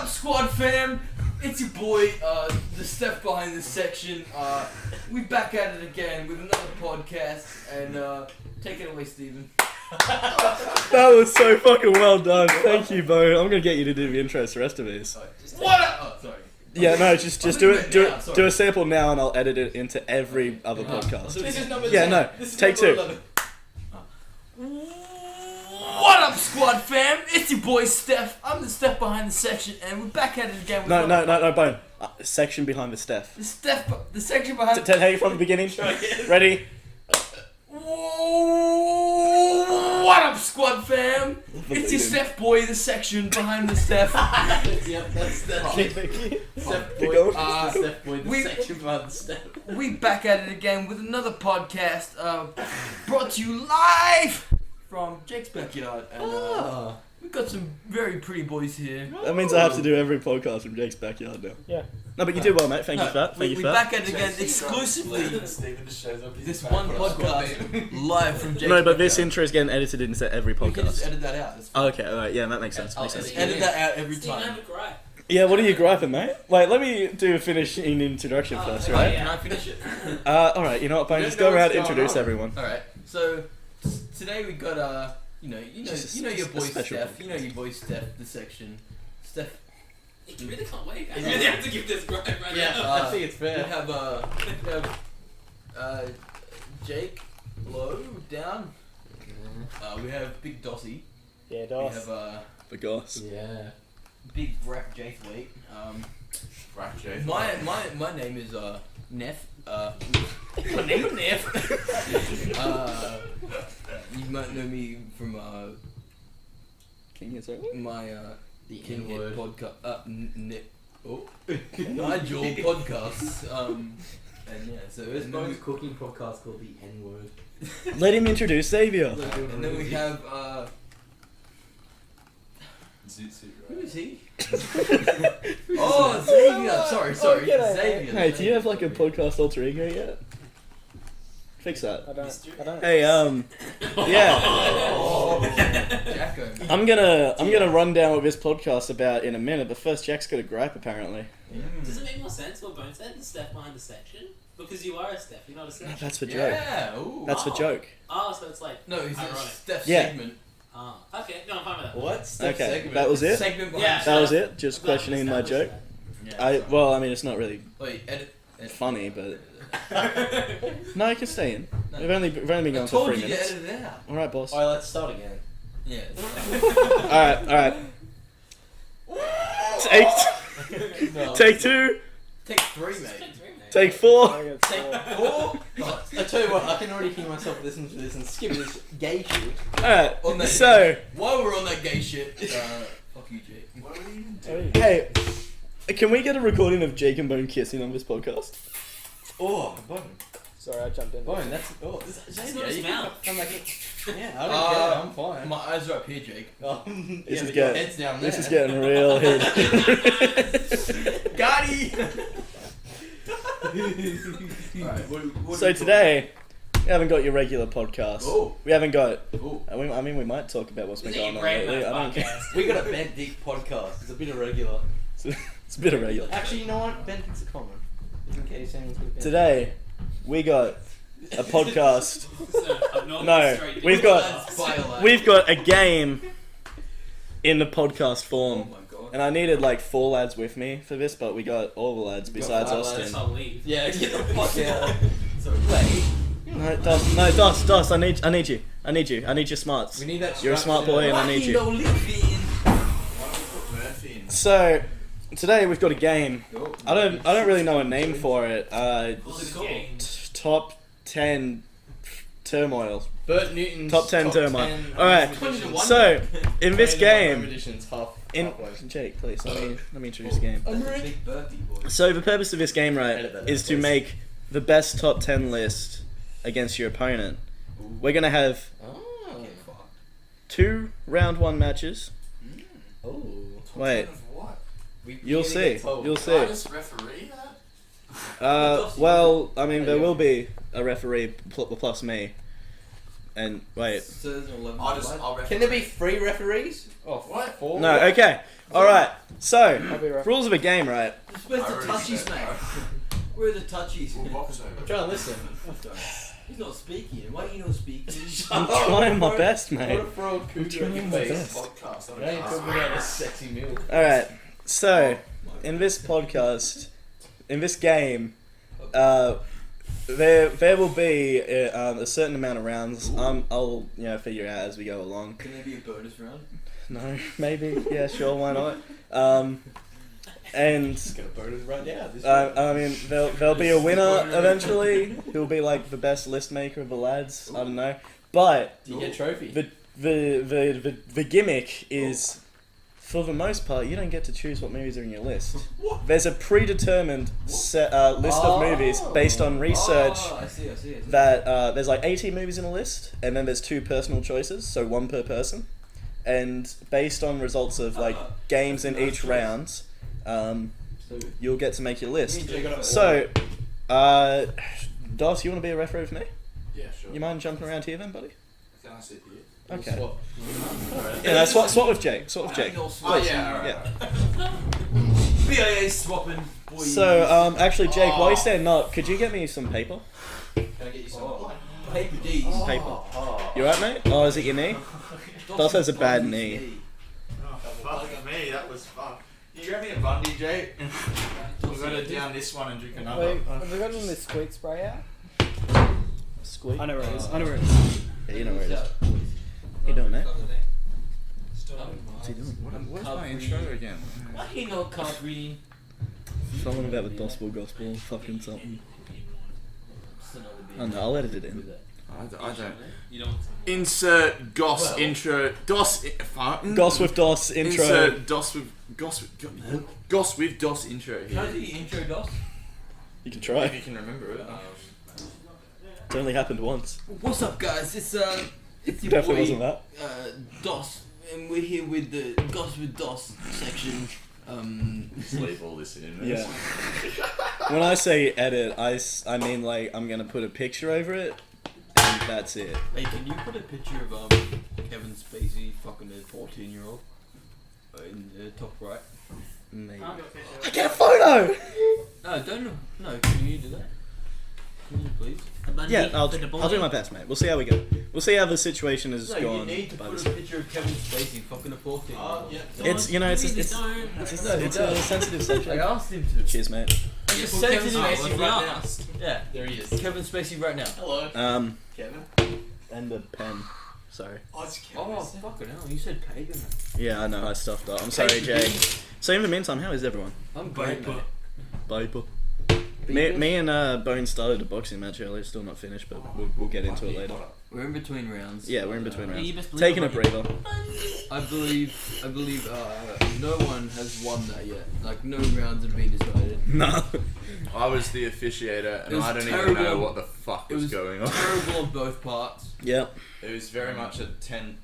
squad fam? It's your boy, the Steph behind this section. We back at it again with another podcast, and take it away, Steven. That was so fucking well done. Thank you, Bo. I'm gonna get you to do the intros the rest of these. What up? Oh, sorry. Yeah, no, just do it. Do a sample now, and I'll edit it into every other podcast. This is number 10. No. Take 2. 11. What up, squad fam? It's your boy Steph. I'm the Steph behind the section, and we're back at it again. With No, Bone. Section behind the Steph. The section behind. Take it from the beginning. Ready? What up, squad fam? It's your Steph boy, the section behind the Steph. Yep, that's Steph boy. Steph boy, the section behind the Steph. We back at it again with another podcast, brought to you live from Jake's backyard, and we've got some very pretty boys here. That means I have to do every podcast from Jake's backyard now. Yeah. No, but you did well, mate. Thank you for that. We're back at it again exclusively. This one podcast live from Jake's No, but backyard. this intro is getting edited into every podcast. We can just edit that out. Oh, okay, alright, yeah, that makes sense. Edit that out every time. Yeah, what are you griping, mate? Wait, let me do a finishing introduction first, right? Can I finish it? Alright, you know what, Bone, just go around and introduce everyone. Alright, so today we got you know your boy Steph. You know your boy Steph, the section. Steph. You really can't wait. I really have to give this right now. I think it's fair. We have Jake low down. We have Big Dossie. Yeah, Doss. We have The goss. Yeah. Big Rap Jathwaite. Rap Jathwaite. My name is Neff. My name is Neff. You might know me from King is over? my The King N-word. podcast. Nigel podcasts. And yeah, so There's and Bones cooking podcast called The N-word. Let him introduce Xavier. and then we have who is he? Oh, Xavier. Sorry, Xavier. Hey, do you have like a podcast alter ego yet? Fix that. I don't. Hey, yeah. Jacko. I'm gonna run down what this podcast's about in a minute, but first Jack's got a gripe apparently. Does it make more sense what Bone said? The Steph behind the section? Because you are a Steph, you're not a Steph. That's for joke. Yeah. Ooh. That's for joke. Oh, so it's like No, he's a ironic. Steph Yeah. segment. Oh, okay, no, I'm fine with that. What? Okay, Segment. that was it? Segment behind Yeah. the That was Steph. it. Just I'm glad we questioning my joke. established Yeah. I mean, it's not really Wait, edit. funny, but no, I can stay in. No. We've only been I going for told 3 you to minutes. edit it out. All right, boss. Alright, let's start again. Yeah. All right. Take 2. Take 3, that. mate. Take 4. I got Take 4. I tell you what, I can already hear myself listening to this and skip this gay shit. All right. On that So, while we're on that gay shit, fuck you, Jake. What are you doing? hey, can we get a recording of Jake and Bone kissing on this podcast? Oh, Bone. Sorry, I jumped in. Bone, that's... Oh, It's not his mouth. I'm like... Yeah, I don't care, I'm fine. My eyes are up here, Jake. This is but your getting- head's down there. This is getting real heavy. Gotti! Alright, what So today, we haven't got your regular podcast. Oh. We haven't got. Oh. I mean, we might talk about what's been Is it going your on brain lately. I don't care. podcast? We got a Bent Dick podcast. It's a bit irregular. It's a bit irregular. Actually, you know what? Bent Dicks are common. In case anyone's got a Bent Today, we got a podcast. So, abnormal No, straight we've dick. got- We've got a game in the podcast Oh form. my god. And I needed like 4 lads with me for this, but we got all the lads besides 5 Austin. lads. I'll leave. Yeah, get the fuck out. So wait. No, Dos, I need you. I need your smarts. We need that. You're a smart boy and I need you. Why So, today we've got a game. Oh, I don't really know a name for it. What's it called? Top 10 Turmoil. Bert Newton's Top 10 Turmoil. 10 Alright, editions. so in this Home game, editions, in halfway. Jake, please let me introduce the game. That's a big birthday boy. So the purpose of this game, right, Edit that out, is to please. make the best top 10 list against your opponent. We're gonna have Oh. Okay, fuck. 2 round 1 matches. Oh. Wait, What? you'll see. You'll see. referee that? Well, I mean, there will be a referee plus me. And wait. So there's an 11. Can there be 3 referees? Oh, what? 4? No, okay. Alright, so, I'll be right. rules of a game, right? Where's the touchies, mate? Where are the touchies? I'm trying to listen. He's not speaking. Why are you not speaking? I'm trying my best, What mate. a frog cougar in your my face. best. Now you're talking about this sexy milk. Alright, so, in this podcast, in this game, there will be a certain amount of rounds. I'll figure out as we go along. Can there be a bonus round? No, maybe. Yeah, sure. Why not? And Just gonna bonus right now. This I mean, there'll be a winner eventually. Who'll be like the best list maker of the lads. I don't know. But you get a trophy. the gimmick is, for the most part, you don't get to choose what movies are in your list. There's a predetermined list of movies based on research. I see. That there's like 18 movies in a list, and then there's 2 personal choices, so 1 per person. And based on results of like games in each round, you'll get to make your list. So, Dos, you want to be a referee with me? Yeah, sure. You mind jumping around here then, buddy? Can I sit here? Okay. Swap. Yeah, no, swap with Jake. Swap with Jake. Oh, yeah, alright. Yeah. BIA swapping. Boys. So, actually, Jake, while you stand up, could you get me some paper? Can I get you some? Paper D's. Paper. You alright, mate? Oh, is it your knee? Dos has a bad knee. Oh, fuck me, that was fun. Can you grab me a Bundy, Jake? We'll go down this one and drink another. Wait, have we gotten this squeak spray out? Squeak. I know where it is. I know where it is. Yeah, you know where it is. What you doing, mate? What's he doing? Where's my intro again? Why he not card reading? Something about the gospel, fucking something. Oh no, I'll edit it in. I don't. You don't. Insert Goss intro. Dos. Goss with Dos intro. Insert Dos with Goss with Dos intro. Can I Here. do the intro, Dos? You can If try. you can remember it. It's only happened once. What's up, guys? It's your Definitely boy, wasn't that. Dos, and we're here with the Goss with Dos section. Just leave all this in. Yeah. When I say edit, I mean like I'm gonna put a picture over it, and that's it. Hey, can you put a picture of Kevin Spacey fucking a 14-year-old in the top right? Maybe. I'll get a picture. I get a photo. No, don't. No, can you do that? Can you please? Yeah, I'll do my best, mate. We'll see how we go. We'll see how the situation has No, you gone. need to by put this. a picture of Kevin Spacey fucking a 14-year-old. Yeah. It's it's a sensitive subject. I asked him to. Cheers, mate. I just sent Kevin Spacey right now. asked. Yeah, There he is. Kevin Spacey right now. Hello. Kevin. And the pen. Sorry. Oh, it's Kevin. Oh, fucking hell, you said pagan. Yeah, I know. I stuffed up. I'm sorry, Jake. So in the meantime, how is everyone? I'm great, mate. Bible. Me and Bone started a boxing match earlier. Still not finished, but we'll get into it later. We're in between rounds. Yeah, we're in between Yeah, you rounds. best believe Taking a it. breather. I believe no one has won that yet. Like, no rounds have been decided. No. I was the officiator, It and was I don't even terrible. know what the fuck It was was going on. terrible on both parts. Yep. It was very much a 10.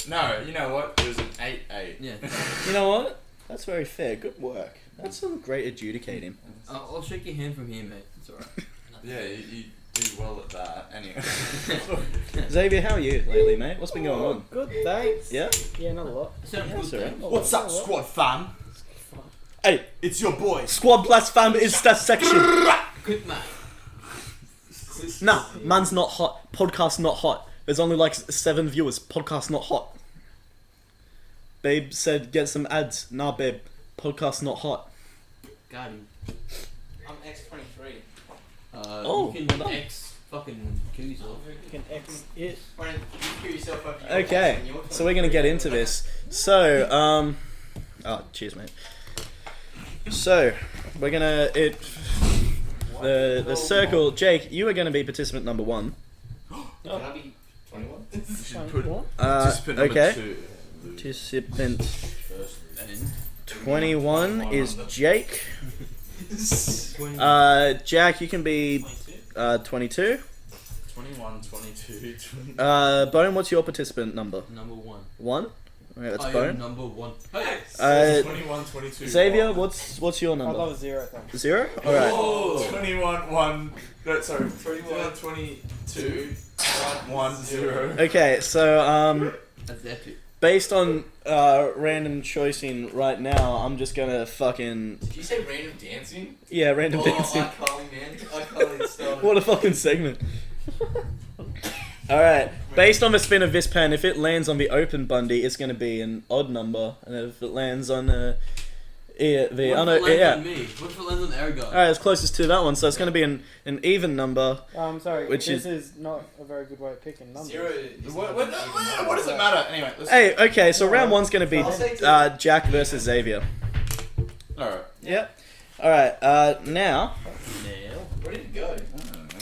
No, you know what? It was an 8-8. Yeah. You know what? That's very fair. Good work. That's some great adjudicating. I'll shake your hand from here, mate. It's alright. Yeah, you do well at that. Anyway. Xavier, how are you lately, mate? What's been going on? Good, thanks. Yeah? Yeah, not a lot. Sound That's good, alright. though. What's up, squad fam? Hey, It's your boy. Squad Plus Fam is that section. Quick, mate. Nah, man's not hot. Podcast not hot. There's only like 7 viewers. Podcast not hot. Babe said get some ads. Nah, babe. Podcast not hot. Got him. I'm X23. Oh, You well can done. X fucking kill yourself. You can X it. Brandon, you kill yourself up. Okay, so we're gonna get into this. So, oh, cheers, mate. So, we're gonna the circle. Jake, you are gonna be participant number 1. Can I be 21? You should put What? participant number Okay. 2. Participant 21 is Jake. Jack, you can be 22. 21, 22, 20. Bone, what's your participant number? Number 1. 1. Okay, that's I am Bone. number 1. 21, 22. Xavier, what's your I'd number? love a 0, thanks. 0. All right. Oh, 21, 1. No, sorry, 21, 22, 1, 0. Okay, so That's epic. based on random choicing right now, I'm just gonna fucking Did you say random dancing? random dancing. iCarly, man. iCarly style. What a fucking segment. Alright, based on the spin of this pen, if it lands on the open Bundy, it's gonna be an odd number, and if it lands on What if it lands on me? What if it lands on Aragon? Alright, it's closest to that one, so it's gonna be an even number. Sorry, Which this is not a very good way of picking numbers. Zero is What not even does it matter? Anyway, let's. Hey, okay, so round one's gonna be I'll say two. Jack versus Xavier. Alright. Yep. Alright, now Where did it go?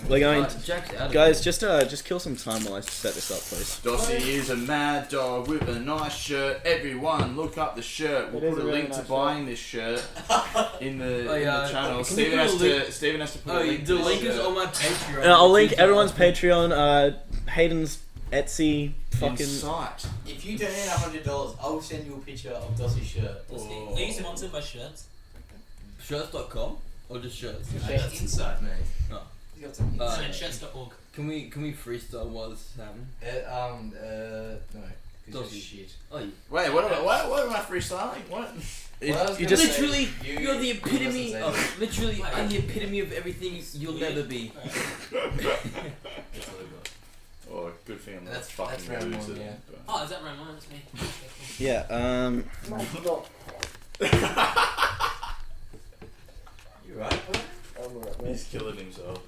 we're going to... Jack's out of Guys, just kill some time while I set this up, please. Dossie is a mad dog with a nice shirt. Everyone, look up the shirt. We'll It is put a a really link to nice buying this shirt in the channel. can Stephen you has put a link- to. Stephen has to put a Oh, link. the to link this is shirt. on my Patreon. I'll link everyone's Patreon, Hayden's Etsy, fucking... Insight. If you donate $100, I will send you a picture of Dossie's shirt. Oh. Are you sponsored by shirts? Shirts.com or just shirts? That's inside, mate. Oh. He's got some Uh, inside. Shirts.org. Can we freestyle while this is happening? No. Because Dossie. shit. Oh, you. Wait, what am I freestyling? What? It- Well, I was you gonna just... say- Literally, You- you're the you epitome wasn't of. saying Literally, Wait. I'm the epitome of everything you'll never be. That's all I got. Oh, good thing I'm not That's fucking round one, loser. yeah. but- Oh, is that round one? That's me. Yeah, You right, bro? He's killing himself.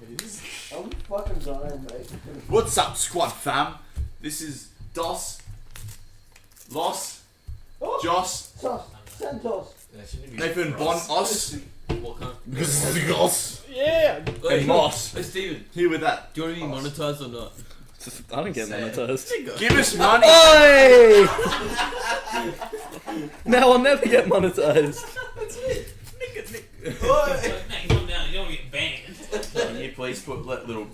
I'm fucking dying, mate. What's up, squad fam? This is Dos, Los, Joss, Santos. That shouldn't be Nathan Bon Os, What kind? Gos, Yeah! and Moss. Hey, Steven, Here with that. do you want to be monetized or not? I don't get monetized. Give us money. Oi! Now I'll never get monetized. No, calm down. You don't want to get banned. Can you please put that little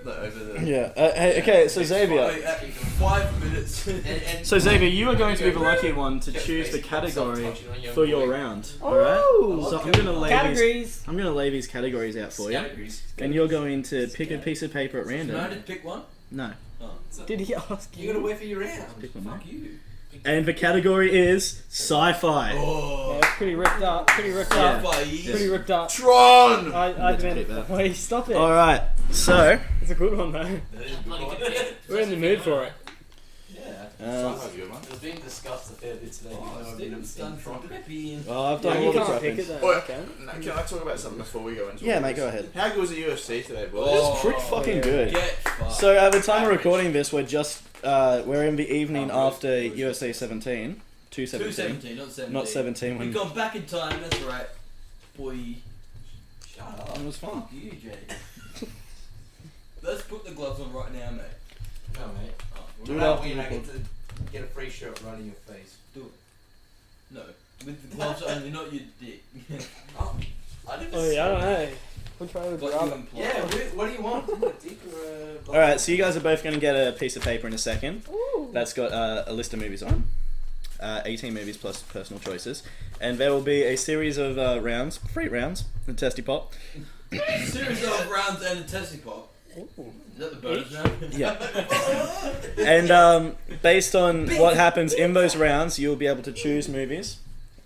over the... Yeah. Hey, okay, so Xavier. 5 minutes. And So Xavier, you are going to be the lucky one to choose the category for your round. Alright? So I'm gonna lay Categories! these categories out for you. categories. And you're going to pick a piece of paper at Can I random. just pick one? No. Did he ask You gotta wait for your round. Pick one, Fuck mate. you. And the category is sci-fi. Oh. Yeah, it's pretty ripped up. Pretty ripped Yeah. up. Pretty ripped up. Tron! I Let's meant keep that. Wait, stop it. Alright, so It's a good one though. That is a good Bloody one. good pick. We're in the mood for it. Yeah. Sci-fi's a good one. It was being discussed a fair bit today. even though I've never Steven's seen done from Tron. Peppy and... I've Yeah, done all you the can't pick prepping. it though. Wait. Okay. No, can I talk about something before we go into Yeah, all mate, this? go ahead. How good was the UFC today, boys? It was pretty fucking good. Get fucked. So at the time of recording this, we're in the evening after UFC 17. 217. 217, not 17. Not 17 We've when gone back in time, that's right. Boy. Shut up. it was fun. Fuck you, Jay. Let's put the gloves on right now, mate. No, mate. Do Do it that after win, the I get to get a free shirt right in your face. No. With the gloves only, not your dick. Oh, I didn't Oh yeah, I don't know. Which way would you What you rather? imply. Yeah, what do you want? You want a dick or a... Alright, so you guys are both going to get a piece of paper in a second. That's got a list of movies on. 18 movies plus personal choices. And there will be a series of rounds, 3 rounds, the testy pop. Series of rounds and a testing pop. Is that the bonus round? Yeah. And based on what happens in those rounds, you'll be able to choose movies.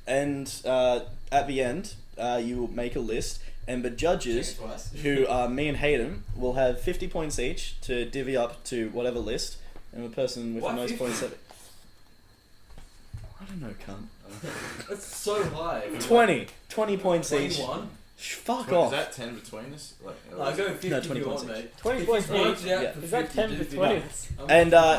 And at the end, you will make a list. And the judges, Twice. who are me and Hayden, will have 50 points each to divvy up to whatever list. And the person with What, the most 50? points... I don't know, cunt. That's so high. 20 points each. 21? Fuck Is off. that 10 between us? Like, No, go 50 No, if 20 you points want, mate. 20 If points you worked each. it out Yeah. for Is that 50, 10 just for do 20? that.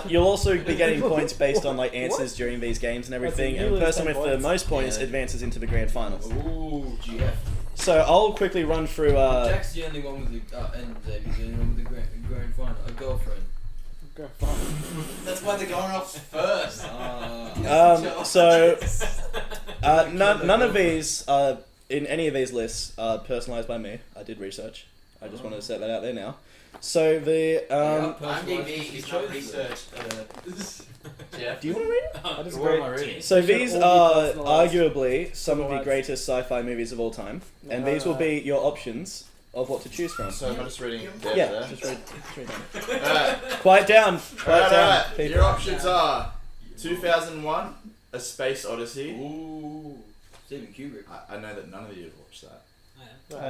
And you'll also be getting points based on like answers during these games and everything. you And the lose person 10 with the points. most points Yeah. advances into the grand final. Ooh, GF. So I'll quickly run through. Jack's the only one with the, and Xavier's the only one with the grand final. A girlfriend. Go fuck. That's why they're going off first. So none of these in any of these lists are personalized by me. I did research. I just want to set that out there now. So the IMDb is not research. Jeff. do you want to read it? I What disagree. am I reading? So They should these all are be personalised. arguably some of the Otherwise- greatest sci-fi movies of all time, and these will be your options of what to choose from. So am I just reading there? Yeah, there? just read down. Alright, Quiet down. Quiet down. alright. people. Your options are 2001, A Space Odyssey. Ooh. Stephen Kubrick. I know that none of you have watched that.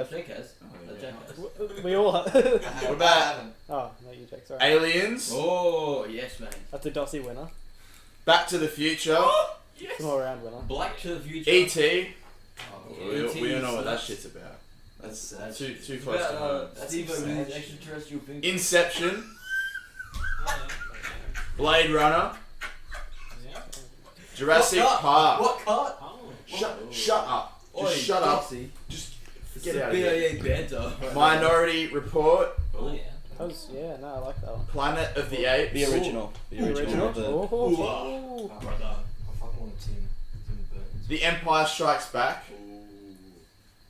Jake has. Oh, Jake yeah. has. We all have. What about Oh, no, you Jake, sorry. Aliens? Oh, yes, man. That's a Dossie winner. Back to the Future? Yes. Some all round winner. Black to the Future. E.T. Oh, We all know what that nuts. shit's about. That's sad. too It's close to about, home. That's even with extraterrestrial things. Inception. Blade Runner. Jurassic Park. What card? Shut up. Just shut up. Just get out of here. BAA banter. Minority Report. Oh, yeah. That was, yeah, no, I like that one. Planet of the Apes. The original. The original? The- Oh, Oh, brother. I fucking want Tim Burton's. The Empire Strikes Back.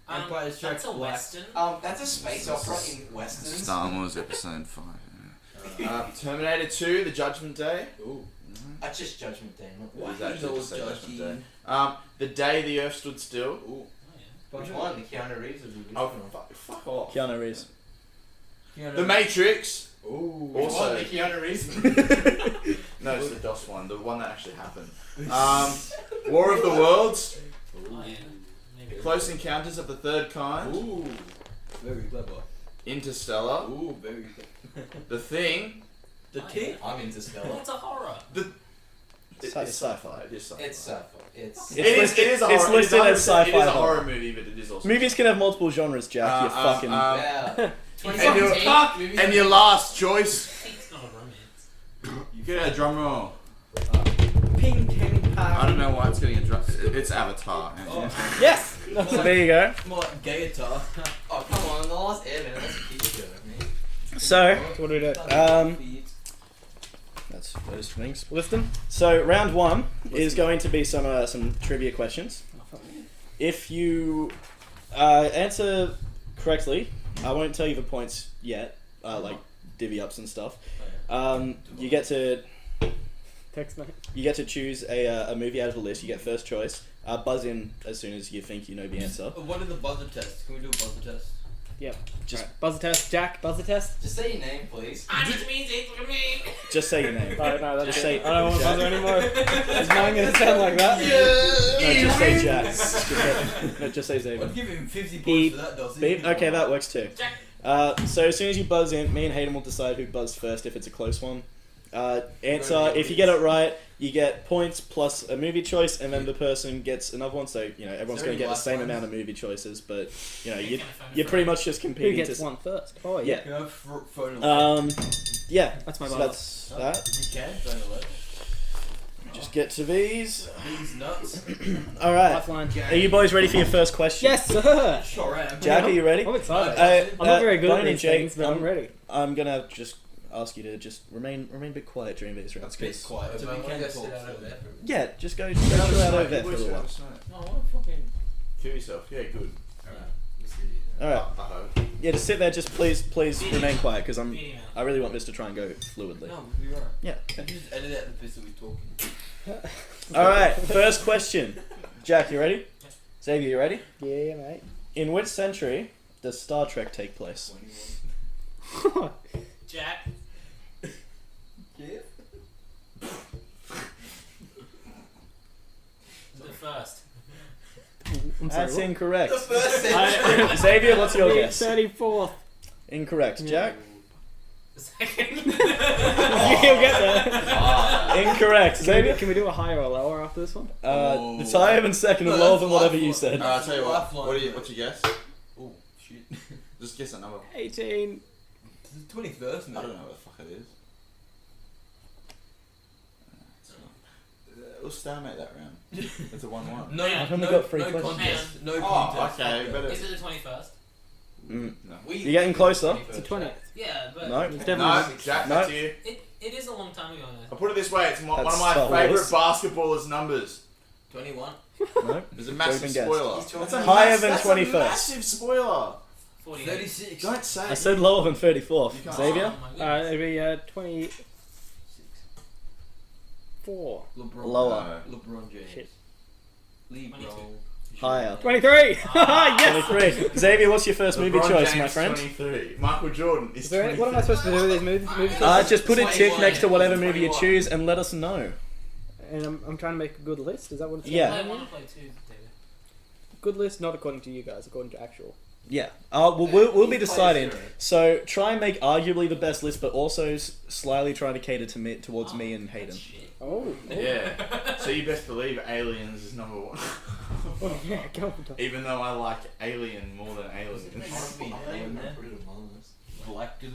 Empire Strikes That's a Black. western. That's a space opera in westerns. Star Wars Episode 5. Terminator 2, The Judgment Day. Ooh. That's just Judgment Day, not What is Why that? is those Just say judgy? Judgment Day. The Day the Earth Stood Still. Ooh. Oh, yeah. Which one? The Keanu Reeves or the Oh, original? fuck off. Keanu Reeves. The Matrix. Ooh. Also- the Keanu Reeves. No, it's the DOS one, the one that actually happened. War of the Worlds. Oh, yeah. Maybe. Close Encounters of the Third Kind. Ooh. Very clever. Interstellar. Ooh, very clever. The Thing. The King. I'm Interstellar. What's a horror? It's sci-fi. It is sci-fi. It's sci-fi. It's. It is a horror. It's listed it as is sci-fi It is a horror. horror movie, but it is also. Movies can have multiple genres, Jack. You fucking. Yeah. And your last choice. It's not a romance. You get a drum roll. Ping Pong. I don't know why it's getting a drum. It's Avatar. Oh. Yes! so there you go. More like Gaiatar. Oh, come on. The last Airbender. That's a kid show, man. So, What do we do? that's those things. Listen. So round one is going to be some trivia questions. If you answer correctly, I won't tell you the points yet, like divvy ups and stuff. You get to Text mate. choose a movie out of the list. You get first choice. Buzz in as soon as you think you know the answer. What are the buzzer tests? Can we do a buzzer test? Yep. Just Right. Buzzer test. Jack, buzzer test. Just say your name, please. I just mean it's for me. just say your name. Oh, no, that's Just it. say. I don't want to Jack. buzzer anymore. Is mine going to sound like that? No, just say Jack. Just say Xavier. I'd give him 50 points Beep. for that, Dossie. Beep. Okay, that works too. Jack. So as soon as you buzz in, me and Hayden will decide who buzzed first if it's a close one. Answer. If you get it right, you get points plus a movie choice, and then the person gets another one. So everyone's going to get the same amount of movie choices, but you're pretty much just Who competing gets to. one first? Oh, Yeah. Can I phone alert? Yeah. That's my So buzzer. that's that. You can phone alert. Just get to these. These nuts. All right. Lifeline. Are you boys ready for your first question? Yes, sir! Sure am. Jack, are you ready? I'm excited. Uh, I'm not very good at Bonnie, these Jake, things, but I'm ready. I'm gonna just ask you to just remain a bit quiet during these rounds. A bit 'Cause- quiet. So we can talk. sit out over there. yeah, just go chill out over there for a little while. No, I want to fucking. Kill yourself. Yeah, good. All right. I hope. Yeah, just sit there. Just please remain quiet because I really want this to try and go fluidly. No, we'll be right. Yeah. You just edit out the bits that we're talking. All right. First question. Jack, you ready? Xavier, you ready? Yeah, mate. In which century does Star Trek take place? Jack. Yeah. The first. I'm sorry, That's what? incorrect. First Xavier, what's your guess? 34th. Incorrect. Jack? The second. You'll get there. Incorrect. Xavier? Can we do a higher or lower after this one? It's higher than second and No, lower that's than whatever lifeline. you said. I'll tell you what. Lifeline. What's your guess? Oh, shit. Just guess a number. 18. It's the 21st, I man. don't know what the fuck it is. We'll stalemate that round. It's a 1-1. No, I've only no, got three no questions. contest. No Oh, contest. okay, better. Is it the 21st? Mm. No. You're getting closer. It's the 20th. Yeah, but No. It's definitely No, Jack, No. that's you. it is a long time ago. I'll put it this way, it's one of That's my Star favourite Wars. basketballers' numbers. 21. No. There's a massive Open guess. spoiler. He's That's a Higher mass- than that's 21st. a massive spoiler. 48. 36. Don't say I it. said lower than 34th. You can't- Xavier? Oh, my goodness. It'd be 24. LeBron. Lower. LeBron James. Shit. LeBron. 22. Higher. 23! Yes! 23. Xavier, what's your first movie LeBron choice, James, my friend? 23. Michael Jordan is Is there, 23. what am I supposed to do with these movies? Just put a tick 21. next to whatever movie you 21. choose and let us know. And I'm trying to make a good list. Is that what it's Yeah. Play saying? one or play two, David? Good list, not according to you guys, according to actual. Yeah. We'll be He plays deciding. zero. So try and make arguably the best list, but also slyly trying to cater to towards me and Hayden. That's shit. Oh. Yeah. So you best believe Aliens is number one. Oh, yeah, go on. Even though I like Alien more than Aliens.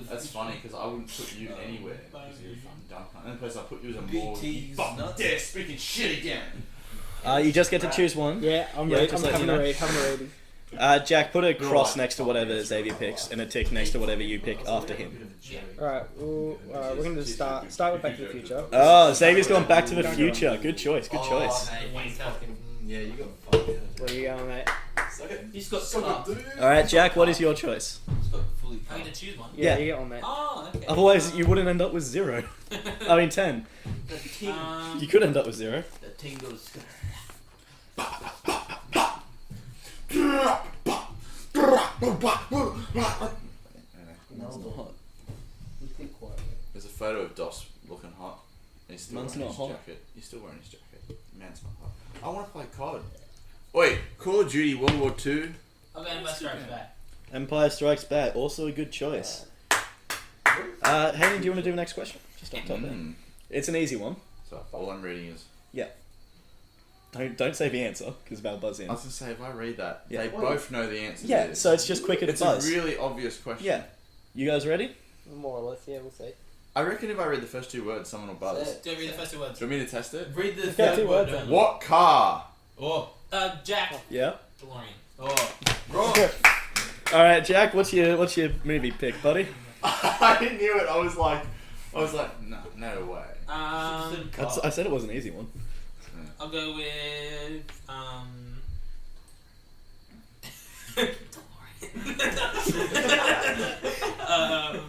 That's funny because I wouldn't put you anywhere because you're a fucking dumb cunt. The only place I put you is a morgue. You fucking dare speaking shit again. You just get to choose one. Yeah, I'm Yeah, ready. just I'm let having you a know. read. Having a read. Jack, put a cross next to whatever Xavier picks, and a tick next to whatever you pick after him. Alright, we're going to start with Back to the Future. Oh, Xavier's gone Back to the Future. Good choice. Good choice. Yeah, you got fucking. Where are you going, mate? He's got cup. All right, Jack. What is your choice? He's got fully I cup. get to choose one. Yeah, Yeah. you get one, mate. Oh, okay. Otherwise, you wouldn't end up with 0. I mean 10. The ting. You could end up with 0. The tingles. There's a photo of Dos looking hot. He's still Man's wearing not his hot. jacket. He's still wearing his jacket. Man's not hot. I want to play COD. Wait, Call of Duty World War II. I'll go Empire Strikes Back. Empire Strikes Back. Also a good choice. Hayden, do you want to do the next question? Just up top there. It's an easy one. So all I'm reading is. Don't say the answer because Val buzz in. I was gonna say if I read that, Yeah. they both know the answer. Yeah, to this. so it's just quicker to it's buzz. a really obvious question. Yeah. You guys ready? More or less, yeah, we'll see. I reckon if I read the first 2 words, someone will buzz. Say it. Do I read the first two words? Do you want me to test it? Read the Yeah, third 2 word. words. only. What car? Oh, Jack. Yeah. DeLorean. oh, right. All right, Jack. What's your movie pick, buddy? I knew it. I was like, no way. I said it was an easy one. I'll go with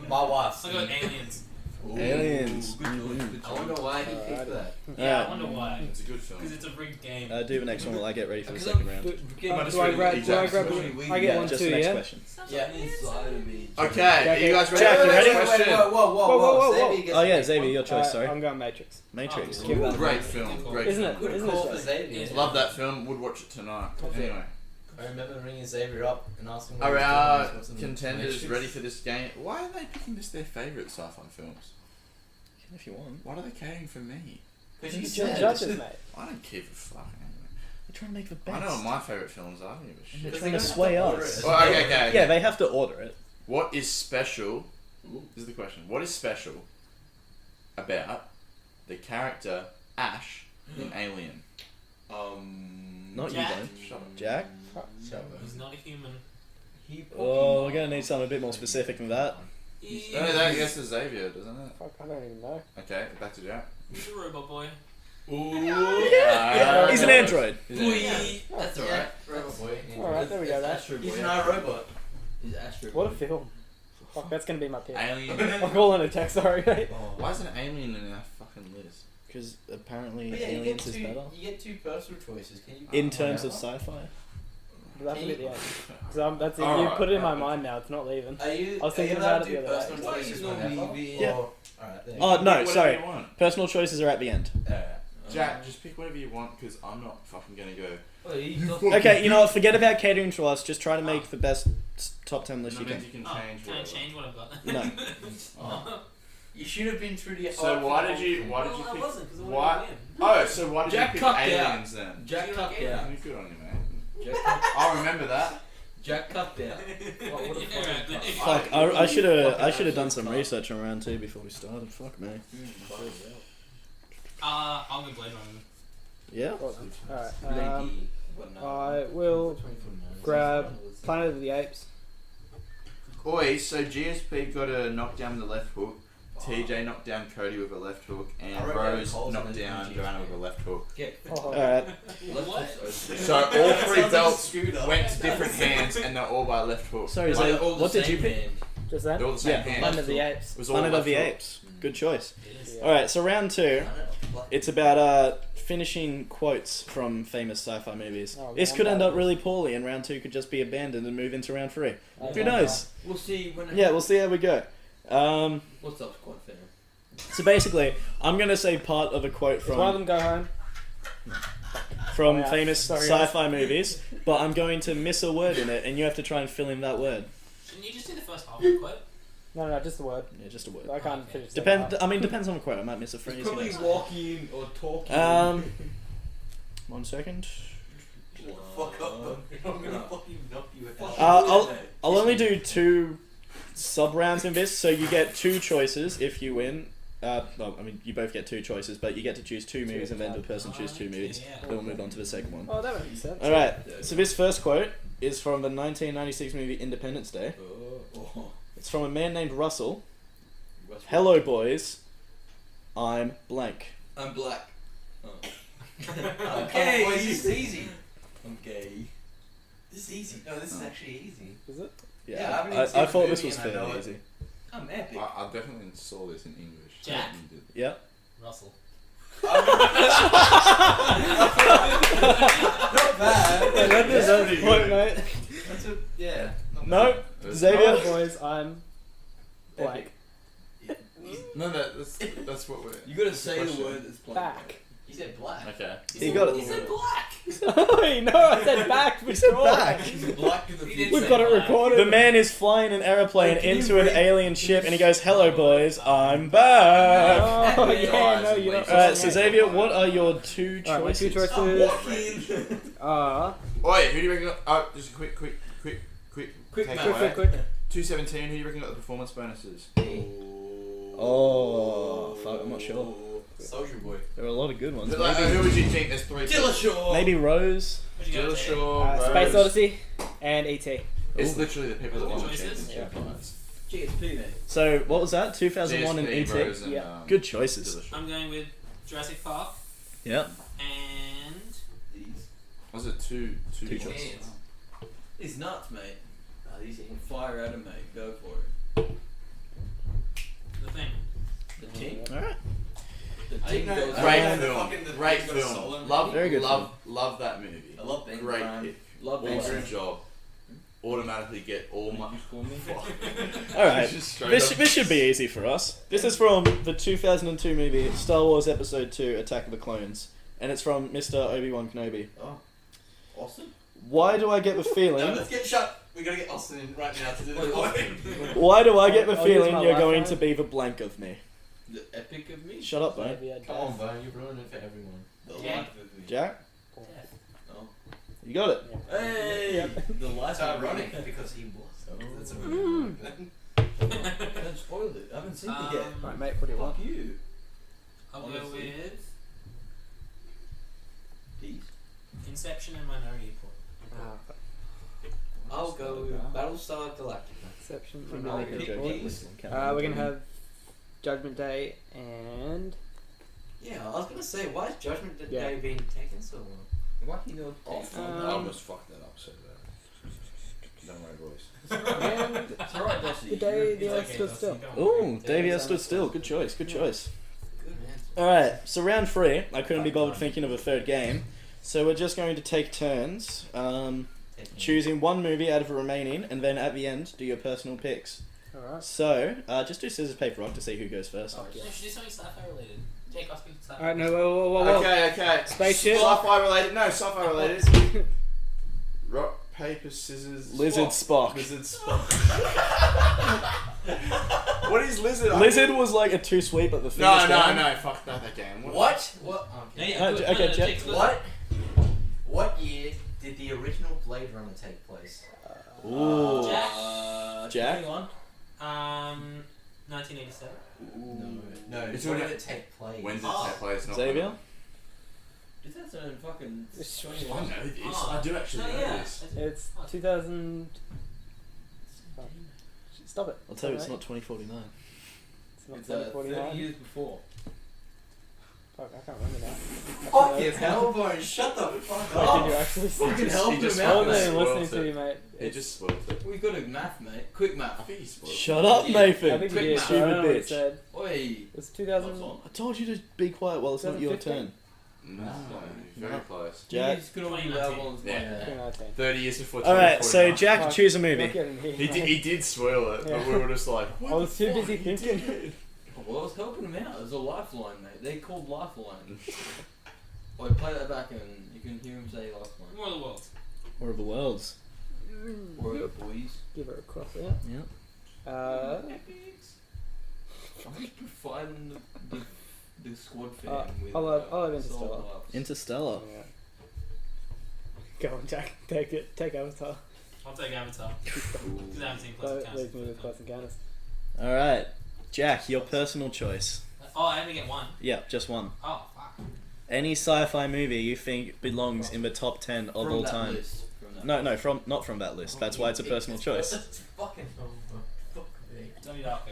My wife's. I'll go with Aliens. Ooh, Aliens. good choice, good choice. I wonder why he picked that. Yeah, Alright. I wonder why. It's a good film. Because it's a rigged game. Do the next one while I get ready for the Because second I'm- round. Just Do I read grab? the Do I exact grab? question. I get Yeah, one Just too, the next yeah. question. Yeah, inside of me. Okay, Yeah, are you guys ready Jack, for you the ready? next question? Whoa. Xavier gets Oh the yeah, next Xavier, one. your choice. Sorry. I'm going Matrix. Matrix. Oh, Give that. Great film. Great Isn't film. it? Good Isn't call it? for Xavier. Love that film. Would watch it tonight. Anyway, I remember ringing Xavier up and asking. are what he our was doing, what's in the contenders Matrix. ready for this game? Why are they picking this their favourite sci-fi films? If you want. Why are they catering for me? Because You you judge said. judges, mate. I don't give a fuck. They're trying to make the I best. know what my favourite films are. I don't give a They're shit. Because trying they to don't sway have to order us. it. Well, okay. Yeah, they have to order it. What is special? This is the question. What is special about the character Ash in Alien? Not Jack? you, don't. Shut up. Jack? He's not a human. Oh, we're gonna need something a bit more specific than that. He's, No, that gets to Xavier, doesn't it? Fuck, I don't even know. Okay, back to Jack. he's a robot boy. Yeah. He's an android. He's an android. Yeah. That's alright. Robot boy. Alright, there we go, That's then. Astro Boy. He's not a robot. He's Astro Boy. What a film. Fuck, that's gonna be my pick. Alien. I'll call in a text, sorry, mate. Why is an alien in our fucking list? Because apparently But yeah, you get aliens is two. better. You get 2 personal choices. Can you? In terms of sci-fi. That's a bit the end. Because that's it. You Alright, put it in my alright. mind now. It's not leaving. Are you? I was thinking are you allowed about to it do the other day. personal choices whenever? Yeah. Alright. There. Oh, no, Whatever sorry. you want. Personal choices are at the end. Alright. Jack, just pick whatever you want because I'm not fucking gonna go. Well, you got- Okay, you know what? Forget about catering to us. Just try to make the best top 10 list That you means can. you can change. Can I whatever. change what I've got? No. Oh. You should have been through the. So why did you? Why did Well, you I pick? wasn't because I Why? wanted to win. Oh, so why did Jack you pick cucked out. aliens then? Jack cucked out. Good on you, mate. Jack cucked. I'll remember that. Jack cucked out. What a Yeah, fucking right. cuck. Fuck, I should have done some research on round 2 before we started. Fuck me. I'll go Blade Runner. Yeah? Alright. Lady. I will grab Planet of the Apes. Oi, so GSP got a knockdown with a left hook. TJ knocked down Cody with a left hook, and I wrote down Rose Coles knocked and then down GSP. Joanna with a left hook. Get. Oh, Alright. So all 3 belts went to different hands, and they're all by left hook. Sorry, Like, Zay, All the what did you same pick? hand. just they're that? all the same Yeah. hand. Planet of the Apes. It was all Planet of left the hook. Apes. Good choice. Yes. Alright, so round 2. I It's about finishing quotes from famous sci-fi movies. Oh, This man, could end that up really poorly, and round 2 could just be abandoned and move into round 3. Oh, Who man, knows? We'll see when. Yeah, we'll see how we go. What's up, squad fan? So basically, I'm gonna say part of a quote Does one of them from go home? Yeah, famous sorry, guys. sci-fi movies, but I'm going to miss a word in it, and you have to try and fill in that word. Shouldn't you just do the first half of the quote? No, just the word. Yeah, just a word. I can't finish that. Depends on the quote. I might miss a phrase. It's probably you know. walking or talking. 1 second. Fuck up. I'm gonna fucking knock you out. I'll only do 2 sub rounds in this, so you get 2 choices if you win. Well, I mean, you both get 2 choices, but you get to choose 2 movies, and then the person choose 2 movies. Yeah. Then we'll move on to the second one. Oh, that makes sense. All right. So this first quote is from the 1996 movie Independence Day. It's from a man named Russell. Hello, boys. I'm blank. I'm black. Oh. Okay, Boy, this this is easy. I'm gay. This is easy. No, this is actually easy. Is it? Yeah, Yeah, I haven't even I seen thought the this movie was and I know fairly it. easy. I'm epic. I definitely saw this in English. Jack? You did. Yeah. Russell. Not bad. Yeah, that's a point, mate. That's a yeah. No. Xavier. Hello, boys. I'm blank. No, that's what we're. You gotta say the Question. word that's black. Back. He said black. Okay. You got it. He said black. Wait, no, I said back. We said back. He's black to the He future. did We've got it black. recorded. The man is flying an aeroplane Can you into an read- alien ship, and he goes, "Hello, boys. I'm back." Oh, yeah, no, you're not. Alright, so Xavier, what are your 2 Alright, my 2 choices? choices are. Oi, who do you reckon? Oh, just a quick Quick, takeaway. quick. 217. Who do you reckon got the performance bonuses? Oh, fuck, I'm not sure. Soldier boy. There are a lot of good ones. Like, who would you think? There's 3. Dillashaw. Maybe Rose. What'd you go with? Dillashaw, Space Rose. Odyssey and E.T. It's literally the people that Good want to choices. change the points. GSP, mate. So, what was that? 2001 and GSP, E.T. Rose, and, Yeah. Good choices. Dillashaw. I'm going with Jurassic Park Yeah. and These. Was it two Two choices? choices. It's nuts, mate. These are Fire at him, mate. Go for it. the thing. The team. Alright. The I team didn't know- goes. I Great didn't know film. fucking the Great thing's got a soul film. in it. Love, Very good love that movie. I love Ben Great Graham. pick. Love Ben Awesome Graham. job. Automatically get all my. You call me? Alright. Just straight This up. should be easy for us. This is from the 2002 movie Star Wars Episode 2 Attack of the Clones. And it's from Mr. Obi-Wan Kenobi. Oh, awesome. Why do I get the No, feeling... let's get shut. We gotta get Austin in right now to do the recording. Why do I get the I'll use feeling my you're Wi-Fi. going to be the blank of me? The epic of me. Shut up, bro. Come on, Bo, you're ruining it for everyone. The Yeah. life of me. Jack? Oh. You got it. Hey. The lights are running because he was. Oh. That's a really good Don't spoil it. I haven't seen it yet. Right, mate, what do you want? Fuck you. I'll go Honestly. with These. Inception and Minority Report. I'll go with Battlestar Galactica. Exception. From Minority the Report. Report. We're gonna have Judgment Day and Yeah, I was gonna say, why is Judgment Day Yeah. being taken so long? Why he not off? I almost fucked that up so bad. Don't worry, boys. and It's alright, Dusty. the day the It's earth okay, stood Dusty, still. don't worry. Ooh, Davey has stood still. Good choice, good choice. Good man. Alright, so round 3. I couldn't be bothered thinking of a third game. So we're just going to take turns, choosing one movie out of the remaining, and then at the end, do your personal picks. Alright. So, just do scissors, paper, rock to see who goes first. No, we should do something sci-fi related. Jake, ask me sci-fi. Alright, no, whoa. Okay. Spaceship. Sci-fi related. No, sci-fi related. Rock, paper, scissors. Lizard Spock. Lizard Spock. What is lizard? Lizard was like a too sweet, but the thing No, is down. fuck that game. What? What? No, Okay. yeah, Okay, good. Jack. Jake's good. What year did the original Blade Runner take place? Ooh. Jack? 21. 1987. No. It's When when did it- it take place? When did it take place? Not Xavier? Is that some fucking It's I 21? know this. Oh. I do actually No, know yeah. this. It's 2000. Stop it. I'll tell you, it's Alright. not 2049. It's not It's 2049. 30 years before. Fuck, I can't remember now. Fuck yes, Hellboy, shut the fuck Wait, did up! you actually say Fucking it? help He just him I out, fucking wasn't mate. even spoiled listening to it. you, mate. He just spoiled it. We got a math, mate. Quick I math. think he spoiled it. Shut up, Yeah. I Nathan! think you Quick did. math. but I don't know what Stupid it bitch. said. Oi. It's 2000. I told you to be quiet while it's not your 2015? turn. No, very close. Jack. He's gonna be 2019. level on Yeah. 2019. 30 years before Alright, so 2049. Jack, Fuck. choose a You're movie. not getting me. He did spoil it, Yeah. but we were just like, I was too busy thinking. oh Well, I was helping him out. It was a lifeline, mate. They called lifeline. Wait, play that back and you can hear him say lifeline. More of the world. War of the Worlds. Or boys. Give her a cross out. Yep. I'm just providing the squad fan with. I'll have Interstellar. solid laughs. Interstellar. Yeah. Go on, Jack. Take it. Take Avatar. I'll take Avatar. Because I haven't seen Close Encounters. Leave me with Close Encounters. All right, Jack, your personal choice. Oh, I only get one. Yeah, just one. Oh, fuck. Any sci-fi movie you think belongs in the top 10 of From all that time. list, from that No, list. no, not from that list. That's why it's a personal choice. It's fucking fuck me. Donnie Darko.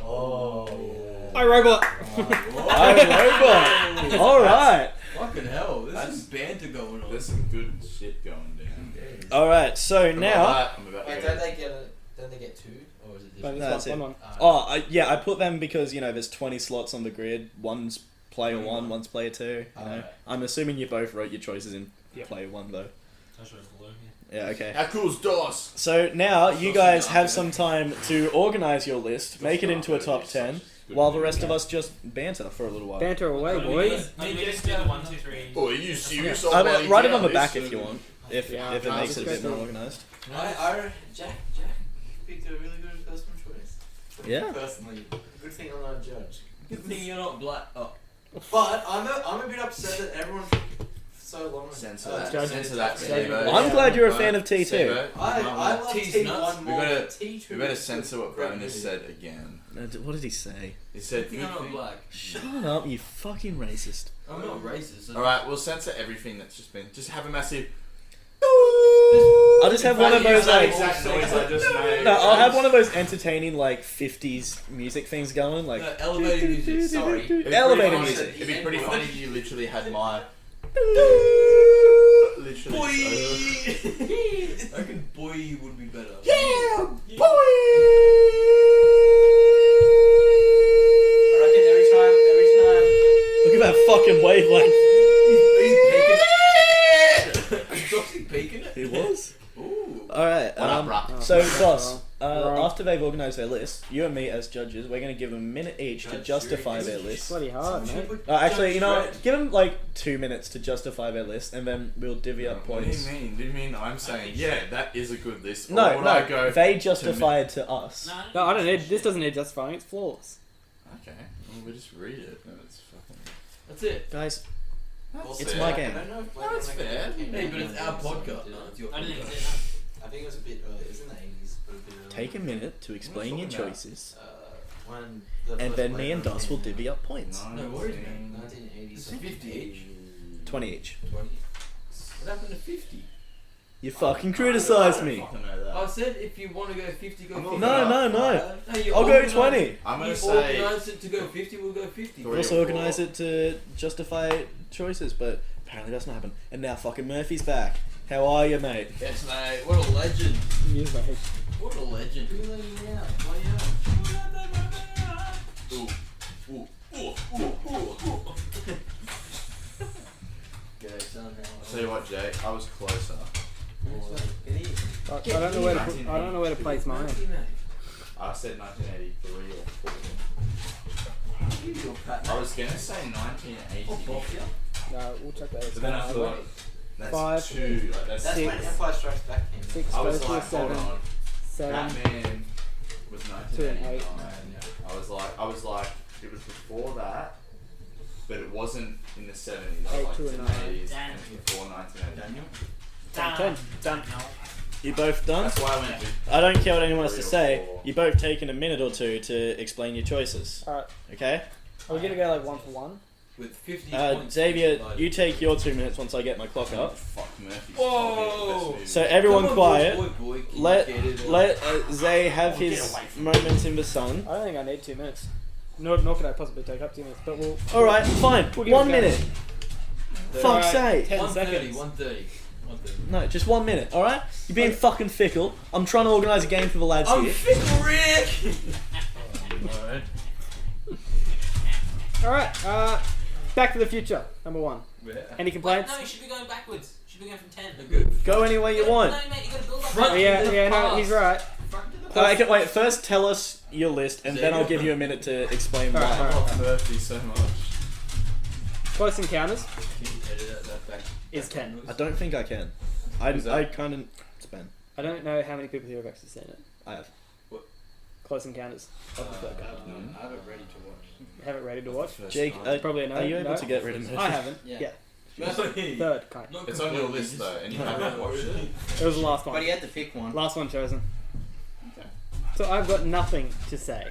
Oh, yeah. I Robot. I Robot. All right. Fucking hell, this That's- is banter going on. There's some good shit going down. All right. So now. I'm about Wait, to don't they get two, or is it No, just? No, that's it. one. Oh, yeah. I put them because there's 20 slots on the grid. One's player 1, one's player 2. You know. Alright. I'm assuming you both wrote your choices in Yep. player 1 though. That's right below here. Yeah. Okay. How cool's DOS? So now you guys have some time to organize your list, make it into a top 10, while the rest of us just banter for a little while. Banter away, No, boys. No, we just do the 1, 2, 3. Oh, are you serious? I mean, write it on the back if you want, if Yeah, it no, makes it a just bit go more through. organized. Jack picked a really good personal choice. Yeah. Personally, good thing I'm not a judge. Good thing you're not black. Oh. But I'm a bit upset that everyone took so long. Censor to that. Judge- Censor that, Judge- Steve-O. I'm glad you're a fan of T2. Steve-O. I love T's T1 nuts. more We than gotta- T2. We better censor what Bonus said again. What did he say? He said, Good thing I'm not black. Shut up, you fucking racist. I'm not racist. Alright, we'll censor everything that's just been. Just have a massive. I'll just have one of those that like. exact noise I just made. No, I'll have one of those entertaining like 50s music things going, like. Elevator music. Sorry. It'd be pretty Elevator funny- music. It'd be pretty funny if you literally had my. Literally. Boy. I reckon boy would be better. I reckon every time. Look at that fucking wavelength. Is Doxy peeking it? It was. Ooh. Alright, What up, bruh? so boss, Wrong. after they've organised their list, you and me as judges, we're going to give them a minute each to Judge, justify jury, their judge. list. Bloody hard, mate. Actually, you know what? Give them like 2 minutes to justify their list, and then we'll divvy up What do points. you mean? Do you mean I'm saying, yeah, that is a good list? Or No, would I go, no, they justify it to us. No, I don't need. This doesn't need justifying. It's flawless. Okay, well, we'll just read it. No, it's fucking. That's it. Guys, That's It's fair. my game. I don't know if No, it's fair. Hey, but it's our podcast. No, it's your I don't think podcast. it's it, I think it was a bit early. It was in the 80s. But a bit early. take a minute to explain your talking about? choices, When the and first then Blade me and Runner Dust will came divvy up points. No worries, man. 1980s. It's 50 each. 20 each. 20. What happened to 50? You fucking criticised me. I don't know that. I said if you want to go 50, go 50. No, no, no. No, you I'll go organised- 20. I'm gonna You say. organised it to go 50, we'll go 50. Three. Also organise it to justify choices, but apparently that's not happened. And now fucking Murphy's back. How are you, mate? Yes, mate. What a legend. You, mate. What a legend. Who let you out? Why you out? Ooh, ooh, ooh, ooh, ooh, ooh. G'day, son. I'll tell you what, Jay, I was closer. I don't know where to. Put, I don't know where to place mine. I said 1983 or 4. I I was gonna say 1980. No, we'll check that. But then I thought that's 5, 2. Like, that's That's Six. when Empire Strikes Back came. 6 I was goes to a like, hold 7. on. 7. Batman was 1989. 8. I was like, it was before that, but it wasn't in the 70s. I 8 was to like a 10 9. 80s Damn. and before 1980. Daniel? 10. Done. You both done? That's why I went with I don't care what anyone has to 3 or say. 4. You both taken a minute or two to explain your choices. Alright. Okay? Are we gonna go like 1 for 1? With 50 points. Xavier, Like- you take your 2 minutes once I get my clock up. Fuck Murphy. Whoa! So everyone Come on, quiet. boy, can you Let get it? let Zay have his moment in the sun. I don't think I need 2 minutes. Nor could I possibly take up 2 minutes. But we'll. All right, fine. We'll give 1 it a go. minute. Fuck's Alright, sake. 10 130, seconds. 130. 130. No, just 1 minute. All right. You're being fucking fickle. I'm trying to organise a game for the lads I'm here. fickle Rick! Alright. Alright. Back to the Future. Number 1. Any Wait, complaints? no, you should be going backwards. You should be going from 10. Good. Go any way you want. No, mate, you gotta build up. Front- Yeah, no, Pass. he's right. Front to the Okay, wait. First, tell us your list, and then I'll give you a minute to explain why. I love Murphy so much. Close Encounters Can you edit that back? is 10. I don't think I can. I kind of. It's Ben. I don't know how many people here have actually seen it. I have. Close Encounters of the Third Kind. I have it ready to watch. Have it ready to watch? Jake, Probably a no. are you able No? to get rid of Murphy? I haven't. Yeah. Yeah. Third Kind. It's on your list though, and you haven't watched it. It was the last But one. he had to pick one. Last one chosen. Okay. So I've got nothing to say.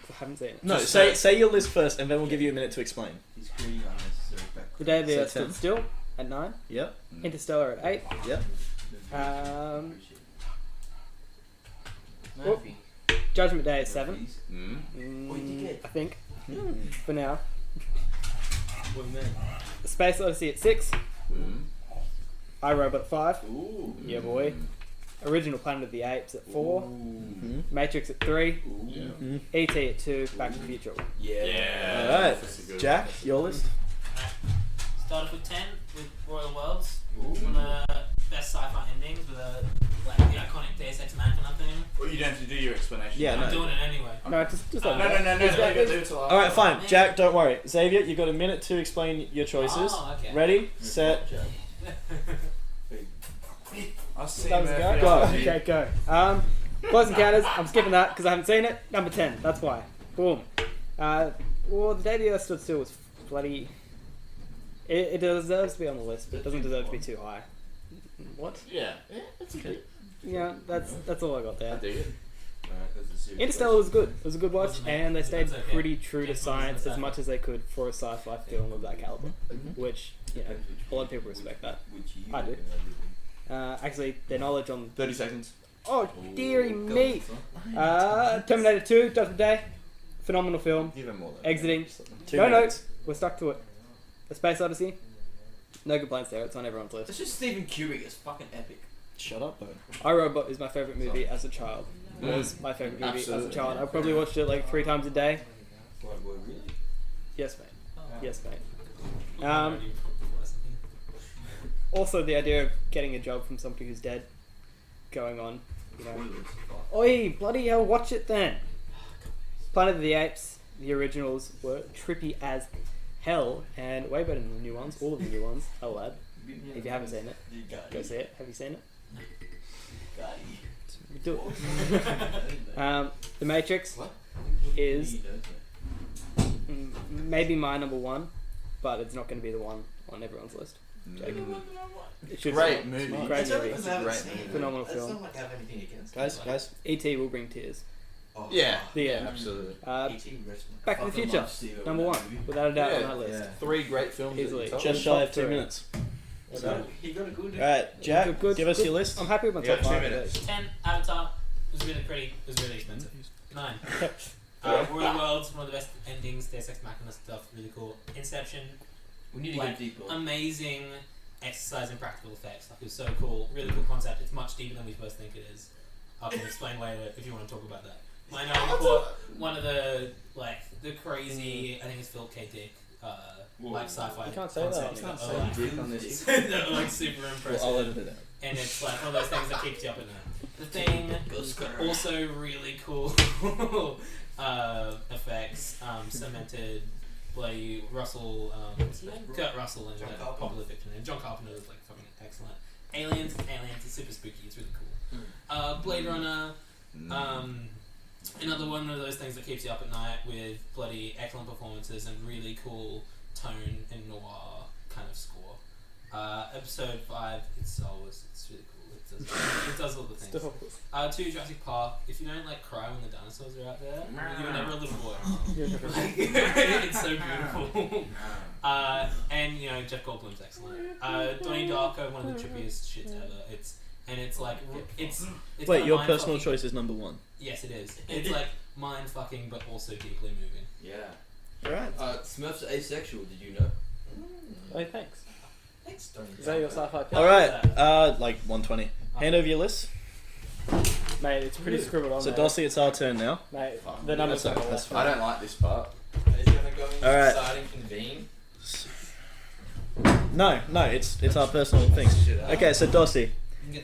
I haven't seen it. No, Just say your list first, and then we'll give you a minute to explain. He's creating unnecessary background. The Day of the So Earth 10. Stood Still at 9. Yep. Interstellar at 8. Yep. Murphy. Judgment Day at 7. Mm. I think. For now. What do you Space Odyssey at 6. Mm. iRobot at 5. Ooh. Yeah, boy. Original Planet of the Apes at 4. Mm-hmm. Matrix at 3. Yeah. E.T. at 2. Back to the Future. Yeah. Alright. That's a good Jack, one. your list. Started with 10 with Royal Worlds. Ooh. One of the best sci-fi endings with like the iconic Deus Ex Machina thing. Well, you don't have to do your explanation. Yeah, I'm no. doing it anyway. No, just No, like No, that. leave it till Alright, fine. Jack, don't worry. Xavier, you've got a minute to explain your choices. Oh, okay. Ready, set, I'll see That was a Murphy. go? after you. Okay, go. Close Encounters, I'm skipping that because I haven't seen it. Number 10, that's why. Boom. Well, The Day the Earth Stood Still was bloody... It deserves to be on the list, but it doesn't deserve to be too high. What? Yeah, that's okay. Yeah, that's all I got I there. dig it. Interstellar was good. It was a good watch, Wasn't it? and they stayed That's okay. pretty true to Yeah, science wasn't as it? much as they could for a sci-fi film of that caliber, which, you know, a lot of people respect that. I do. Actually, their knowledge on... 30 seconds. Oh, dearie me! Terminator 2, Judgment Day. Phenomenal film. Give him more. Exiting. 2 No, minutes. we're stuck to it. The Space Odyssey. No complaints there, it's on everyone's list. It's just Stephen Kubrick. It's fucking epic. Shut up, though. iRobot is my favourite movie as a child. Was my favourite movie as a child. I probably watched it like 3 times a day. Really? Yes, mate. Yes, mate. Um, Also, the idea of getting a job from somebody who's dead, going on, you know. Oi, bloody hell, watch it then! Planet of the Apes, the originals were trippy as hell, and way better than the new ones. All of the new ones, I'll add. If you haven't seen it, go see it. Have you seen it? Do it. The Matrix is maybe my number 1, but it's not going to be the one on everyone's list. Jake. It should Great be. movie. Great It's only movie. because I haven't Great seen it. Phenomenal It's film. not like I have anything against it. Guys. E.T. will bring tears. Oh. Yeah. The end. Absolutely. E.T. restaurant. Back to the Future, number 1, without a doubt on that list. 3 great films. Easily. At the top. Just shy of Top 2 three. minutes. So, he got a good Alright, Jack, Good- give us good- your list. I'm happy with my You top got 2 5. minutes. 10 Avatar was really pretty. It was really expensive. 9. Royal Worlds, one of the best endings. Deus Ex Machina stuff, really cool. Inception, We need to Like, get deeper. amazing exercise in practical effects. Like, it was so cool. Really cool concept. It's much deeper than we both think it is. I can explain later if you want to talk about that. My one of the crazy, I think it's Philip K. Dick, like sci-fi. You can't say that. concepts You can't that say are, like, Dick on this. that are like super impressive. I'll edit it out. And it's like one of those things that keeps you up at night. The thing, also really cool effects, cemented bloody Russell, what's his name? Kurt Russell in that popular fiction. And John Carpenter was like fucking excellent. Aliens, it's super spooky, it's really cool. Blade Runner, another one of those things that keeps you up at night with bloody excellent performances and really cool tone and noir kind of score. Episode 5, it's Star Wars. It's really cool. It does all the things. 2, Jurassic Park. If you don't like cry when the dinosaurs are out there, you were never a little boy. It's so beautiful. And you know Jeff Goldblum's excellent. Donnie Darko, one of the trippiest shits ever. It's like it's Wait, kinda your mind personal fucking. choice is number 1. Yes, it is. It's like mind fucking, but also deeply moving. Yeah. Alright. Smurfs are asexual. Did you know? Oh, thanks. Thanks, Tony. Is that your sci-fi pick? Alright, like 120. Hand over your list. Mate, it's pretty scribbled on So, mate. Dossie, it's our turn now. Mate, the numbers That's are that's I fine. don't like this part. Is he gonna go in Alright. starting from the bean? No, it's our personal things. Okay, so Dossie,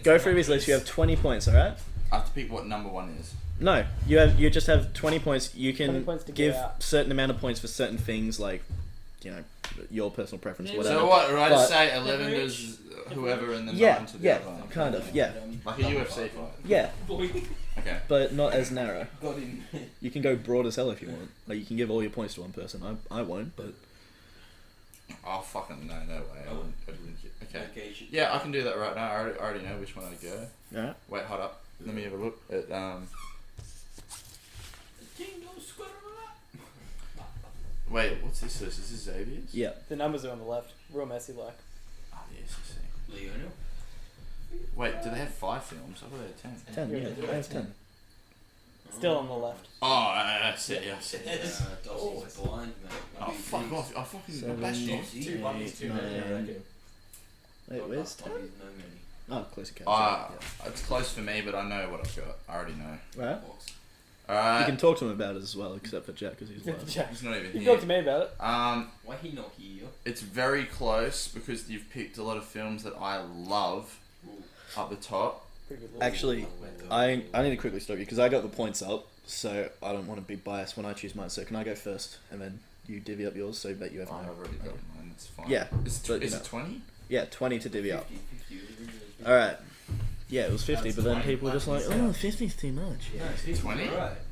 go through his list. You have 20 points, alright? I have to pick what number 1 is. No, you just have 20 points. You 20 can points to give get out. certain amount of points for certain things, like, you know, your personal preference, Yeah. whatever. So what? Right? But- Say 11 Never does whoever, and then Yeah, 9 to the yeah, other one. kind of, yeah, Like a UFC fight. yeah, Okay. but not as narrow. Got him. You can go broad as hell if you want. Like, you can give all your points to one person. I won't, but Oh fucking no way. I wouldn't okay. Okay, shit. Yeah, I can do that right now. I already know which one I'd go. alright. Wait, hold up. Let me have a look at Wait, what's this list? Is this Xavier's? Yeah. The numbers are on the left. Real messy, like. Oh yes, I see. Leonel. Wait, do they have 5 films? I thought they had 10. 10, yeah, I have 10. Still on the left. Oh, I see it. Yeah, I see it. Dossie's blind, mate. Oh fuck off! I fucking Seven, bashed you. 8, 9. Wait, where's 10? Oh, close account. It's close for me, but I know what I've got. I already know. Right. You Alright. can talk to him about it as well, except for Jack, because he's live. Jack. He's not even You here. talk to me about it. Why he not here? It's very close because you've picked a lot of films that I love up the top. Pretty good list. Actually, I need to quickly stop you, because I got the points up, so I don't want to be biased when I choose mine. So can I go first, and then you divvy up yours, so that you have Oh, mine? I've already got mine. It's fine. Yeah, Is but, it you know. 20? Yeah, 20 to divvy up. 50. Alright. Yeah, it was 50, That's but then 20. people were just like, oh, 50's too much. Yeah, 20?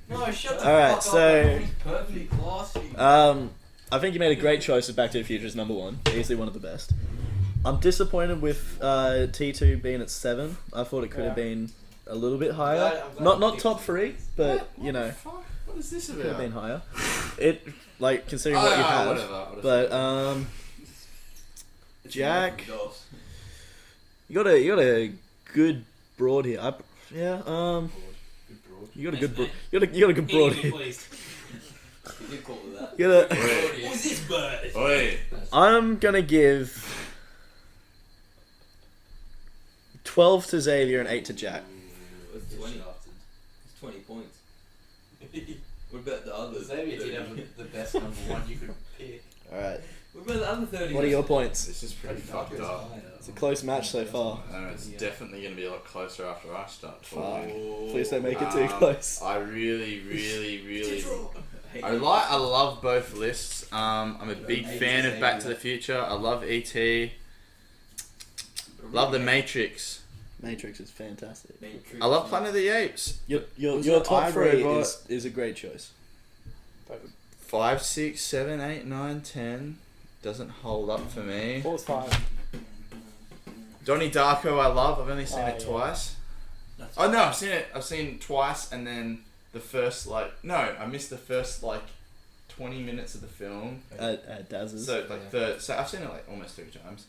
No, shut the Alright, fuck so- up. He's perfectly classy. I think you made a great choice with Back to the Future as number 1. Easily one of the best. I'm disappointed with T2 being at 7. I thought it could have Yeah. been a little bit higher. I'm glad Not you top picked 3, but, you know, Fuck, what is this could have about? been higher. It, like, considering Oh, what you yeah, have. whatever. But, Jack, you got a good broad here. You got a good broad. You got a good broad here. Please. You did call it that. You got a, Who's this bird? Oi. I'm gonna give 12 to Xavier and 8 to Jack. It's 20. It's 20 points. What about the others? Xavier did have the best number 1 you could pick. All right. What about the other 30? What are your points? This is pretty fucked up. It's a close match so far. And it's definitely going to be a lot closer after I start talking. Please don't make it too close. I really I love both lists. I'm a big fan of Back to the Future. I love E.T. Love The Matrix. Matrix is fantastic. I love Planet of the Apes. Your Was top it 3 iRobot? is a great choice. 5, 6, 7, 8, 9, 10 doesn't hold up for me. 4's 5. Donnie Darko I love. I've only seen Oh, it yeah. twice. Oh no, I've seen it. I've seen twice, and then the first I missed the first 20 minutes of the film. At Daz's. So so I've seen it almost 3 times.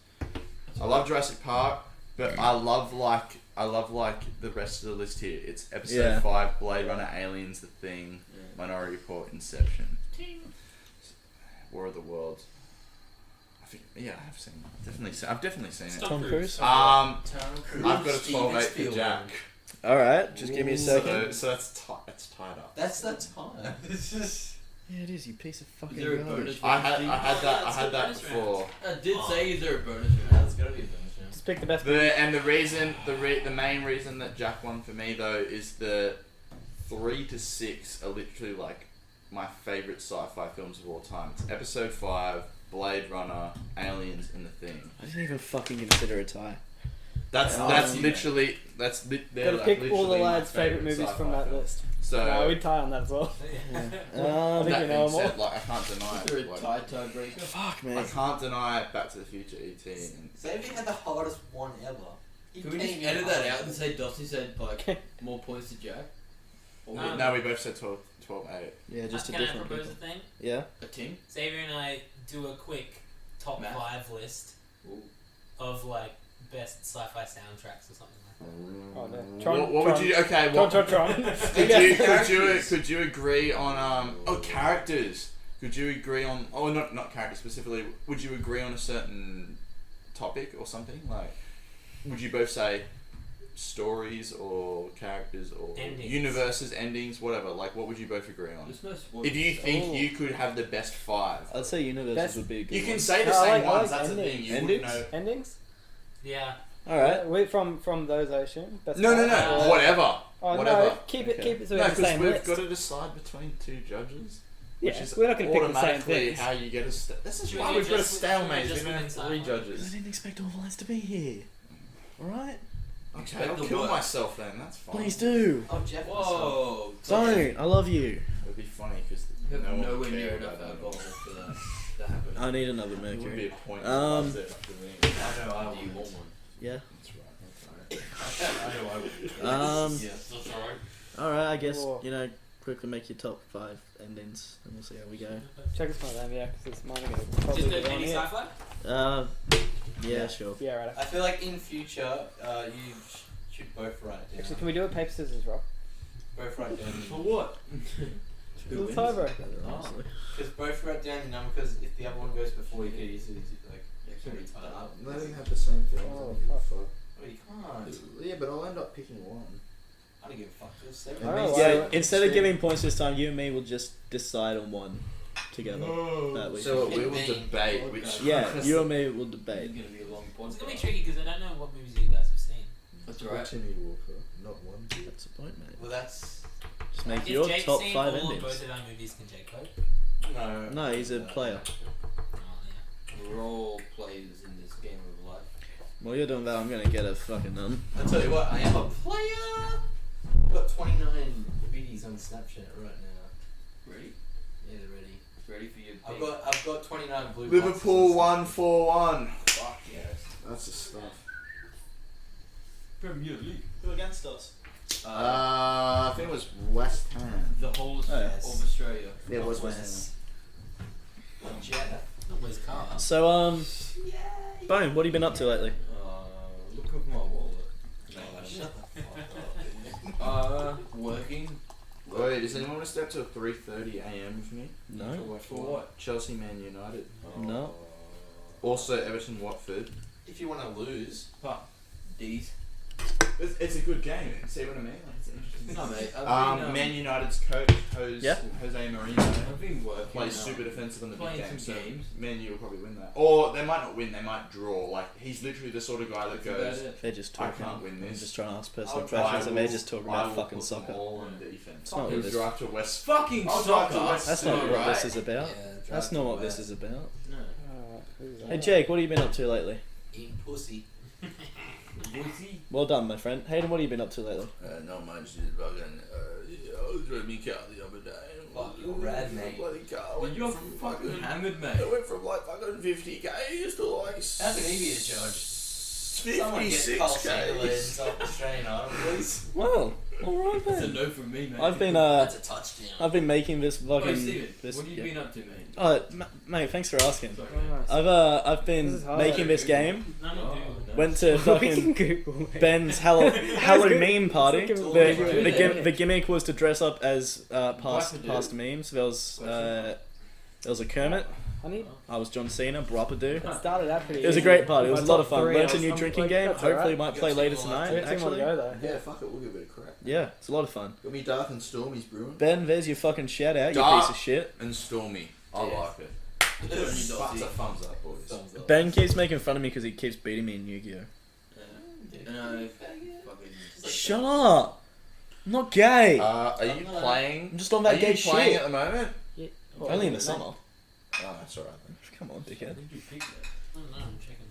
I love Jurassic Park, but I love the rest of the list here. It's episode 5, Blade Runner, Aliens, The Thing, Minority Report, Inception, War of the Worlds. I think I've seen it. I've definitely seen it. Tom Cruise. I've got a 12-8 for Jack. All right, just give me a second. So it's tied up. That's time. This is. Yeah, it is. You piece of fucking Is there a garbage. bonus? I had that bonus before. I did say, is there a bonus round? That's gotta be a bonus round. Just pick the best. The main reason that Jack won for me though is the 3 to 6 are literally my favorite sci-fi films of all time. It's episode 5, Blade Runner, Aliens, and The Thing. I didn't even fucking consider a tie. That's Gotta pick all the lads' favourite movies from that list. So No, we'd tie on that as well. I think that we know being them all. said, I can't deny Is there a it. tiebreaker? Fuck, I man. can't deny Back to the Future, E.T. and Xavier had the hardest one ever. He Can we just came in edit that hard. out and say Dossie said more points to Jack? Or no, we both said 12-8. Yeah, just a Can I different propose people. a thing? Yeah. a team? Xavier and I do a quick top Math. 5 list Ooh. of best sci-fi soundtracks or something like that. Oh, no. Tron, What would you? Okay, what? Tron. Could you agree on characters? Could you agree on not characters specifically? Would you agree on a certain topic or something? Would you both say stories or characters or Endings. universes, endings, whatever? What would you both agree on? There's no spoilers. If you think you could have the best 5, I'd say universes Best- would be a good you can one. say the No, I same like ones. That's the thing. endings. You wouldn't Endings? know. Endings? Yeah. All right. Wait, from those, I assume? That's No, fine. whatever. Oh Whatever. no, keep it so we No, have the because same we've list. got to decide between two judges. Yeah, Which is we're not going to pick the same automatically things. how you get a. This is Should why we we've got a just- stalemate. should we We're just gonna have win 3 inside? I judges. didn't expect all of us to be here. Alright? Okay, I'll the kill worst. myself then. That's fine. Please do. Oh, Jeff. Whoa. Don't. I love you. It'd be funny because You have no one nowhere would near care enough about that. alcohol for that to happen. I need another It wouldn't be Mercury. a point. Um, That's it for me. I know I Do you want one? Yeah. That's right. I know I would. Yes, that's alright. Alright, I guess, Cool. quickly make your top 5 endings and we'll see how we go. Check us one of them, yeah, because it's mine are going to probably Just be do on any here. sci-fi? Yeah, sure. Yeah, right. I feel like in future, you should both write it down. Actually, can we do it paper, scissors, rock? Both write down. For what? Little tiebreaker. Honestly. Because both write down your number. Because if the other one goes before, you could easily like actually tie it up. Let them have the same thing. Oh, Oh, you can't. Yeah, but I'll end up picking one. I don't give a fuck. Just say Oh, it. wow. Yeah, instead of giving points this time, you and me will just decide on one together. That week. So we will Bang. debate which. Yeah, you and me will It's debate. gonna be a long It's podcast. gonna be tricky because I don't know what movies you guys have seen. That's Right. right. Timmy Walker, not one. That's the point, mate. Well, that's Just make Is your Jake top seen 5 all of endings. both of our movies? Can Jake vote? no. No, he's a player. Oh yeah. We're all players in this game of life. While you're doing that, I'm gonna get a fucking I tell you what, I am a player. I've got 29 biddies on Snapchat right now. Ready? Yeah, they're ready. Ready for your I've got 29 blue. Liverpool boxes. 1-4-1. Fuck yes. That's the stuff. Premier League. Who against us? I think it was West Ham. The whole of, Oh, yeah. of Australia. Yeah, it was West. West Jeff. Not West Car. So, Bone, what have you been up to lately? Look at my wallet. Oh, shut the fuck up. Working. Ham. Wait, does anyone want to step to 3:30 a.m. with me? No? For what? Chelsea, Man United. No. Also Everton, Watford. If you want to lose, D's. It's a good game. See what I mean? Like, it's interesting. No, mate. Man United's coach, Jose Yeah. Mourinho, I've been working. plays super defensive on the big playing games. some So games. Man U will probably win that. Or they might not win. They might draw. Like he's literally the sort of guy that That's about goes. it. They're just I talking. can't win I'm this. just trying to ask personal I'll questions I and they're will- just talking I about will fucking put them soccer. all on defense. It's not I'll what this- drive to West. Fucking I'll drive to soccer. West. That's not what Right. this is about. That's not what this is about. No. Who's Hey that? Jake, what have you been up to lately? eating pussy. Pussy. Well done, my friend. Hayden, what have you been up to lately? Not much. Just fucking. I was driving my car the other day. Fuck, you're rad, mate. Bloody car. Well, Went you're from fucking hammered, I mate. went from like fucking 50k to like. How can he be a judge? Someone get Carl Sandiland 56k. South Australian Idol, please. Well, alright That's a then. no from me, mate. I've been That's a touchdown. I've been making this Oh, fucking Steven, this. what have you yeah. been up to, mate? Mate, thanks for asking. Sorry. I've This been is hard. making this game. None Oh, of you. nice. Went to We fucking can Google, mate. Ben's Hello good. meme party. Let's The, give it- the gimmick was to dress up as past Blackadoo. memes. There was a Kermit. Honey, I was John Cena. Brappadoo. it started out pretty It was a easy. great party. It was My a lot of top fun. three, Learned I a was- new I'm drinking like, game. that's Hopefully, alright. might play later tonight. We got 2 more to Actually, go though. Yeah, fuck it. We'll give it a crack. yeah, it's a lot of fun. Got me Dark and Stormy's brewing. Ben, there's your fucking shout out. You Dark. piece of shit. And Stormy. I Yeah. like it. That's That's a thumbs up, boys. Thumbs up. Ben keeps making fun of me because he keeps beating me in Yu-Gi-Oh. No, fucking. Shut up! I'm not gay. Are you playing? I'm just on Are that gay you playing shit. at the moment? Only in the summer. Oh, that's alright then. Come on, dickhead. Did you pick that? I don't know, I'm checking.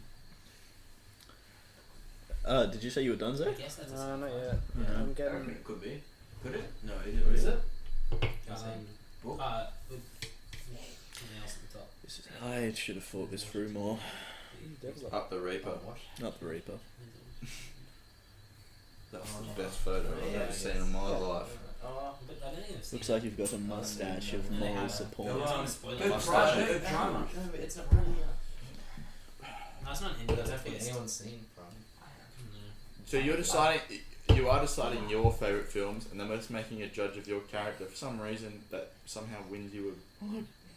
Did you say you were done, I Zach? guess that's No, not yet. Yeah. I'm I reckon getting. it could be. Could it? No, it isn't. What is it? Book? With something else at the top. I should have thought this through more. Up the Reaper. Not the Reaper. That's the best photo I've Yeah, ever I seen guess. in my life. But I don't think I've seen Looks it. like you've got a mustache of They moral have. support. It's on the spoiler Good list. try. No, Good drama. no, but it's not really No, it's not I India, don't it's think Fist. anyone's seen from. So you're deciding, you are deciding your favourite films, and then we're just making a judge of your character for some reason that somehow wins you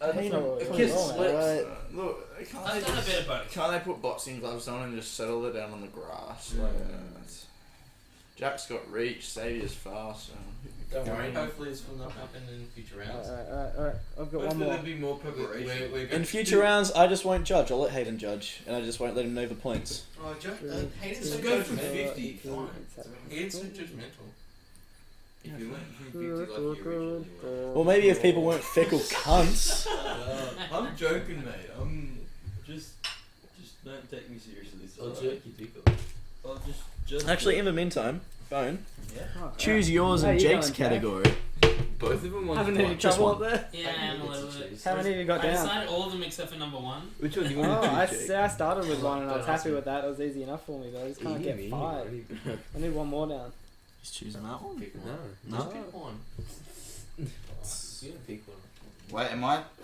Hey, no, A no, kiss no, slips. Right. look, can't I've done a bit of both. can't they put boxing gloves on and just settle it down on the grass? Like, that's- Jack's got reach, Saviour's fast. So. Don't worry, hopefully this will not happen in future rounds. Alright. I've got one Hopefully more. there'll be more preparation. We're In future rounds, I just won't judge. I'll let Hayden judge, and I just won't let him know the points. Oh, Hayden's Just so go for judgmental. 50. Fine. Hayden's so judgmental. If you went 350 like the original, you were. Well, maybe if people weren't fickle cunts. I'm joking, mate. I'm just don't take me seriously. I'll So jerk you pickle. I'll just. Actually, in the meantime, Bone, Oh, choose yeah. yours How in you Jake's going, Jack? category. both of them. Haven't any Just trouble one. up there? Yeah, I'm a little bit. How many have you got I down? decided all of them except for number 1. Which one do you Oh, want to do, I Jake? started with one and I was Don't happy ask with that. It was easy enough for me, but I just can't get Easy, 5. really. I need one more down. Just choosing that one. Pick one. No. Just pick one. You gotta pick one. Wait,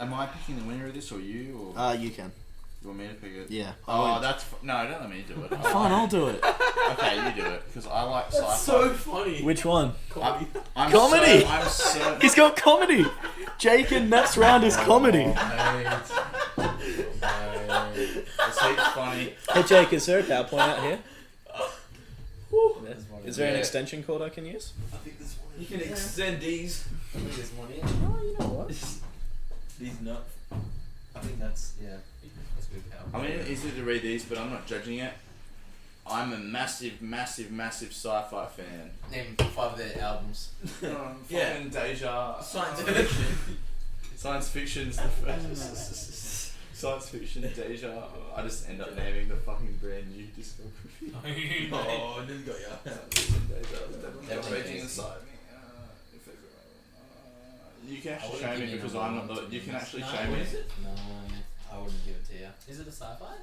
am I picking the winner of this or you? Or You can. you want me to pick it? Yeah. Oh, no! Don't let me do it. Fine, I'll do it. Okay, you do it because I like sci-fi. That's so funny. Which one? I'm Comedy! I'm so. He's got comedy. Jake in next round is comedy. Mate. This heap's funny. Hey Jake, is there a PowerPoint out here? There's one Is in there an Yeah. extension cord I can use? I think there's one in You can there. extend these. I think there's one in. Oh, you know what? These nuts. I think that's, yeah. That's good power. I mean, it's easy to read these, but I'm not judging it. I'm a massive, massive, massive sci-fi fan. Name 5 of their albums. Yeah. Fucking Deja. Science fiction. Science fiction's the first. Science fiction, Deja. I just end up naming the fucking brand new discography. Oh, this got ya. Definitely Raging fancy. inside me. You can I actually wouldn't show give me you because number I'm not one, the. to be You can honest. actually No, show what me. is it? No, I wouldn't give it to you. Is it a sci-fi?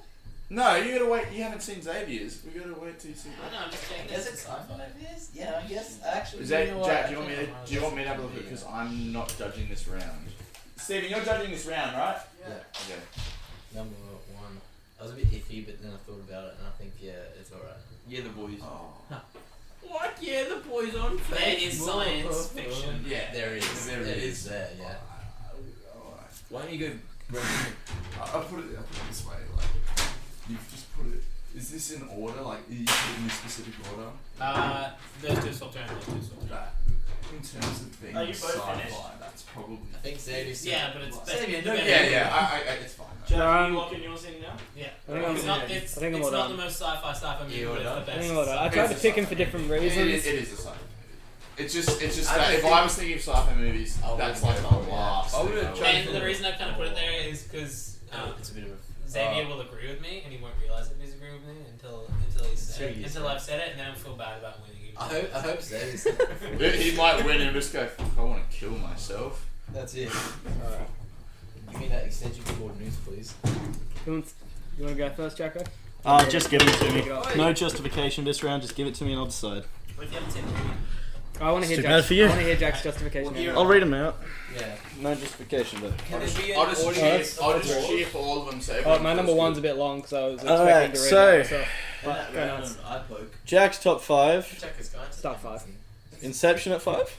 No, you gotta wait. You haven't seen Xavier's. We gotta wait till you see. I know, I'm just checking. Is Is it it sci-fi? Yeah, I guess. Actually, Is that, you know what? Jack? I Do you want me can't to? remember Do you want me to this have a look at? video. Because I'm not judging this round. Stephen, you're judging this round, right? Yeah. Okay. Number 1. I was a bit iffy, but then I thought about it and I think, yeah, it's alright. Yeah, the boys. Oh. What? Yeah, the boys on Facebook. There is science fiction. Yeah. There is. There It is. is there, yeah. Alright. Why don't you go? I put it this way. Like, you've just put it. Is this in order? Like, you put it in this specific order? Those two swapped around. That, in terms of being Are you both sci-fi, finished? that's probably. I think Xavier's. Yeah, but it's better. Xavier, better- Yeah, it's fine. Jack, are you locking yours in now? Yeah. I think I'm- It's not. I It's think I'm it's all not done. the most sci-fi movie, You but it's all the done? I best. think I tried to pick him for different reasons. It is a sci-fi movie. It's just I that don't if think- I was thinking of sci-fi movies, I that's wouldn't like go the for it. last. I thing would've would- tried- And the reason I kind of put it there is because It's a bit of a. Xavier will agree with me, and he won't realize if he's agreeing with me until he's said Sure it, he is, until right? I've said it, and then I'll feel bad about winning. I hope Xavier's. He might win and just go, "Fuck, I want to kill myself." That's it. Alright. Give me that extension cord news, please. You want to go first, Jacko? Just give it to me. Oi. No justification this round, just give it to me and I'll decide. But if you haven't seen the movie, I want to hear Too Jack's. bad for you. I want to hear Jack's justification. Well, here- I'll read them out. Yeah. No justification though. Can there be I'll just an cheer. audience? I'll just cheer for all of them. So Oh, everyone my feels number good. one's a bit long, so I was Alright, expecting to read so- it myself. But go nuts. I poke. Jack's top 5. Check his guys. Start 5. Inception at 5?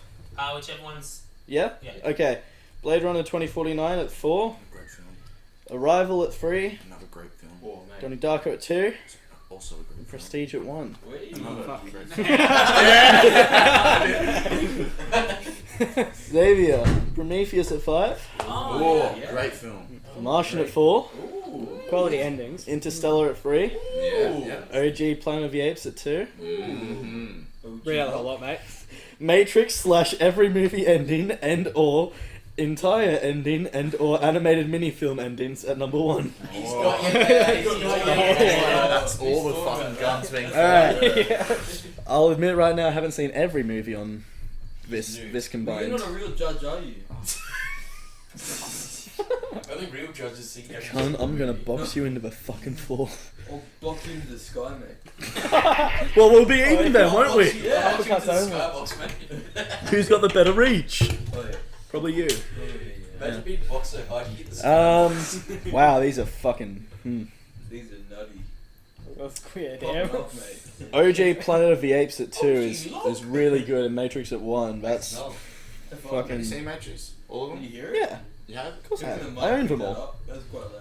whichever one's Yeah? yeah. Okay. Blade Runner 2049 at 4. Great film. Arrival at 3. Another great film. Oh, man. Donnie Darko at 2. Also a great film. Prestige at 1. Wait. Another fuck. great film. Xavier. Prometheus at 5. Oh, yeah. great film. Martian at 4. Ooh. Quality endings. Interstellar at 3. Yeah. OG Planet of the Apes at 2. Mm-hmm. Read out the whole lot, mate. Matrix / every movie ending and or entire ending and or animated mini-film endings at number 1. He's got you there. He's got you there. That's all the fucking guns being Alright. I'll admit right now I haven't seen every movie on this Nude. this But combined. you're not a real judge, are you? Only real judges see everything. Cunt, I'm gonna box you into the fucking floor. Or block into the sky, mate. Well, we'll be even then, won't we? Yeah, Uppercuts into the only. skybox, mate. Who's got the better reach? Oh, yeah. Probably you. Imagine being boxed so hard you hit the sky. Wow, these are fucking. These are nutty. That's queer, Pop damn. them up, mate. OG Planet of the Apes at 2 is really good, and Matrix at 1. That's No. Have you fucking. seen Matrix? All of Can them? you hear it? Yeah, You have? of course I Even have. the I mic owned them picked that all. up. That's quite loud.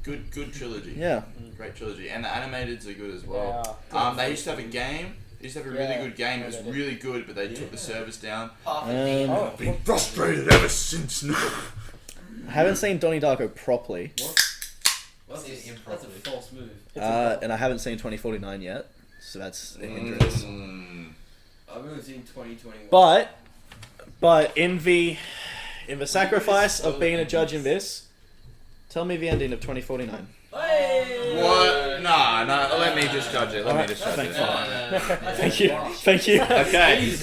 Good trilogy. Yeah. Great trilogy. And the animateds are good as well. Yeah. They used to have a game. They used to have a really Yeah. good game. It was Yeah, they did. really good, but they took the servers down. Half a beat. Oh, Been frustrated ever since now. I haven't seen Donnie Darko properly, That's Seen it a improperly. false move. and I haven't seen 2049 yet, so that's a hindrance. Mm. I've only seen 2021. But But in the sacrifice of being a judge in this, tell me the ending of 2049. What? Nah, let me just judge it. Let me just judge it. Thank you. Okay.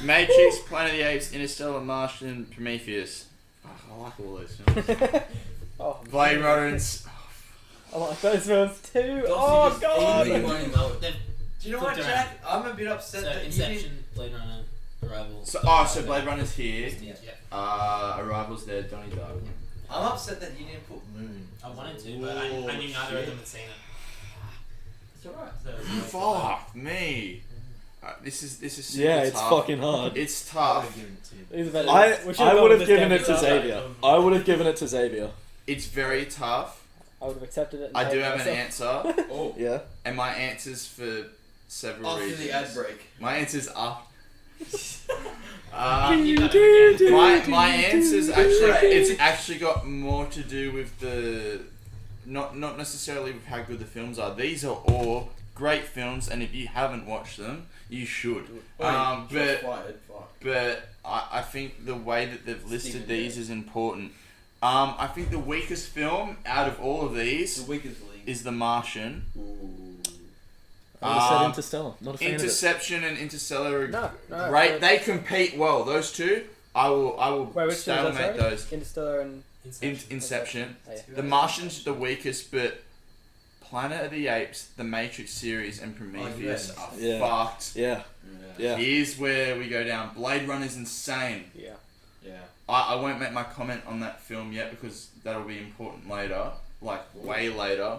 Matrix, Planet of the Apes, Interstellar, Martian, Prometheus. Oh, I like all those films. Oh, Blade Runner and... I like those films too. Oh god! They've Do you know what, flipped Jack? I'm a bit upset So that you Inception, Blade Runner, Arrival. So Blade Runner's here. Yeah. Arrival's there, Donnie Darko. I'm upset that you didn't put Moon. I wanted to, but I knew neither of them had seen it. It's alright. Fuck me. This is super Yeah, it's tough. fucking hard. It's tough. Either that- we should've I gone would with have this given game it to first. Xavier. I would have given it to Xavier. It's very tough. I would have accepted it. and I do paid have an myself. answer, Oh. Yeah. and my answer's for several After reasons. the ad break. My answer's up. You got it again. My answer's it's actually got more to do with the not necessarily with how good the films are. These are all great films, and if you haven't watched them, you should. But I think the way that they've listed these is important. I think the weakest film out of all of these is The Martian. I would have said Interstellar. Not a fan Interception and Interstellar are No, great. but- They compete well. Those two, I will Wait, which two was that, stalemate sorry? those. Interstellar and Inception. Oh, yeah. The Martian's the weakest, but Planet of the Apes, the Matrix series, and Prometheus are Yeah. fucked. Yeah. Yeah. Here's where we go down. Blade Runner's insane. Yeah. I won't make my comment on that film yet because that'll be important later, like way later.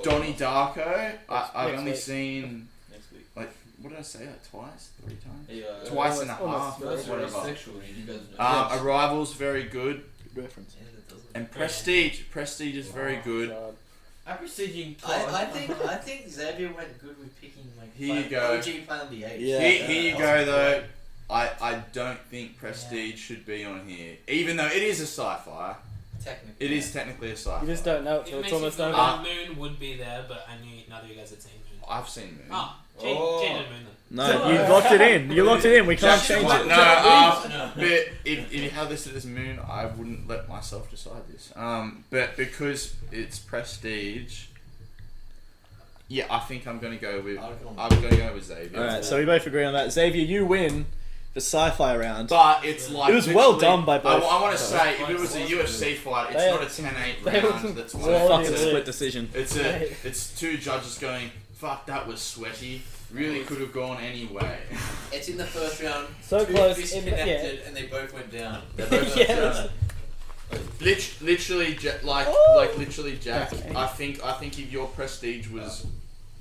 Donnie Darko, I've next only week. seen, Next week. like, what did I say, like twice? 3 times? Yeah. Twice and a almost half, very whatever. Arrival's very good, Good reference. and Prestige is very good. God. I think Xavier went good with picking like Here you go. OG Planet of the Apes. Yeah. Here you go though. I don't think Prestige should be on here, even though it is a sci-fi. Technically. It is technically a sci-fi. You just don't know it It till makes it's me almost feel over. like Moon would be there, but I knew neither of you guys had seen Moon. I've seen Moon. Ah, Oh. change it to Moon then. No, you locked it in. You locked it in. We can't Just change one- it. No, but if you had this as Moon, I wouldn't let myself decide this. But because it's Prestige, yeah, I think I'm gonna go with Xavier. All right, so we both agree on that. Xavier, you win the sci-fi round. But it's like It was well literally- done by both. I want to say, if it was a UFC fight, it's They- not a 10-8 they round. were- That's It's one. a Well, fucking yeah. split decision. It's two judges going, fuck, that was sweaty. Really could have gone anyway. It's in the first round. So two close, fists in the- connected, and they both went down. Yeah. Literally, Oh! literally, Jack. Okay. I think if your Prestige was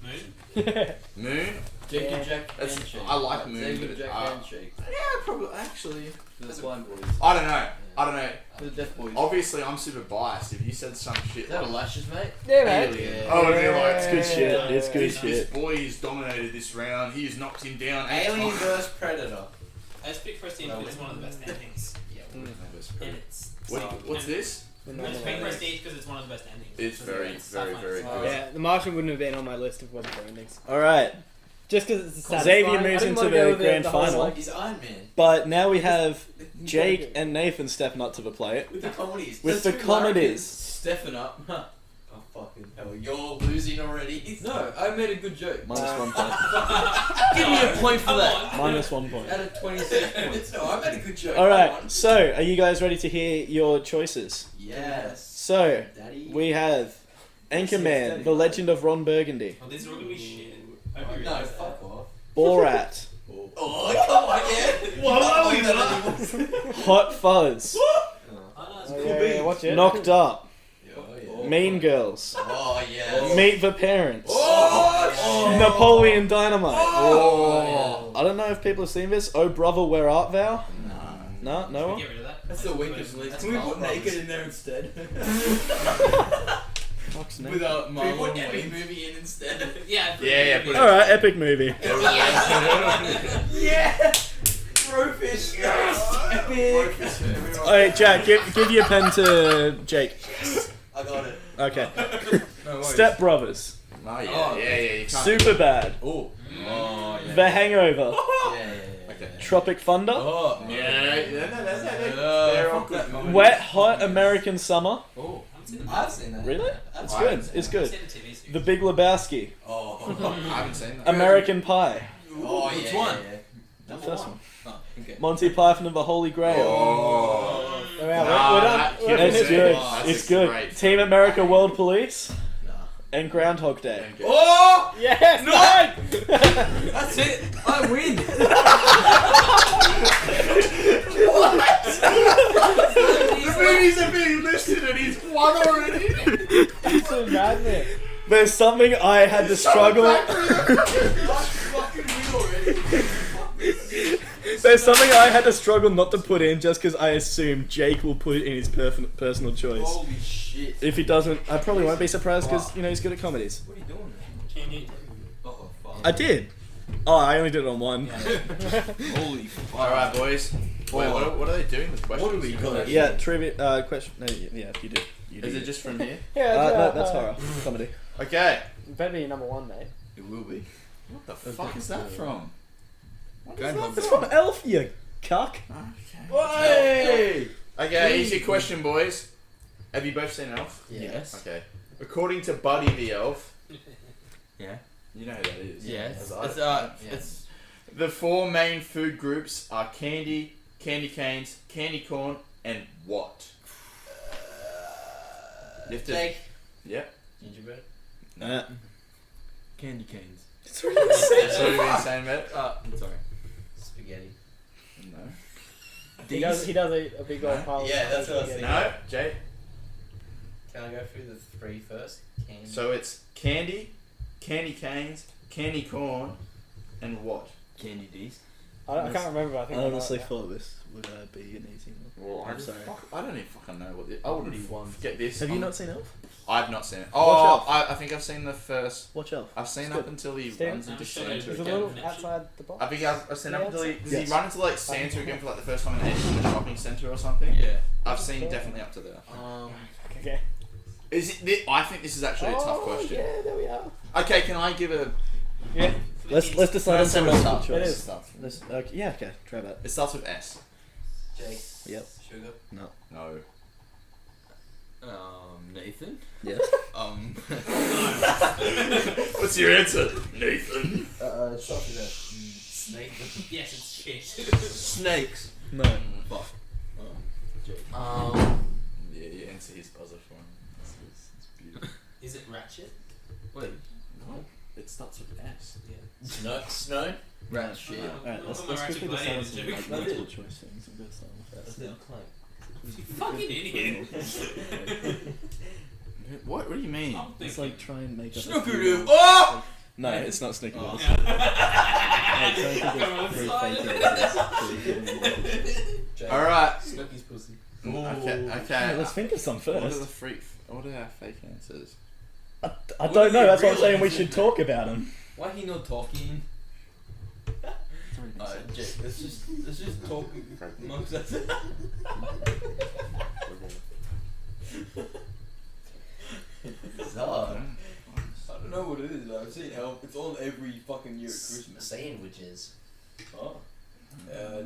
Moon? Moon, Jake Yeah. and Jack That's- handshake. I like Moon, Xavier but Jack handshake. yeah, probably actually. For the Slime Boys. I don't know. For the Death Boys. Obviously, I'm super biased. If you said some shit Is that a like lashes, mate? Yeah, man. Alien, I would be like, It's good shit. It's good this shit. boy has dominated this round. He has knocked him down 8 Alien times. vs Predator. I just picked Prestige because it's one of the best endings. And it's. What's this? I just picked Prestige because it's one of the best endings. It's very, sci-fi. very It's good. Yeah, The Martian wouldn't have been on my list if it wasn't for endings. All right, Just because it's satisfying. Xavier I moves didn't into wanna go the with grand whole, final. like, He's Iron Man. but now we have Jake and Nathan stepping up to the plate. With the comedies. With The the two comedies. Americans Stepping up. Oh, fucking hell. You're losing already. No, I made a good joke. Minus 1 point. Give me a point for Come that. on. Minus 1 point. Out of 26 points. No, I made a good joke. All Come right, on. so are you guys ready to hear your choices? Yes. So Daddy. we have Anchorman, The Legend of Ron Burgundy, Well, these are all gonna be shit. I hope you No, realize that. fuck off. Borat, Oh, come on, yeah. Whoa, Hot Fuzz, Oh, no, it's Oh, cool. yeah, watch it. Knocked Up, Oh, Mean Girls, Oh, yeah. Meet the Parents, Oh, Napoleon Dynamite. Oh. I don't know if people have seen this. Oh Brother, Where Art Thou? No, no Should we one. get rid of that? That's the weakest list. Can we put naked in there instead? Fuck's name. Without Can we Marlon put every Wayans. movie in instead? Yeah, Yeah, put it- All right, epic movie. Yeah! Brofish! Epic! All right, Jack, give your pen to Jake. I got it. Okay. No worries. Step Brothers, Oh yeah, Oh. yeah, you can't. Super Bad, Oh. Oh, yeah. The Hangover, Yeah. Traffic, Tropic Thunder. Oh. They're all good. Wet Hot American Summer. Oh. I've seen that. Really? I've It's seen good. that. It's I've good. seen the TV series. The Big Lebowski. Oh. I haven't seen that. American Pie. Oh, Which yeah, one? yeah, yeah. The first one. Oh, okay. Monty Python and the Holy Grail. Oh. There we are. Nah, We're that done. We're kills It's it. good. That's It's a good. great Team film. America World Police Nah. and Groundhog Day. Oh! Yes! No! Nine! That's it! I win! The movies are being listed and he's won already. It's a madman. There's something I had to struggle. fucking win already. There's something I had to struggle not to put in just because I assume Jake will put it in his personal choice. Holy shit. If he doesn't, I probably won't be surprised because he's good at comedies. What are you doing? Candy. Oh, fuck. I did. Oh, I only did it on one. Holy fuck. Alright, boys. Wait, what are they doing with questions? What do we got? Yeah, trivia. Question. No, yeah, if you do. You do. Is it just from here? Yeah, No, that's horror comedy. Okay. Better be your number one, mate. It will be. What the fuck is that from? Groundhog It's from Elf, you cuck. Okay. Okay, easy question, boys. Have you both seen Elf? Yes. Okay. According to Buddy the Elf, Yeah. you know who that is. Yes. As It's, I- it's The four main food groups are candy, candy canes, candy corn, and what? You have to. Jake. Yep. Gingerbread. candy canes. It's really the same. So what are you saying, Matt? I'm sorry. Spaghetti. No. He does eat a big old pile. Yeah, that's what I was thinking. No, Jay. Can I go through the three first? Candy. So it's candy, candy canes, candy corn, and what? Candy D's. I can't remember. I think I I know honestly it. thought this would be an easy one. Well, I'm sorry. I don't even fucking know what this. I wouldn't forget this. Have you not seen Elf? I've not seen it. Watch Oh, Elf. I think I've seen the first. Watch Elf. I've seen It's up good. until he Steve? runs into I'm sure Santa It's a Yeah. little Connection. outside the box. I think I've seen up Yeah, until he it's- does Yes. he run into like Santa again for like the first time in the shopping centre or something. Yeah. I've seen definitely up to there. Okay. Is it? I think this is actually a tough question. Yeah, there we are. Okay, can I give a? Yeah. Let's decide on Let's some have a multiple start. It choice. is. Let's, okay, yeah, okay, try that. It starts with S. Jake. Yep. Sugar. No. Nathan. Yes. What's your answer, Nathan? Chocolate. Snake. Yes, it's shit. Snakes. No. Fuck. Jake. Yeah, you answer his buzzer for him. It's beautiful. Is it Ratchet? Wait. No, it starts with S. Snow. Snow. Rat shit. Alright, let's Not my quickly Ratchet decide on Blade, some joke. multiple choice things. I'm gonna start with That's that. it. Clank. You fucking idiot. What do you mean? I'm It's thinking. like try and make up a Snooker few- doo. Oh! No, it's not Snicker Oh. Doodle. Alright, try and think of three fake answers. Jake. Alright. Snooky's pussy. Okay. Okay, let's think of some What are first. the what are our fake answers? I don't know, that's why I'm saying we should talk about them. Why he not talking? Jake, let's just talk amongst us. It's hard. I don't know what it is, but I've seen Elf. It's on every fucking year at Christmas. Sandwiches. Oh.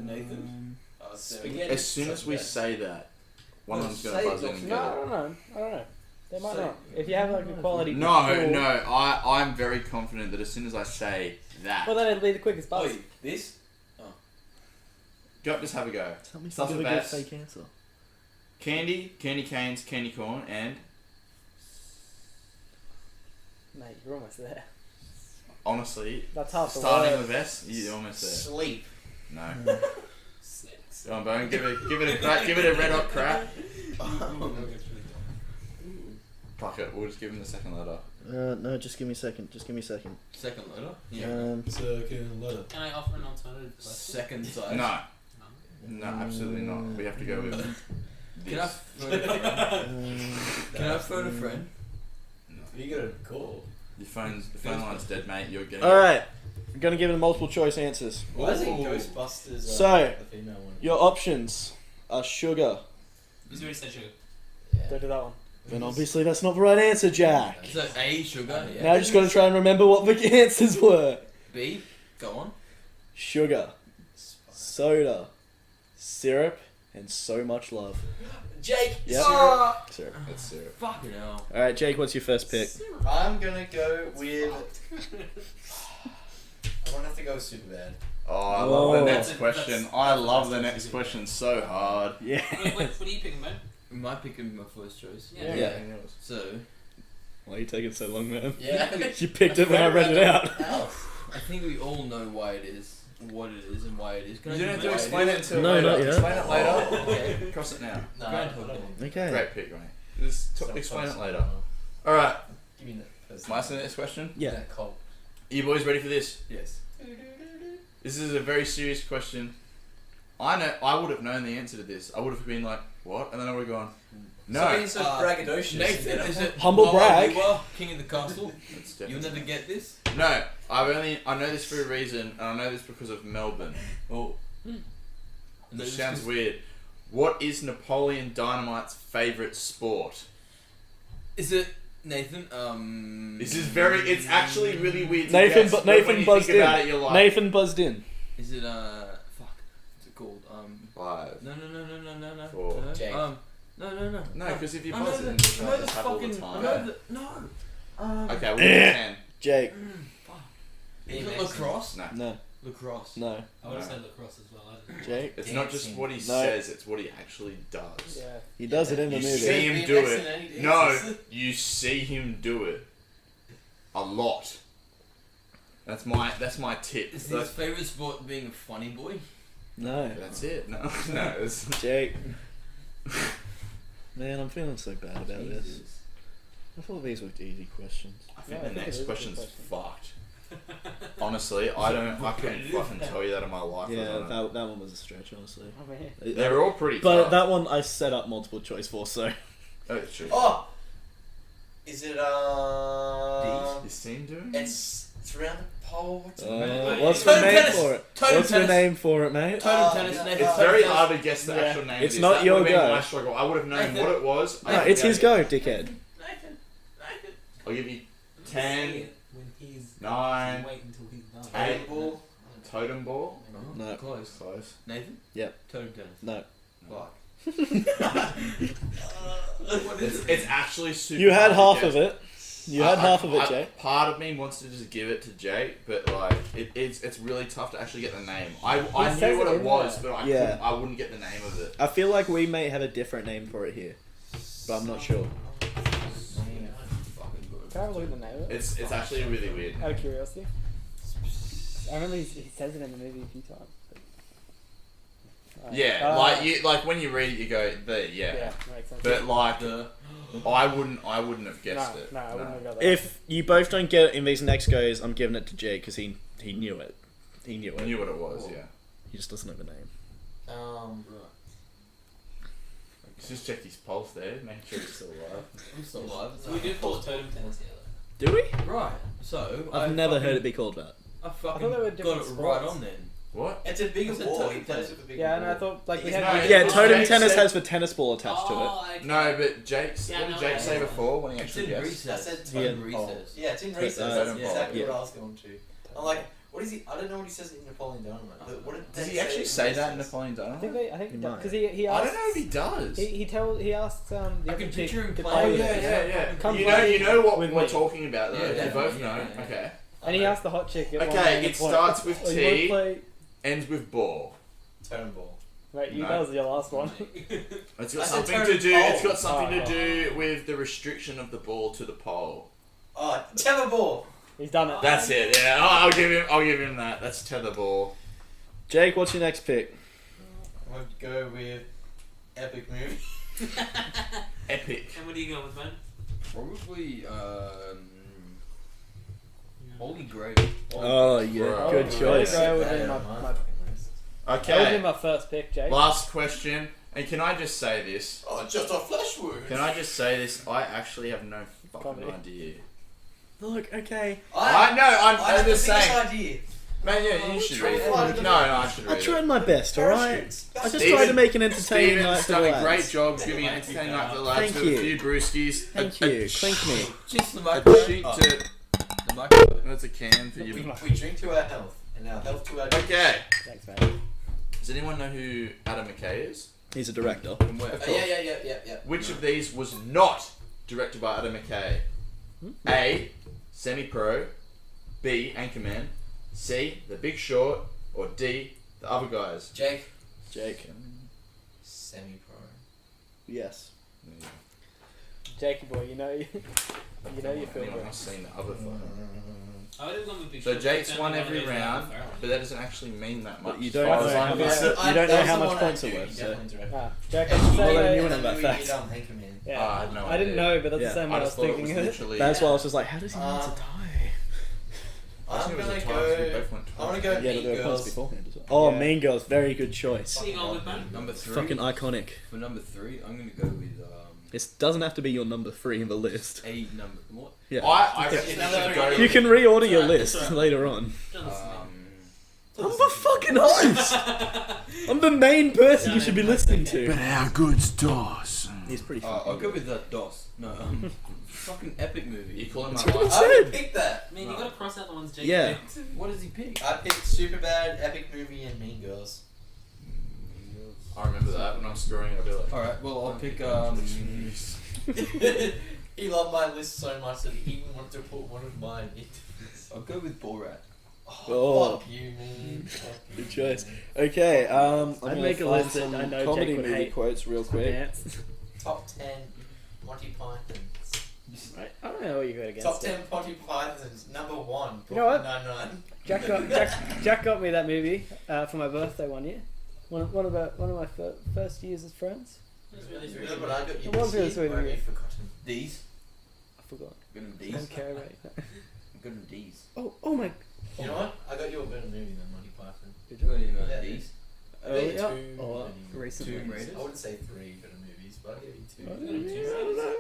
Nathan. Spaghetti. As soon as we say that, one of them's gonna Say buzz in it, and No, get I it. don't know. I don't know. They might Say- not. If you have like a quality. No, pool- no, I'm very confident that as soon as I say that, Well, then it'd be the quickest buzz. Oi, this? go just have a go. Tell me Starts think of with a good S. fake answer. Candy, candy canes, candy corn, and Mate, you're almost there. honestly, That's half the starting word. with S, you're almost there. Sleep. No. Snakes. Go on, Bone, give it a crack, give it a red hot crack. Fuck it, we'll just give him the second letter. No, just give me a second. Just give me a second. Second letter? Second letter. Can I offer an alternative question? Second size. No, no, absolutely not. We have to go with Can I this. Can I phone a friend? No. You got a call. The phone line's dead, mate. You're getting. Alright, I'm gonna give it multiple choice answers. Why is it Ooh. Ghostbusters? So, the female one. Your options are sugar. He's already said sugar. Yeah. Don't do that one. Then obviously that's not the right answer, Jack. So A, sugar. Yeah. Now I just gotta try and remember what the answers were. B, go on. Sugar. soda, syrup, and so much love. Jake. Yep. Ah, Syrup. That's syrup. fucking hell. All right, Jake, what's your first pick? I'm gonna go with. I'm gonna have to go with Superbad. Oh, I love the Oh. next question. I love the next question so hard. Yeah. What are you picking, Ben? My pick would be my first choice. Yeah. So, Why are you taking so long, man? Yeah. You picked it when I read it out. I think we all know why it is, what it is, and why it is. Can I You don't have to why explain it until No, later. not yet. Explain it later. Oh, okay. Cross it now. No, Grand I Hotel. don't. Okay. Great pick, mate. Just explain it later. All Alright, Give me that. my next question. Yeah. That cold. Are you boys ready for this? Yes. This is a very serious question. I know. I would have known the answer to this. I would have been like, "What?" And then I would have gone, "No." So being so braggadocious. Nathan, is it Humble while brag. You are king of the castle. That's You'll definitely- never get this. No, I know this for a reason, and I know this because of Melbourne. Oh. Which sounds weird. What is Napoleon Dynamite's favourite sport? Is it Nathan? This is very. It's actually really weird. To Nathan, guess, but when Nathan you buzzed think about in. it, you're like, Nathan buzzed in. Is it fuck? What's it called? 5. No. 4. No. Jake. No. No, because if you I know buzz the, it, I know the just have all fucking. the I time. know the no. Okay, we'll do 10. Jake. Is it lacrosse? No. No. Lacrosse. No. I would have said lacrosse as well. I didn't. Jake. It's not just what he No. says; it's what he actually does. Yeah. He does it in the You movie. see him Being do excellent it. at any No, dances. you see him do it a lot. That's my tip. Is his favourite sport being a funny boy? No. That's it. No, no. It's, Jake. Man, I'm feeling so bad about this. Jesus. I thought these were easy questions. I think Yeah, I the think it next is a good question's question. fucked. Honestly, I couldn't fucking tell you that in my life. Yeah, that one was a stretch, honestly. Oh man. They were all pretty But tough. that one I set up multiple choice for, so. Oh, it's true. Oh. Is it Is team doing? It's around the pole. What's it? What's the Totem name tennis. for it? Totem What's the tennis. name for it, mate? Totem tennis. yeah. Nathan. It's Totem very tennis. hard to guess the Yeah. actual name. It's of this. not That your would have been go. my struggle. I would have known Nathan. what it was. No, it's his go, dickhead. Nathan. I'll give you Say 10, it when he's 9, wait until he's done. Eight. Ball. totem ball. Oh, No. Close. Close. Nathan? Yep. Totem tennis. No. Fuck. It's actually super. You had hard half to of guess. it. You had half of it, Jake. Part of me wants to just give it to Jake, but like it's really tough to actually get the name. I says knew what it it in was, there. but Yeah. I wouldn't get the name of it. I feel like we may have a different name for it here, but I'm not sure. Can I have a look at the name of it? It's actually really weird. Out of curiosity. I remember he says it in the movie a few times. But... Yeah, like when you read it, you go there. Yeah. Yeah, makes sense. But like, I wouldn't have guessed it. No, I wouldn't have got that. If you both don't get it in these next goes, I'm giving it to Jake because he knew it. He knew I it. knew what it was. Yeah. He just doesn't know the name. Just checked his pulse there, making sure he's still alive. I'm still alive. So we do call it totem tennis here. Do we? Right. So I've never heard it be called that. I I fucking thought they were got different it right sports. on then. What? It's a bigger I said ball. totem He plays tennis. with a bigger Yeah, ball. and I thought like we No, had. Yeah, Jake totem tennis said- has the tennis ball attached to it. Okay. No, but Jake's. Yeah, What did no, Jake I- say before when he It's actually in guessed? recess. I said It's totem in ball. recess. Yeah, it's in recess. uh, That's yeah. exactly Yeah. what I was going to. I'm like, what is he? I don't know what he says in Napoleon Dynamite. But what did Does they he actually say that in recess? Napoleon I think Dynamite? I think He because might. he I asked. don't know if he does. He asked the I other can chick picture him to playing play Oh with yeah, it. yeah, yeah. Come You play know what with we're me. talking about though. Yeah, You both yeah, know. yeah. Okay. And he asked the hot chick. At one Okay, point, it starts with "Oh, you wanna T. play-" Ends with ball. Totem ball. Wait, No. that was your last one. It's I got said something totem to do. pole. It's got something Oh. to do with the restriction of the ball to the pole. Oh, tether ball. He's done it. That's it. Yeah, I'll give him that. That's tether ball. Jake, what's your next pick? I'm going to go with epic movie. Epic. And what are you going with, man? Probably Holy Grail. Oh yeah, Bro. good Oh, choice. That would be Yeah, my, man. my, that would be Okay. my first pick, Jake. Last question. And can I just say this? Oh, just a flesh wound. Can I just say this? I actually have no fucking Comedy. idea. Look, okay. I know. I I'm have the just biggest saying. idea. Man, yeah, you should read it. Try No, to- I should I read tried it. my best, alright? Parachutes. I just Steven- tried to make an entertaining Steven's night for done the a lads. great job giving an entertaining night for the lads Thank with you. a few brewskis. Thank a, you. Clink me. Kiss the A microphone. cheat Oh, to. the microphone. That's a can for We you. drink to our health, and our health to our Okay. Thanks, man. Does anyone know who Adam McKay is? He's a director. And where? Yeah. Which of these was not directed by Adam McKay? A. Semi-Pro. B. Anchorman. C. The Big Short. Or D. The Other Guys. Jake. Semi-pro. Yes. Jakey boy, you know you feel Anyone good. else seen the other fucking... I would have gone with Big So Short. Jake's It's won only every one of those round, Farrell. but that doesn't actually mean that much. But you as don't far know as how I'm much- concerned. you don't know how much points are worth, so... Jack, And I'm you Well, then saying you know wouldn't that know movie that fact. Anchorman. yeah. I had no I didn't idea. know, but that's Yeah. the same I one I was just thought it thinking. was literally... That's why I was just like, how does he need to tie? I think I'm it was gonna a tie, so we go. both went I'm gonna 20. go Yeah, Mean there were points Girls. beforehand as well. Oh, Yeah. Mean Girls, very good choice. What are you going with, man? Number 3. Fucking iconic. For number 3, I'm gonna go with It doesn't have to be your number 3 in the list. a number. What? Yeah. I reckon It's you another should go... You can reorder your Sorry, list sorry. later on. Don't listen to me. I'm the fucking host! I'm the main person you should be listening to. how good's DOS? He's pretty I'll fucking go with DOS. No, fucking epic You movie. call him That's my what life? I I said. would pick that. Man, you gotta cross out the ones Jake Yeah. picked. What does he pick? I picked Superbad, Epic Movie, and Mean Girls. I remember that when I'm scoring. I'll be like, Alright, well, I'll pick, He loved my list so much that he even wanted to put one of mine into this. I'll go with Borat. Oh. Fuck you, man. Fuck you, Good choice. man. Okay, I'm I'd gonna make a find list that some I know comedy Jake would movie hate. quotes real quick. Dance. Top 10 Monty Pythons. Right. I don't know what you got against Top it. 10 Monty Pythons. Number 1. You know what? Brooklyn Nine-Nine. Jack got me that movie for my birthday one year. One of my first years as friends. That's really You sweet. know what I got you It was this really year? sweet of Or have you. you forgotten? D's. I forgot. Good on I D's. don't care about that. Good on D's. Oh my. You know what? I got you a better movie than Monty Python. Good Good job. on Yeah. D's. I got you Yeah. 2 Or better recent movies. Raiders? I wouldn't say 3 better movies, but I gave I you 2. don't know.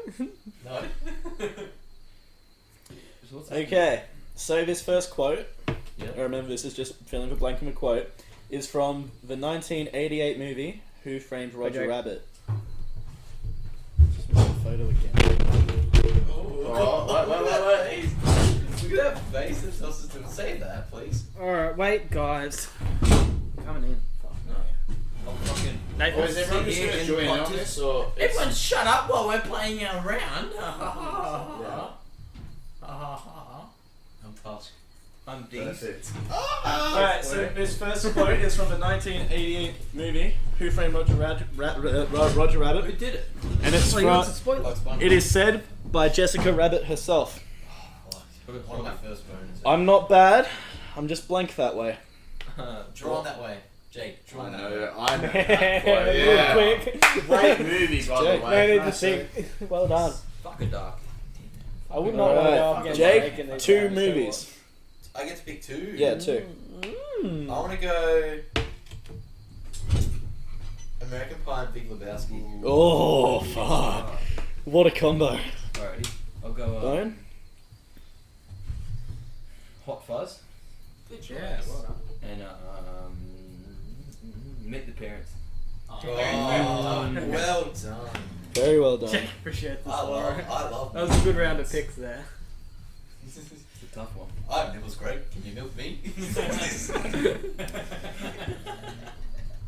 No. So what's Okay, so this first quote, Yeah. I remember this is just filling the blank in a quote, is from the 1988 movie Who Framed Roger Jake. Rabbit. Just make a photo again. Oh, wait. Look at that face. That tells us to say that, please. Alright, wait, guys. Coming in. No. I'll fucking. Nathan. Or is everyone just Sit going to here join and in on podcast. this, or... Everyone shut up while we're playing our round. Yeah. I'm tough. I'm D's. Perfect. Alright, so this first quote is from the 1988 movie Who Framed Roger Rabbit, Who did it? and it's Oh, you want from, some spoilers? Bugs Bunny. it is said by Jessica Rabbit herself. One of my first bonus. I'm not bad, I'm just blank that way. Drawn that way. Jake, I drawn that know, way. I know that quote, Real yeah. quick. Great movie, by Jake, the No way. need to think. Well done. Fuck a dark. I would not want to go up Alright, against Jake Jake, in these 2 rounds, so movies. I get to pick 2. Yeah, 2. Mm. I want to go American Pie and Big Lebowski. Oh, fuck. What a combo. Alrighty. I'll go Bone? Hot Fuzz Good choice. Yeah, well done. and Meet the Parents. Oh, Oh, well done. Very well done. Jake, appreciate this. I love That was a good round of picks there. It's a tough one. It was great. Can you milk me?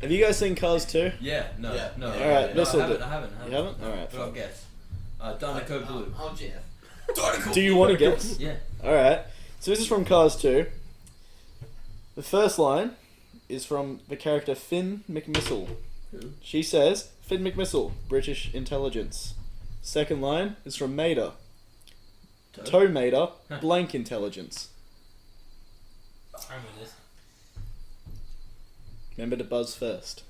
Have you guys seen Cars 2? Yeah, no, Yeah. no. Alright, no, this'll I haven't, do. I haven't. You haven't? Alright. But I'll guess. Dinoco Blue. Oh, Jeff. Do you want to guess? Yeah. Alright. So this is from Cars 2. The first line is from the character Finn McMissile. Who? She says, Finn McMissile, British intelligence. Second line is from Mater. Toe Mater, blank intelligence. I remember this. Remember to buzz first.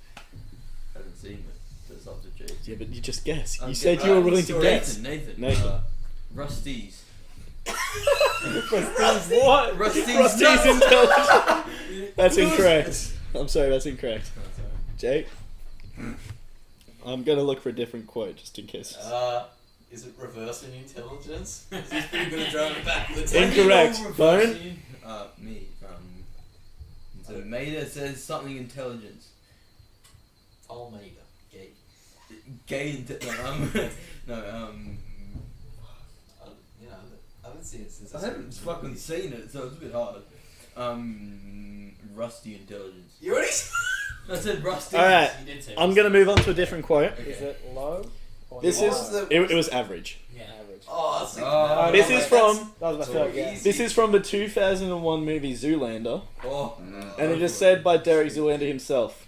Haven't seen it. So it's up to Jake. Yeah, but you just guess. You I'm said gu- you were willing to guess. Nathan. Nathan. Rusty's. What? Rusty's Rusty's nuts. intelligence. That's incorrect. I'm sorry, that's incorrect. Jake? I'm gonna look for a different quote just in case. Is it reversing intelligence? Is this pretty good at driving the back of the tank? Incorrect. Bone? Me. So Mater says something intelligence. Almeida. Gay. Gay. No. I haven't seen it since I haven't fucking seen it, so it's a bit hard. Rusty intelligence. You already I said rusty. Alright, You did say I'm gonna move on to a different quote. Is it low? Or This high? is it was average. Yeah. Average. Oh, that's Oh, This no, is mate, from That was my So third guess. easy. this is from the 2001 movie Zoolander, Oh. and it is said by Derek Zoolander himself.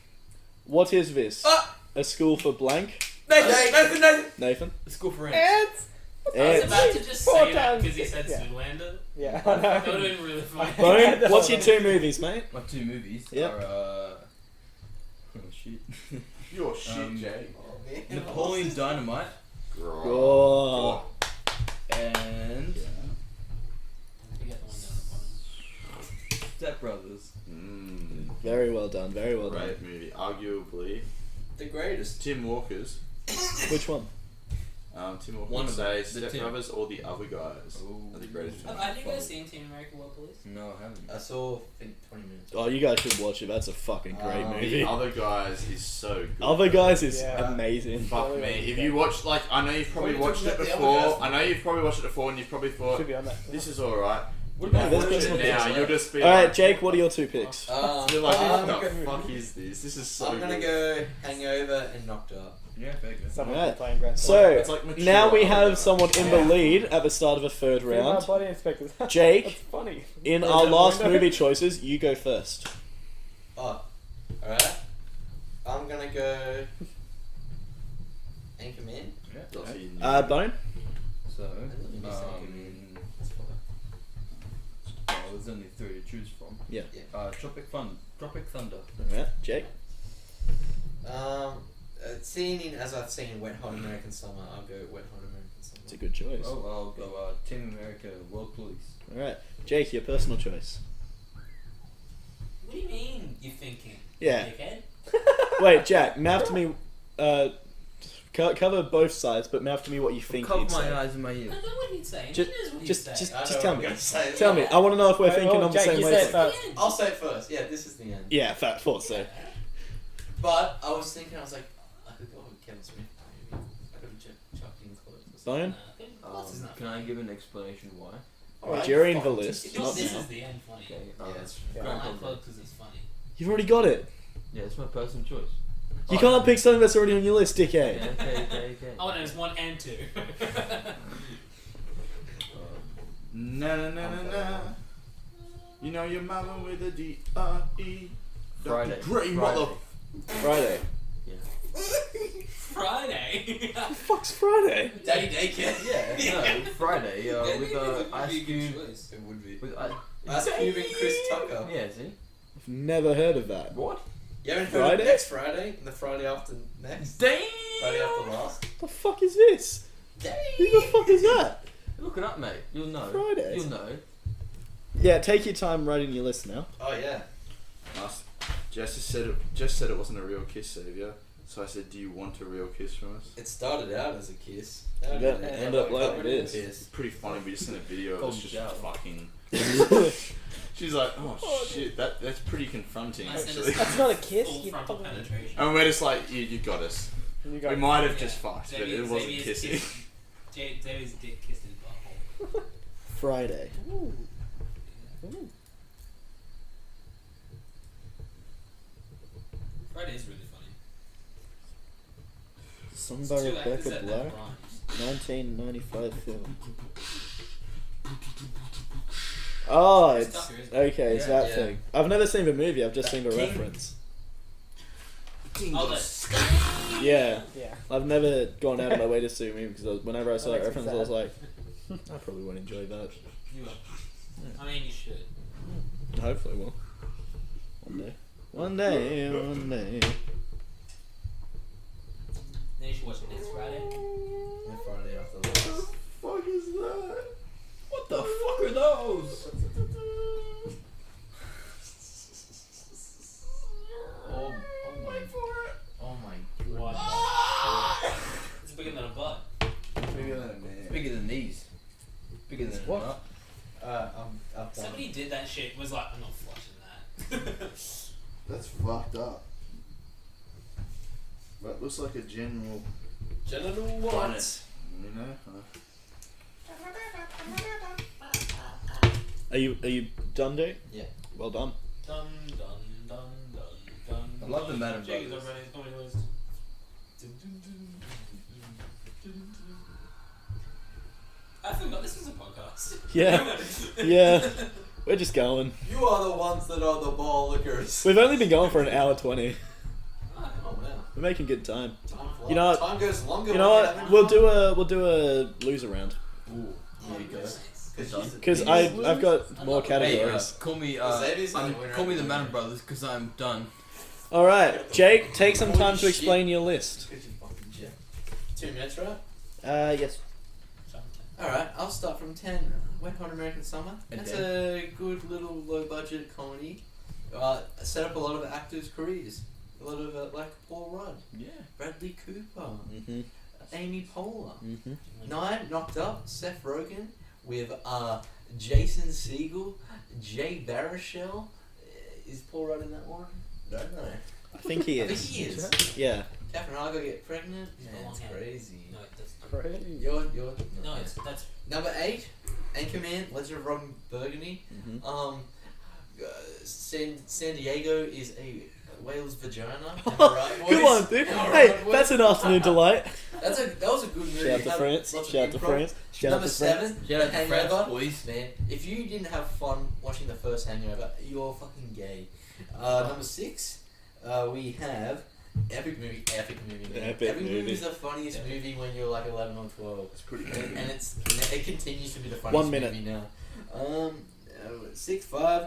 What is this? Ah! A school for blank? Nathan. Nathan? Let's go for ants. Ants! I was Ants. about to just Four say that times. because he said Yeah. Zoolander. Yeah, That I would have know. been really funny. Bone, what's your two movies, mate? My two movies Yep. are oh shit. Your shit, Um, Jay. Napoleon's Dynamite Oh. and Forget the one down the bottom. Step Brothers. Very well done, very well done. Great movie. Arguably, the greatest. Tim Walker's. Which one? Tim Walker One would of say them, the Step Tim. Brothers or The Other Guys Ooh. are the greatest films. Have you guys seen Team America World Police? No, I haven't. I saw, I think, 20 minutes. Oh, you guys should watch it. That's a fucking great movie. The Other Guys is so good. Other Guys is Yeah. amazing. Fuck me. If you watch, like, I know you've probably What are you watched it talking about, The before. Other Guys? I know you've probably watched it before, and you've probably thought Should be on that. this is alright. What Yeah, about there's Watch personal it now, picks. you'll just be Alright, like, Jake, what are your two picks? you're like, I'm what the gonna- fuck is this? This is so I'm gonna good. go Hangover and Knocked Up. Yeah, fair go. Someone Alright. playing Grand So, It's like mature now we Other have Guys. someone in the lead at the start of a third Female round. body inspectors. Jake, That's funny. in Is our that last window? movie choices, you go first. Oh, alright. I'm gonna go Anchorman. That's what you need. Bone? So, You missed Anchorman. That's fine. well, there's only three to choose from. Yeah. Tropic Thunder. Alright, Jake? Seeing as I've seen Wet Hot American Summer, I'll go Wet Hot American Summer. It's a good choice. Oh, I'll go Team America World Police. Alright, Jake, your personal choice. What do you mean you're thinking? Yeah. Dickhead? Wait, Jack, mouth to me. Cover both sides, but mouth to me what you think Cover he'd my say. eyes and my I ears. know what he'd say. Just- He knows what he'd just- say. just- I know tell what me. I'm gonna say. Tell me. I want to know if we're Wait, thinking oh, on the Jake, same you say it wavelength. first. I'll say it first. Yeah, this is the end. Yeah, thought so. But I was thinking, I was like, I could go with Kevin Smith. Maybe I could have chucked in clothes. or something. Bone? What's his name? Can I give an explanation why? Alright, During fuck, the just- list, just- not This now. is the end funny. Okay. Yeah, that's Yeah. Grand Grand Club because it's funny. You've already got it. Yeah, it's my personal choice. You can't pick something that's already on your list, dickhead. Yeah, okay. Oh, and there's 1 and 2. Na na na na na. You know your mama with a D-R-E. Friday. Great Friday. mother. Friday. Friday. Fuck's Friday? Daddy Daycare. Yeah, no, Friday. Yeah, With Ice Cube. It would be. With Ice Cube and Chris Tucker. yeah, see? I've never heard of that. What? You haven't heard Friday? of next Friday? And the Friday after next? Damn! Friday after last? What the fuck is this? Who the fuck is that? Look it up, mate. You'll know. Friday. You'll know. Yeah, take your time writing your list now. Oh, yeah. Nice. Jess said it wasn't a real kiss, Saviour. So I said, do you want a real kiss from us? It started out as a kiss. Yeah, it ended up like it is. It's pretty funny. We just seen a video of us just Golden fucking. She's like, oh shit, that's pretty confronting I said actually. it's That's not a kiss, Full you frontal fucking- penetration. And we're just like, you got us. You We go. might have Yeah. just fucked, but Xavier's- it wasn't Xavier's kissing. kissed- Xavier's dick kissed his butthole. Friday. Friday is really funny. Song It's by two actors Rebecca that Blair. rhymes. 1995 film. Oh, Chris it's Tucker, isn't it? okay. It's Yeah, that yeah. thing. I've never seen the movie. I've just seen the King. reference. Oh, the Yeah, Yeah. I've never gone out of my way to see a movie because whenever I saw that That makes me reference, I was sad. like, I probably won't enjoy that. You will. I mean, you should. Hopefully, will. One day. One day. One day. Then you should watch Next Friday. The Friday after last. Fuck is that? What the fuck are those? Oh my. Oh my What? god. It's bigger than a butt. Bigger than a man. It's bigger than these. Bigger than What? what? I've done. Somebody did that shit. Was like, I'm not flushing that. That's fucked up. That looks like a general, Genital Bonnet. what? you know. Are you done, dude? Yeah. Well done. Dun dun dun dun dun I love the Madam Jake is Brothers. on my list. I forgot this was a podcast. Yeah. Yeah. We're just going. You are the ones that are the ball lickers. We've only been going for an hour 20. Oh wow. We're making good time. Time flies. You know what? Time goes longer. You know when what? you're having We'll do a loser round. Ooh, there you go. Because I've got more Hey, categories. call me Xavier's the winner. call me the Madam Brothers because I'm done. All right, Jake, take some time to Holy explain your list. Good, you fucking jet. 2 minutes, right? Yes. Alright, I'll start from 10. Wet Hot American Summer. That's a good little low budget comedy. Set up a lot of actors' careers. A lot of like Paul Rudd, Yeah. Bradley Cooper, Mhm. Amy Poehler. Mhm. 9, Knocked Up, Seth Rogen with Jason Segel, Jay Baruchel. Is Paul Rudd in that one? Don't know. I think he I think is. he is. Yeah. Catherine Argo get pregnant. Man, long it's hair. crazy. No, that's Crazy. You're no, it's that's Number 8, Anchorman, Legend of Ron Burgundy. Mhm. San Diego is a whale's vagina. Am I right, boys? Come on, dude. Am I Hey, right, boys? that's an afternoon delight. That was a good movie. Shout out to Had France. lots of Shout out to improv. France. Shout out Number to 7, France. Shout out to Hangover. France, boys. Man, if you didn't have fun watching the first Hangover, you're fucking gay. Number 6, we have Epic movie, man. Epic Epic movie. movie is the funniest movie when you're like 11 or 12. It's pretty good. And it continues to be the 1 funniest minute. movie now. 6, 5,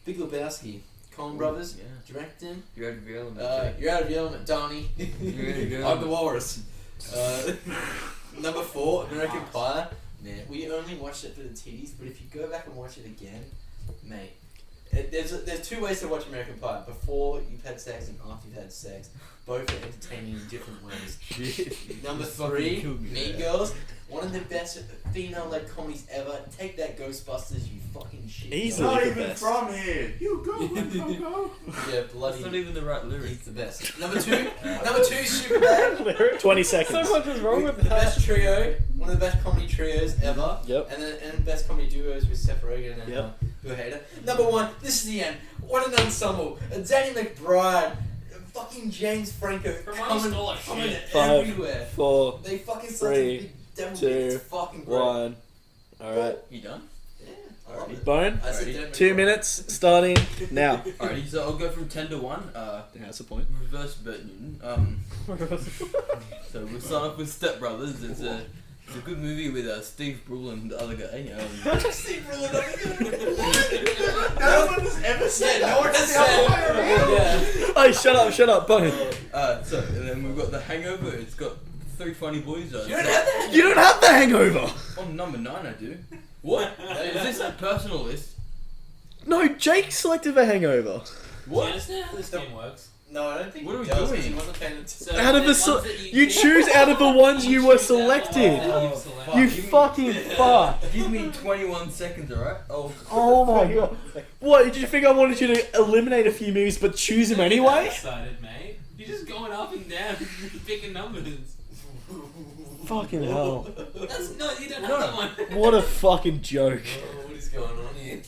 Big Lebowski, Coen Brothers, Yeah. directing. You're out of your element. You're out of your element, Donnie. You're out of your I'm the element. walrus. Number 4, American Pie. Man, we only watched it for the titties, but if you go back and watch it again, mate, there's 2 ways to watch American Pie: before you've had sex and after you've had sex. Both are entertaining in different ways. Number This fucking 3, killed me Mean there. Girls. One of the best female-led comedies ever. Take that, Ghostbusters, you fucking shit. Easily. Not the even best. from here. You go, go. Yeah, bloody. That's not even the right He's lyrics. the best. Number 2, Superbad. 20 seconds. So much is wrong with The that. best trio, one of the best comedy trios ever. Yep. And best comedy duos with Seth Rogen and Yep. Bill Hader. Number 1, this is the end. What an ensemble. Danny McBride, fucking James Franco, From coming Monster shit. 5, everywhere. 4, They fucking such 3, a big devil 2, dick. It's fucking great. 1. Alright. You done? Yeah, I love it. Bone. I said Alrighty. Danny 2 McBride. minutes starting now. Alrighty, so I'll go from 10 to 1. That's the point. Reverse Bert Newton. So we'll start off with Step Brothers. It's a good movie with Steve Brule and the other guy. Steve Brule, No one has ever said yeah, no one has the other way said. around. Hey, shut up, Bone. So and then we've got The Hangover. It's got 3 funny boys. You don't have that. You don't have the hangover. On number 9, I do. What? Is this a personal list? No, Jake selected the hangover. Do you understand how this game works? No, I don't think What he are we does, 'cause doing? He wasn't paying attention. So Out of the there's so- ones that you choose out of the ones you were selected. You You fucking fuck. Give me 21 seconds, alright? Oh, Oh my god. What, did you think I wanted you to eliminate a few movies but choose them anyway? Excited, mate. You're just going up and down, picking numbers. Fucking hell. That's no, you don't have that one. What a fucking joke. Oh, what is going on here?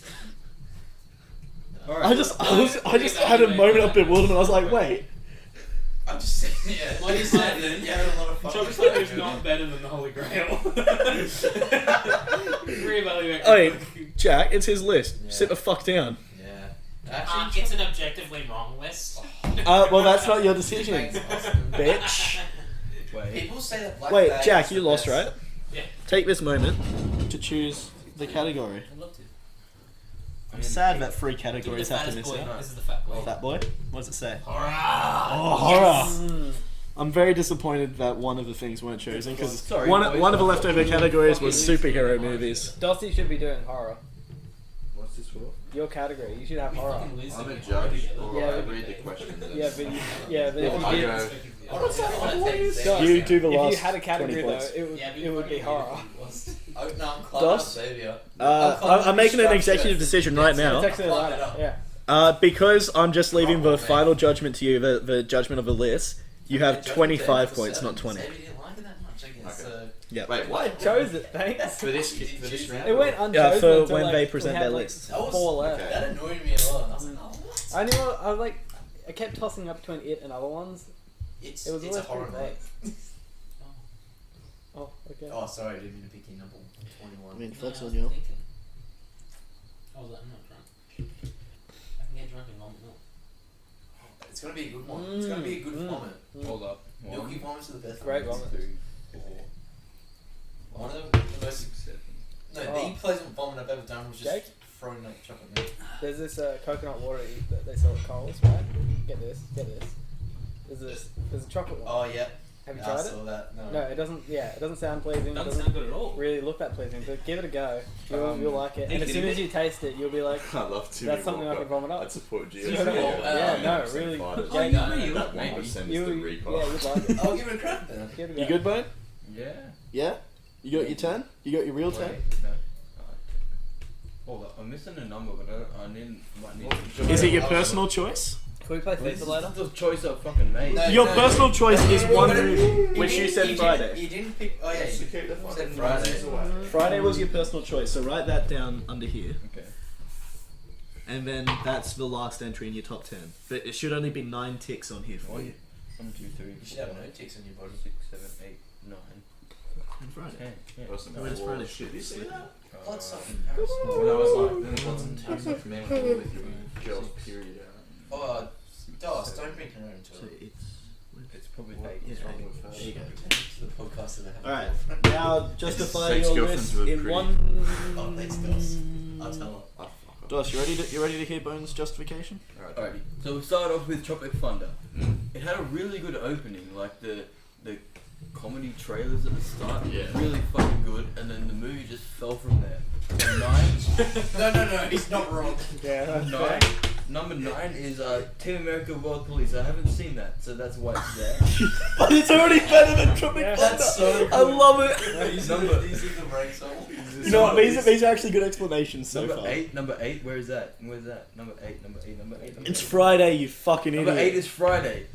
I just had a moment of bewilderment. I was like, wait. I'm just saying, yeah. What you said then? You had a lot of fun. Chocolate Thunder is not better than the Holy Grail. Reevaluate. Hey, Jack, it's his list. Yeah. Sit the fuck down. Yeah. Actually, It's an objectively wrong list. Well, that's not your decision, Thanks, Austin. bitch. wait. People say that black Wait, bag Jack, is you the lost, best. right? Yeah. Take this moment to choose the category. I'd love to. I'm sad that 3 categories The have to fattest miss boy. out. This is the fat boy. Fat boy? What does it say? Horror. Oh, horror! I'm very disappointed that one of the things weren't chosen because Sorry, one boys. of the leftover categories was superhero movies. Dossie should be doing horror. What's this for? Your category. You should have horror. I'm a judge, or Yeah, I but- read the questions. Yeah, but if I you did, go, I'm not saying I want to take Don't. You do the if last you had a 20 category though, points. it would be horror. Oh, no, I'm climbing up, Dos? Xavier. I'm making an executive decision right It's now. actually I'll like climb it that. Yeah. Because I'm just leaving the Oh, man. final judgment to you, the judgment of the list. You have 25 points, not 20. Xavier didn't like it that much, I guess. Okay. So Yeah. wait, I what? chose it. Thanks. For this round? It went unchosen Yeah, for until, when like, they we present had, their like, list. that was 4 left. Okay. that annoyed me a lot. I was like, oh, what? I knew I was like, I kept tossing up between it and other ones. It's It was a always horror, pretty mate. Oh, okay. Oh, sorry, I didn't mean to pick your number 21. I mean, No, flex I on was you. thinking. I was like, I'm not drunk. I can get drunk and vomit milk. It's gonna be a good one. It's gonna be a good vomit. Hold up. Milky vomits are the best. Great vomits. vomit. 2, 4, One of the most 6, 7. no, Oh. the pleasant vomit I've ever done was just Jake? throwing like chocolate milk. There's this coconut water that they sell at Coles, right? Get this. There's a chocolate one. Oh yeah. Have you I tried it? saw that. No. No, it doesn't. Yeah, it doesn't sound pleasing. It Doesn't doesn't sound good at all. really look that pleasing. But give it a go. You'll like it. Are And you as soon kidding as me? you taste it, you'll be like, I love to. that's something I can vomit up. I'd support you. Yeah, no, really. Fighters. Oh, you really? That Maybe. 1% is the Yeah, Reaper. you'd like it. I'll give it a crack then. Give it a go. You good, Bone? Yeah. Yeah? You got your turn? You got your real turn? No. Hold up, I'm missing a number, but might need. Is it your personal choice? Can we play This FIFA is later? the choice I fucking made. No. Your personal choice is one movie, You which you didn't- said didn't- Friday. You didn't pick. Oh yeah, Just to you keep the said fucking Friday. nonsense away. Friday was your personal choice, so write that down under here. Okay. And then that's the last entry in your top 10. But it should only be 9 ticks on here for you. 1, 2, 3, You should have no ticks on your body. 6, 7, 8, 9, On Friday. 10. Yeah. Awesome. Oh, it's Friday. Shit, you see that? What's something embarrassing? When I was like, then it wasn't too much men with you. Girls, period. Oh, Dos, don't bring her into So it. It's probably What 8. is wrong with her? There you go. To the podcast that I have. Alright, now justify Sex your girlfriends list were in pretty- one. Oh, thanks, Dos. I'll tell her. Oh, fuck off. Dos, you ready to hear Bones' justification? Alrighty, so we started off with Tropic Thunder. It had a really good opening, like the comedy trailers at the start, Yeah. really fucking good, and then the movie just fell from there. And 9, No, he's not wrong. Yeah, that's nine, fair. number 9 is Team America World Police. I haven't seen that, so that's why it's there. But it's already better than Tropic Yeah. Thunder. That's so good. I love it. These Number- are the ranks all. You know what? These are actually good explanations so Number far. 8, number 8, where is that? Where's that? Number 8, number 8, number 8, number It's 8. Friday, you fucking Number idiot. 8 is Friday.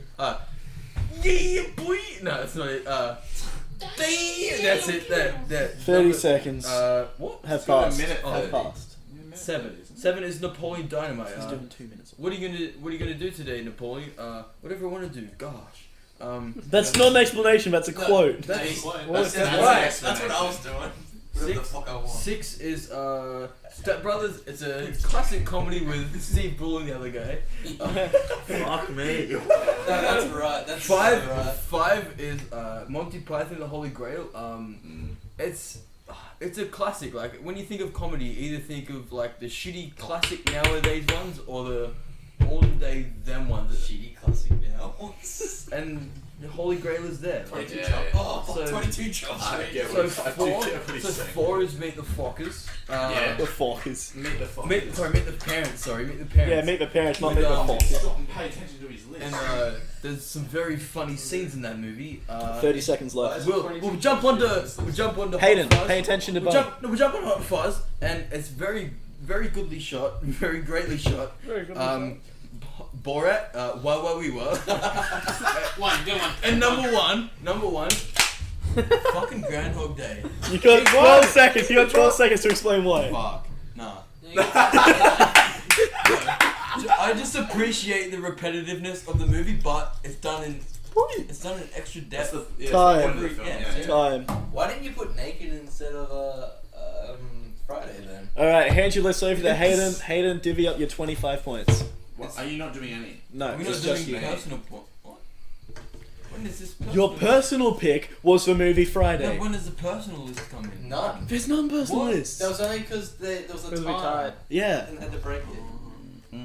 Yeah, boy. No, it's not it. Damn. That's it. That. 30 number- seconds What? have It's got a passed. minute Have 30. passed. 7 is Napoleon Dynamite. He's doing 2 minutes. What are you gonna do today, Napoleon? Whatever I want to do. Gosh. That's not an explanation, that's a No. quote. That's That's right. That's what I was doing. Whatever the fuck I want. 6 is Step Brothers. It's a classic comedy with Steve Bull and the other guy. Fuck me. No, that's right. That's so 5 right. 5 is Monty Python and the Holy Grail. It's a classic. Like when you think of comedy, you either think of like the shitty classic nowadays ones or the olden day them ones. Shitty classic now. And the Holy Grail is there. Like, 22 Yeah, chop. yeah. Oh, So- 22 chops. I get so what- I do 4, get what he's so saying. 4 is Meet the Fockers. Yeah. The fuckers. Meet the fuck. Meet the parents. Sorry, Meet the parents. Yeah, meet the parents, not With, meet the um, fuckers. Stop and pay attention to his list. And there's some very funny scenes in that movie. 30 seconds left. We'll jump onto Hayden, Hot Fuzz. pay attention to We'll Bone. we'll jump on Hot Fuzz, and it's very goodly shot, very greatly shot. Very good. Borat, Wah We Were, One, good one. and number one, fucking Groundhog Day. You got 12 seconds, you got 12 seconds to explain why. Fuck, nah. I just appreciate the repetitiveness of the movie, but it's done in extra That's depth. the Time. point of the film. Yeah. Yeah. Time. Why didn't you put naked instead of Friday then? Alright, hand your list over to Hayden. Hayden, divvy up your 25 points. What, are you not doing any? No, We're not it's just doing you. personal point. What? When is this? Your personal pick was the movie No, Friday. when does the personal list come in? None. There's none personal What? list. That was only because there was a Because we tie tied. Yeah. and had to break it.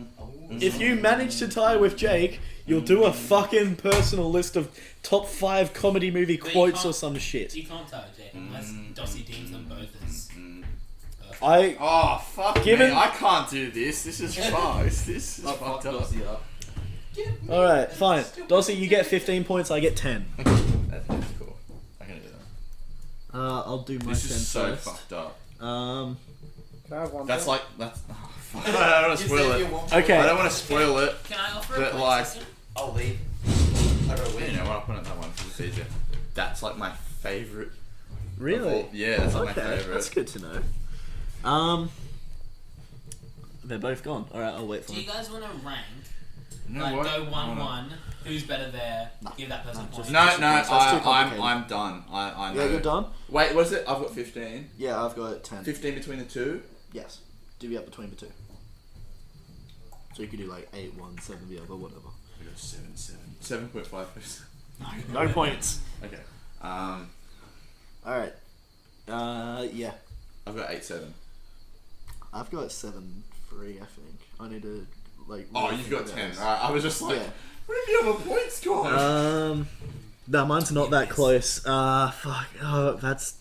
If you manage to tie with Jake, you'll do a fucking personal list of top 5 comedy movie But you quotes or can't- some shit. You can't tell, Jake, unless Dossie deems them both as. I Oh, fuck Given- me. I can't do this. This is fucked. This is Oh, fucked fuck up. Dossie up. Alright, fine. Dossie, you get 15 points, I get 10. That's cool. I can do that. I'll do my This 10 is so first. fucked up. Can I have one? That's thing? like, that's. Oh, fuck. I don't want to spoil it. Okay. I don't want to spoil it. Can I offer But a like- point system? I'll leave. I gotta You win. know what? I'll put it that one because it's easier. That's like my favourite. Really? Yeah, that's like my Okay, favourite. that's good to know. They're both gone. Alright, I'll wait for Do you them. guys want to rank You know Like what? go I wanna- 1-1. Who's better there? No. Give that person No, points. No, Just- no, that's too complicated. I'm done. I know. Yeah, you're done? Wait, what is it? I've got 15. Yeah, I've got 10. 15 between the two? Yes. Divvy up between the two. So you could do like 8, 1, 7 the other, whatever. I got 7, 7.5 please. No points. Okay. Alright. Yeah. I've got 8, 7. I've got 7, 3, I think. I need to, like... Oh, really you've think got about 10. this. Alright, I was just like, Yeah. where did the other points go? No, mine's not that close. Fuck. Oh, that's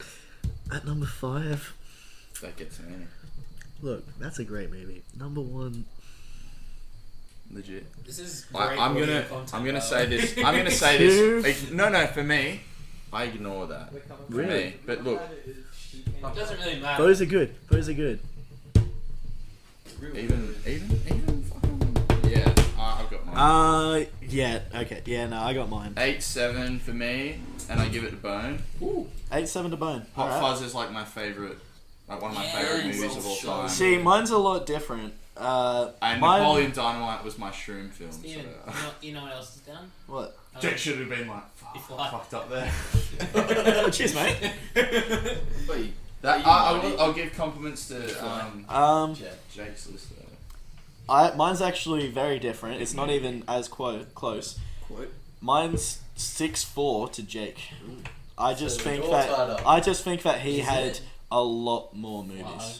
at number 5. That gets me. Look, that's a great movie. Number 1. Legit. This is I, great I'm audio gonna content, I'm gonna by say the way. this. I'm gonna say this. No, for me, I ignore that. For Really? me, but look, It doesn't really matter. Those are good. Those are good. even fucking yeah. I've got mine. Yeah. Okay. Yeah. No, I got mine. 8, 7 for me, and I give it to Bone. 8, 7 to Bone. Hot Alright. Fuzz is like my favorite, like one of my favorite Yes. movies of all time. See, mine's a lot different. And mine- Napoleon Dynamite was my shroom film. Steven, So. you know what else is done? What? Jake should have been like, If fuck, I- I fucked up there. Cheers, mate. Wait, That, Are you I'll give compliments to Jake's list though. Mine's actually very different. It's not even as close. Quote. Mine's 6-4 to Jake. I just So think you're that tied up. I just think that he Is had it? a lot more movies. Wow.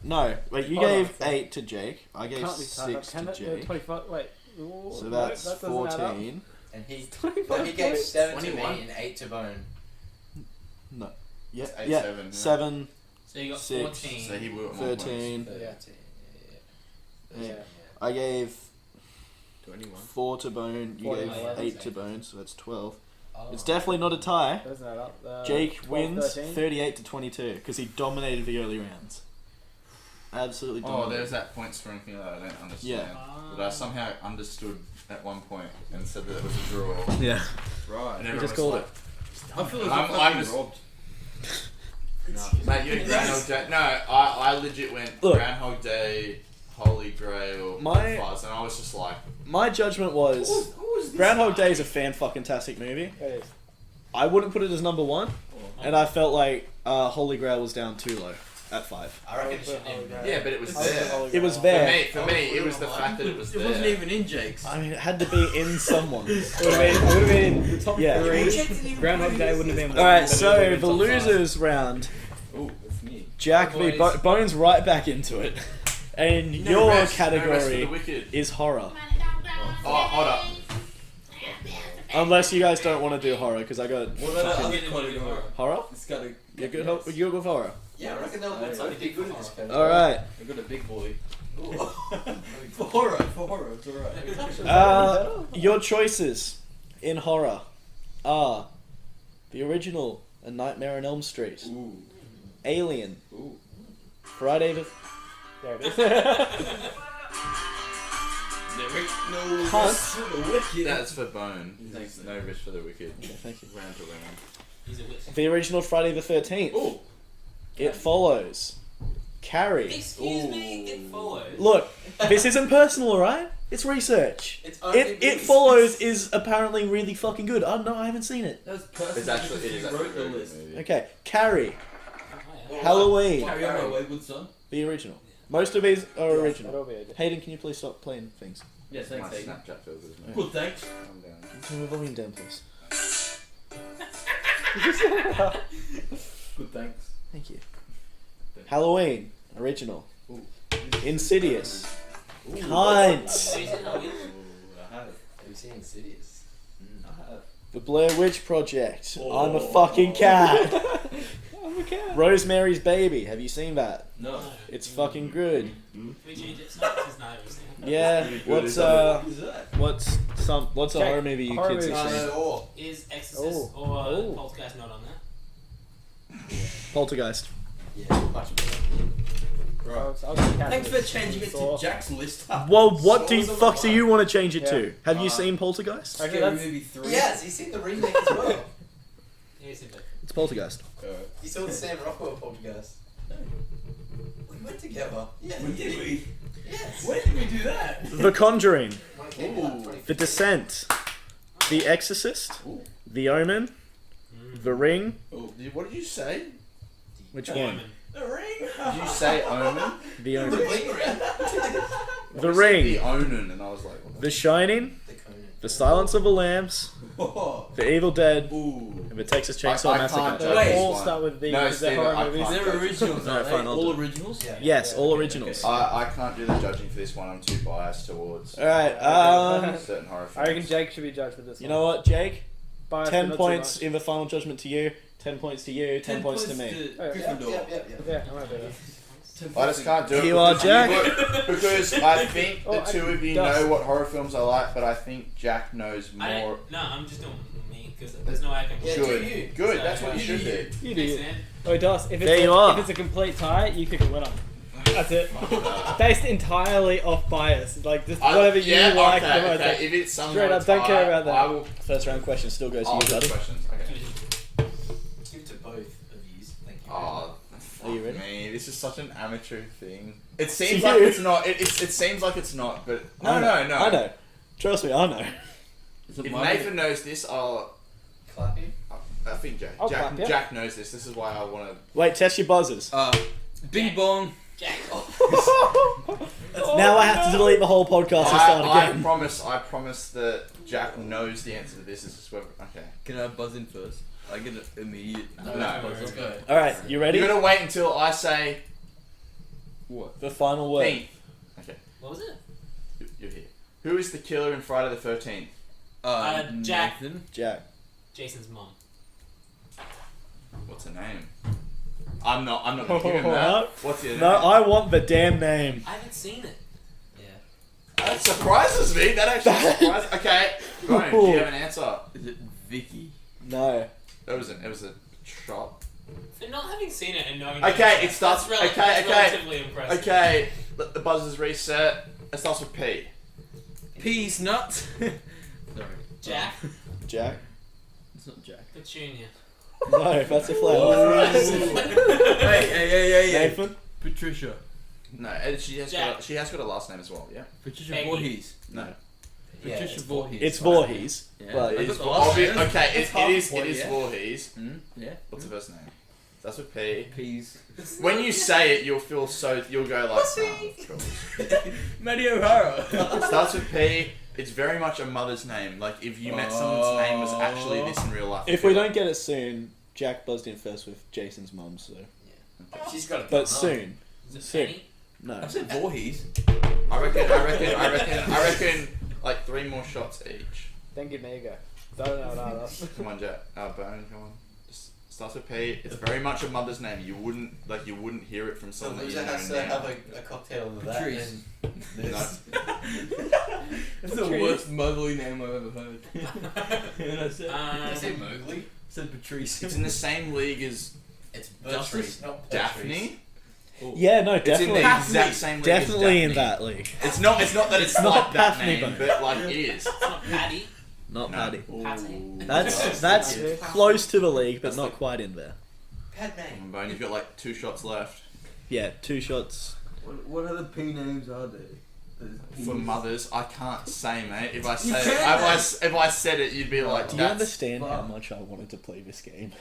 No. Wait, you Hold on, gave so- 8 to Jake. I gave Can't be tied up. 6 Can to that, Jake. 25. Wait. Ooh, So no, that's that doesn't add up. 14. and he 25 he gave points. 7 to 21. me and 8 to Bone. No. Yeah. It's 8, Yeah. 7, yeah. 7, So you got 6, 14. So he will 13. 13. Yeah. I gave 21. 4 to Bone. You 14, gave 11. 8 to Bone, so that's 12. Oh. It's definitely not a tie. Doesn't add up. Jake 12, wins 13. 38 to 22 because he dominated the early rounds. Absolutely Oh, dominated. there's that point scoring thing that I don't understand. Yeah. That I somehow understood at one point and said that it was a draw. Yeah. Right. And We everyone just was called like, it. I feel like I'm I'm just- robbed. Mate, you had Groundhog Day. No, I legit went Look. Groundhog Day, Holy Grail, My- Fuzz, and I was just like, My judgment was who was this Groundhog guy? Day is a fan-fucking-tastic movie. It is. I wouldn't put it as number 1, and I felt like Holy Grail was down too low at 5. I reckon it should even be. Yeah, but it was I was there. the Holy It was Grail. there. For me, it was the fact that it was It there. wasn't even in Jake's. I mean, it had to be in someone. It would have been in the top Yeah. 3. Groundhog Day wouldn't have been. Alright, but it so would've the been top 5. losers round, Oh, it's me. Jack v. Boys. Bones right back into it. And No your rest for category the wicked. is horror. Oh, hold up. Unless you guys don't want to do horror, because I got What about Fucking other get category? into horror. horror. It's got a. You're good. You're good for horror. Yeah, I reckon they'll be good at this category. All right. I got a big boy. Ooh. For horror, it's alright. Your choices in horror are the original A Nightmare on Elm Street, Ooh. Alien, Ooh. Friday the There it is. No, Hunt. rest for the wicked. That's for Bone. Thanks, No rest for the wicked. thank you. Round to round. He's a witch. The original Friday the 13th. Ooh. It Follows, Carrie. Excuse me, it follows. Look, this isn't personal, alright? It's research. It's only It because- Follows is apparently really fucking good. Oh no, I haven't seen it. That's personal. It's actually, because it is you actually wrote a the very good list. movie. Okay, Carrie, Well, Halloween, what? Carry on my wayward son. the original. Most of these are That'll original. be it. Hayden, can you please stop playing things? Yeah, thanks, My Hayden. Snapchat filters, mate. Good, thanks. Calm down. Turn the volume down, please. Good, thanks. Thank you. Halloween, original. Ooh. Insidious. Cunt. Have you seen Halloween? I have. Have you seen Insidious? I have. The Blair Witch Project. Oh. I'm a fucking cat. I'm a cat. Rosemary's Baby. Have you seen that? No. It's fucking good. Can we change it? It's not because neither of us seen it. Yeah. Really good, What's isn't it? What is that? what's a Okay, horror movie you horror kids movie. have seen? Saw. Is Exorcist Oh. or Oh. Poltergeist not on there? Poltergeist. Yeah, much better. I was a cat. Thanks for changing it to Saw. Jack's list. Well, what Saws of fuck do the you want to change it to? Yeah. Have you seen Poltergeist? Okay, Scary that's- Movie 3. Yes, he's seen the remake as well. Yeah, it's in bed. It's Poltergeist. Alright. You saw the Sam Rockwell podcast. No. We went together. Yeah, When did we? Yes. When did we do that? The Conjuring, When it came out, Ooh. 2015. The Descent, The Exorcist, Ooh. The Omen, The Ring. Oh, what did you say? Which The one? Omen. The ring. Did you say Omen? The The Omen. bling ring. The You said Ring, The Omen, and I was like, what The Shining, The Conan. The Silence of the Lambs, Oh. The Evil Dead, Ooh. and The Texas Chainsaw I Massacre. can't They judge Wait. this all one. start with the, No, the Steven, horror I movies. can't. They're originals, No, aren't they? fine, I'll All do it. originals? Yeah. Yes, all Okay, originals. okay. I can't do the judging for this one. I'm too biased towards Alright, certain horror I reckon films. Jake should be judged for this you one. know what, Jake? Biased, but 10 not too points much. in the final judgment to you, 10 points to you, 10 points to me. To Oh, yeah. Gryffindor. Yep. Yeah, I might be there. I just can't do it. You are because Jack. Because I think the Oh, two of you Dust. know what horror films I like, but I think Jack knows I more. don't, no, I'm just doing me because there's no way I can. Yeah, Good. do you. Good. That's what you should do. You Thanks, do. man. Oh, Dos, if it's, There you are. if it's a complete tie, you pick a winner. That's it. Based entirely off bias. Like, just whatever you like. Okay, the most. okay. If it's somehow Straight up, don't care about that. I will. First round question still goes to I'll you, do buddy. questions. Okay. Give to both of you. Thank you. Oh, Are you ready? Me, this is such an amateur thing. It seems To like you. it's not. It seems like it's not, but no. I know. Trust me, I know. Is it If my Nathan knows this, Clap you. I think Jack. I'll clap, yeah. Jack knows this. This is why I want to. Wait, test your buzzers. Bing bong. Jack. Now I have to delete the whole podcast and start I again. promise that Jack knows the answer to this. Is just whether. Okay. Can I buzz in first? I get an immediate. No. Let's go. Alright, you ready? You're gonna wait until I say What? The final word. pink. Okay. What was it? You're here. Who is the killer in Friday the 13th? Jack. Nathan. Jack. Jason's mom. What's her name? I'm not gonna give him that. What's her name? No, I want the damn name. I haven't seen it. Yeah. That surprises me. That actually surprises. Okay. Ryan, do you have an answer? Is it Vicky? No. It was a shot. For not having seen it and knowing. Okay, the it starts- That's okay, that's okay. relatively impressive. Okay. Let the buzzers reset. It starts with P. Peas nuts. Sorry. Jack. Jack? It's not Jack. Petunia. No, that's a flower. Hey. Nathan? Patricia. No, and she has Jack. got a last name as well. Yeah. Patricia Peggy. Voorhees. No. Yeah, Patricia it's Voorhees. It's Voorhees. Yeah. But I It got is the last name. okay. It's half It a is point, yeah. Voorhees. Yeah. What's the first name? Starts with P. Peas. When you say it, you'll go like, oh, cool. Maddie O'Hara. It starts with P. It's very much a mother's name. Like if you met someone's name was actually this in real life. if we don't get it soon, Jack buzzed in first with Jason's mum, so. She's got it. But soon. Is it Soon. Penny? No. I said Voorhees. I reckon like 3 more shots each. Then give me a go. No. Come on, Jack. Bone, come on. Just starts with P. It's very much a mother's name. You wouldn't hear it from The someone that you loser know has to now. have a cocktail of that. Patrice. And this. That's the worst motherly name I've ever heard. And I said, Did you say Mowgli? I said Patrice. It's in the same league as It's Justice? Patrice, not Daphne. Yeah, no, It's in definitely. the exact same league Definitely as in Daphne. that league. It's not that it's not like that Daphne, name, though. but like it is. It's not Patty. Not No. Paddy. Patty. That's Yeah. close to the league, but That's not the- quite in there. Come Padme. on, Bone, you've got like 2 shots left. Yeah, 2 shots. What other P names are there? For mothers, I can't say, mate. If I You say can. if I said it, you'd be like, Do you that's understand how fuck. much I wanted to play this game?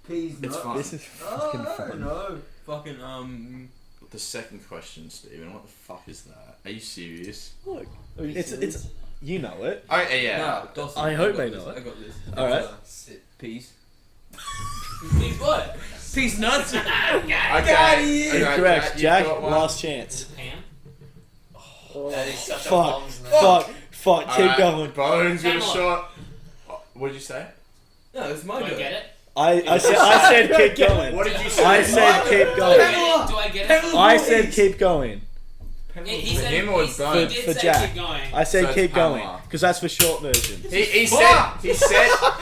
Peas It's nuts. fine. This is fucking fun. No. Fucking the second question, Stephen. What the fuck is that? Are you serious? Look, it's you know it. Oh yeah. Nah, Dawson, I hope got they this, know it. I got this. Alright. Sit. Peas. Peas what? Peas nuts. Okay. Okay, Correct, you've Jack. got one. Last Is chance. it Pam? That is such a Fuck. mom's name. Fuck. Keep Alright, going. Bones got a Pamela. shot. What did you say? No, it's my Do I go. get it? I said keep going. What did you say? I said keep going. Do I get it? I said keep going. He For said, him or he Bones? did For say Jack. keep going. I said So it's keep going Pamela. because that's the short version. He said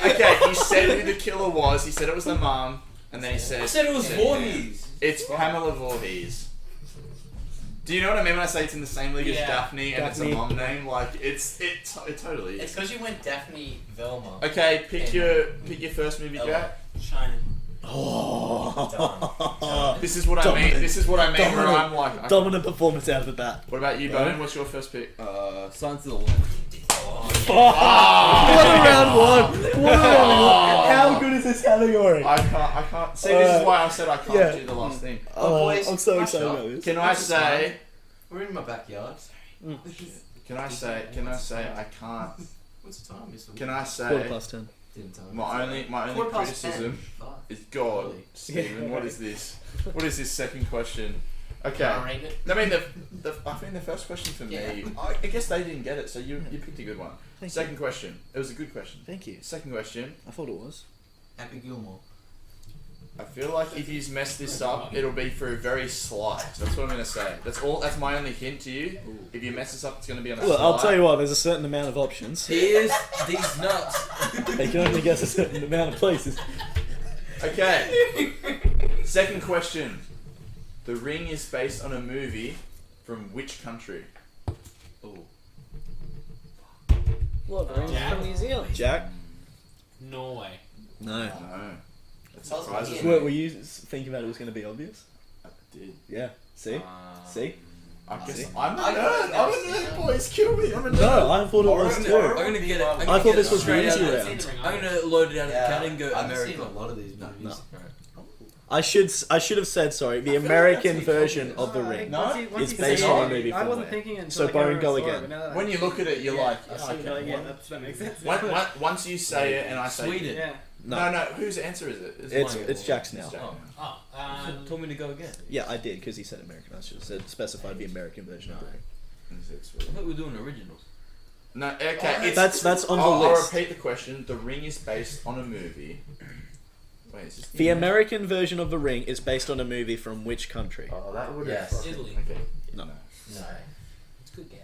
okay. He said who the killer was. He said it was the mum, and then he said I said it was Voorhees. it's Pamela Voorhees. Do you know what I mean when I say it's in the same league Yeah. as Daphne and it's Daphne. a mom name? Like it totally It's is. because you went Daphne Velma. Okay, pick your first movie, Ella. Jack. Shining. Oh. This is what I mean. Dominant. This is what I mean. Where Dominant. I'm like, Dominant performance out of the bat. what about you, Bone? What's your first pick? Silence of the Lambs. What a round one! What a round one! How good is this category? I can't. See, this is why I said I can't yeah. do the last thing. boys, I'm so hush excited up. about this. Can I say? We're in my backyard. Can I say? I can't. What's the time? Can I Quarter say? past 10. Didn't tell me. My only Quarter past criticism 10. is God, Really? Stephen. What is this? What is this second question? Okay. Can I rate it? I mean, I think the first question for me, Yeah. I guess they didn't get it, so you picked a good one. Thank Second question, it was a good question. Thank you. Second question, I thought it was. Happy Gilmore. I feel like if you mess this up, it'll be for a very slight. That's what I'm gonna say. That's all. That's my only hint to you. If you mess this up, it's gonna be on a Well, slight. I'll tell you what, there's a certain amount of options. Here's these nuts. They can only guess a certain amount of places. Okay. Second question. The Ring is based on a movie from which country? Oh. Lord of the Rings Yeah. from New Zealand. Jack? Norway. No. No. That Sounds surprises weird. me. Were you thinking about it was going to be obvious? I did. Yeah. See? See? I guess See? I'm a I nerd. got I'm a it. nerd, boys. Kill me. I'm a nerd. No, I thought it was I'm too. gonna get it. I'm gonna I thought get this it was straight the out easy of- round. I'm gonna load it out of the can and go I've seen America. a lot of these movies. No. Right. I should have said sorry. The American version of the Ring. No? It's based on a movie I from wasn't where? thinking until So I came Bone, over go and saw it, again. but now that I- When you look at it, you're like, I oh, see, okay. yeah, that makes sense. Once you say it and I say Sweden. Yeah. No, whose answer is it? It's Jack's now. It's Jack. Oh, You told me to go again. Yeah, I did because he said American. I should have said specified the American version of the Ring. I thought we were doing originals. No, okay. That's on the I'll list. repeat the question. The Ring is based on a movie. Wait, is this The American version of the Ring is based on a movie from which country? Oh, that would Yes. have. Italy. Okay. No. No. It's a good guess.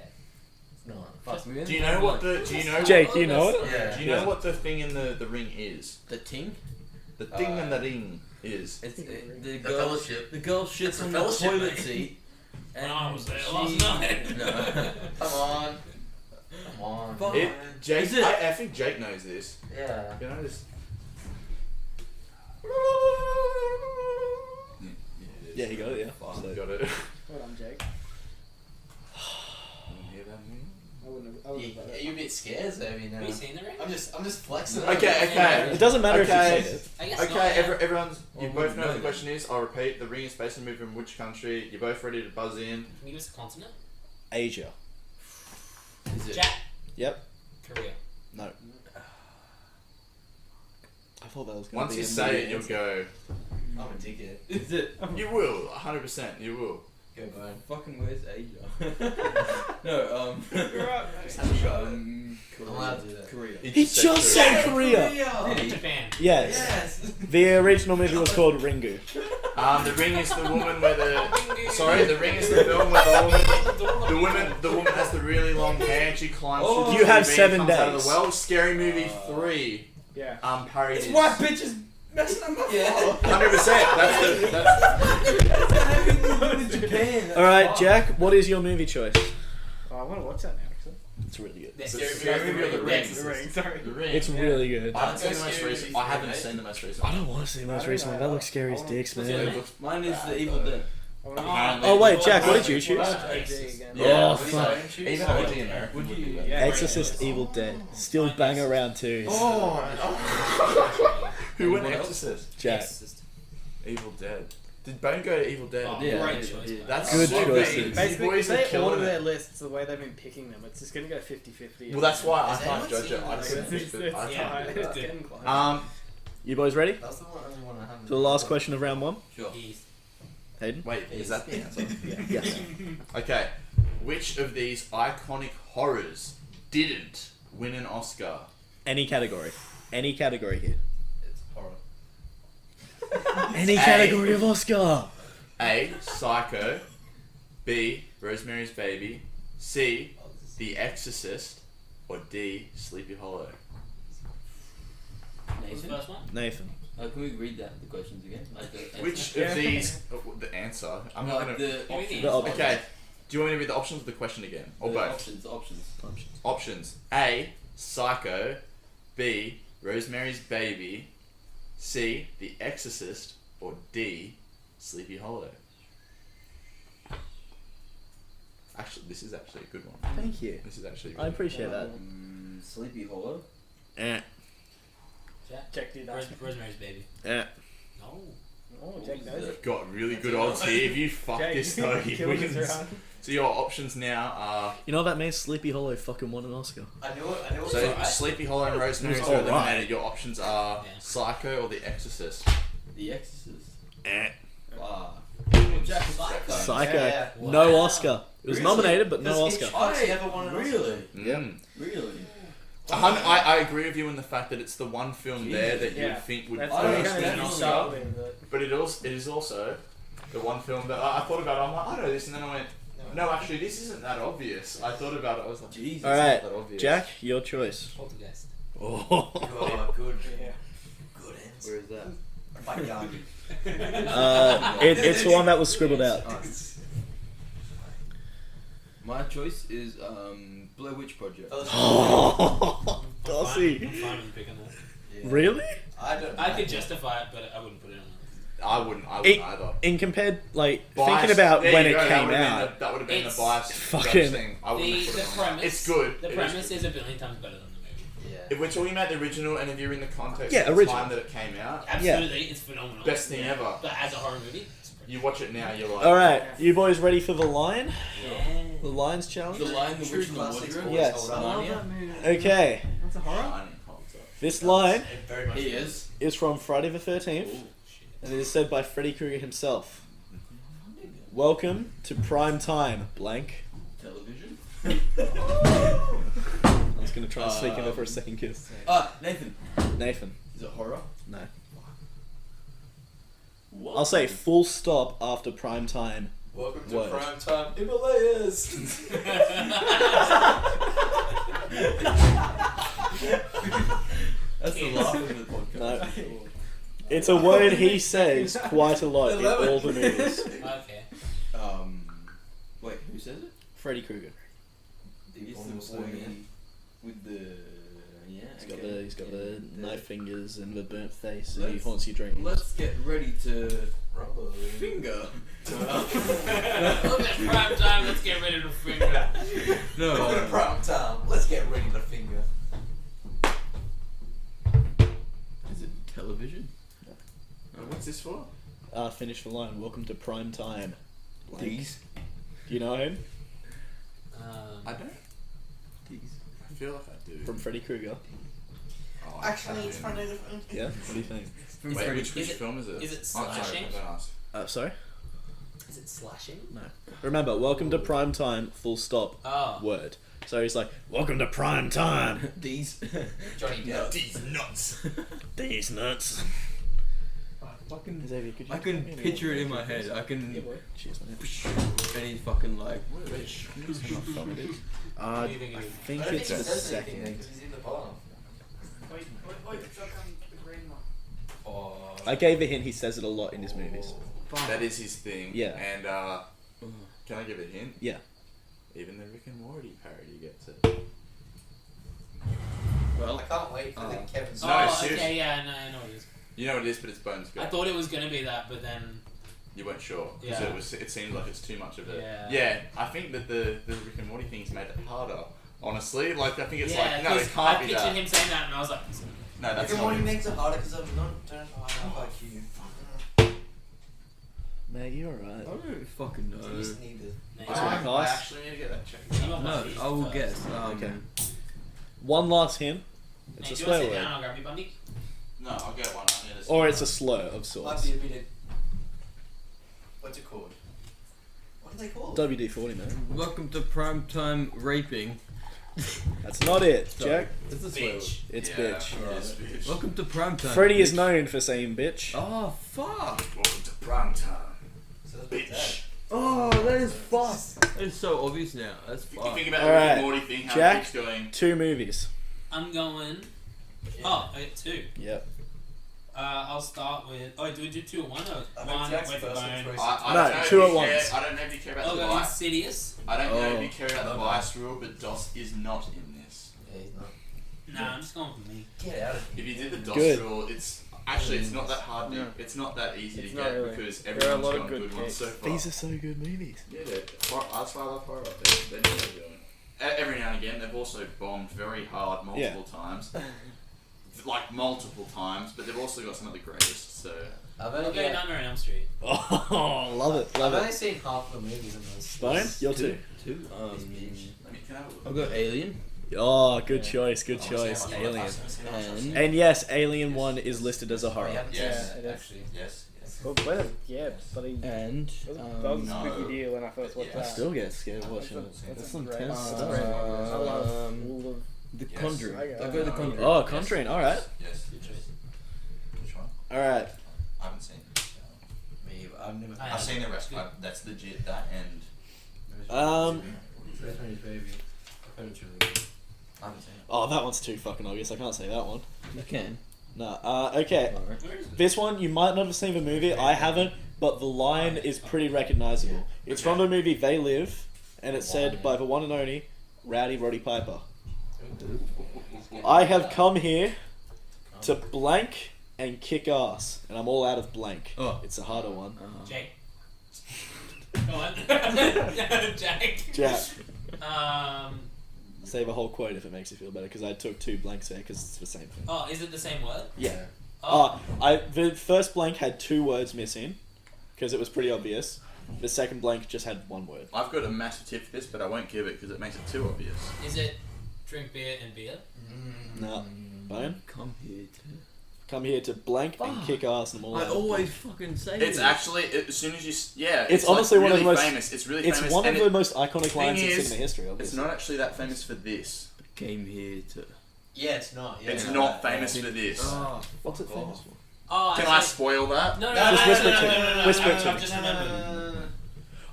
It's not. Fuck me. Do you know what the? Do you know? Jake, you know it? Yeah. Do you know what the thing in the ring is? The ting? The thing in the ring is. It's the The girl. Fellowship. The girl shits the on the Fellowship, toilet mate. seat. And I was there she- last night. No. Come on. Come on. Fuck. It, Jake, Is it? I think Jake knows this. Yeah. You know this. Yeah, he got it. Yeah. Fine, So- got it. Hold on, Jake. You hear that, man? I wouldn't have. I You, wouldn't have. are you a bit scared, Zoe? Now. Have you seen the ring? I'm just flexing. Okay. It doesn't matter Okay. if you said it. I guess Okay, not, yeah. everyone's. You Oh, both know no, what the then. question is. I'll repeat. The ring is based on a movie from which country? You're both ready to buzz in. Can you give us a continent? Asia. Is it? Jack. Yep. Korea. No. I thought that was going to Once be you a say no it, you'll answer. go. I'm a dickhead. Is it? You will, 100%. You will. Go Bone. Fucking where's Asia? No, Just have a shot. Korea. I'm allowed to do that. Korea. He just said Korea. Japan. Yes. Yes. The original movie was called Ringu. The ring is the woman where the. Sorry, the ring is the film where the woman has the really long hair. And she climbs. Oh. through the You have TV and 7 comes Out of days. the well, Scary Movie 3. Yeah. Parodied. It's white bitches messing up my Yeah. 100%. That's the. Japan. All right, Jack. What is your movie choice? Oh, I want to watch that now. Actually. It's really good. The Scary Movie or the Ring? The Ring. Sorry. The ring. It's really good. I haven't seen the Scary most Movie recent. 3, I haven't mate. seen the most recent. I don't want to see the most recent one. That looks scary as dicks, What's your man. name? Mine is the Evil Dead. I wanna Apparently- Oh wait, Jack. What did you choose? watch OG again. Oh, What do you fuck. say? Even OG American Would would you? do that. Yeah. Exorcist, Evil Dead. Still bang around too. Oh. Who went What else? Exorcist? Jack. Exorcist. Evil Dead. Did Bone go to Evil Dead? Oh, Yeah, great yeah, choice. yeah. mate. That's Good so choices. big. Basically, Boys if are they killing order it. their lists the way they've been picking them, it's just going to go 50-50. Well, that's why I Has can't anyone judge it. seen I that? couldn't It's pick the. I high. can't pick It's that. getting close. You boys ready? That's the only one I haven't. To the last question of round 1. Sure. He's Hayden. Wait, is that the answer? Yes. Okay. Which of these iconic horrors didn't win an Oscar? Any category. Any category here. It's horror. Any A. category of Oscar. A. Psycho. B. Rosemary's Baby. C. The Exorcist. Or D. Sleepy Hollow. What's the Nathan? first one? Nathan. Can we read the questions again? Like the Which Yeah. of these? The answer. I'm not like gonna. the options. The options. Okay. Do you want me to read the options of the question again, or The both? options. Options: A. Psycho. B. Rosemary's Baby. C. The Exorcist, or D. Sleepy Hollow? Actually, this is actually a good one. Thank you. This is actually. I appreciate that. Sleepy Hollow. Eh. Jack did ask me. Rosemary's Baby. Eh. No. Oh, Jack knows it. Got really good odds here. If you fuck Jake, this though, he killed us wins. around. So your options now are You know what that means? Sleepy Hollow fucking won an Oscar. I knew it. so Alright. Sleepy Hollow and Rosemary's It was are alright. eliminated. Your options are Yeah. Psycho or The Exorcist. The Exorcist. Eh. Wow. Psycho. Yeah. No Wow. Oscar. It was Really? nominated, but no Because Oscar. Hitchcock's never won an Oscar. Really? Mm. Really? I agree with you in the fact that it's the one film there that you Yeah. would think would That's I what don't we're first gonna win an do. Oscar. But it is also the one film that I thought about. I'm like, I know this, and then I went, no, actually, this isn't that obvious. I thought about it. I was like, Jesus. All right, it's not that obvious. Jack, your choice. Poltergeist. Oh. Oh, good. Yeah. Good answer. Where is that? Backyard. It's the one that was scribbled out. My choice is Blair Witch Project. Oh, Dossie. I'm fine with picking that. Yeah. Really? I could justify it, but I wouldn't put it on. I wouldn't It- either. In compared, like, Bias- thinking about there when you it go, came that out. that would have been the It's bias. fucking- thing. I wouldn't have The put it on. premise. It's good. The It premise good. is a billion times better than the movie. Yeah. If we're talking about the original, and if you're in the context Yeah, of the original. time that it came out, Absolutely, it's phenomenal. Best thing ever. But as a horror movie, it's pretty you watch it now, you're like, All right, you boys ready for the Lion? yeah. The Lion's challenge. The Lion, the True Witch, and the classics Wardrobe. always Yes. hold up. Narnia. Okay, That's a horror? Shining holds up. this line It very much He is. is from Friday the 13th, Shit. and it is said by Freddy Krueger himself. Welcome to prime time, blank. Television. I was gonna try and sneak in there for a second kiss. Nathan. Nathan, Is it horror? no. What? I'll say full stop after prime time. Welcome to Word. Prime Time Himalayas. That's the last of the podcast. No. It's a word he says quite a lot in all the movies. Okay. Wait, who says it? Freddy Krueger. It's the boy with the He's got the knife fingers and the burnt face, and he Let's- haunts your dreams. Let's get ready to Rumble. finger. Look at prime time. Let's get ready to finger. Welcome to No. Prime Time. Let's get ready to finger. Is it television? What's this for? Finish the line. Welcome to prime time. Blank. These. Do you know him? I don't. These. I feel like I do. From Freddy Krueger. Oh, I Actually, it's can't funny. Yeah? What do you think? From Wait, Freddy. which Is it- film is it? is it Oh, sorry, slashing? don't ask. Sorry? Is it slashing? No. Remember, welcome to prime time, full stop, Oh. word. So he's like, welcome to prime time. These. Johnny Depp. These nuts. These nuts. Fucking. Xavier, could you I can tell me any picture more it in my examples? head. I can. Cheers, man. And he's fucking like. Which? I What do you think it is? think I don't it's think the he says anything second. because he's in the bar. Oh. I gave a hint, he says it a lot in his movies. That is his thing. Yeah. And can I give a hint? Yeah. Even the Rick and Morty parody gets it. Well. I can't wait for the Kevin No, Oh, seriously. okay, yeah, no, I know what it is. You know what it is, but it's Bones Girl. I thought it was gonna be that, but then You weren't sure because Yeah. it seemed like it's too much of it. Yeah. I think that the Rick and Morty thing's made it harder. Honestly, like I think it's yeah, like no, it 'cause can't I be pictured that. him saying that, and I was like, No, that's Rick and not. Morty It. makes it harder because I'm not don't have IQ. Mate, you're alright. I don't fucking You know. just need to. Nah, That's what I it costs. actually need to get that checked. you got No, Bundy I will first. guess. Okay. One last hint. It's Mate, a do you swear want to sit word. down? I'll grab you, Bundy. No, I'll get one. I need to Or it's a slur of Might sorts. be a bit of. What's it called? What are they called? WD-40, man. Welcome to primetime raping. That's not it, Jack. It's a swear word. Bitch. It's Yeah, bitch. it is bitch. Welcome to primetime. Freddy is bitch. known for saying bitch. Oh fuck! Welcome to prime time, So that's what's bitch. Oh, that is fuck. That is so obvious now. That's You fuck. think about All the Rick right, and Morty thing, how Jack. it keeps going. 2 movies. I'm going. Oh, I get 2. Yep. I'll start with. Oh, do we do 2 or 1? Or I think one Jack's with the first bone. choice. I No, don't know 2 if at you once. care- I don't know if you care about I'll the go bias. Insidious. I don't know Oh. if you care about the bias rule, but DOS is not in this. Yeah, he's not. Nah, I'm just going for me. Get out of here. If you did the DOS Good. rule, it's Actually, it's not that hard. No. It's not that easy It's to not get really. because There are a everyone's lot of got good good ones so picks. far. These are so good movies. Yeah, that's why I love horror. They know what they're doing. Every now and again, they've also bombed very hard multiple times. Like multiple times, but they've also got some of the greatest. So I've I'll only, go Nightmare on Elm Street. Oh, love it, I've love only it. seen half the movies in those. Bone, you're two. Two. can I have a look? I'll go Alien. Oh, good choice, good choice. Alien. And yes, Alien 1 is listed as a horror. Yes, Yeah, it is. actually. Yes. Well, yeah, bloody. And That was a spooky no. deal when I first watched Yeah. I that. still get scared watching it. That's That's a some great- tense that's a stuff. great one. I love all of. The Yes. Conjuring. I got I'll go The it. Conjuring. Oh, Conjuring, alright. Yes. Which one? Alright. I haven't seen it. Me, I've never. I I've seen the rest. That's legit. That and Rosemary's Baby. I heard it's really good. I haven't seen it. Oh, that one's too fucking obvious. I can't say that one. You can. Nah, okay. Alright. Where is it? This one, you might not have seen the movie. I haven't, but the line is pretty recognizable. It's from the movie They Live, and it's said by the one and only Rowdy Roddy Piper. I have come here to blank and kick ass, and I'm all out of blank. Oh. It's a harder one. Jake. Go on. Jack. Jack, Um. say the whole quote if it makes you feel better, because I took 2 blanks there because it's the same thing. Oh, is it the same word? Yeah. Oh. The first blank had 2 words missing, because it was pretty obvious. The second blank just had 1 word. I've got a massive tip for this, but I won't give it because it makes it too obvious. Is it drink beer and beer? No. Bone? Come here to. Come here to blank and Fuck. kick ass, and I'm all I out of always fucking say It's this. actually as soon as you It's honestly like one of the really most- famous. It's really It's famous. one of and the most iconic lines in is, cinema history, It's obviously. not actually that famous for this. Came here to. Yeah, it's not. Yeah, It's no, not no, famous no. for this. Oh, What's it famous for? Oh, Can I spoil that? No, no, Just no, no, whisper no, it to no, me. no, no, Whisper no, it to no, me. I've just remembered.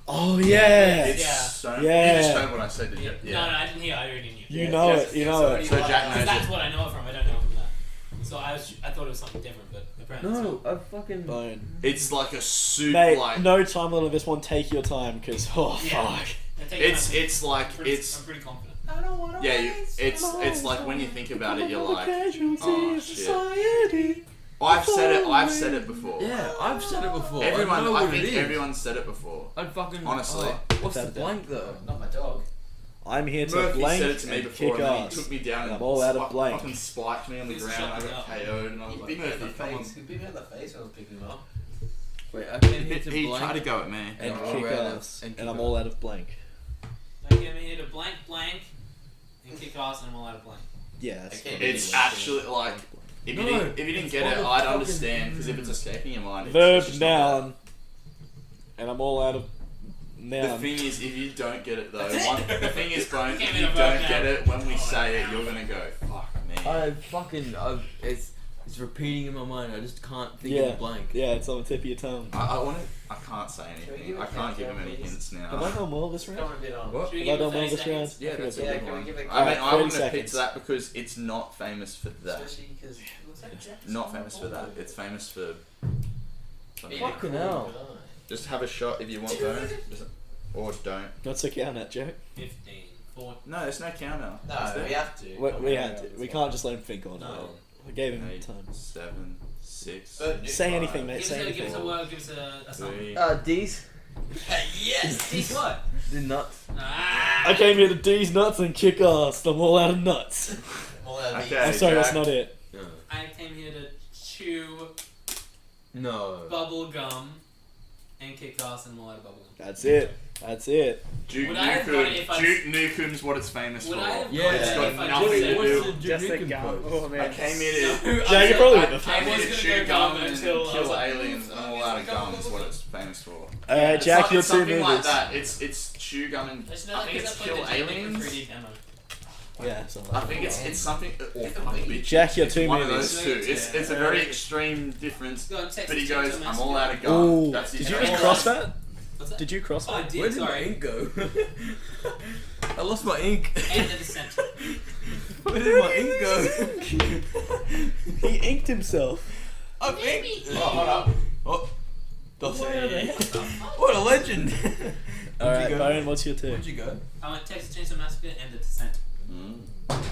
Oh yeah! It's Yeah. so. Yeah. You just heard what I said, did you? No, no, I didn't hear. I already knew. You know it. You know it. So Jack knows That's it. what I know it from. I don't know it from that. So I thought it was something different, but apparently no, I fucking. Bone. It's like a super Mate, like. no time limit on this one. Take your time, because oh Yeah. fuck. It's like I'm it's pretty confident. yeah. It's like when you think about it, you're like, oh shit. I've said it before. Yeah, I've said it before. Everyone, I know I what think it is. everyone's said it before. I'd fucking. Honestly. What's the Without a doubt. blank though? Not my dog. I'm here to Murphy blank said it to me and before, kick and then he ass. took me down and I'm all out of blank. fucking spiked me on the Please ground. shut I me got up. KO'd, and I was He like, bit me in Murphy, the come on. face. He bit me in the face when I was picking him up. Wait, I came here to He blank. tried to go at me. And Oh, kick right, ass. and And I'm kick all ass. out of blank. Like, I'm here to blank and kick ass, and I'm all out of blank. Yeah. That's Okay. It's actually like if you No, didn't it's get it, all I'd fucking- understand because if it's escaping your mind, it's verb just not noun. And I'm all out of there. The noun. thing is, if you don't get it though, the thing is, Bone, Can't if be you a verb don't noun. get it when we Oh, say it, noun. you're gonna go, fuck me. It's repeating in my mind. I just can't think Yeah. of blank. Yeah, it's on the tip of your tongue. I can't say Can we anything. give I a can't give him countdown, any please? hints Have I now. done well this Come round? a bit on. What? Should we Have I give it done well 30 this round? seconds? Yeah, that's a Yeah, good can we one. give it? I mean, I 30 wouldn't have picked seconds. that because it's not famous for that. Especially because it looks like Jack's Not famous for that. It's famous for. something. Fucking hell. Just have a shot if you want, Bone. Or don't. What's the count at, Jack? 15, 14. No, there's no counter. No, Is there? we have to. We had to. We can't just let him think all night. No. I gave him 8, time. 7, 6. But- Say 5, anything, mate. Give Say us a anything. word, give us a song. 3. D's. Yes. Teach what? The nuts. Ah! I came here to D's nuts and kick ass. I'm all out of nuts. All out of Okay. these. I'm sorry, that's Jack. not it. No. I came here to chew No. bubble gum and kick ass, and I'm all out of bubble gum. That's it. That's it. Duke Would I have got it if I- Duke Nukem's what it's famous Would for. I have Yeah, got it's it got if I nothing just to said- do. What's the Just a Jamaican gum. pose? Oh man. I came here No, to. Jack, I you're probably said- with the I Came was here to gonna chew go gum gum and until I was kill like, aliens and all out of gum is what it's famous for. Jack, It's you're two something like movies. that. It's chew gum and I just know I that think because it's I kill played the Jamaican aliens. 3D demo. Yeah, so I think it's something. Or fuck bitches. Jack, you're It's two one of movies. those two. It's a very extreme difference. Go on, text But he it, goes, text it, I'm message all it. out of gum. Ooh, That's did his you name. just cross that? What's that? Did you cross Oh, I that? did, Where did my sorry. ink go? I lost my ink. And the descent. Where did my ink go? He inked himself. I've inked. Oh, hold up. Oh, that's Where are they? What a legend. Alright, go? Byron, what's your two? Where'd you go? I went Texas Chainsaw Massacre and the descent. Mm.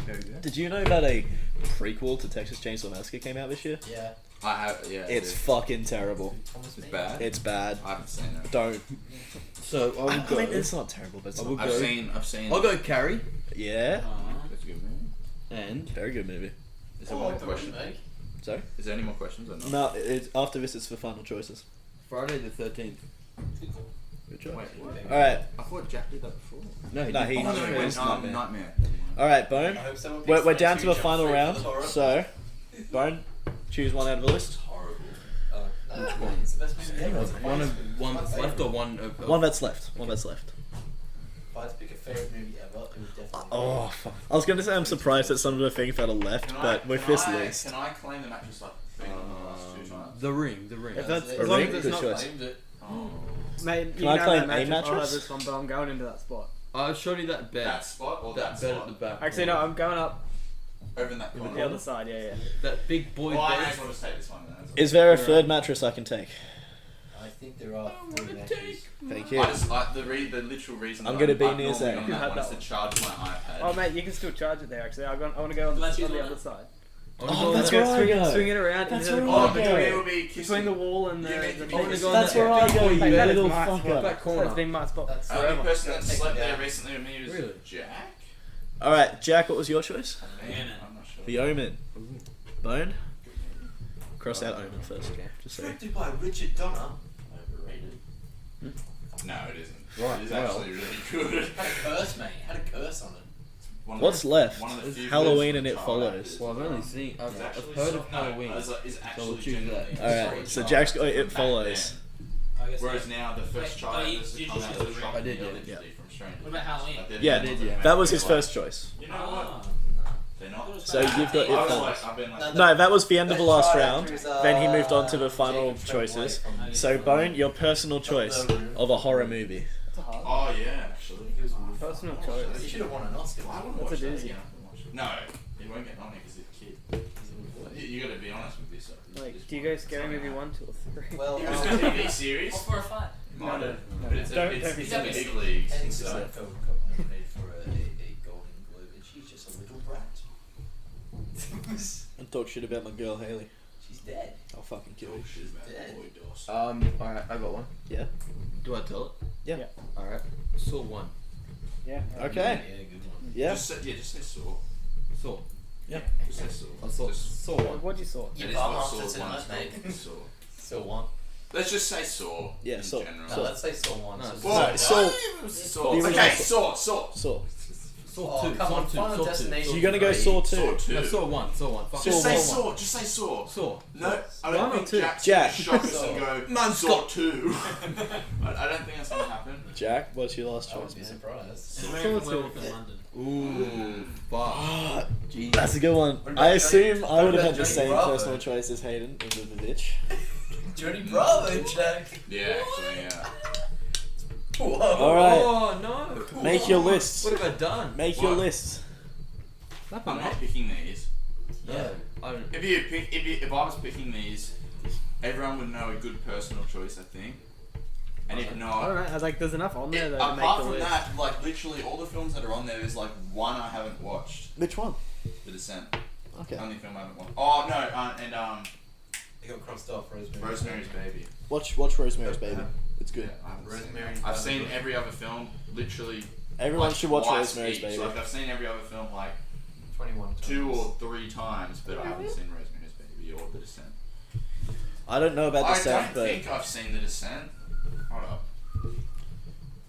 Very good. Did you know that a prequel to Texas Chainsaw Massacre came out this year? Yeah. I have, yeah. It's fucking terrible. It's bad. It's bad. I haven't seen it. Don't. So I I would go. mean, it's not terrible, but it's I not. would I've go. seen. I'll go Carrie Yeah. That's a good movie. and Very good movie. Is there more questions? Sorry? Is there any more questions or not? No, after this it's for final choices. Friday the 13th. Good job. Wait, what? Alright. I thought Jack did that before. No, No, he- Oh, no, no, wait, it's Nightmare. Nightmare. Alright, Bone. I hope someone We're picks down to the Jump final Free for round. the horror. So, Bone, choose one out of the list. Horrible. No, Which one? it's the best movie ever. It's One my left favourite. or one of One that's left. One that's left. If I had to pick a favourite movie ever, it would definitely. Oh, fuck. I was gonna say I'm surprised that some of the things that are left, but with this list. Can I claim the mattress like thing on the last 2 times? The Ring. If that's, A as long ring? as it's Good not, choice. Claimed it. Oh. mate, you Can I know claim that a mattress? I'll have mattress? this one, but I'm going into that spot. I'll show you that bed. That spot or that that bed spot? at the back. Actually, no, I'm going up Over in that corner. the other side. Yeah. That big boy Well, I bed. may as well just take this one then. Is there a third mattress I can take? I think there are 3 matches. Thank you. I just like the literal reason. I'm that gonna be I'm near normally Zach. on Who that had one that is to charge my iPad. Oh, mate, you can still charge it there. Actually, I want to go on Let's the use other one. side. Oh, that's Yeah, where I swing, go. swing it around That's into the where I corner go. It will between, be kissing. between the wall and the. You mean- the you I wanna mean- go on That's that where I big go, boy you Hey, that is little my fucker. spot. That corner. That's been my spot That's The only forever. person that Take it slept there down. recently with me was Really? Jack. Alright, Jack, what was your choice? I think. Omen. I'm not sure. The Omen. Bone? Cross out Omen first, okay? Just so. Directed by Richard Donner. Overrated. No, it isn't. Right, It is well. actually really good. Had a curse, mate. Had a curse on it. One of What's the- left? one of the few Halloween good and It child Follows. actors. Well, I've only seen. I've It's actually heard so- of Halloween. No, it's actually we'll choose genuinely that. Alright, solid so child Jack's got actor It back Follows. I guess Whereas so. now the first Wait, child oh, you- actors to you come just out did of the the ring. shop I did, yeah. literally from Stranger What about Halloween? Like, they're Yeah, the ones that was made his it. first choice. You know what? Ah, They're not. So you've got It I was Follows. like, I've been like, No, that was the end of the last Best round. actors, Then he moved on to the final Jacob Tremblay choices. from- So, Bone, your personal choice of a horror movie. It's a hard. oh yeah, actually. He was Personal He choice. should have won an Oscar. I wouldn't That's watch a that doozy. again. I wouldn't watch it. No, he won't get nominated because he's a kid. You got to be honest with yourself. Like, do you go Scary Movie 1, 2, or 3? Well, It was a TV series. Or 4 or 5. Might have. no, But it's, don't- it's, don't be it's in the silly. big leagues. I think So. Seinfeld got nominated for a Golden Globe, and she's just a little brat. And talk shit about my girl Haley. She's dead. I'll fucking kill Oh, you. shit, man. Dead. Boy, Doss. Alright, I got one. Yeah. Do I tell it? Yeah. Yeah. Alright. Saw 1. Yeah. Okay. Yeah, good one. Yeah. Just say Saw. Saw. Yeah. Just say Saw. I saw. Just, Saw 1. What'd you saw? You it is bum what after Saw 1 tonight, is mate. called. Saw. Still one. Let's just say Saw. Yeah, in Saw. general. No, Saw. let's say Saw 1. No, so Well, No, Saw. Saw. The original Okay, Saw. Saw. Saw. Saw Oh, 2. come Saw on, 2. Final Saw 2. Destination. You're gonna go Saw 2. Saw 2. No, Saw 1. Saw 1. Fuck. Just say Saw Saw. Just say Saw. Saw. No, I One don't or think two? Jack's Jack. gonna shock us Saw. and go, Man, Saw 2. I don't think that's gonna happen. Jack, what's your last I choice, would be man? surprised. American Saw Werewolf two. in London. Ooh. Fuck. Ah, Jeez. that's a good one. What about I assume Johnny- I would what have about had the Johnny same Bravo? personal choice as Hayden, as a bitch. Johnny Bravo, Jack. Yeah, actually, yeah. Whoa. Alright. Oh no. Make your lists. What have I done? Make your What? lists. I'm not picking these. Yeah. I don't. If I was picking these, everyone would know a good personal choice, I think. And if I don't not, know. I was like, there's enough on there though to make apart the from list. that, like literally all the films that are on there, there's like one I haven't watched. Which one? The Descent. Okay. Only film I haven't watched. Oh no, and They got crossed off Rosemary. Rosemary's Baby. Watch Rosemary's Baby. It's good. Yeah, I haven't seen Rosemary. it. I've seen every other film, literally. Everyone like, should watch twice Rosemary's each. Baby. Like I've seen every other film like 21 times. 2 or 3 times, but I haven't seen Rosemary's Baby or The Descent. I don't know about I Descent, don't but think I've seen The Descent. Hold up.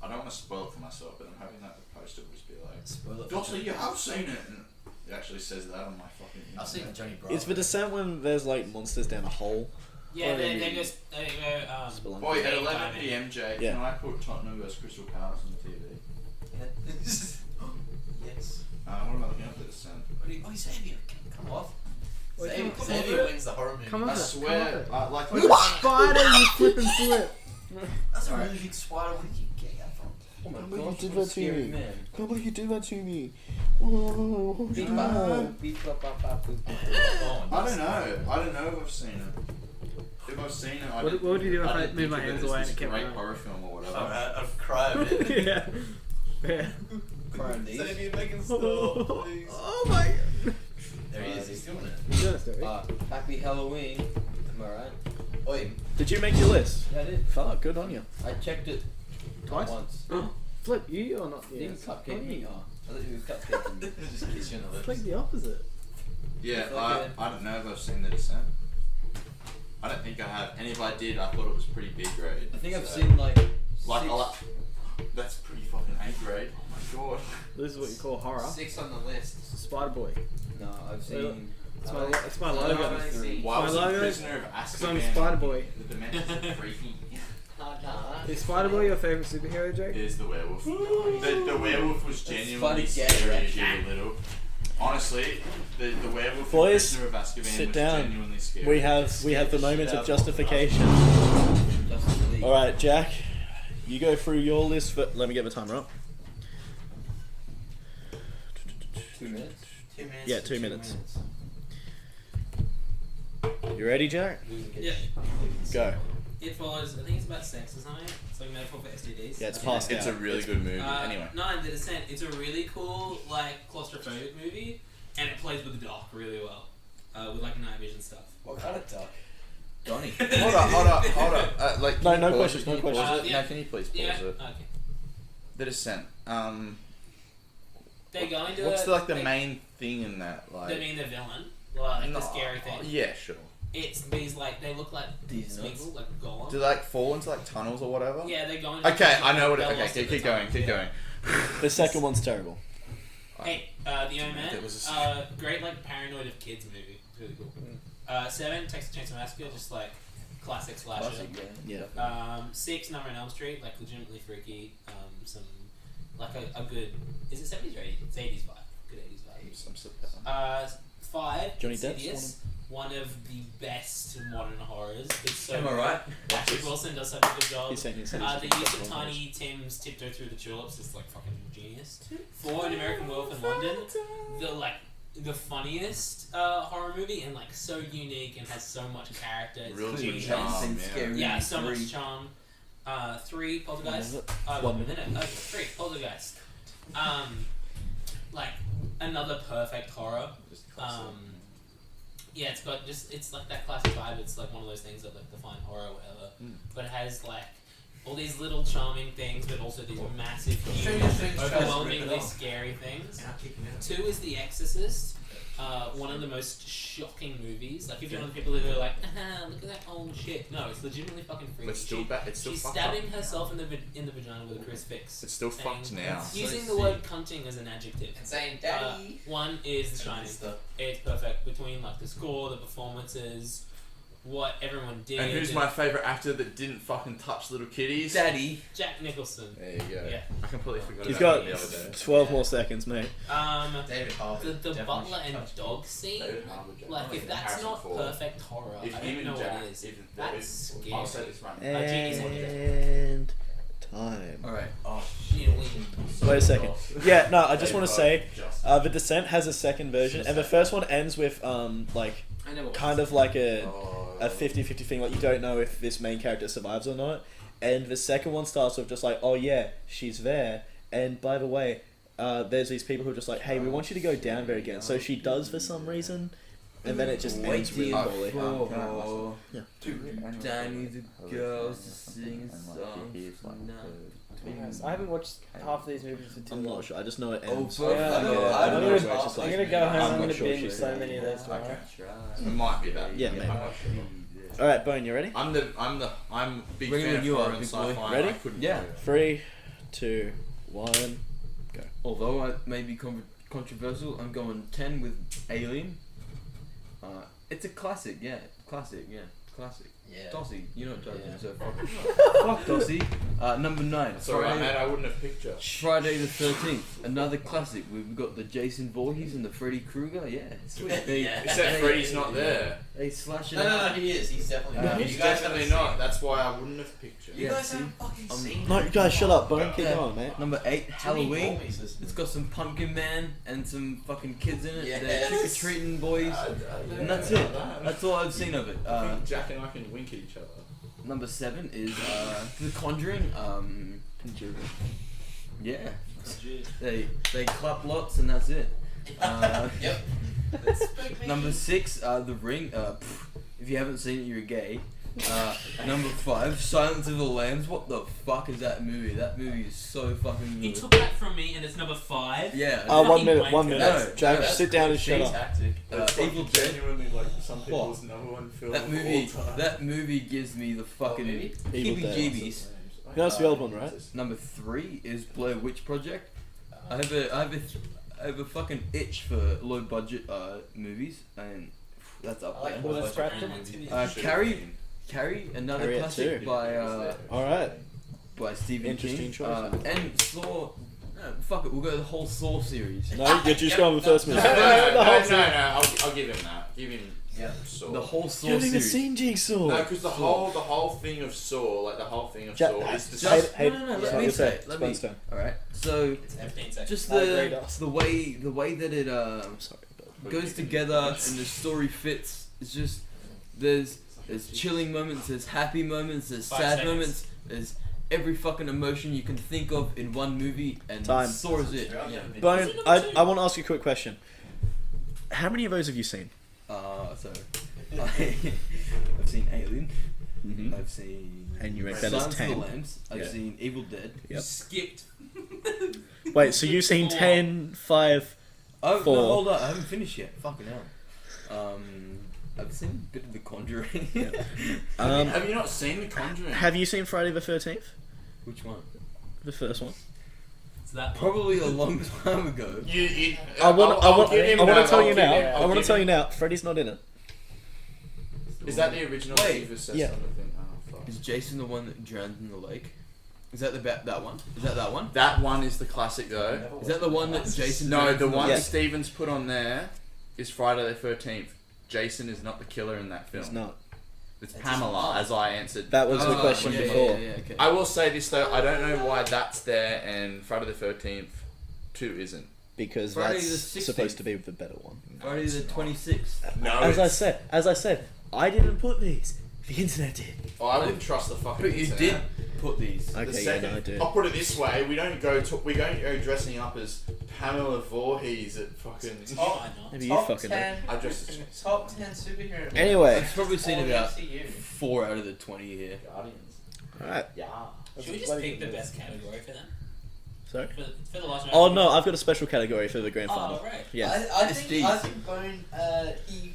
I don't want to spoil it for myself, but I'm hoping that the poster will just be like, Spoiler. Doctor, you have seen it. And it actually says that on my fucking. I've seen Johnny Bravo. is the Descent when there's like monsters down a hole? Yeah, Or they you- go. Spelunky? Boy, at Game 11 timing. p.m. Jay, Yeah. can I put Tottenham vs Crystal Palace on the TV? yes. What am I looking at? The Descent. Oh, Xavier, come off. Wait, Xavier, come Xavier wins the horror movie. Come on. I Come swear, on. like. Spider, you flip and flip. That's a really big spider. Where did you get that from? Oh my Can't believe god, you did what a that to scary me. man. Can't believe you did that to me. Oh, Beep, God. bop, beep, bop, bop, bop, boop, boop, boop. Oh, I don't know. I don't know if I've seen it. If I've seen it, I What- didn't what would you do if I didn't moved think my of it hands as away and this it kept great going? horror film or whatever. Alright, I've cried a bit. Yeah. Yeah. Prime these. Save me a bacon store, please. Oh my. There he is. He's doing it. You got a story? Happy Halloween. Am I right? Oi. Did you make your list? Yeah, I did. Fuck, good on you. I checked it Twice? once. Flip, you or not? You Yeah. didn't cupcake me. Oh, I thought you were cupcaking me. Just kiss you on the It's lips. like the opposite. Yeah, It's like I don't know if I've seen The Descent. I don't think I have. And if I did, I thought it was pretty B grade. I think I've So- seen like Like, six, that's pretty fucking A grade. Oh my god. This is what you call horror. 6 on the list. Spider Boy. No, I've seen. It's my No, logo. I've only seen- Why My was the logo? Prisoner of Because I'm Azkaban? Spider Boy. The Dementors are freaky. Is Spider Boy your favourite superhero, Jake? Is the werewolf. The werewolf was genuinely Spider scary Gay. as you were little. Honestly, the werewolf Boys, in Prisoner of Azkaban sit was down. genuinely scary. We have the moment of justification. Justice League. All right, Jack, you go through your list. Let me get the timer up. 2 minutes. 2 minutes. Yeah, 2 minutes. You ready, Jack? Yeah. Go. It follows, I think it's about sex or something. It's like a metaphor for STDs. Yeah, it's I think past It's a really good movie. Anyway. 9, The Descent. It's a really cool, like, claustrophobic movie, and it plays with the dark really well. With, like, night vision stuff. What kind of duck? Donnie. Hold up. Like, No, can you no pause questions, it? no Can you pause questions. it? Yeah. No, can you please pause Yeah. it? Okay. The Descent. They're going to. What's the they, main thing in that? Like, They mean the villain, like no, the scary thing. Yeah, sure. It's these like they look like These people, nuts. like Golem. Do they like fall into like tunnels or whatever? Yeah, they're going. Okay, I know what it. they're Okay, lost in keep the going. tunnels, Keep yeah. going. The second one's terrible. Hey, The Omen. That was a Great like paranoid of kids movie. It's really cool. 7, Texas Chainsaw Massacre, just like classic slasher. Classic, yeah. 6, Number on Elm Street, like legitimately freaky. Some like a good. Is it 70s or 80s? It's 80s vibe. Good 80s vibe. I'm so 5, Johnny Depp's Insidious, one of the best modern horrors. It's so Am I right? Patrick Wilson does such a good job. He's saying he's The use of Tiny Tim's Tiptoe Through the Tulips is like fucking genius. 4, An American Werewolf in London, the funniest horror movie and like so unique and has so much character. It's Real genius. charm, Yeah, so much charm. 3, Poltergeist. One One minute. minute. Okay, 3, Poltergeist. Like another perfect horror. Yeah, it's got it's like that classic vibe. It's like one of those things that like define horror or whatever. But it has like all these little charming things, but also these massive, Stranger huge, Things tries to rip it overwhelmingly off. scary things. And I'll kick him out. 2 is The Exorcist. One of the most shocking movies. Like if you're one of the people who are like, look at that old shit. No, it's legitimately fucking freaky. It's still bad. It's still She's fucked stabbing up. herself in the vagina with a crucifix. It's still fucked And now. Using So the word cunting as an adjective. And saying, Daddy. 1 is The Shining. Stuff. It's perfect between like the score, the performances, what everyone did. And who's my favourite actor that didn't fucking touch little kitties? Daddy. Jack Nicholson. There you go. Yeah. I completely forgot You've about got him the other day. 12 more seconds, mate. David Harbour. The definitely butler should and touch dog scene. David Harbour, Jack. Like if that's Harrison not Ford. perfect horror, I don't Even know Jack, what is. even That's scary. I'll say this right. Genius on And time. Alright. Oh, You know, we- Wait a second. Yeah, no, I just want to say, Just- The Descent has a second version, and the first one ends with like I never kind of like a Oh. 50-50 thing. Like you don't know if this main character survives or not. And the second one starts with just like, oh yeah, she's there. And by the way, there's these people who are just like, hey, we want you to go down there again. So she does for some reason, and then it just ends really poorly. Oh. Yeah. Danny the girls to sing a song. I haven't watched half of these movies for too I'm long. not sure. I just know it Oh, ends. bro, Yeah, I know, yeah. I I'm know gonna- it's I'm just I'm like- gonna go home. I'm I'm not gonna sure binge she's so there. many of those tomorrow. Okay. It might be that. Yeah, I'm maybe. not sure. All right, Bone, you ready? I'm big Bring fan when of you horror are, and big sci-fi. boy. and Ready? I couldn't Yeah. do it. 3, 2, 1. Although I may be controversial, I'm going 10 with Alien. It's a classic, yeah. Classic. Yeah. Dossie, you're not judging, Yeah. so fuck Dossie. Number 9. That's alright, man. I wouldn't have picked you. Friday the 13th, another classic. We've got the Jason Voorhees and the Freddy Krueger. Yeah, sweet. They, Yeah. Except Freddy's not there. they slash it. No, he is. He's definitely not. He's You guys definitely haven't not. seen That's why I wouldn't have picked you. it. You Yeah, guys see? haven't fucking seen No, it. guys, shut up. Bone, keep Yeah. going, mate. Number 8, Too many Halloween. homies listening. It's got some Pumpkin Man and some fucking kids in it. Yes. They're trick or treating boys, and that's it. That's all I've seen of it. I think Jack and I can wink at each other. Number 7 is The Conjuring. Yeah, They clap lots and that's it. Yep. Number 6, The Ring. If you haven't seen it, you're gay. Number 5, Silence of the Lambs. What the fuck is that movie? That movie is so fucking You good. took that from me, and it's number 5. Yeah. Fucking 1 minute. No, Jack, that's sit down and shut up. Tactic. Evil Dead. Genuinely like some people's number one film That of movie. all time. That movie gives me the fucking movie? Evil Dead. heebie-jeebies. That's the old one, right? Number 3 is Blair Witch Project. I have a fucking itch for low budget movies, and that's up I like there. Well, that's Low Scrapped. budget. Carrie, another Carrie at classic 2. by Stephen Interesting King. choice. And Saw. Fuck it, we'll go the whole Saw series. No, you're just going with the first movie. I'll give him that. Give him Saw. The whole Saw You haven't even series. seen Jigsaw. No, because the whole thing of Saw, like the whole thing of Jack, Saw, is the Just- Hey, no, it's let not me your say turn. it, let It's me- Ben's turn. Alright, so 15 seconds. just I agree, the way that it I'm sorry, but goes together and the story fits. It's just there's chilling moments, there's happy moments, there's 5 sad seconds. moments, there's every fucking emotion you can think of in one movie, and Time. Saw is it. Bone, I want to ask you a quick question. How many of those have you seen? So I've seen Alien. Mm-hmm. I've seen And you rank that as Silence of 10. the Lambs. I've Yeah. seen Evil Dead. Yep. Skipped. Wait, so you've seen 10, 5... Oh, Four. no, hold on, I haven't finished yet. Fucking hell. I've seen a bit of The Conjuring. have you not seen The Conjuring? Have you seen Friday the 13th? Which one? The first one. It's that one. Probably a long time ago. I want to tell you now. I'll I want to give tell him- you now. Freddy's not in it. Is that the original? Wait. Eva says Yeah. something? Oh, fuck. Is Jason the one that drowned in the lake? Is that that one? Is that that one? That one is the classic though. Is that the one that Jason? No, drowned the in one Yeah. that Stevens put on there is Friday the 13th. Jason is not the killer in that film. It's not. It's Pamela, as I answered. That was the Oh, question yeah, before. Yeah, okay. I will say this though, I don't know why that's there and Friday the 13th 2 isn't. Because Friday that's the 16th. supposed to be the better one. Friday the 26th. No, As I said, I didn't put these. The internet did. Oh, I wouldn't trust the fucking But you internet. did put these. The Okay, yeah, second- no, I did. I'll put it this way: we don't go dressing up as Pamela Voorhees at fucking. Why not? Maybe you Top fucking did. 10, I dress as Jason. top 10 superhero movies. Anyway, I've probably seen All about MCU. 4 out of the 20 here. Guardians. alright. Yeah. Should we just pick the best category for them? Sorry. For the last Oh round? no, I've got a special category for the grand final. Oh, right. Yeah. I It's think Steve. Bone, he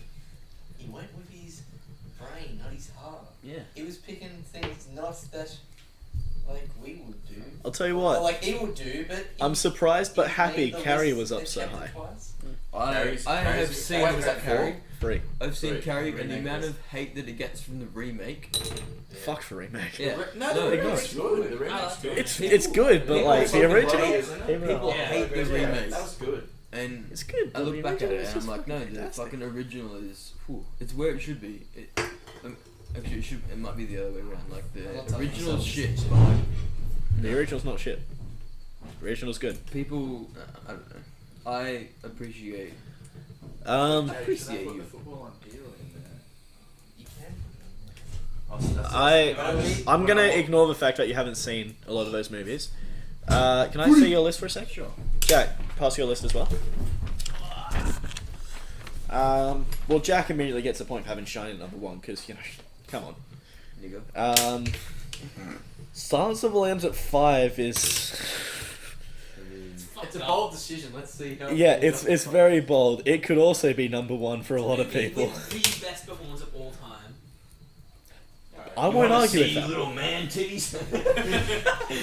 went with his brain, not his heart. Yeah. He was picking things not that like we would do. I'll tell you Or what. like he would do, but I'm surprised but he happy made the Carrie list was up and so kept it high. twice. Carrie's I have crazy. seen Wait, was that Carrie. 3. I've seen 3. Carrie, and the Remake amount was- of hate that it gets from the remake. Fuck for remake. Yeah. No, No, the it remake's good. The remake's good. It's good, but People like the fucking original, bloody, isn't it? even People though- Yeah. hate the Yeah, remake. that was good. And it's good. I but look the back at original it is and I'm just like, no, the fantastic. fucking original is, it's where it should be. Actually, it might be the other way around. Like I'm not the telling original myself. shit. The original's not shit. The original's good. People, I don't know. I appreciate. Appreciate you. The football on deal in there. You can. Oh, so that's- I'm gonna ignore the fact that you haven't seen a lot of those movies. Can I see your list for a sec? Sure. Jack, pass your list as well. Well, Jack immediately gets the point for having Shine at number 1 because come on. There you go. Silence of the Lambs at 5 is It's a bold decision. Let's see how. yeah, it's very bold. It could also be number 1 for a lot of people. With the best performance of all time. I won't argue with that. Little man titties.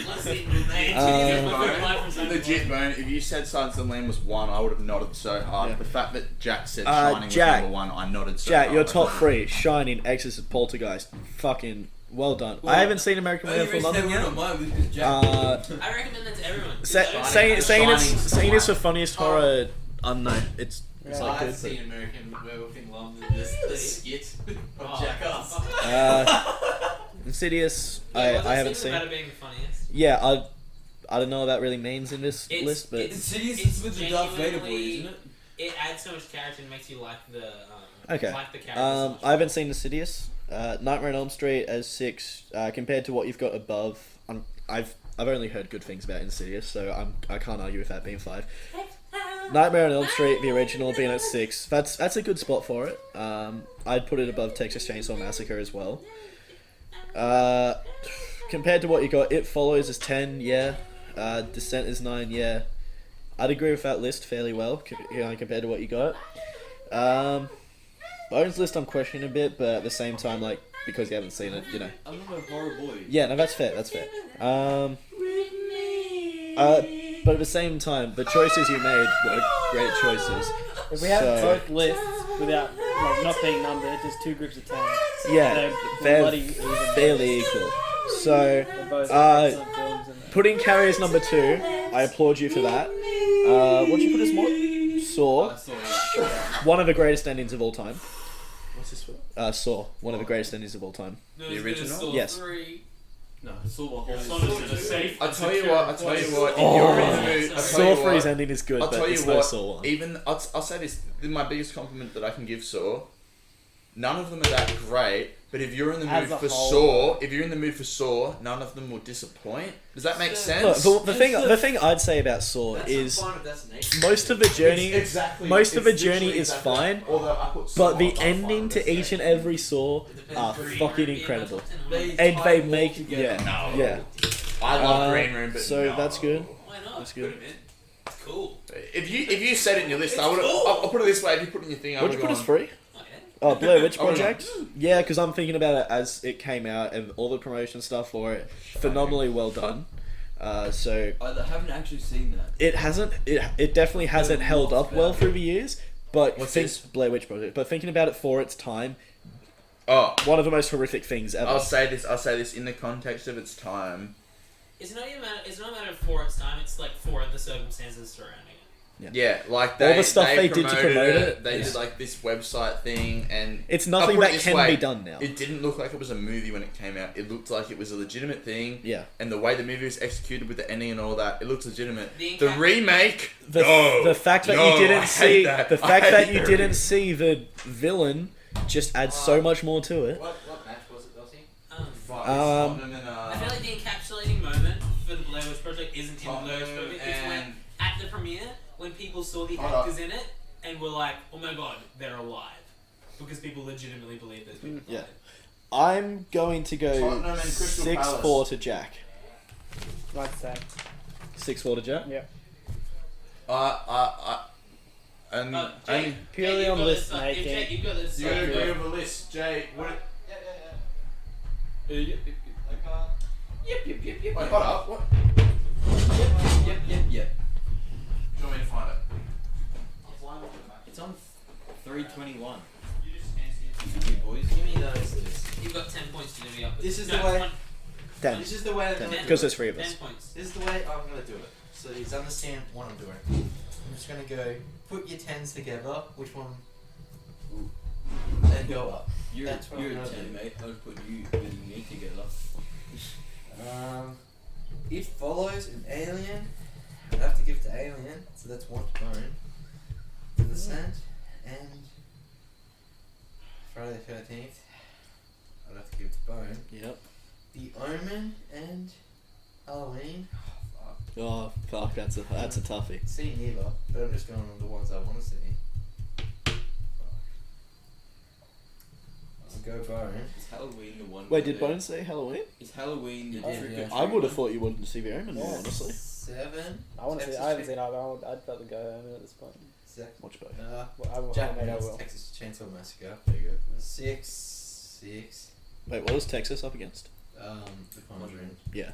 Let's see, man. Legit, man. If you said Silence of the Lamb was 1, I would have nodded so hard. Yeah. The fact that Jack said Uh, Shining Jack. was number 1, I nodded so Jack, hard. your top 3: Shining, Exorcist, Poltergeist. Fucking well done. I haven't seen American Only Werewolf for reason they London were yet. on mine was because Jack. I recommend that to everyone. Saying it's the funniest horror unknown. It's like I've good. seen American Werewolf in London. The skit of Oh, Jackass. Insidious. I haven't seen. About it being the funniest. Yeah, I don't know what that really means in this It's- list, but Insidious it's is with the Darth Vader boy, genuinely- isn't it? It adds so much character and makes you like the okay. like the characters. so much I haven't seen Insidious. Nightmare on Elm Street as 6. Compared to what you've got above, I'm I've only heard good things about Insidious, so I can't argue with that being 5. Nightmare on Elm Street, the original, being at 6. That's a good spot for it. I'd put it above Texas Chainsaw Massacre as well. Compared to what you got, It Follows is 10, yeah. Descent is 9, yeah. I'd agree with that list fairly well, compared to what you got. Bones list I'm questioning a bit, but at the same time, like, because you haven't seen it, you know. I'm not a horror boy. Yeah, no, that's fair. But at the same time, the choices you made were great choices. If we have both lists without not being numbered, just 2 groups of 10. Yeah, they're bloody even. fairly equal. So, They're both excellent films. putting Carrie as number 2, I applaud you for that. What did you put as more? Saw. One of the greatest endings of all time. What's this for? Saw. One of the greatest endings of all time. The original? Yes. No, Saw the Safe. I tell you what. If you're in the mood, Saw 3's ending is good, I'll but tell you it's no what. Saw 1. Even I'll say this: my biggest compliment that I can give Saw. None of them are that great, but if you're in the mood for Saw, none of them will disappoint. Does that make sense? Look, the thing I'd say about Saw is most of the journey is fine, but the ending to each and every Saw are fucking incredible, and they make yeah. I love Green Room, but so no. that's good. Why not? That's good. It's cool. If you said it in your list, I would. I'll put it this way: if you put it in your thing, I What would did you have put as gone. free? Oh, Blair Witch Oh, no. Project? Yeah, because I'm thinking about it as it came out and all the promotion stuff for it. Phenomenally well done. So I haven't actually seen that. it hasn't. It definitely hasn't held up well through the years. But What's this? Blair Witch Project. But thinking about it for its time, Oh, one of the most horrific things ever. I'll say this in the context of its time. It's not a matter of for its time. It's like for the circumstances surrounding it. Yeah, like All the stuff they did to promote it, They yeah. did like this website thing, and It's I'll nothing put it that this can way, be done now. It didn't look like it was a movie when it came out. It looked like it was a legitimate thing. Yeah. And the way the movie was executed with the ending and all that, it looked legitimate. The The remake, The fact that you didn't I see hate that. the fact I that hate you the didn't remake. see the villain just adds so much more to it. What match was it, Dossie? I feel like the encapsulating moment for the Blair Witch Project isn't in the Blair Witch Project. It's when at the premiere when people saw the actors in it and were like, "Oh my god, they're alive," because people legitimately believe there's people Yeah. alive. I'm going to go Tottenham and Crystal 6-4 Palace. to Jack. Like the same. 6-4 to Jack? Yeah. And Jake, Purely Jake, on you've got list this, making. Jake, you've got this. you gotta agree with a list, Jay. What? Yep. Wait, hold up. What? Yep. Do you want me to find it? It's on 321. You boys, give me those lists. You've got 10 points to divvy up. This is the way. 10. This is the way I'm 10. gonna do Because it. there's 3 of 10 us. points. This is the way I'm gonna do it. So you understand what I'm doing. I'm just gonna go put your tens together. Which one? And go up. You're That's what I'm a gonna 10, do. mate. I would put you and me together. It Follows an Alien. I'd have to give to Alien, so that's one bone. The Descent and Friday the 13th. I'd have to give to Bone. Yep. The Omen and Halloween. Oh, fuck, that's a toughie. See neither, but I'm just going on the ones I want to see. I'll go Bone. Is Halloween the one? Wait, where did Bones say Halloween? Is Halloween the He did, trick or yeah. treat I would have one? thought you wanted to see the Omen more, honestly. 7. I want to see. Texas I haven't Chainsaw- seen either. I'd rather go home at this point. Watch both. Well, I will. Jack I Wins, will. Texas Chainsaw Massacre. There you go. 6. Wait, what was Texas up against? The Conjuring. Yeah.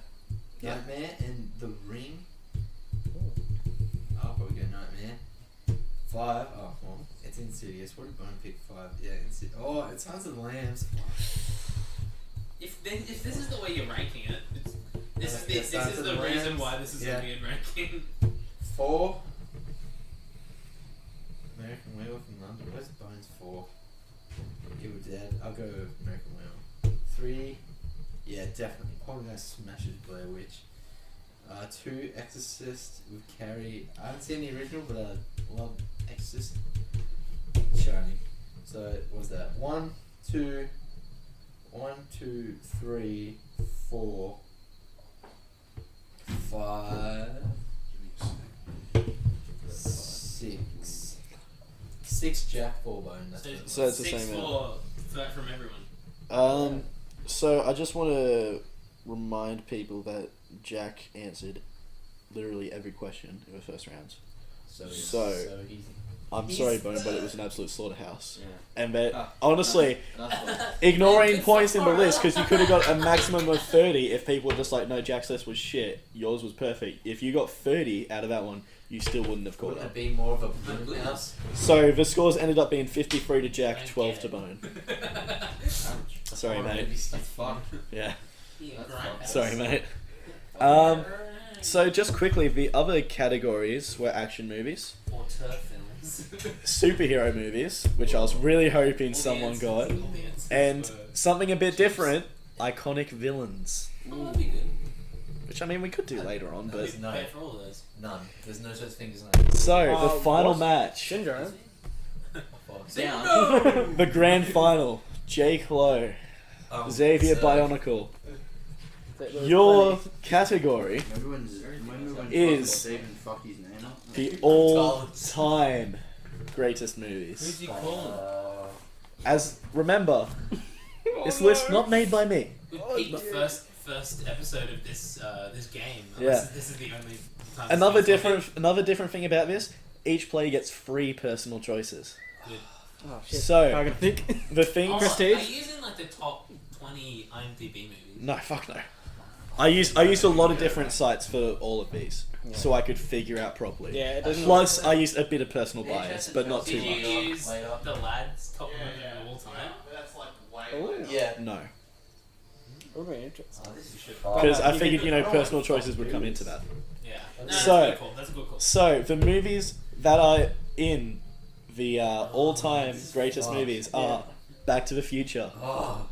Yeah. Nightmare and The Ring. I'll probably go Nightmare. 5. Oh, well, it's Insidious. What did Bone pick? 5. Yeah, Insidious. Oh, it's Silence of the Lambs. If this is the way you're ranking it, this Yeah, is Silence of the the reason Lambs. why this is Yeah. a weird ranking. 4. American Werewolf in London. Where's Bones 4? Evil Dead. I'll go American Werewolf. 3. Yeah, definitely. Poltergeist smashes Blair Witch. 2. Exorcist with Carrie. I haven't seen the original, but I love Exorcist. Shining. So what was that? 1, 2, 3, 4, 5, 6. 6 Jack, 4 Bone. That's So, it. So it's the 6 same from everyone. So I just want to remind people that Jack answered literally every question in the first round. So easy. I'm sorry, Bone, but it was an absolute slaughterhouse. Yeah. And that, honestly, ignoring points in the list, because you could have got a maximum of 30 if people were just like, no, Jack's list was shit, yours was perfect. If you got 30 out of that one, you still wouldn't have caught Wouldn't up. it be more of a blue house? So the scores ended up being 53 to Jack, 12 to Bone. Sorry, mate. That's fucked. Yeah, That's sorry, mate. So just quickly, the other categories were action movies, Or turf films. superhero movies, which I was really hoping someone got, and something a bit different, iconic villains. Oh, that'd be good. Which I mean we could do later on, but There's Pay no, for all of those. none. There's no such thing as none. so the final what? match, Syndrome. Down. the grand final, Jake Lowe, Xavier Bionicle. Your category is Stephen fuck his name up. the all-time greatest movies. Who's he calling? As remember, this list not made by me. We peaked first episode of this this game. Yeah. This is the only time. Another different thing about this, each player gets 3 personal choices. Oh shit. So I can pick. the thing, Are Prestige? you using like the top 20 IMDb movies? no, fuck no. I used a lot of different sites for all of these, so I could figure out properly. Yeah, it doesn't. Plus, I used a bit of personal bias, but not too Did you much. use the lads top movie of all time? Ooh, Yeah. No, would be interesting. because I figured personal choices would come into that. Yeah. No, So- that's a good call. That's a good call. So the movies that are in the all-time greatest movies are Back to the Future, Oh,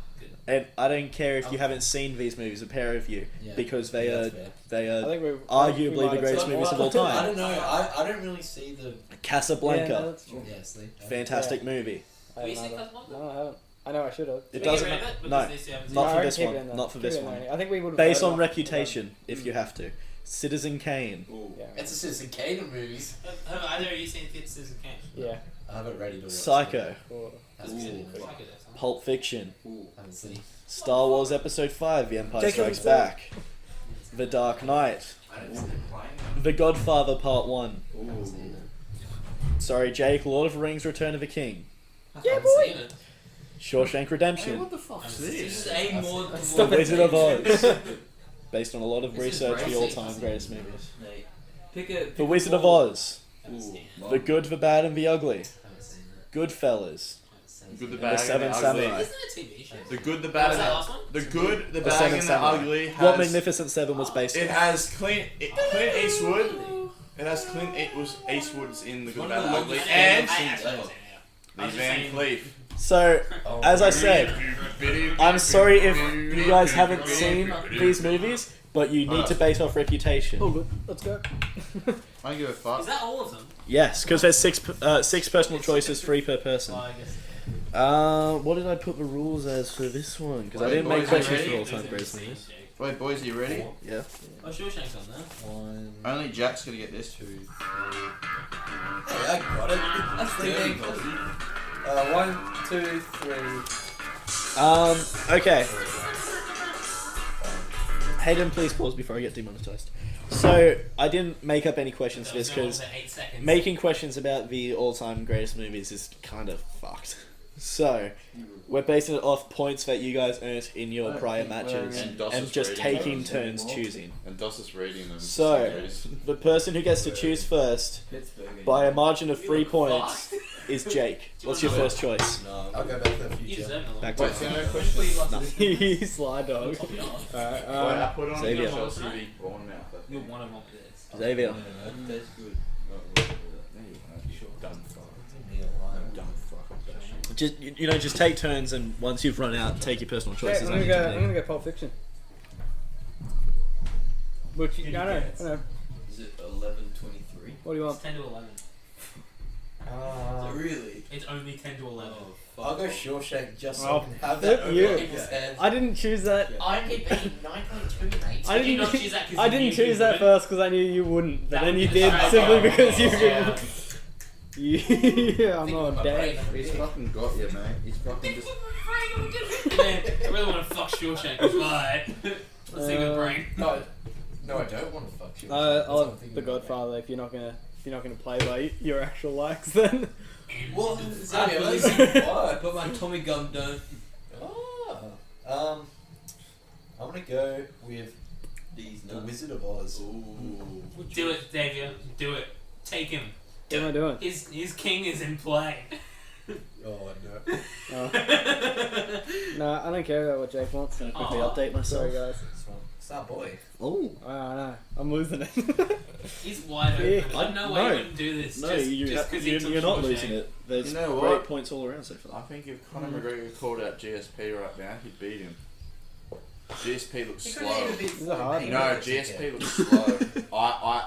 and I don't care if you haven't seen these movies, a pair of you, yeah. because Yeah, that's fair. they I are think we arguably might the have greatest said movies of more. all time. I don't know. I don't really see the. Casablanca, Yeah, no, that's true. Yeah, see. fantastic movie. I Have you haven't seen either. Casablanca? No, I haven't. I know I should have. It Did we doesn't get rid of ma- it? no, Because these two haven't not seen for it? this keep one, it in there. not for Keep this it in one. there. I think we would have Based voted on it. reputation, if you have to. Citizen Kane, Yeah. It's a Citizen Kane movies. Have either of you seen Citizen Kane? Yeah. I have it ready to watch. Psycho, Cool. That's Ooh. pretty Fuck cool. it, that's fine. Pulp Fiction, Haven't seen. Star Wars Episode 5, The Empire Take Strikes it. Back, The Dark Knight, The Godfather Part 1, Haven't seen sorry Jake, Lord of the Rings Return of the King, it. Yeah, Haven't boy. seen it. Shawshank Redemption, the fuck's This is a more. The Wizard of Oz, based on a lot of This is research, the crazy. all-time greatest movies. Mate, The Wizard of Oz, Haven't seen it. The Good, the Bad and the Ugly, haven't seen it. Goodfellas, Haven't Good, the seen bad, Seven and the Samurai. ugly. Isn't it a TV show? The good, the What bad, was that and last one? the good, the The bad, Seven and the Samurai. ugly. Has, What Magnificent Seven was based It on. has Clint Eastwood. It has Clint Eastwood's in the good, the bad, and the ugly, I and actually haven't seen it. I the was just Van saying- Cleef. So, Oh, as I said, I'm sorry if you you guys haven't seen these movies, but you need to base off reputation. Oh, good. Let's go. I don't give a Is fuck. that all of them? Yes, because there's six personal choices, 3 per person. Well, I guess. What did I put the rules as for this one? Because I Wait, didn't make boys, questions you for ready? all-time greatest movies. Wait, boys, are you ready? Yeah. Oh, Shawshank's on there. One. Only Jack's gonna get this. 2, 3. Hey, I got it. That's thinking. 1, 2, 3. Okay. Hayden, please pause before I get demonetized. So, I didn't make up any questions for this because 8 seconds. making questions about the all-time greatest movies is kind of fucked. So, we're basing it off points that you guys earned in your prior matches And Dos and is just reading taking them. turns choosing. And Dos is reading them. So, the person who gets to choose first by a margin of 3 points is Jake. What's your first choice? No, I'll go back to the You future. deserve it. Back to Wait, so no question. No. You sly dog. Wait, Alright, I put on Xavier. the Chelsea v. Bournemouth. You're one of them with this. Xavier. That's good. Dumb fuck. Dumb fuck. Just just take turns, and once you've run out, take your personal okay, choices. I'm gonna go Pulp Fiction. Which, I know. Is it 11:23? What do you want? It's 10 to 11. Really? It's only 10 to 11. I'll go Shawshank just so Oh, I can have that flip you. over people's heads. I didn't choose that. I'm getting 9.2, mate. I Did you didn't. not choose that 'cause I you didn't knew choose you that wouldn't? first because I knew you wouldn't, but That then would you be did straight simply up. because you. Yeah. Yeah, I'm Think not with my dead. brain. He's fucking got you, mate. He's fucking just. Man, I really want to fuck Shawshank. Bye. Let's see good brain. No, I don't want to fuck Shawshank. I That's what I'm love thinking The about. Godfather. If you're not gonna play by your actual likes, then Well, I Xavier, believe what? But my Tommy gun don't. I'm gonna go with These The nuts. Wizard of Oz. Ooh. Do it, Xavier. Do it. Take him. what am I doing? His king is in play. Oh no. Oh. No, I don't care about what Jake wants. Gonna quickly Aw. update myself. Sorry, guys. Star boy. Oh. I don't know. I'm losing it. He's wide Yeah. open. I know why No. you wouldn't do this. No, just, you're, just 'cause he took you're not Shawshank. losing it. There's You know great what? points all around so far. I think if Conor McGregor called out GSP right now, he'd beat him. GSP looks He slow. couldn't even beat This is a hard Floyd No, Mayweather. GSP looks slow.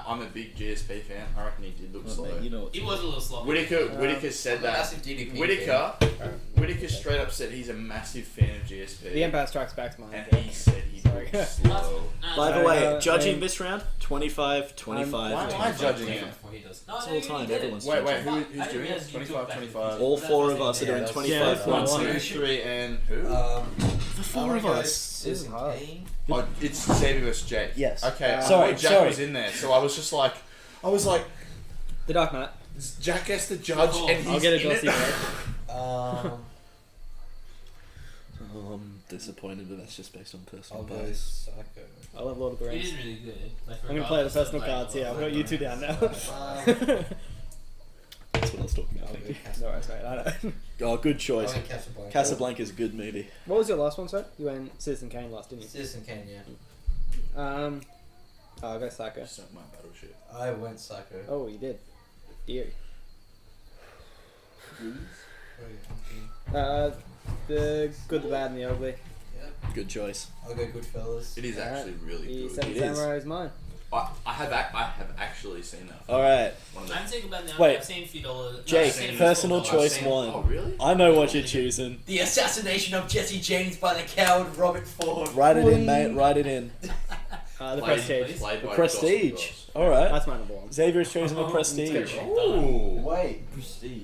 I'm a big GSP fan. I reckon he did look Well, slow. mate, you know what He to was a do. little sloppy. Whitaker said I'm a that. massive DDP Whitaker straight up said he's a massive fan of GSP. The Empire Strikes Back's mine. And he said he Sorry. looked slow. By the Sorry, way, judging um, this round, 25, 25. why am I 25. judging Yeah, him? before he does. No, It's no, all you time, did it. everyone's Wait, judging. who's I doing didn't it? realize you 25, took 25. All That's four what of I us are said, doing yeah. 25 Yeah, points one. 2, each. 3, and who? The four of us. Citizen hard. Kane. Oh, it's Xavier vs. Jake. Yes. Okay, Sorry, Jack sorry. was in there, so I was just like, The Dark Knight. Jack has to judge, Cool. and he's I'll get a in Dossie it. vote. I'm disappointed, but that's just based on personal I'll go bias. Psycho. I love Lord of the He Rings. did really good. Like, I'm gonna play the regardless of, personal like, cards. Yeah, I've got you two down now. That's what I was talking I'll about. go No worries, mate. I know. Oh, good choice. I'll go Casablanca. Casablanca's a good movie. What was your last one, sir? You went Citizen Kane last, didn't you? Citizen Kane, yeah. Oh, I'll go Psycho. Suck my battleship. I went Psycho. Oh, you did. Dear. The Good, the Bad, and the Ugly. Yeah. Good choice. I'll go Goodfellas. It is actually really The good. Seven It is. Samurai is mine. I have actually seen that. All right, I One of the- haven't seen about now. Wait. I've seen $4. No, I've Jake, seen personal $4. choice I've seen- one. Oh really? I know what you're choosing. The assassination of Jesse James by the coward Robert Ford. Write it in, mate. Write it in. The Played- Prestige. played The by Prestige. Gossip Girls. All right. That's my number one. Xavier's chosen the Oh, Prestige. Ooh. Wait. Prestige.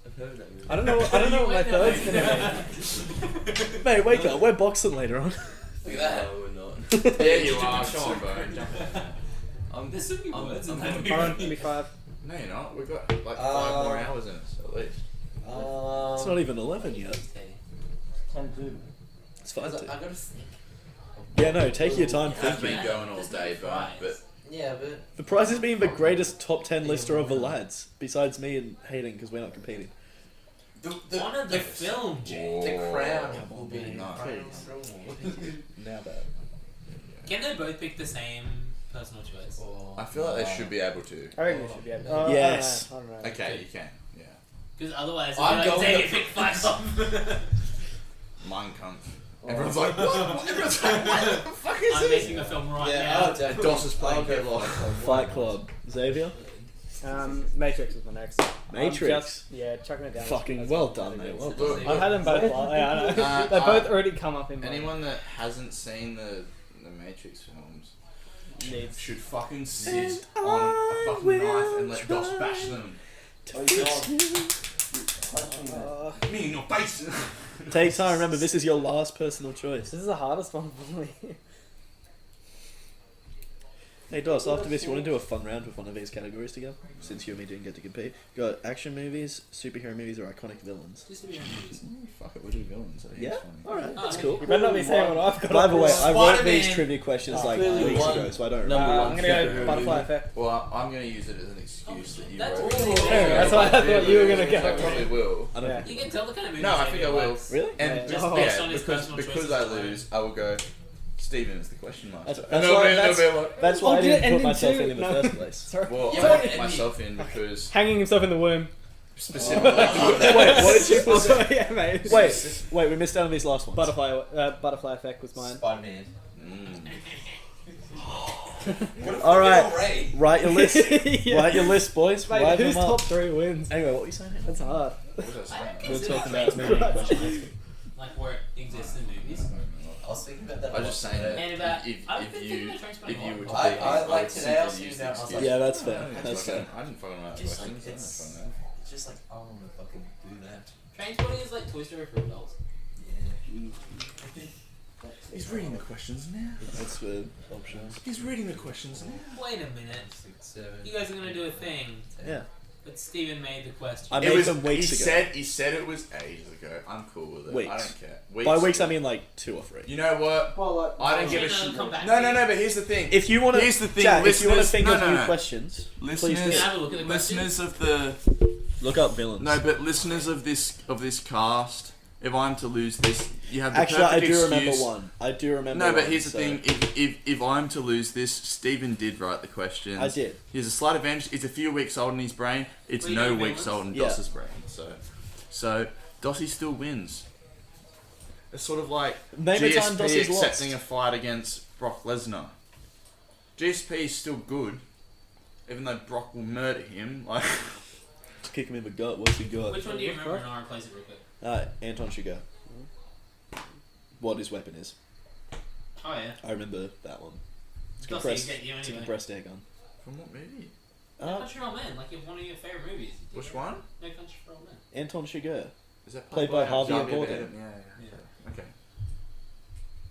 I've heard of that movie. I don't know what my third's gonna be. Mate, wake up. We're boxing later on. Look at that. No, we're not. Yeah, you are. Come on, bro. Jump in. There's so many words in I'm- that movie. Hold on, give me 5. No, you're not. We've got like 5 more hours in us at least. It's not even 11 yet. 10-2. It's I 5 got to. to think. Yeah, no, take your time I've thinking. been going all There's no day, prize. but Yeah, but The prize is being the greatest top 10 lister of the lads, besides me and Hayden, because we're not competing. Honor the film, Jake. The crown Come will on, be man, crown please. Fillmore. Now bad. Can they both pick the same personal choice? I feel like they should be able to. I reckon we should be able to. Yes. I don't know. Okay, you can. Yeah. Because otherwise, I'm I'm going going to to- pick 5 Mein Kampf. Oh. Everyone's like, what? Everyone's like, what the fuck is I'm this? making a film right Yeah, now. I'll do- Doss is playing I'll go Hitler. Fight Club. Xavier? Matrix was my next. Matrix? Chucking it down. Fucking That's well what done, I'm mate. gonna Well do. done. I've had them both. Yeah, I know. They've both already come up in my Anyone that hasn't seen the Matrix films needs. should fucking sit on a fucking knife and let Doss bash them. Me in your face. Take time, remember, this is your last personal choice. This is the hardest one for me. Hey Doss, after this, you want to do a fun round with one of these categories together? Since you and me didn't get to compete. Got action movies, superhero movies, or iconic villains? Just to be honest. Fuck it, we'll do villains. I think Yeah? it's funny. Alright, that's Oh, cool. You better not be saying what I've got. By the way, I wrote Spider-Man. these trivia questions like clearly weeks one. ago, so I don't Number remember. one I'm gonna go superhero Butterfly movie. Effect. Well, I'm going to use it as an excuse that you That's wrote. really That's why I thought you were gonna I go. probably will. I don't Yeah. think You can tell the kind of movie. No, I think I will. Really? And Yeah. just Oh. Based on his because personal because choices I alone. lose, I will go. Steven is the question mark. That's, And that's it'll why, be- that's, it'll be like- that's why Oh, I did it didn't end put in myself two? in the No. first place. Sorry. Well, Yeah, I but- put myself in because Hanging himself in the womb. specifically. Wait, what did you put? Yeah, mate. Wait, we missed out on these last ones. Butterfly Effect was mine. Spider-Man. All right. Ray? Write your list. Yeah. Write your list, boys. Mate, Write whose them top up. 3 wins? Anyway, what were you saying? That's hard. What was I saying? We're Consider talking about Trainspotting movie questions. like where it exists in movies. I was thinking about that. I was just saying that And about if you were to I- pick, I would like today, I was simply use thinking about- I was the like- Yeah, that's excuse. fair. I That's didn't fair. fucking- I didn't fucking write Just like questions. it's, I didn't fucking know. it's just like I want to fucking do that. Trainspotting is like Toy Story for adults. Yeah. He's reading the questions now. That's the options. He's reading the questions now. Wait a minute. 6, 7. You guys are gonna do a thing, Yeah. but Steven made the question. I made them weeks ago. He said it was ages ago. I'm cool with it. Weeks. I don't care. By weeks, I mean like 2 or 3. You know what? Well, like, I don't give a Okay, no, shit. come back No, to no, you. no. But here's the thing. If you want to, Here's the thing, Jack, if you want to listeners- think no, of no, new no. questions, Listeners- please Can I do. have a look at the question? Listeners of the Look up villains. no, but listeners of this cast. If I'm to lose this, you have the Actually, I perfect do excuse. remember one. I do remember. No, but one, here's the so- thing. If I'm to lose this, Stephen did write the questions. I did. He has a slight advantage. It's a few weeks old in his brain. It's Well, you no know weeks villains? old in Yeah. Doss's brain. So Dossie still wins. It's sort of like Name a time GSP Dossie's lost. accepting a fight against Brock Lesnar. GSP is still good, even though Brock will murder him. Like, Just kick him in the gut. What's he got? Which one do you remember? And I'll replace it real quick. Anton Sugar. What his weapon is. Oh yeah. I remember that one. It's Dossie, compressed. get you It's a anyway. compressed air gun. from what movie? No Country for Old Men, like one of your favorite movies. Which one? No Country for Old Men. Anton Sugar. Is that Played by Harvey Harvey Gordon. Yeah. Okay.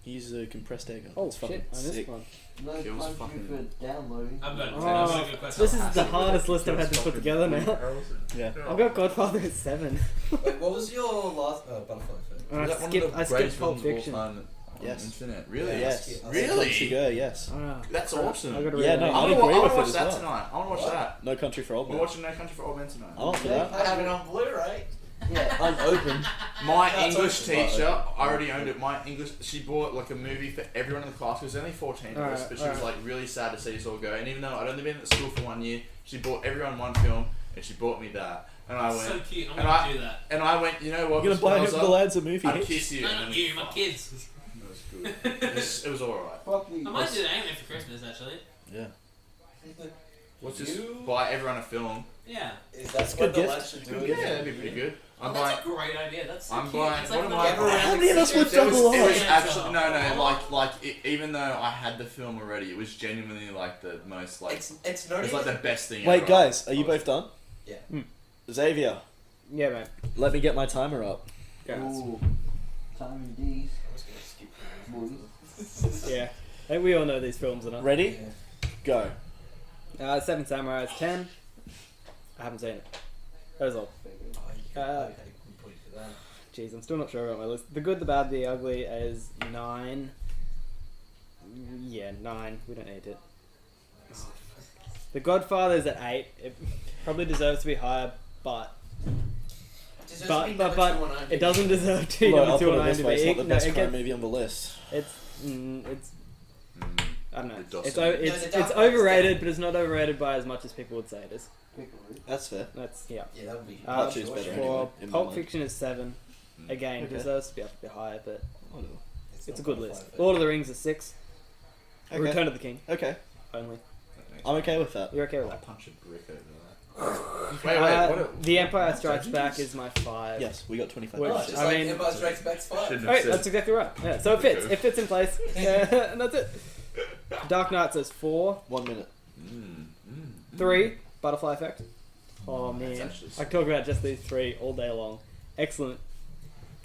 He's a compressed air gun. Oh, It's fucking shit. I missed sick. one. No Kills country fucking- for downloading. I've got, Oh, I've got a good question. This is the hardest list I've had to put together now. Yeah. I've got Godfather at 7. Wait, what was your last butterfly effect? I skipped Pulp Fiction. Yes. Internet. Really? Yes. Really? Anton Sugar, yes. Ah, That's awesome. I gotta Yeah, read no, it. I I agree want to with it watch as that well. tonight. I want to watch What? that. No Country for Old We're Men. watching No Country for Old Men tonight. I'm up for I that. have it on Blu-ray. Yeah, unopened. My That's English awesome. teacher, I already owned it. My English, she bought like a movie for everyone in the class. There was only 14 of us, Alright, but she was like really sad to see us all go. And even though I'd only been at school for 1 year, she bought everyone one film, and she bought me that. And I So went, cute. I'm and gonna do that. and I went, you know what? You're gonna buy him the lads a movie. I'd kiss you. No, and not then- you, my kids. It was good. It was alright. Fuck you. I might do the anime for Christmas actually. Yeah. Let's just You- buy everyone a film. Yeah. Is That's that a what good the gift. lads should do? Yeah, that'd be pretty good. I'm Well, buying. that's a great idea. That's so I'm cute. buying- It's what like am one I of the buying? great How many of us secrets. would There was, double it up? was Yeah, actually so- even though I had the film already, it was genuinely like the most like It's not it's even. like the best thing. Wait, ever. guys, are you both done? Yeah. Xavier, Yeah, mate. let me get my timer up. Yeah. Ooh. Time D's. I'm just gonna skip Woody. Yeah. I think we all know these films enough. Ready? Yeah. Go. 7 Samurai is 10. I haven't seen it. That was all. Oh, you can Uh, okay, good point for that. Jeez, I'm still not sure about my list. The Good, the Bad, the Ugly is 9. Yeah, 9. We don't need it. The Godfather is at 8. It probably deserves to be higher, but Deserves but- to be but- number two but on IMDb. it doesn't deserve to be Look, number I'll 2 put on it this way, it's IMDb. not the No, best it crime gets- movie on the list. it's I don't know. The It's Dawson. o- No, it's the it's Dark Knight's overrated, down. but it's not overrated by as much as people would say it is. That's fair. That's yeah. Yeah, that would be. Archie's better Sure. anyway. For in my Pulp mind. Fiction is 7. Again, Okay. deserves to be up a bit higher, but Whatever. it's not a good qualified list. for- Lord of the Rings is 6. Okay. Return of the King Okay. only. I'm okay with that. You're okay with I'll that? punch a brick over that. Wait, The Empire Strikes Back is my 5. Yes, we got 25 Which- Oh, minutes. just I like mean- Empire Strikes Back's 5. Shouldn't have Alright, said. that's exactly right. Yeah, so it fits. It fits in place. And that's it. Dark Knight says 4. 1 minute. 3, Butterfly Effect. Oh That's man, actually I could talk about just these 3 all day long. Excellent,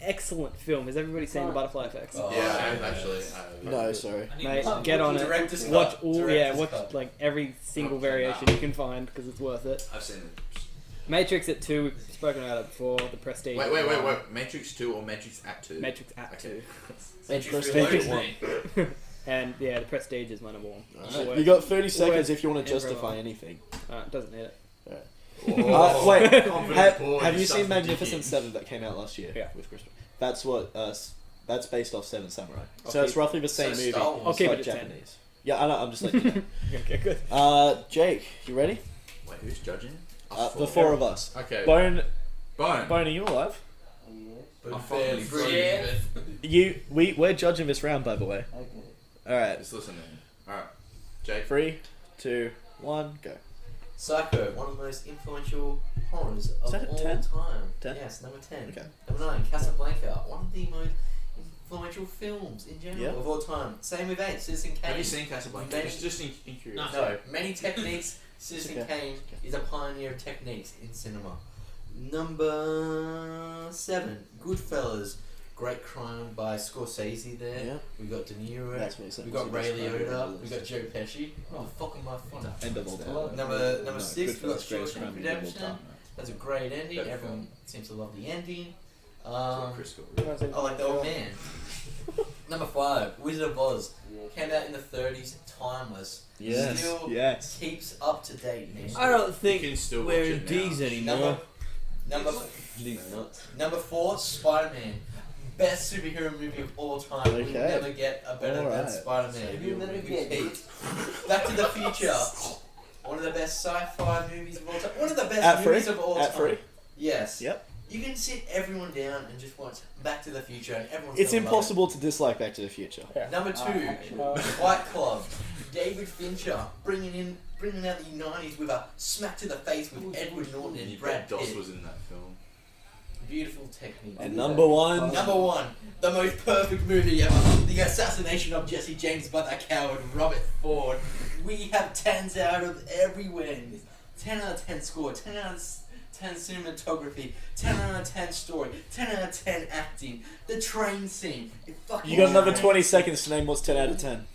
excellent film. Has everybody seen the Butterfly Effect? Oh, Yeah, yeah. actually. No, sorry. I need Mate, to- get on it. Director's Watch cut. all, Director's watch cut. like every single Not variation that. you can find because it's worth it. I've seen it. Matrix at 2. We've spoken about it before. The Prestige. Wait, wait, wait, wait. Matrix 2 or Matrix Act 2? Matrix at Okay. 2. Matrix Prestige Reloaded. at 1. And yeah, the Prestige is my number 1. Alright, you got 30 seconds Always if you want to everyone. justify anything. Doesn't need it. Oh, Wait, confident have, boy, have you you seen son of a Magnificent dickhead. 7 that came out last year? Yeah. With Chris. That's what that's based off 7 Samurai. I'll So it's keep- roughly the same So movie. Star Wars. I'll keep like it at 10. Japanese. Yeah, I know. I'm just letting you know. Okay, good. Jake, you ready? Wait, who's judging? The 4 of us. Okay. Bone, Bone. Bone, are you alive? Oh, yeah. But I'm fair fucking free. Yeah. We're judging this round, by the way. Okay. All right. Just listen to me. Alright. Jake. 3, 2, 1, go. Psycho, one of the most influential horrors of that a all 10? time. 10? Yes, number 10. Okay. Number 9, Casablanca, one of the most influential films in general Yep. of all time. Same with 8, Citizen Kane. Have you seen Casablanca? Many- Just in curiosity. No, many techniques. Citizen Okay. Kane is a pioneer of techniques in cinema. Number 7, Goodfellas. Great crime by Scorsese there. Yeah. We got De Niro. That's what he said. We got Ray That's what Liotta. he We got Joe Pesci. Oh, fuck am I funny? End of all time. Number 6, we got Goodfellas, greatest crime Shawshank movie of all Redemption. time. That's a great ending. Better Everyone seems to love the ending. That's what Chris got. I like the old man. Number 5, Wizard of Oz. Came out in the 30s, timeless. Yes. Still Yes. keeps up to date, man. I don't You think can still we're watch in it D's now. anymore. Number These nuts. Number 4, Spider-Man. Best superhero movie of all time. We'll Okay. never get a better than Alright. Spider-Man. You'll never get it. Back to the Future. One of the best sci-fi movies of all time. One of the best At movies 3? of all At time. 3? Yes. Yep. You can sit everyone down and just watch Back to the Future and everyone's It's gonna love impossible to dislike Back to the Future. it. Number 2, Fight Club. David Fincher bringing out the 90s with a smack to the face with Edward Norton and Brad Dos Pitt. was in that film. Beautiful technique. And number 1. Number 1, the most perfect movie ever. The assassination of Jesse James by that coward Robert Ford. We have 10s out of everywhere in this. 10 out of 10 score, 10 out of 10 cinematography, 10 out of 10 story, 10 out of 10 acting. The train scene. It fucking You got another 20 seconds to name what's 10 out of 10.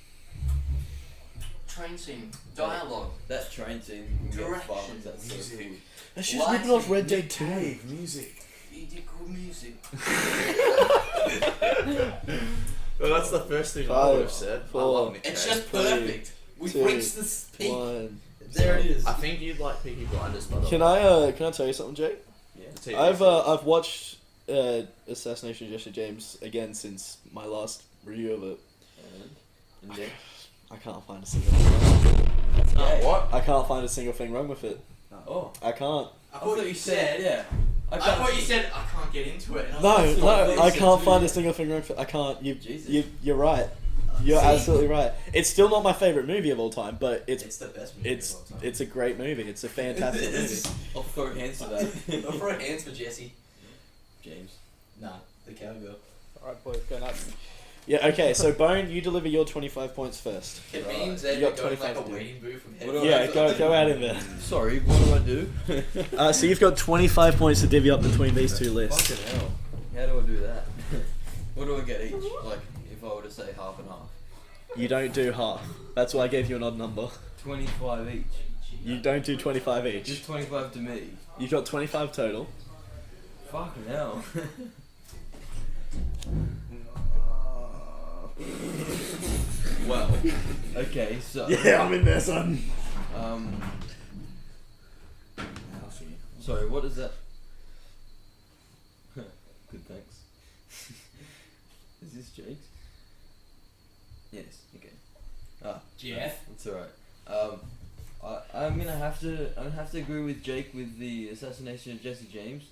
Train scene. Dialogue. That train scene. You can get Direction. fucked. That's so Music. cool. That's just ripping off Red Dead 2. Music. Medical music. Well, that's the first thing I 5, would have said. I 4. love Nick It's Cage. just perfect. We've 2, reached this peak. 1. There it is. I think you'd like Peaky Blinders, by the Can way. I tell you something, Jake? The TV I've series. watched Assassination of Jesse James again since my last review of it. And then, I can't find a single thing wrong. What? I can't find a single thing wrong with it. oh, I can't. I thought you said. yeah. I thought you said I can't get into it. And I was No, like, no, "What I is it can't to find you?" a single thing wrong with it. I can't. Jesus. You're right. You're See? absolutely right. It's still not my favorite movie of all time, but It's the best movie it's of all time. it's a great movie. It's a fantastic movie. I'll throw hands to that. I'll throw hands for Jesse. James. Nah, the cowgirl. Alright, boys, go nuts. Yeah. Okay. So Bone, you deliver your 25 points first. Can Right. me and You Xavier got go in 25 like a to do. waiting booth from What do headphones? Yeah. Go out in there. Sorry, what do I do? So you've got 25 points to divvy up between these two lists. Fucking hell. How do I do that? What do I get each? Like, if I were to say half and half. You don't do half. That's why I gave you an odd number. 25 each. You don't do 25 each. Just 25 to me. You've got 25 total. Fucking hell. Well, okay, so I'm in there, son. um, sorry, what is that? Good, thanks. Is this Jake's? Yes. Okay. Ah, Jeff. that's alright. I'm gonna have to agree with Jake with the assassination of Jesse James.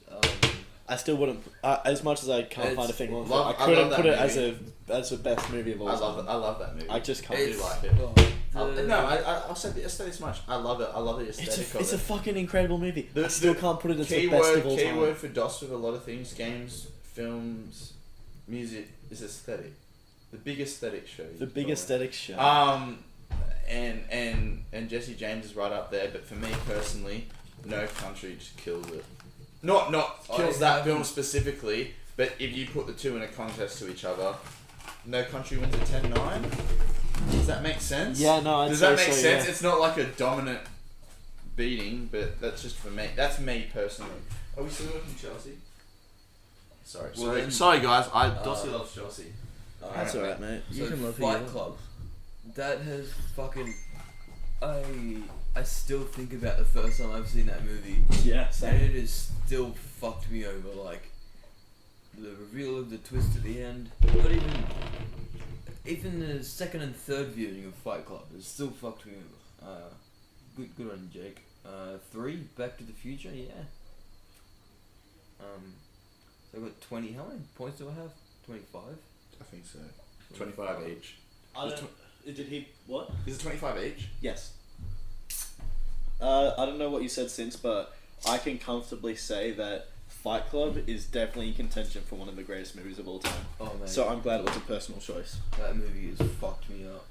I still wouldn't. As much as I can't It's- find a thing wrong with it, love- I I couldn't love put that it as the best movie of all I time. love that movie. I just can't. I do It's- like it. I'll say this much. I love it. I love the aesthetic It's a of it. fucking incredible movie. I The- still the can't put it as the best of all time. Keyword for DOS with a lot of things: games, films, music is aesthetic. The big aesthetic show. The big aesthetic show. And Jesse James is right up there. But for me personally, No Country just kills it. Not kills that film specifically, but if you put the two in a contest to each other, No Country wins a 10-9. Does that make sense? Yeah, no, I'd Does say that make so, sense? yeah. It's not like a dominant beating, but that's just for me. That's me personally. Are we still working Chelsea? Sorry. Well, then- sorry guys. Dossie loves Chelsea. That's alright, mate. You So can love who you Fight want. Club. That has fucking. I still think about the first time I've seen that movie, Yeah, and same. it has still fucked me over. Like the reveal of the twist at the end. Not even the second and third viewing of Fight Club has still fucked me over. Good on you, Jake. 3, Back to the Future. Yeah. So I got 20. How many points do I have? 25. I think so. 25 each. I don't, Did he what? Is it 25 each? Yes. I don't know what you said since, but I can comfortably say that Fight Club is definitely in contention for one of the greatest movies of all time. Oh man. So I'm glad it was a personal choice. That movie has fucked me up.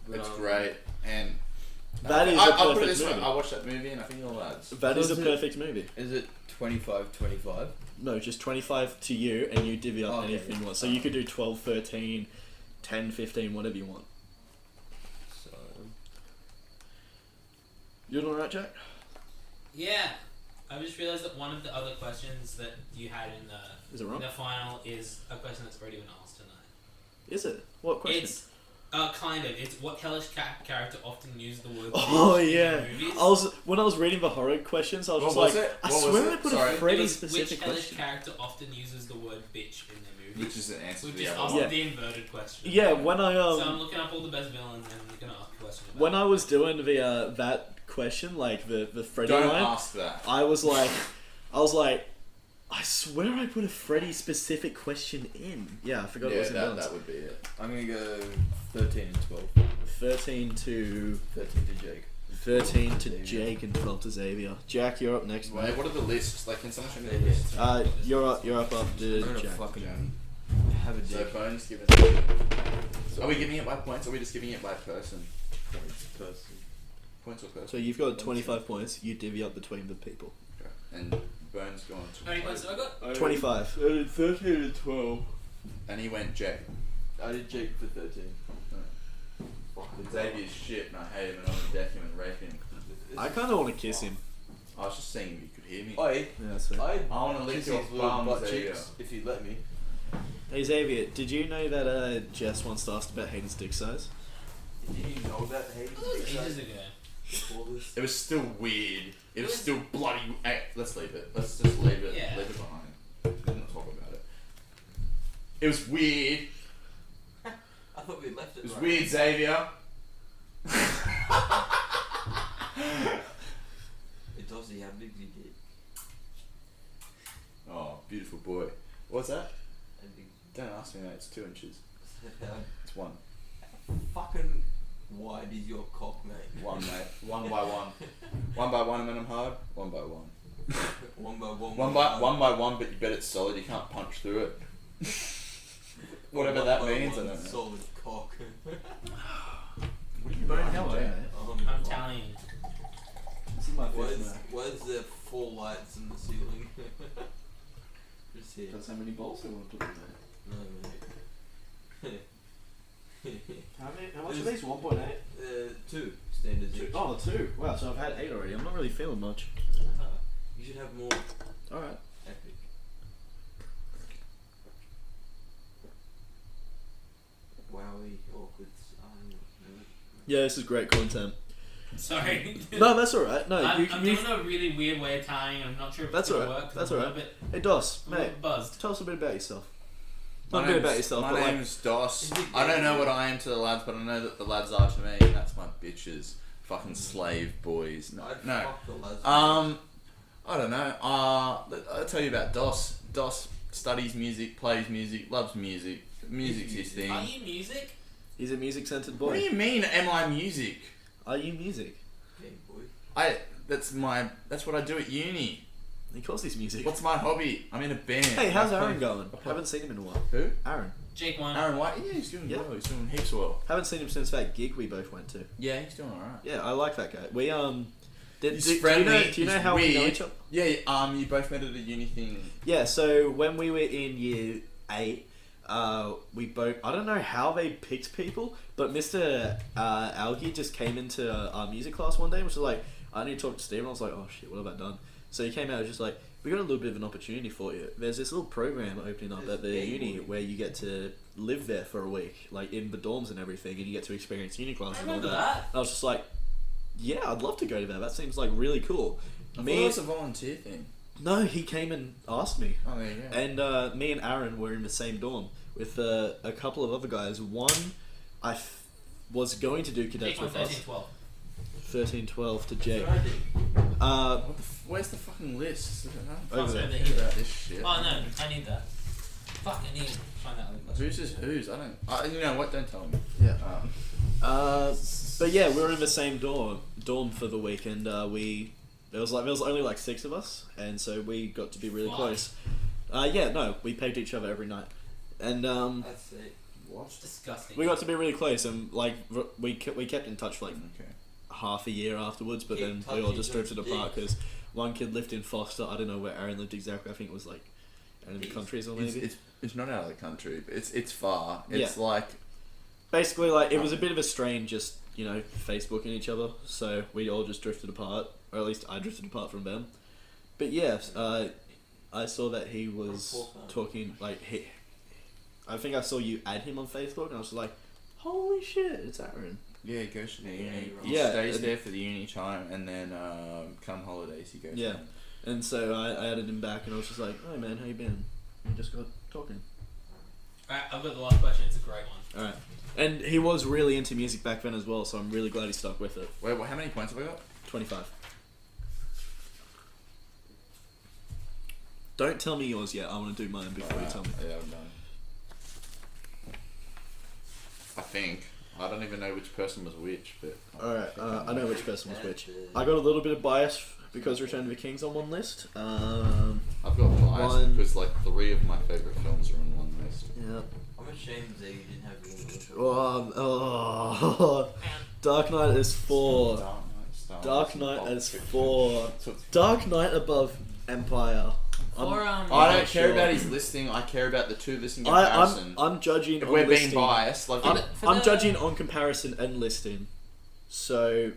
But, It's great, and That is a I'll put it perfect this way. movie. I watched that movie, and I think all lads. That is So a is it- perfect movie. Is it 25-25? No, just 25 to you, and you divvy up Oh, okay. anything you want. So you could do 12, 13, 10, 15, whatever you want. So You doing alright, Jack? Yeah. I just realised that one of the other questions that you had Is it in wrong? the final is a question that's already been asked tonight. Is it? What question? It's kind of. It's what hellish character often uses the word. Oh bitch in yeah, their movies. when I was reading the horror questions, I was What just was like, it? I What was swear it? I put Sorry. a Freddy It was specific which hellish question. character often uses the word bitch in their movies? Which is an answer We've to the just other asked one. Yeah. the inverted question. Yeah, when I So I'm looking up all the best villains and I'm gonna ask a question about when I was doing the that question, like the Freddy Don't line, ask that. I was like, I swear I put a Freddy specific question in. Yeah, I forgot it Yeah, was in that villains. would be it. I'm gonna go 13 and 12. 13 to 13 to Jake. 13 to Xavier. Jake and 12 to Xavier. Jack, you're up next. Wait, mate. what are the lists? Like, can someone show me the list? You're up after I'm gonna Jack. fucking have a So dick. Bones give it. Are we giving it by points, or are we just giving it by person? Points person. Points or person? So you've got 25 points. You divvy up between the people. Okay. And Bones gone How many points have I got? 25. 13 and 12. And he went Jake. I did Jake for 13. Fucking Xavier's shit, and I hate him, and I'm gonna deck him and rape him. I kind of want to kiss him. I was just saying if you could hear me. Oi, Yeah, that's fair. I I wanna lick kiss your his little bum, butt Xavier. cheeks if you let me. Hey Xavier, did you know that Jess once asked about Hayden's dick size? Did you know that? Hey, That was ages ago. before this? It was still weird. It was still bloody. Let's leave it. Let's just leave it. Yeah. Leave it behind. Let's not talk about it. It was weird. I thought we left it. It was right. weird, Xavier. It does he have big dick? Oh, beautiful boy. What's that? And big Don't ask me, mate. It's 2 inches. how It's one. fucking wide is your cock, mate? One, mate. One by one. One by one, and then I'm hard. One by one. One by one. One by one, but you bet it's solid. You can't punch through it. Whatever One that by means, I one don't know. Solid cock. What are you burning hell, eh? Oh, I'm Italian. This is my Where's there 4 lights in the ceiling? Just here. That's how many balls I want to put in there. No, mate. How much are these? 1.8? 2 standards each. Oh, 2. Wow, so I've had 8 already. I'm not really feeling much. You should have more Alright. epic. Wowie, awkward. Yeah, this is great content. Sorry. No, that's alright. No, I'm you, doing a really weird way of tying. I'm not sure if That's it's gonna alright. work. 'cause That's I'm a alright. little bit- Hey, Dos, I'm a little mate, buzzed. tell us a bit about yourself. My Not a bit about name's- yourself, My but like, name's Dos. Is it I don't know gay? what I am to the lads, but I know that the lads are to me, and that's my bitches. Fucking slave boys. No, I'd no. fuck the lads. I don't know. I'll tell you about Dos. Dos studies music, plays music, loves music. Music's his thing. Are you music? he's a music-centered What do boy. you mean? Am I music? Are you music? Game boy. That's what I do at uni. He calls this music. What's my hobby? I'm in a band. Hey, how's I play- Aaron going? I play- Haven't seen him in a while. Who? Aaron. Jake one. Aaron White. Yeah, he's doing Yeah. well. He's doing heaps well. Haven't seen him since that gig we both went to. Yeah, he's doing alright. Yeah, I like that guy. We He's do you friendly, know he's how we know weird. each other? Yeah, you both met at a uni thing. Yeah, so when we were in year 8, we both, I don't know how they picked people, but Mr. Algie just came into our music class one day and was just like, I need to talk to Steve, and I was like, oh shit, what have I done? So he came out and was just like, we got a little bit of an opportunity for you. There's this little program opening up at the uni where you get to live there for a week, like in the dorms and everything, and you get to experience uni class I and all remember that. that. And I was just like, yeah, I'd love to go to that. That seems like really cool. I thought it was a volunteer thing. No, he came and asked me. Oh, there you go. And me and Aaron were in the same dorm with a couple of other guys. One, was going to do cadets Jake one, with us. 13, 12. 13, 12 to Jake. What I did. Where's the fucking list? Over Over there. there. Think about this shit. Oh no, I need that. Fuck, I need to find that other question. Who's just who's? I don't. You know what? Don't tell me. Yeah. Um, But yeah, we were in the same dorm for the week, and there was only like 6 of us, and so we got to be really Why? close. We pegged each other every night, and That's it. It's disgusting. we got to be really close, and like we kept in touch for like okay. half a year afterwards, but Keep then we touching all just your drifted apart dick. because one kid lived in Foster. I don't know where Aaron lived exactly. I think it was like enemy countries or maybe. It's not out of the country. But it's far. It's like Basically, like it was a bit of a strain, just Facebooking each other. So we all just drifted apart, or at least I drifted apart from them. But yeah, I saw that he was talking like I think I saw you add him on Facebook, and I was just like, "Holy shit, it's Aaron!" yeah, he goes to the uni. He Yeah, stays and- there for the uni time, and then come holidays he goes. Yeah. home. And so I added him back, and I was just like, "Hey man, how you been?" We just got talking. Alright, I've got the last question. It's a great one. All right. And he was really into music back then as well, so I'm really glad he stuck with it. Wait, how many points have I got? 25. Don't tell me yours yet. I want to do mine before you tell me. Yeah, I'm done. I think. I don't even know which person was which, but. Alright, I know which person was which. I got a little bit of bias because Return of the King's on one list. I've got bias One- because like 3 of my favourite films are on one list. Yeah. I'm ashamed that you didn't have any intro. Dark Knight is 4. Dark Knight is 4. Dark Knight above Empire. I don't care about his listing. I care about the 2 listing I'm comparison. judging If on we're listing. being biased, like I'm judging on comparison and listing. So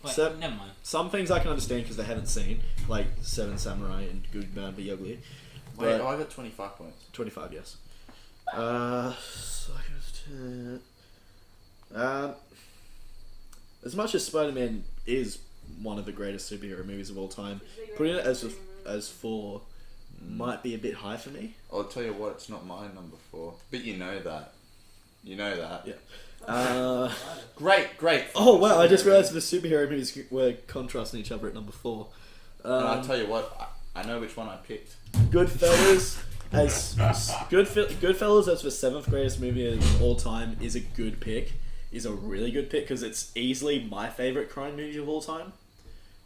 Wait, So- never mind. some things I can understand because they haven't seen, like Seven Samurai and Good Bad Be Ugly. wait, But I got 25 points. 25, yes. As much as Spider-Man is one of the greatest superhero movies of all time, putting it as 4 might be a bit high for me. I'll tell you what, it's not my number 4, but you know that. You know that. Yeah. Great. Oh wow! I just realised the superhero movies were contrasting each other at number 4. And I'll tell you what, I know which one I picked. Goodfellas Goodfellas as the 7th greatest movie of all time is a good pick. Is a really good pick because it's easily my favourite crime movie of all time.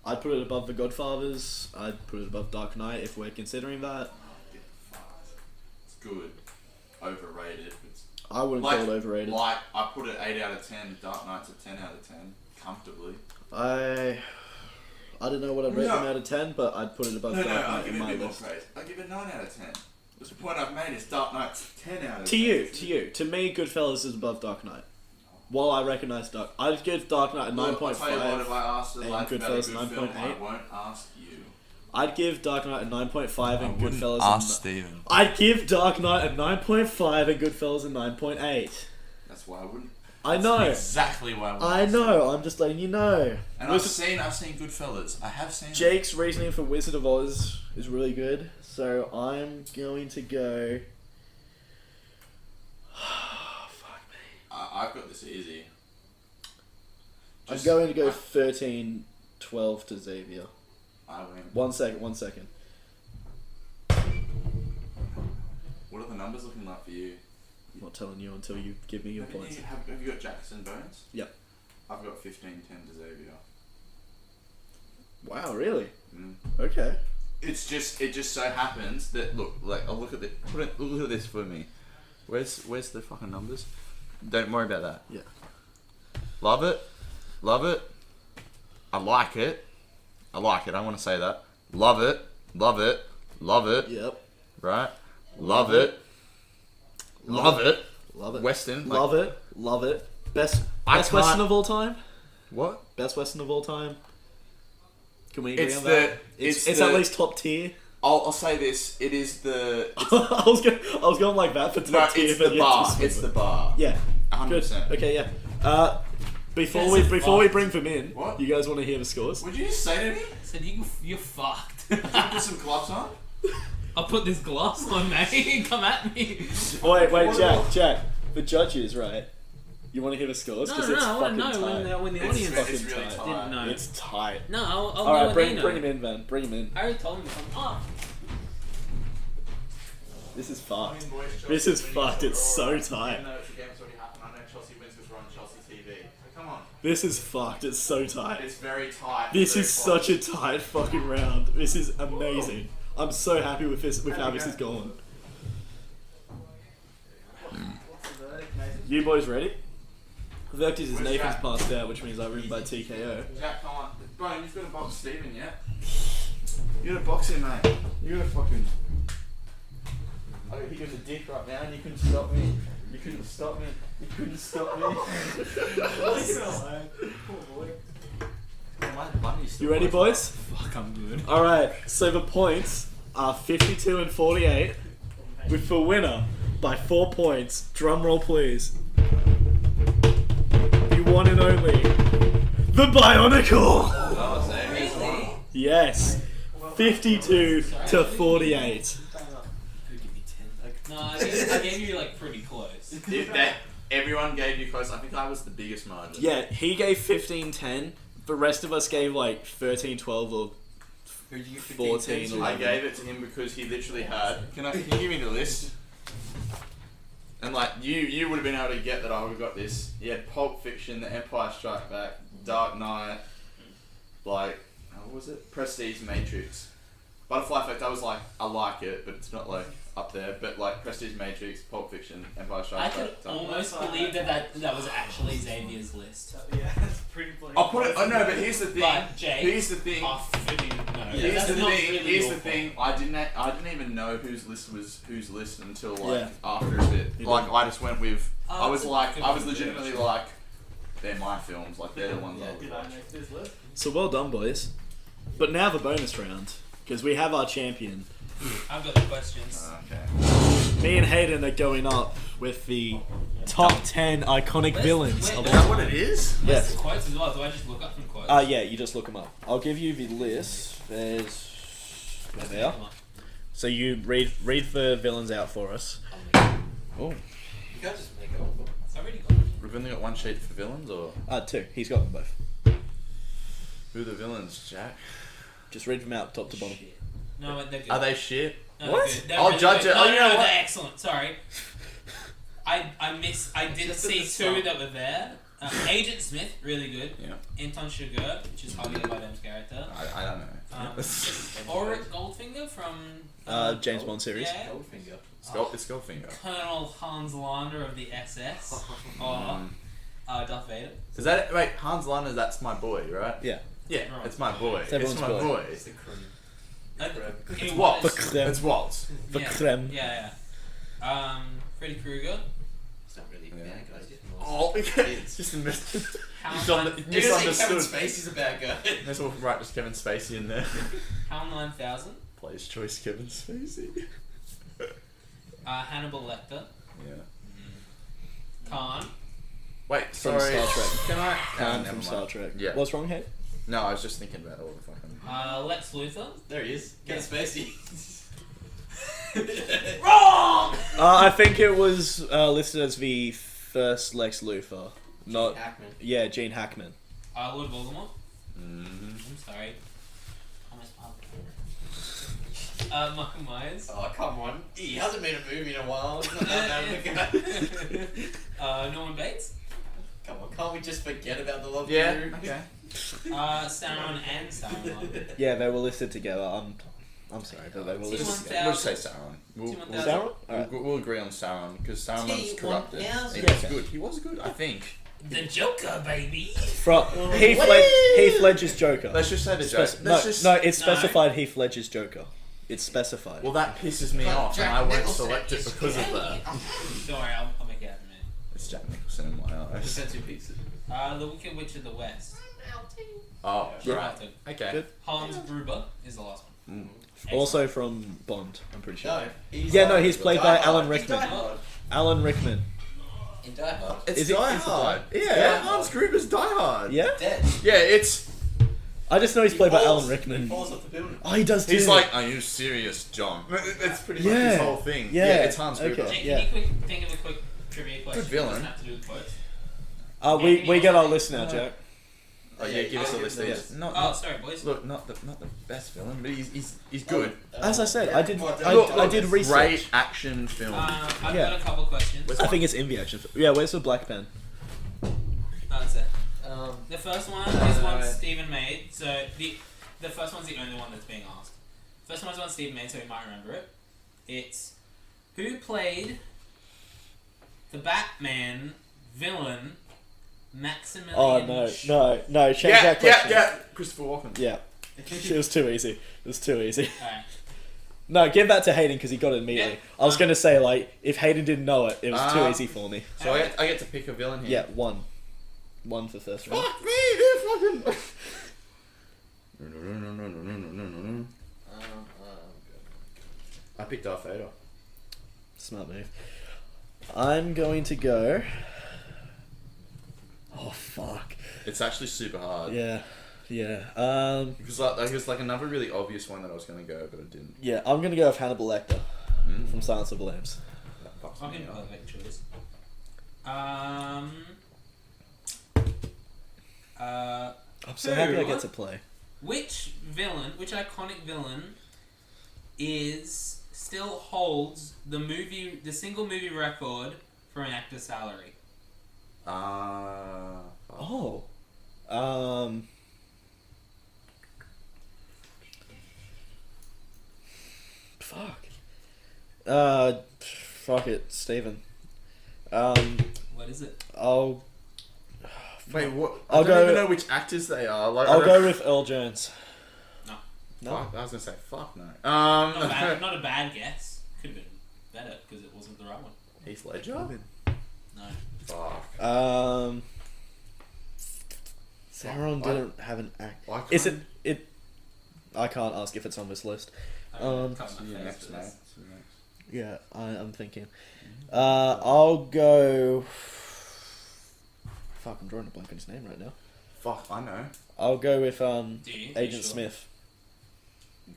I'd put it above The Godfathers. I'd put it above Dark Knight if we're considering that. It's good. Overrated. I wouldn't Like- call it overrated. Like, I put it 8 out of 10. Dark Knight's a 10 out of 10. Comfortably. I don't know what I'd rate No. them out of 10, but I'd put it above Dark I'll Knight give in it a my bit more list. praise. I'll give it 9 out of 10. That's the point I've made is Dark Knight's 10 out of 10. To you. To me, Goodfellas is above Dark Knight. While I recognise Dark... I'd give Dark Knight a Look, I'll tell you what, 9.5. if I asked a and life about a Goodfellas good 9.8. film, I won't ask you. I'd give Dark Knight a 9.5 and Goodfellas Steven. I'd give Dark Knight a 9.5 and Goodfellas a 9.8. That's why I wouldn't. I That's know. exactly why I wouldn't. I know. I'm just letting you know. And I've seen Goodfellas. I have seen it. Jake's reasoning for Wizard of Oz is really good, so I'm going to go. Fuck me. I've got this easy. I'm going to go 13-12 to Xavier. I win. One second. What are the numbers looking like for you? I'm not telling you until you give me your points. Have you got Jackson Bones? Yep. I've got 15-10 to Xavier. Wow, really? Mm. Okay. It just so happens that look I'll look at look at this for me. Where's the fucking numbers? Don't worry about that. Yeah. Love it. I like it. I want to say that. Love it. Yep. Right. Love it. Love it. Western. Love it. Best I Western can't- of all time. What? Best Western of all time. Can we agree It's on the- that? It's it's the- at least top tier. I'll say this. It is the. I was going like that for top No, tier, it's but the yeah, bar. just- It's the bar. Yeah. 100%. Good. Okay, yeah. Before we bring them in, What? you guys want to hear the scores? Would you just say to me? I said you're fucked. Put some gloves on. I'll put this glass on, mate. Come at me. Wait, Jack. The judges, right? You want to hear the scores? No, 'Cause no, it's I want to fucking know tight. when the It's audience fucking it's really tight. tight. didn't know. It's tight. No, I'll All know right, when bring they know. him in, man. Bring him in. I already told him to come up. This is fucked. Boys, Chelsea This is winning fucked. It's so alright. tight. Even though it's a game that's already happened, I know Chelsea wins because we're on Chelsea TV. So come on. This is fucked. It's so tight. It's very tight. This very is close. such a tight fucking round. This is amazing. I'm so happy with this, with how this is going. You boys ready? Vectis is Where's Nathan's Jack? passed out, which means I win by TKO. Jack, come on. Bro, you've got to box Steven yet? You gotta box him, mate. You gotta fucking. I got hit you in the dick right now and you couldn't stop me. You couldn't stop me. You couldn't stop me. You ready, boys? Fuck, I'm good. Alright, so the points are 52 and 48, with the winner by 4 points. Drum roll, please. The one and only, the Bionicle! Really? Yes, 52 to 48. No, I gave you like pretty close. Everyone gave you close. I think I was the biggest margin. Yeah, he gave 15-10. The rest of us gave like 13-12 or Who did you give 14 or I gave it to him because he literally had. Can you give me the list? And like you would have been able to get that I would have got this. He had Pulp Fiction, The Empire Strikes Back, Dark Knight, like what was it? Prestige, Matrix. Butterfly Effect. I was like, I like it, but it's not like up there. But like Prestige, Matrix, Pulp Fiction, Empire I Strikes could Back. Dark Knight. almost believe that was actually Xavier's list. Yeah, that's pretty funny. I'll put it. Oh no, but here's the thing. But Jake, Here's the thing. oh, flipping no. Here's That's the not thing. really Here's your the thing. I didn't even know whose list was whose list until like Yeah. after a bit. You Like did. I just went with. Oh, I was that's a like. good I was one. legitimately like. They're my films. Like they're the ones I would watch. So well done, boys. But now the bonus round, because we have our champion. I've got the questions. Okay. Me and Hayden are going up with the top 10 iconic Where's- villains where- of Is all that what it is? Where's Yes. the quotes as well? Do I just look up some quotes? Yeah, you just look them up. I'll give you the list. There they are. So you read the villains out for us. Oh. You can't just make it up. I already got it. We've only got one sheet for villains, or 2. He's got them both. who are the villains, Jack? Just read them out top to bottom. Shit. No, but they're good. Are they shit? No, What? they're good. They're I'll really judge good. it. No, Oh, no, you know no, what? they're excellent. Sorry. I did Just see at the two start. that were there. Agent Smith, really good. Yeah. Anton Chigurh, which is Javier Bardem's character. I don't know. Auric Goldfinger from James Bond series. Yeah. Goldfinger. It's Goldfinger. Colonel Hans Lander of the SS. Or Darth Vader. Is that wait? Hans Lander, that's my boy, right? Yeah. Yeah, Right. it's my boy. It's It's everyone's my boy. boy. It's the crew. It's It Waltz. was- The creme. It's Waltz. The yeah. creme. Yeah, yeah. Freddy Krueger. It's not really Yeah. bad guys. Oh, It's just a mis- Hound You're Nine- Kevin Kevin Spacey. Spacey's a bad guy. Let's all write just Kevin Spacey in there. Hound 9000. Player's choice, Kevin Spacey. Hannibal Lecter. Yeah. Khan. Wait, From sorry. Star Trek. Can I? Khan never from Star mind. Trek. Yeah. What's wrong, Hayden? No, I was just thinking about all the fucking. Lex Luthor. There he is. Kevin Spacey. Wrong! I think it was listed as the first Lex Luthor. Not. Hackman. Yeah, Gene Hackman. Lord Voldemort. Mm-hmm. I'm sorry. Thomas Parker. Michael Myers. Oh, come on. He hasn't made a movie in a while. It's not that bad of a guy. Norman Bates. Come on, can't we just forget about the love Yeah. guru? Okay. Sauron and Sauron. Yeah, they were listed together. I'm sorry, but they were listed T-1000. together. We'll just say Sauron. We'll, T-1000. we'll, Sauron? Alright. we'll agree on Sauron because Sauron's corrupted. T-1000. He was good. He was good, I think. The Joker, baby. From Heath Ledger's Joker. Let's just say the joke. No, no, it's specified Heath Ledger's Joker. It's specified. Well, that pisses me off, and I won't select it because of that. Don't worry, I'll make it happen, man. It's Jack Nicholson in my eyes. Just two pieces. The Wicked Witch of the West. Oh, Good. right. Okay. Good. Hans Gruber is the last one. Also from Bond, I'm pretty sure. No, he's Yeah, no, he's played by Die Alan Hard. He's Rickman. Die Hard. Alan Rickman. In Die Hard. It's Is it- Die is it Hard. Die- Yeah, Hans Gruber's Die Hard. Yeah? Dead. Yeah, it's. I just know he's He played by falls- Alan Rickman. He falls off the building. Oh, he does too. He's like, are you serious, John? That's pretty much Yeah. his whole thing. Yeah. it's Hans Gruber. Okay. Jake, Yeah. can you think of a quick trivia question? Good villain. Doesn't have to do with quotes. we get our list now, Jack. Oh yeah, give us a list. Of Yeah. these. Not, Oh, not sorry, boys. look, not the best villain, but he's good. As I said, I did Great research. action film. I've Yeah. got a couple questions. I think it's in the action. Yeah, where's the black pen? That's it. Um, The first one is one Stephen made. So the first one's the only one that's being asked. First one's one Stephen made, so you might remember it. It's who played the Batman villain Maximilian. Oh no! Change yeah, that question. yeah. Christopher Walken. Yeah. It was too easy. Alright. No, give that to Hayden because he got it immediately. Yeah. I was gonna say like if Hayden didn't know it, it was too easy for me. So I get to pick a villain here. Yeah, one for first round. Fuck me, dude, fucking. No. I picked Darth Vader. Smart move. I'm going to go. Oh fuck. It's actually super hard. Yeah. Because it was like another really obvious one that I was gonna go, but I didn't. Yeah, I'm gonna go with Hannibal Lecter from Silence of the Lambs. That fucks Fucking me up. perfect choice. I'm so happy I get to play. Which iconic villain still holds the single movie record for an actor's salary? Fuck. Oh. Fuck. Fuck it, Steven. What is it? Wait, what? I'll I don't go- even know which actors they are. Like, I'll go with Earl Jones. No. No. Fuck, I was gonna say fuck no. Not a bad guess. Could have been better because it wasn't the right one. Heath Ledger. No. Fuck. Sauron didn't have an act. Why can't- Is it? I can't ask if it's on this list. Cut my See you face next, for mate. this. See you next. Yeah, I'm thinking. I'll go. Fuck, I'm drawing a blank on his name right now. Fuck, I know. I'll go with Do you? Agent You sure? Smith.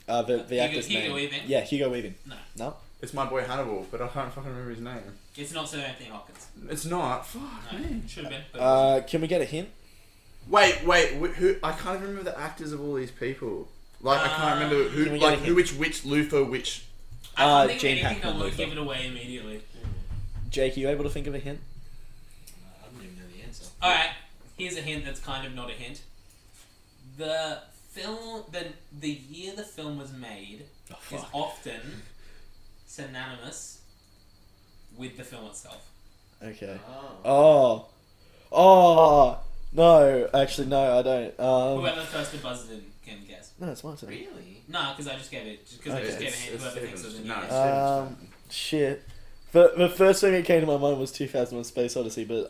The actor's Hugo name. Weaving? Yeah, Hugo Weaving. No. No. It's my boy Hannibal, but I can't fucking remember his name. It's not Sir Anthony Hopkins. It's not. Fuck No. me. Should have been. But it wasn't. Can we get a hint? Wait, who? I can't even remember the actors of all these people. Like I can't remember Can we who, get like a who, which Luther, which. I can't think Gene of anything Hackman that would Luther. give it away immediately. Jake, are you able to think of a hint? I don't even know the answer. Alright, here's a hint that's kind of not a hint. The year the film was made is often synonymous with the film itself. Okay. Oh. Oh. No, actually, no, I don't. Whoever first to buzz it in can guess. No, it's my turn. Really? No, because I just gave it. Because I just gave a hint. Whoever thinks of the new no, guess. Steven's turn. Shit. But the first thing that came to my mind was 2001: Space Odyssey, but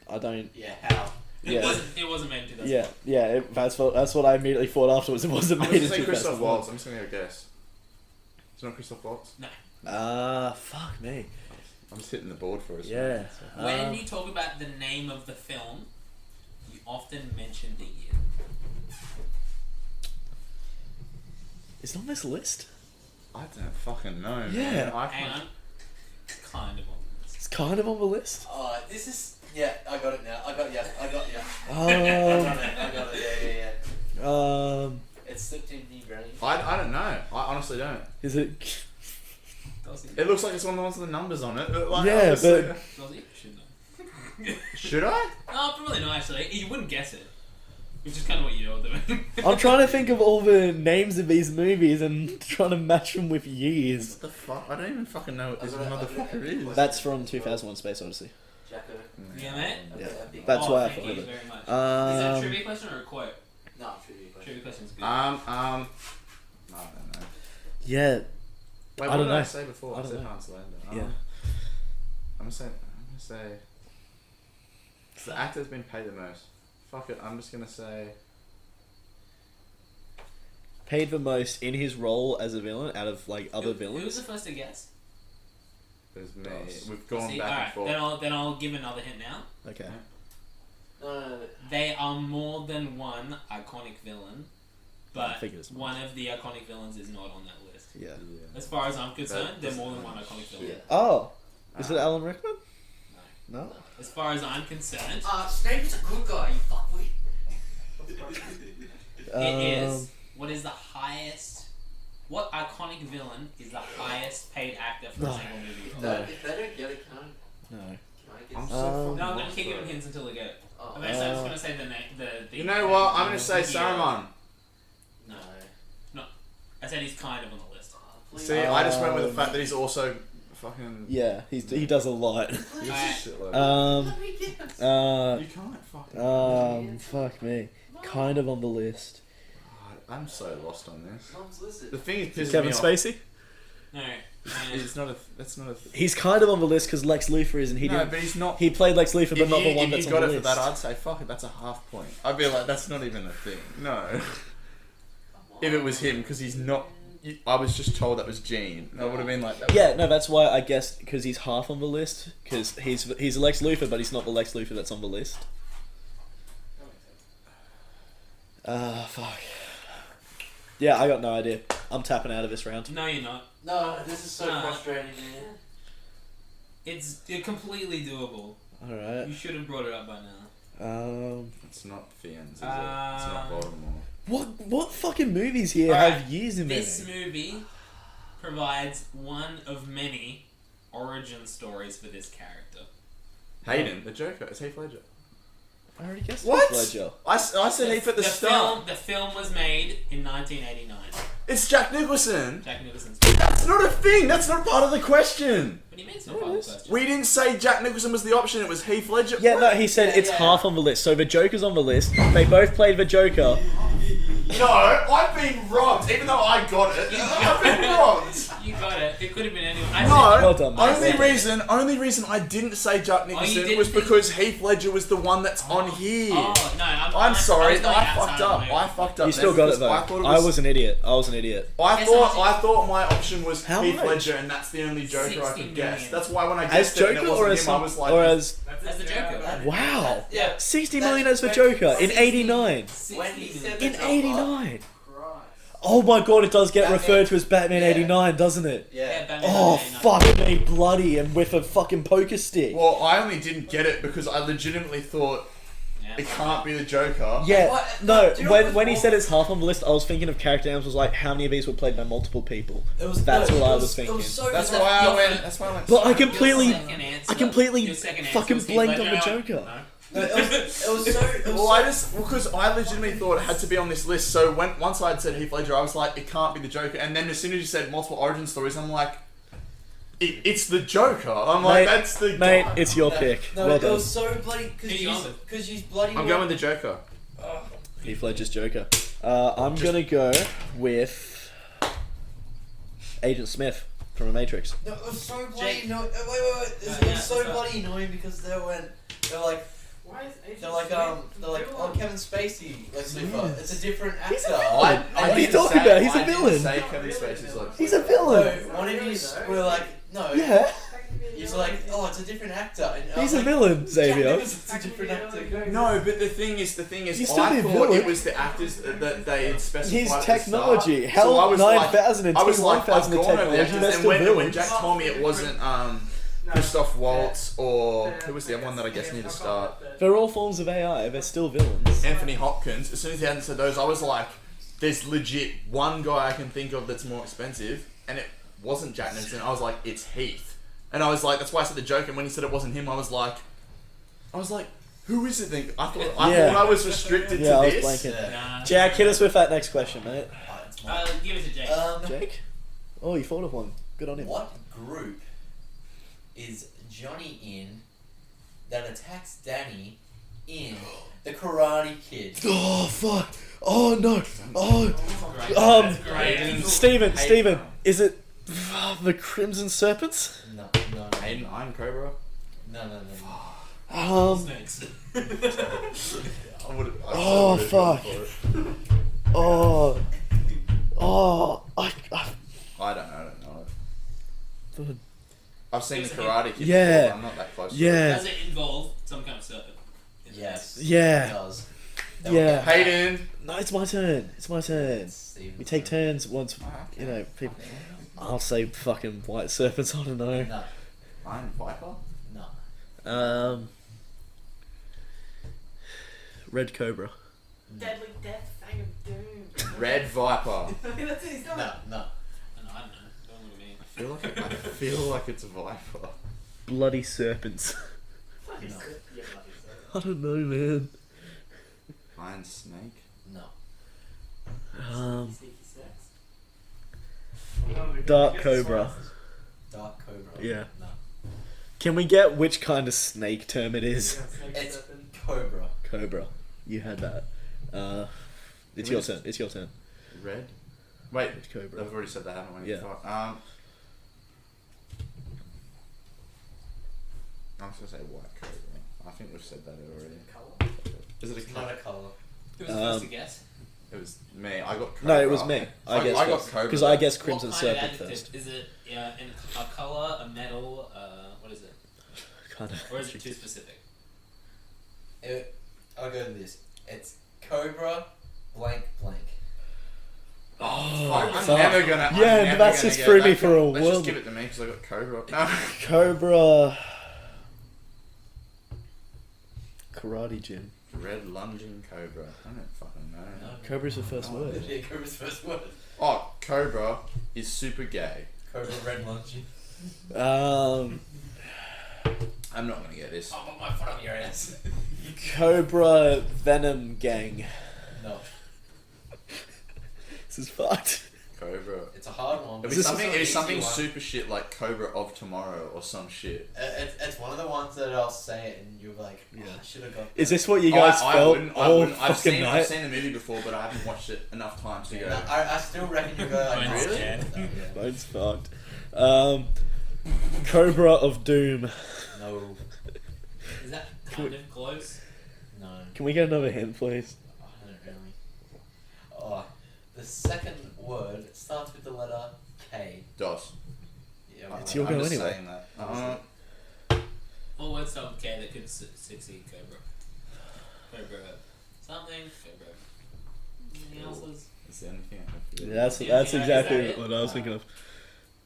I don't. Yeah, how? Yeah. It wasn't made in 2000. Yeah. That's what I immediately thought afterwards. It wasn't I'm made in just saying Christoph 2001. Waltz. I'm just gonna go guess. It's not Christoph Waltz. Fuck me. I'm just hitting the board for us. Yeah. When you talk about the name of the film, you often mention the year. Is it on this list? I don't fucking know. Yeah. Man. I Hang can't. on. Kind of on this. It's kind of on the list. Oh, this is. Yeah, I got it now. I got ya. I got ya. Um, I got it. Yeah. It's slipped in your brain. I don't know. I honestly don't. is it? Does he? It looks like it's one of the ones with the numbers on it. Like, Yeah, obviously- but- Does he? Should know. Should I? No, probably not actually. You wouldn't guess it. Which is kind of what you're doing. I'm trying to think of all the names of these movies and trying to match them with years. What the fuck? I don't even fucking know what this I got it, motherfucker is. That's from 2001: Space Odyssey. Jacko. Yeah, mate. Yeah. Big That's why I thank thought you of it. very much. Is that a Um, trivia question or a quote? No, trivia question. Trivia question's good. I don't know. Yeah. Wait, what I don't did I know. say before? I I don't said know. Hans Lander. Yeah. I'm gonna say. The actor's been paid the most. Fuck it. I'm just gonna say. Paid the most in his role as a villain out of like other Who was villains. the first to guess? There's me. Nice. We've gone See, back alright, and forth. then I'll give another hint now. Okay. No. They are more than one iconic villain, I but figured as much. one of the iconic villains is not on that list. Yeah. As far as I'm concerned, That they're doesn't more than one matter. iconic villain. Yeah. Oh, is it Alan Rickman? No. No. As far as I'm concerned, Snape is a good guy, you fuckwit. It is. What is the highest? What iconic villain is the highest paid actor for a single movie? No. If they don't get it, can No. I get I'm it? so Um, fucking No, I'm gonna lost, keep bro. giving hints until they get it. Oh. I'm just gonna say the name. The You know what? I'm gonna say the, Saruman. No, I said he's kind of on the list. See, I just went with the fact that he's also fucking. Yeah, he does a lot. He's a Alright. shitload. You can't fucking. fuck me. Kind of on the list. I'm so lost on this. Mom's listen. The thing is pissing Kevin me off. Spacey? No, It's not a. That's not a. He's kind of on the list because Lex Luthor isn't. He no, didn't. but he's not. He played Lex Luthor, but If not you, the one if that's you on got the it for list. that, I'd say fuck it. That's a half point. I'd be like, that's not even a thing. No. If it was him, because he's not. I was just told that was Gene. I would have been like. That Yeah, no, that's why I guess because he's half on the list because he's Lex Luthor, but he's not the Lex Luthor that's on the list. Fuck. Yeah, I got no idea. I'm tapping out of this round. no, you're not. No, this is so Nah. frustrating, man. It's completely doable. All right. You should have brought it up by now. It's not Fiennes, is it? It's not Baltimore. What fucking movies here Alright, have years in This them? movie provides one of many origin stories for this character. Hayden, the Joker. It's Heath Ledger. I already guessed What? Heath Ledger. I said Heath at the start. The film was made in 1989. It's Jack Nicholson. Jack Nicholson's. That's not a thing. That's not part of the question. What do you mean it's not Yeah, part it of the is. question? We didn't say Jack Nicholson was the option. It was Heath Ledger. Yeah, no, he said Yeah, it's yeah. half on the list. So the Joker's on the list. They both played the Joker. No, I've been robbed. Even though I got it, I've been robbed. You got it. It could have been anyone. No, Well done, mate. only reason I didn't say Jack Nicholson didn't was think- because Heath Ledger was the one that's on here. Oh no, I'm sorry, was going I outside fucked of up. my- I fucked up. You still then got it because though. I thought it I was. was an idiot. I was an idiot. I Guess how thought much I thought my option was How Heath much? Ledger, and that's the only Joker I 60 could guess. million. That's why when I As guessed it and Joker it or wasn't as him, some, I was like, or as As the Joker. wow, Yeah. 60 That's million as the when- Joker in 60 '89. When he said In the number- '89. Oh my god, it does get Batman- referred to as Batman Yeah. '89, doesn't it? Yeah. Batman Oh 1989. fuck me, bloody, and with a fucking poker stick. well, I only didn't get it because I legitimately thought Yeah. it can't be the Joker. Yeah, What? no. Do you know what When he was said it's half on the list, I was thinking of character names. Was like, how many of these were played by multiple people? It That's no, what I it was thinking. It was so That's that- why I your went. fir- That's why I went. But I Sorry. completely, Your second answer- I completely your second answer fucking was Heath blanked on the Ledger. Joker. No. No, it was so. It was Well, so I just because I legitimately thought it had to be on this list. So once I had said Heath Ledger, I was like, it can't be the Joker. And then as soon as you said multiple origin stories, I'm like, it's the Joker. I'm like, Mate, that's the Mate, guy. it's your no, pick. No, Well it done. was so bloody Who you going with? because you bloody. I'm going with the Joker. Heath Ledger's Joker. I'm gonna go with Agent Smith from The Matrix. No, it was so bloody Jake. annoying. Wait. It Yeah, was so sorry. bloody annoying because they're like, oh, Kevin Spacey, Lex Luthor. Yes. It's a different actor. He's a villain. I What are you didn't talking say- about? He's a I didn't villain. say Kevin Spacey's like. He's a No, villain. one of you were like, no. Yeah, He's like, oh, it's a different actor. And I he's was a like, villain, Jack Xavier. Nicholson's a different actor. No, but the thing is, He's still I the thought villain. it was the actors that they had specified. He's at the start. technology. So I Hell, was like- 9000 and I was like, I've T1000 gone over the technology. actors, They're and still when villains. Jack told me it wasn't Christoph Waltz or who was the other one that I guess needed to start, They're all forms of AI. They're still villains. Anthony Hopkins. As soon as he hadn't said those, I was like, there's legit one guy I can think of that's more expensive, and it wasn't Jack Nicholson. I was like, it's Heath, and I was like, that's why I said the joke. And when he said it wasn't him, I was like, who is it then? I thought I was restricted Yeah, to I was this. blanking. Nah. Jack, hit us with that next question, mate. Give it to Jake. Jake? Oh, you thought of one. Good on him. What group is Johnny in that attacks Danny in The Karate Kid? Oh, fuck. Oh, no. Oh, Great. That's great. Steven, is it the Crimson Serpents? No. Hayden, Iron Cobra. No. Snakes. Oh, fuck. Oh, I I don't know. thought, I've seen the Give us a Karate Kid. Yeah. Before, I'm not that close. yeah, Does it involve some kind of serpent? Yes. It yeah. does. Yeah. Hayden. No, it's my turn. It's my turn. We take turns once, you know, people. I'll say fucking white serpents, I don't know. No. Iron Viper. No. Red Cobra. Deadly Death, Fang of Doom. Red Viper. That's it, he's done No, it. no. I don't know. Don't look at me. I feel like it's Viper. Bloody serpents. Fucking No. sick. Yeah, bloody sick. I don't know, man. Iron Snake. No. Sneaky sex. Dark Cobra. Dark Cobra. Yeah. No. Can we get which kind of snake term it is? It's Cobra. Cobra. You had that. It's your turn. It's your turn. Red. Wait, Which Cobra? I've already said that, haven't we? Yeah. Fuck. I'm just gonna say white Cobra. I think we've said that already. Colour? Is it a It's not colour? a colour. Who was the first to guess? It was me. I got Cobra. No, it was me. I guessed I got first. Cobra. Because I guessed Crimson What kind of Serpent adjective? first. Is it in a colour, a metal, what is it? Kind of. Or is it too specific? I'll go with this. It's Cobra blank blank. Oh, I'm fuck. never gonna. Yeah, I'm never that's gonna just get threw that. me for a Let's whirl. just give it to me because I got Cobra. No. Cobra. Karate Gym. Red lunging Cobra. I don't fucking know. No. Cobra's the first Oh, word. Yeah, Cobra's first word. Oh, Cobra is super gay. Cobra red luncheon. I'm not gonna get this. I'll put my foot on your ass. Cobra Venom Gang. No. This is fucked. Cobra. It's a hard one. It'd but be it's something. also It'd be an something easy one. super shit like Cobra of Tomorrow or some shit. It's one of the ones that I'll say it and you're like, Yeah. I should have got. Is that." this what you guys felt I all wouldn't. I've fucking seen night? the movie before, but I haven't watched it enough times to Yeah, go. no, I still reckon you're going like, Bones really? scared. Yeah. Bones fucked. Cobra of Doom. No. Is that kind of close? No. Can we get another hint, please? I don't really. Oh, the second word starts with the letter K. DOS. Yeah, It's well, your go I'm just anyway. saying that. What word start with K that could succeed Cobra? Cobra something? Cobra. Anything else's? Is there anything I can feel? Yeah, that's Yeah, exactly is that it? what I was thinking of.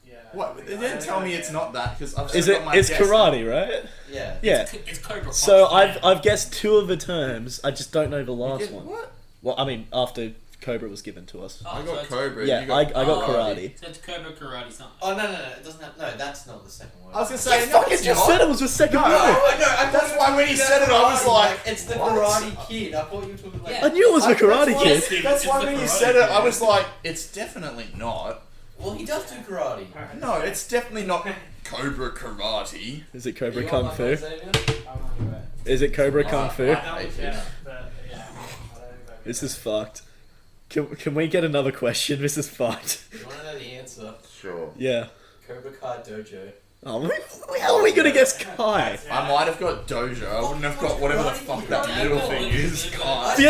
Yeah. What? They didn't tell me it's not that because I've Is still it? got my It's guess. karate, right? Yeah. Yeah. It's Cobra. So Fox, man. I've guessed two of the terms. I just don't know the last did- one. What? Well, I mean, after Cobra was given to us. Oh, I so got it's- Cobra. Yeah, you got I got Oh, karate. So it's Cobra Karate something. Oh no, it doesn't have. No, that's not the second word. I was gonna I say no, fucking it's just not. said it was the second No, word. I know. I That's thought why you when were he talking said it, I was karate, like, it's the what? Karate Kid. I thought you were talking like. Yeah. I knew it was the Karate why- Kid. Kid. That's It's why the when you Karate said it, Kid. I was like, it's definitely not. Well, he does do karate. No, it's definitely not Cobra Karate. Is it Cobra You Kung want Fu? my vote, Xavier? Is it Cobra Kung Fu? Yeah. This is fucked. Can we get another question? This is fucked. You want to know the answer? Sure. Yeah. Cobra Kai Dojo. Oh, how are we gonna guess Kai? I might have got Dojo. I wouldn't have got whatever the fuck that middle thing is. Kai. The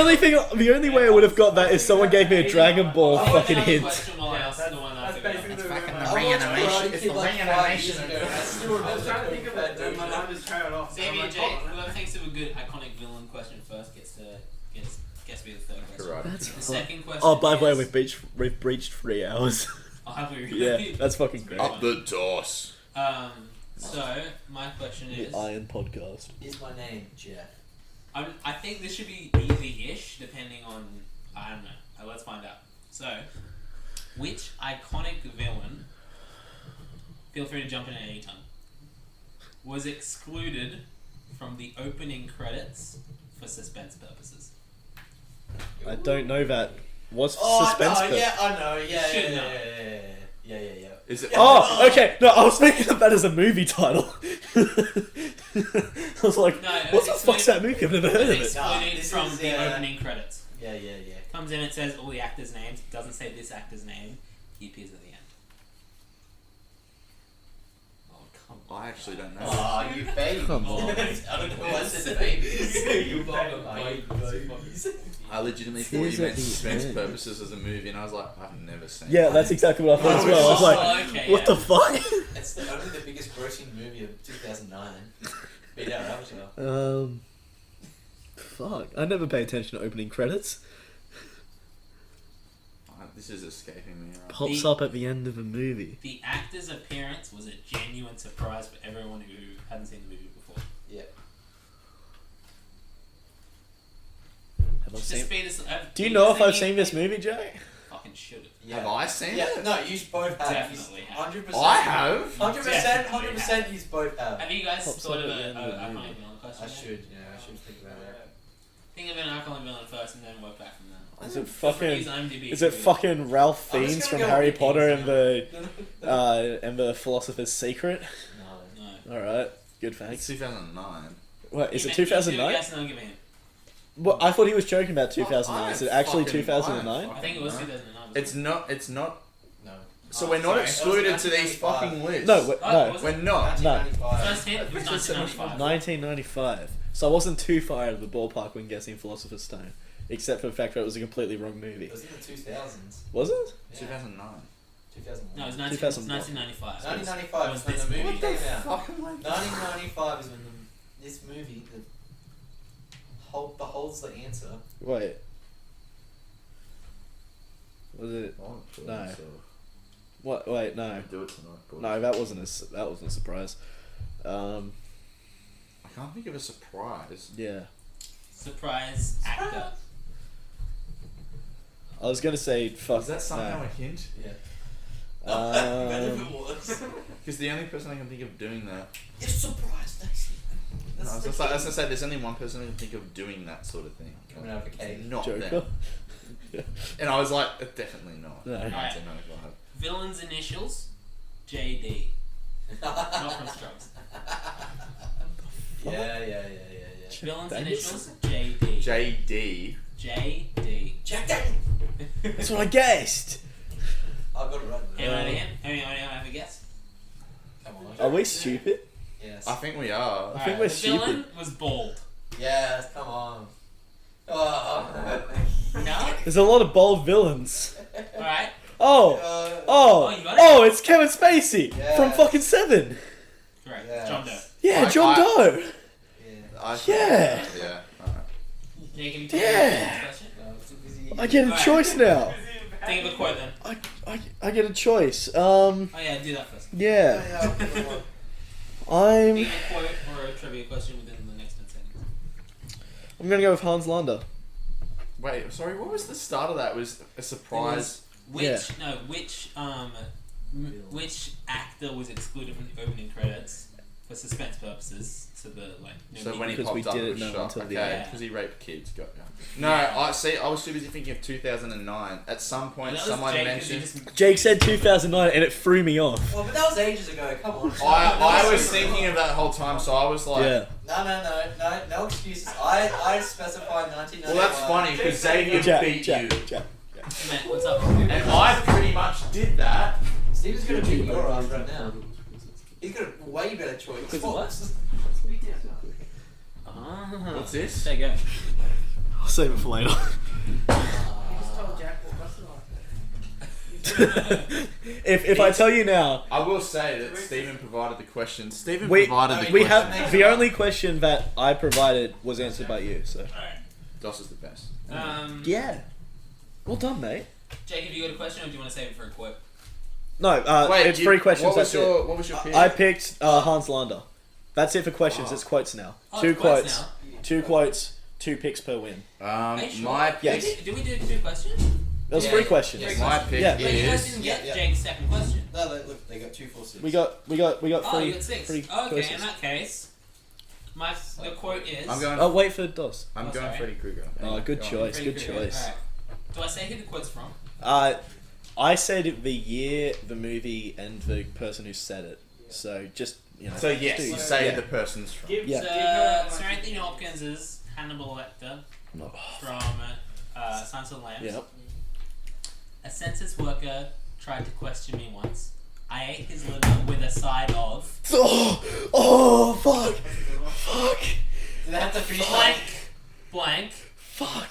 only way I would have got that is someone gave me a Dragon Ball I want fucking another hint. question while I ask the one I figured out. basically fucking the the I watched reanimation. Karate It's Kid the like 5 years reanimation. ago. I still I remember was trying to think of that it, then my mind just trailed off. Xavier I'm like, J, oh, whoever thinks of a good iconic villain question first gets to be the third question. Karate. That's The fucked. second question. Oh, by the way, is- we've breached 3 hours. Oh, have we Yeah, really? that's fucking great. Up the DOS. So my question is, The Iron Podcast. Is my name Jeff? I think this should be easy-ish, depending on I don't know. Let's find out. So, which iconic villain? Feel free to jump in at any time. Was excluded from the opening credits for suspense purposes. I don't know that. What's Oh, suspense? no, yeah, I know. Yeah, Should yeah, know. yeah. Is it? Oh, okay. No, I was thinking of that as a movie title. I was like, No, it what was the fuck's that movie? I've never heard of it. Excluded this from is, the opening credits. Yeah. Comes in, it says all the actors' names. It doesn't say this actor's name. He appears at the end. Oh, come on. I actually don't know. Oh, you baby. Come on. I don't know why I said babies. You bottom babies. I legitimately thought Here's you at meant the suspense end. purposes as a movie, and I was like, I've never seen Yeah, it. that's exactly what I thought as well. I was like, Oh, okay, what yeah. the fuck? It's only the biggest grossing movie of 2009. Beat out Avatar. Fuck. I never pay attention to opening credits. This is escaping me. Right? Pops The- up at the end of a movie. The actor's appearance was a genuine surprise for everyone who hadn't seen the movie before. Yeah. Have I The seen? speed is. Do you know if I've seen this movie, Jay? Fucking should. Have I seen Yeah, it? no, you both have. Definitely have. 100%. I have. 100%, you both have. Have you guys Pops thought up of at the end of the iconic movie. villain question? I should think about it. Think of an iconic villain first, and then work back from there. Is it Feel free to fucking? use IMDb Is it to- fucking Ralph I'm just Fiennes gonna from go Harry with Potter and Fiennes, the Philosopher's Secret? No. No. All right, good It's thanks. 2009. What is it? You 2009? guess and I'll give a hint. What I thought he was joking about 2009. Is it actually fucking- 2009? I think it was 2009. wasn't It's it? not. It's not. No. So Oh, we're not sorry. excluded to these 1995. fucking lists. No, Oh, no. was we're it? not. 1995. First hint was 1995. 1995. So I wasn't too far out of the ballpark when guessing Philosopher's Stone, except for the fact that it was a completely wrong movie. It was in the 2000s. Was it? Yeah. 2009. 2001. No, it was 2001. 1995. 1995 Was is when this the movie movie? came out. Fuck am I? 1995 is when this movie beholds the answer. Wait. Was it? No. What? Wait, no. Do it tonight, boys. No, that wasn't a surprise. I can't think of a surprise. Yeah. Surprise actor. I was gonna say fuck. Was that somehow a hint? Yeah. No. If it was. Because the only person I can think of doing that. It's surprise, Dixie. No, I was gonna say there's only one person I can think of doing that sort of thing. Coming out of a cave. Not Joker. them. And I was like, definitely not. No. 1995. Villain's initials, JD. Not from Strokes. Yeah. Villain's Thanks. initials, JD. JD. JD. Jack Daniel. That's what I guessed. I got it right. Anyone again? Anyone have a guess? Come on. Are we stupid? Yes. I think we are. think we're the villain stupid. was bald. Yes, come on. Oh. No? There's a lot of bold villains. Alright. Oh, Oh, you got it? oh! It's Kevin Spacey from Yes. fucking Seven. Correct. Yes. John Doe. Yeah, I- John I- Doe. Yeah. Yeah. Yeah. Alright. Jacob, Yeah. question? No, I'm too busy. I get a choice now. Think of a quote then. I get a choice. Oh yeah, do that first. Yeah. Think I'm of a quote or a trivia question within the next 10 seconds. gonna go with Hans Lander. Wait, sorry, what was the start of that? Was a surprise? Which actor was excluded from the opening credits for suspense purposes? So the So when he Because popped we up, it didn't was know shocked. until the Okay, end. because he raped kids. Got ya. No, I see. I was too busy thinking of 2009. At some point, someone mentioned. Jake said 2009, and it threw me off. Well, but that was ages ago. Come on. I was thinking of that whole time, so I was like, Yeah. No excuses. I specified 1995. well, that's funny because Xavier beat you, Jack. Man, what's up? and I pretty much did that. Steve's gonna beat your ass right now. He's got a way better choice. Because what? Ah. What's this? There you go. I'll save it for later. if I tell you now, I will say that Stephen provided the questions. Stephen we provided the we questions. have the only question that I provided was answered by you. So Alright. Dos is the best. yeah, well done, mate. Jake, have you got a question or do you want to save it for a quote? No, Wait, it's 3 questions. What was That's your What was your pick? it. I picked Hans Lander. That's it for questions. Oh. It's quotes now. Oh, 2 it's quotes quotes. now. 2 quotes. 2 picks per win. Are you sure? My Yes. pick. Did we do 2 questions? That was Yeah. 3 questions. Yeah. My pick Yeah. Wait, you guys is. didn't get Yeah. Jake's second question. No, look, they got 2, 4, 6. We got 3. Oh, you got 6. 3 Okay, choices. in that case, the quote is. I'm going. Oh, wait for DOS. I'm Oh, going sorry. Freddy Krueger. Oh, good Go on. choice. Pretty Good good. choice. Alright. Do I say who the quote's from? I said the year, the movie, and the person who said it. So just So yes, do you you- say yeah. the person's from. Yeah. So, Sir Anthony Hopkins is Hannibal Lecter No. from Silence of the Lambs. Yep. A census worker tried to question me once. I ate his liver with a side of Oh, fuck. Fuck. Did I have to finish blank, blank, Fuck.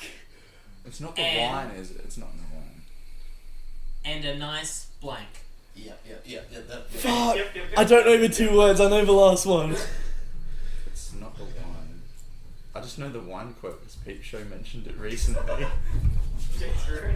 It's not the And- wine, is it? It's not the wine. and a nice blank. Yeah. Fuck. I don't know the 2 words. I know the last one. It's not the wine. I just know the wine quote because Peep Show mentioned it recently.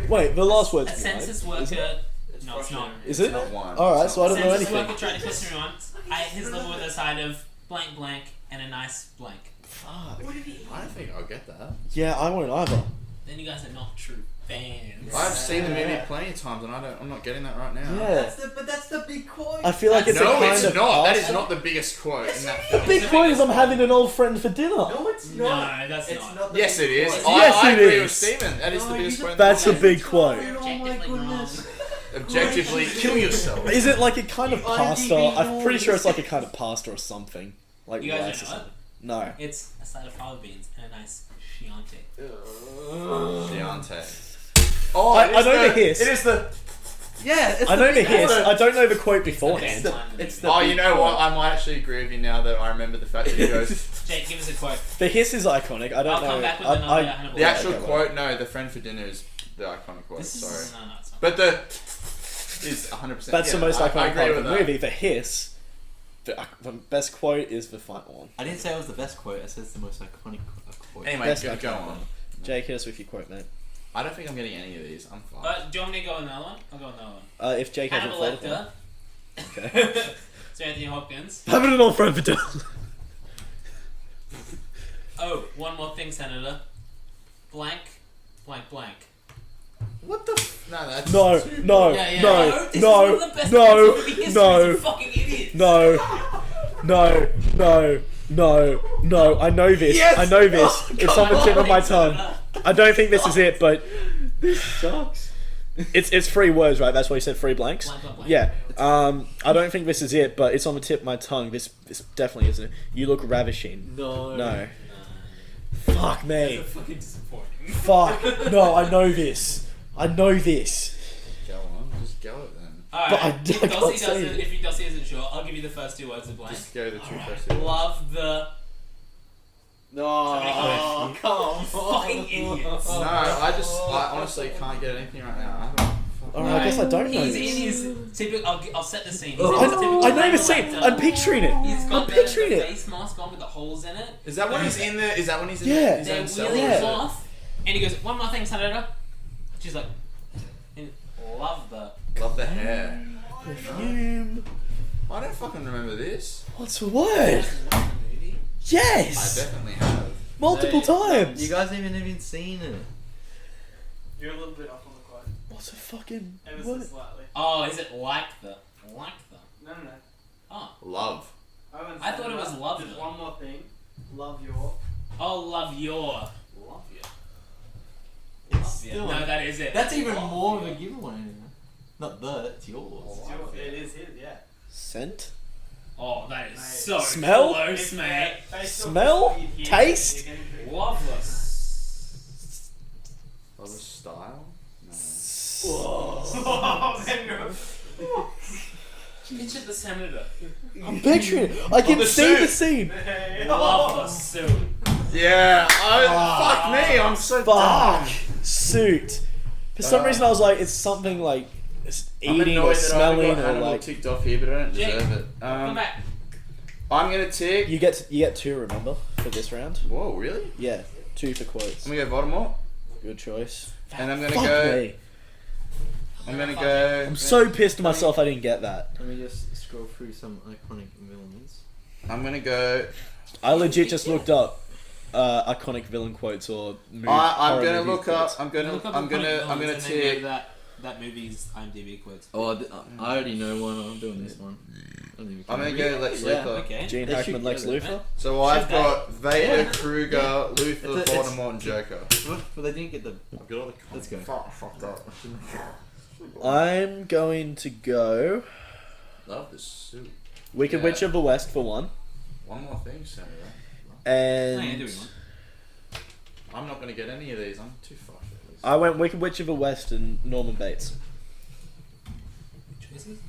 Wait, the last word's A census wine, isn't worker. it? No, it's not. Is it? It's not wine. Alright, It's so I not don't know Census anything. worker tried to question me once. I ate his liver with a side of blank, blank, and a nice blank. Fuck. I don't think I'll get that. Yeah, I won't either. then you guys are not true fans. I've seen the movie plenty of times, and I'm not getting that right now. Yeah. That's the big quote. I feel like it's No, a kind it's of not. That past- is not the biggest quote in that The film. big point is I'm having an old friend for dinner. No, it's No, not. that's It's not. not the Yes, big it is. quote. Yes, I it agree is. with Stephen. That is the No, biggest you quote. That's a in the big quote. Oh my Objectively goodness. movie. Objectively, kill yourself. Is it like a kind of The pasta? IMDb I'm pretty sure it's rules. like a kind of pasta or something. Like You guys rice or don't know something. No. It's a side of fava beans and a nice Chianti. Deontay. Oh, I it is know the hiss. It is the. Yeah, it's I know the big hiss. quote. I don't know the quote It's beforehand. the best line in the it's movie. Oh, you know what? I might actually agree with you now that I remember the fact that he goes. Jake, give us a quote. The hiss is iconic. I don't I'll know. come back with another Hannibal. The actual okay, quote, no, the friend for dinner is the iconic quote. This is Sorry, no, it's not. but the is 100%. That's the most I iconic agree part of with the that. movie. The hiss. The best quote is the final one. I didn't say it was the best quote. I said it's the most iconic quote. Anyway, Best go iconic on. one. Jake, hit us with your quote, mate. I don't think I'm getting any of these. I'm fine. Do you want me to go another one? I'll go another one. If Jake hasn't Hannibal thought of one. Lecter. Okay. Sir Anthony Hopkins. Having an old friend for dinner. Oh, one more thing, Senator. Blank, blank, blank. What the? No, that's No, no, Yeah, yeah. no, This is no, one of the best no, quotes in movie history. no, You fucking idiot. no, no, no, no, no. I know this. Yes! I know this. It's on the tip of my Senator. tongue. I don't think this is it, but This sucks. it's 3 words, right? That's why you said 3 blanks. Blank, blank, blank. Yeah. I don't think this is it, but it's on the tip of my tongue. This definitely isn't it. You look ravishing. No. No. Fuck me. That's fucking disappointing. Fuck. No, I know this. I know this. Go on, just go it then. Alright, But I if can't Dossie say doesn't, it. if Dossie isn't sure, I'll give you the first 2 words of blank. Just go the two first. Love the No. Oh, Come on. fucking idiots. No, I honestly can't get anything right now. I haven't. Alright, I guess I don't know He's this. in his typical. I'll set the scene. He's Oh. in his typical I know the Hannibal scene. Lecter. I'm picturing it. He's I'm got picturing the it. face mask on with the holes in it. Is that when he's in the? Is that when he's in Yeah. his They're own cell? wheeling Yeah. him off, and he goes, "One more thing, Senator." She's like, and "Love the." Love the hair. Perfume. I don't fucking remember this. What's the word? I Yes! definitely have. Multiple times! You guys haven't even seen it. You're a little bit off on the quote. What's a fucking Ever so word? slightly. Oh, is it like the? Like the? No. Oh, Love. wouldn't I say thought it was that. love Just it. one more thing. Love your. oh, love your. Love you. It's Yeah, still. no, that is it. That's even Love more of you. a giveaway. Not the. It's yours. It is his, yeah. Scent? Oh, that is Mate. so Smell? close, mate. Smell? Taste? Loveless. Love the style. No. Picture the Senator. I'm picturing it. I can the see the suit. scene. Love the suit. Yeah. Fuck me. I'm so Fuck. dumb. Suit. For some reason I was like, it's something like it's I'm eating annoyed or that I smelling got or Hannibal like. ticked off here, but I don't Jake, deserve it. Come back. I'm gonna tick. You get 2, remember, for this round? Whoa, really? Yeah, 2 for quotes. I'm gonna go Voldemort, Good choice. and I'm gonna Fuck go. me. I'm gonna go. I'm so pissed at myself I didn't get that. Let me just scroll through some iconic villains. I'm gonna go. I legit just looked up iconic villain quotes or movie. I'm horror gonna movie look quotes. up. I'm gonna Look up I'm the gonna iconic I'm gonna villains and then tick. go that movie's IMDb quotes. Oh, I already know one. I'm doing this one. I'm gonna go Lex Yeah. Luthor. Okay. Gene They Hackman, should Lex get it, Luthor. So I've Should got Vader, Yeah. Kruger, Luthor, It's- Voldemort, and Joker. But they didn't get the. I've got all the. Let's go. Fuck that. I'm going to go Love this suit. Wicked Yeah. Witch of the West for one, One more thing, Senator. Oh, yeah, and do one. I'm not gonna get any of these. I'm too fucked at least. I went Wicked Witch of the West and Norman Bates. Good choices.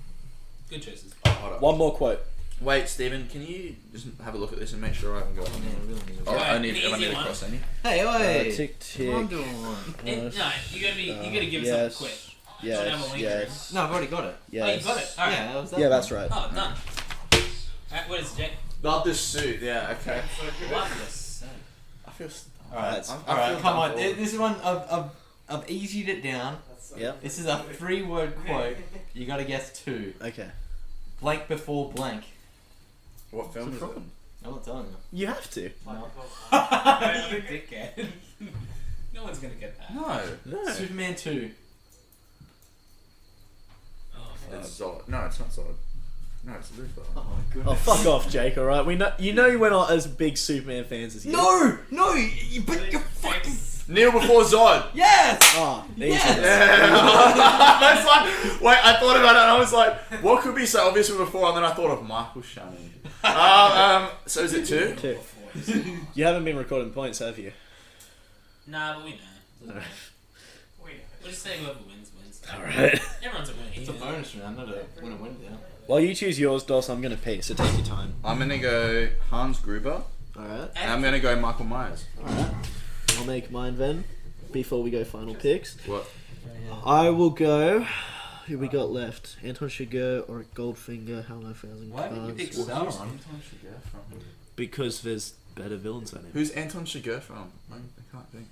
Good choices. Oh, hold up. One more quote. Wait, Stephen, can you just have a look at this and make sure I haven't got Oh, any? man, I really need Oh, it. Alright, I need. an I easy need to one. cross any. Hey, oi! Tick tick. I'm doing one. No, you gotta give us yes, something quick. yes, Should have a link yes, No, I've already got it. yes. Oh, you got it. Alright. Yeah, that was that Yeah, one. that's right. Oh, done. Alright, what is it, Jake? Love this suit. Yeah. Okay. Loveless. I feel. Alright, I alright, feel come on. dumb for it. This is one I've easied it down. Yep. This is a 3-word quote. You gotta guess 2. Okay. Blank before blank. What film is it? I'm not telling you. You have to. No. Dickhead. No one's Everyone's gonna get that. No. Superman 2. Oh, It's Zod. No, it's not Zod. No, it's Luthor. Oh my goodness. Oh, fuck off, Jake. All right, we know we're not as big Superman fans as you. No, but you're fucking. Kneel before Zod. Yes. Oh, easy. Yes. I was like, wait, I thought about it and I was like, what could be so obvious from before? And then I thought of Michael Shannon. So is it 2? 2. You haven't been recording points, have you? Nah, but we know. Alright. We'll just say whoever wins. Alright. Everyone's a winner. It's a bonus round, not a win. While you choose yours, Dos, I'm gonna pee, so take your time. I'm going to go Hans Gruber. Alright. And I'm going to go Michael Myers. Alright. I'll make mine then, before we go final picks. What? I will go... Who we got left? Anton Chigurh or Goldfinger, Hell No Thousand Why haven't you Cards. picked Sauron? Because there's better villains than him. Who's Anton Chigurh from? I can't think.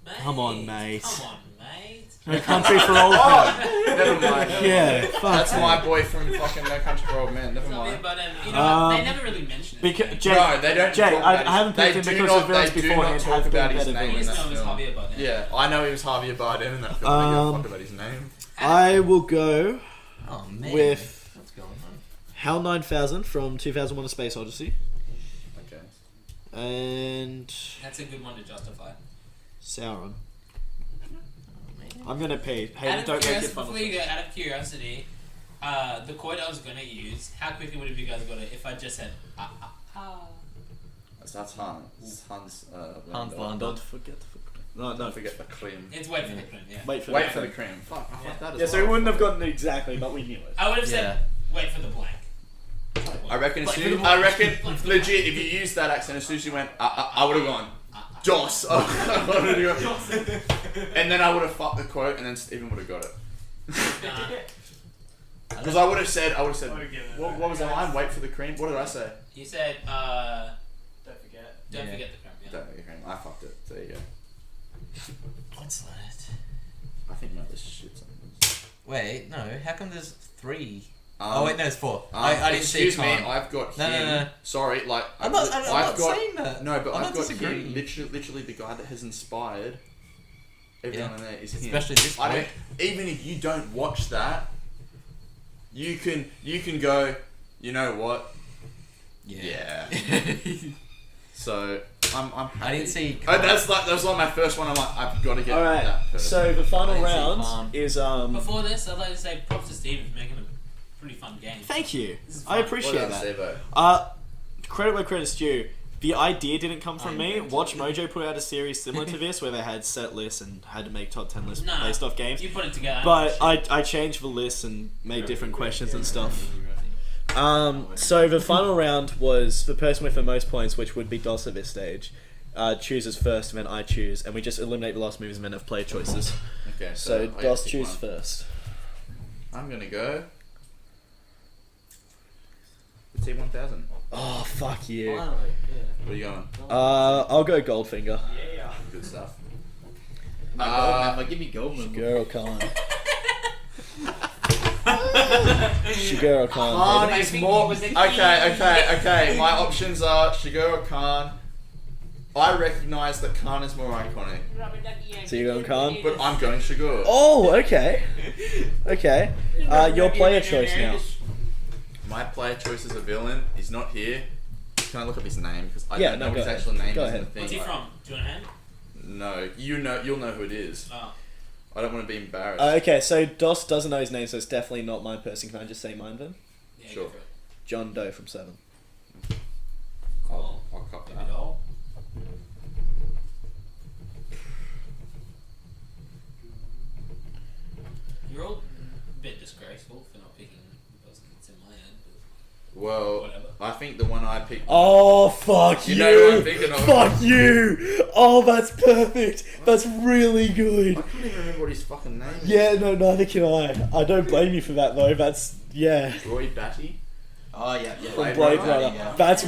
Mate. Come on, mate. Come on, mate. No Country for Old Men. Oh, never mind. Yeah, fuck. That's my boy from fucking No Country for Old Men. Never It's not mind. but you know, they never really mention it. Because Jake, No, they don't. Jake, talk I about haven't his- picked him they because do the villains they do beforehand not talk have been about his better name I in just that know it was film. Javier Bardem. Yeah, I know he was Javier Bardem in that film. I don't give a fuck about his name. I will go Oh man. with What's going on? HAL 9000 from 2001: A Space Odyssey, Okay. and That's a good one to justify. Sauron. I'm gonna pay. Hey, Out of don't make it curiosity, fun. before you go, out of curiosity, the quote I was gonna use, how quickly would have you guys got it if I just said That's Hans. It's Hans. Hans Landa. Landa. Don't forget. No, Don't forget the cream. It's wait for the print, yeah. Wait for Wait that. for the cream. Fuck. I fucked that as Yeah, so we well. wouldn't have gotten it exactly, but we knew it. I would have said Yeah. wait for the blank. I reckon. Like, I reckon. Legit. If you used that accent, as soon as you went, I would have gone. Joss. I would've gone. And then I would have fucked the quote, and then Stephen would have got it. Because I would have said. What was the line? Wait for the cream. What did I say? You said Don't forget. don't Yeah. forget the crumb, yeah. Don't make a cream. I fucked it. There you go. What's that? I think my list shit something. Wait, no. How come there's 3? Um, Oh wait, no, it's 4. I didn't see excuse me, Khan. I've got No, him. no. Sorry, like I'm not I've got saying that. no, but I'm I've not got disagreeing. him. Literally, the guy that has inspired everyone in there is him. Especially this I don't. point. Even if you don't watch that, you can go. You know what? Yeah. So I'm happy. I didn't see. Oh, that was like my first one. I'm like, I've got to get All right. that first. So the final I didn't see round Khan. is Before this, I'd like to say props to Steve for making a pretty fun game. Thank you. This is I fun. appreciate Well done, that. Stevo. Credit where credit's due. The idea didn't come from I me. invented Watch it. Mojo put out a series similar to this where they had set lists and had to make top 10 lists Nah, based off games. You put it together. But I changed the lists and made different questions and stuff. So the final round was the person with the most points, which would be Dos at this stage. Chooses first, and then I choose, and we just eliminate the last moves and then have player choices. Okay, So I get Dos to pick choose one. first. I'm gonna go. The T1000. Oh fuck you. Finally, yeah. Where are you going? I'll go Goldfinger. Good stuff. Give me Goldman. Shigeru Khan. Shigeru Khan. Khan I is think more. he was the Okay. My options are Shigeru Khan. I recognise that Khan is more iconic, So you're going Khan? but I'm going Shigeru. Oh, okay. Okay. Your player choice now. My player choice as a villain is not here. Can I look up his name? Because I Yeah, don't no, know go his ahead. actual name. Go is in ahead. the thing. What's he from? Do you want a hand? No, you'll know who it is. Oh. I don't want to be embarrassed. Okay, so Dos doesn't know his name, so it's definitely not my person. Can I just say mine then? Yeah, Sure. go for it. John Doe from 7. Cool. I'll copy Maybe that. doll. You're all a bit disgraceful for not picking the person that's in my head, but Well, whatever. I think the one I picked. Oh, fuck You you! know who I'm thinking of. Fuck you! Oh, that's perfect! That's really I good! couldn't even remember what his fucking name is. Yeah, no, neither can I. I don't blame you for that, though. That's, yeah. Roy Batty. Oh yeah. From Blade Blade Runner. Runner. Yeah. That's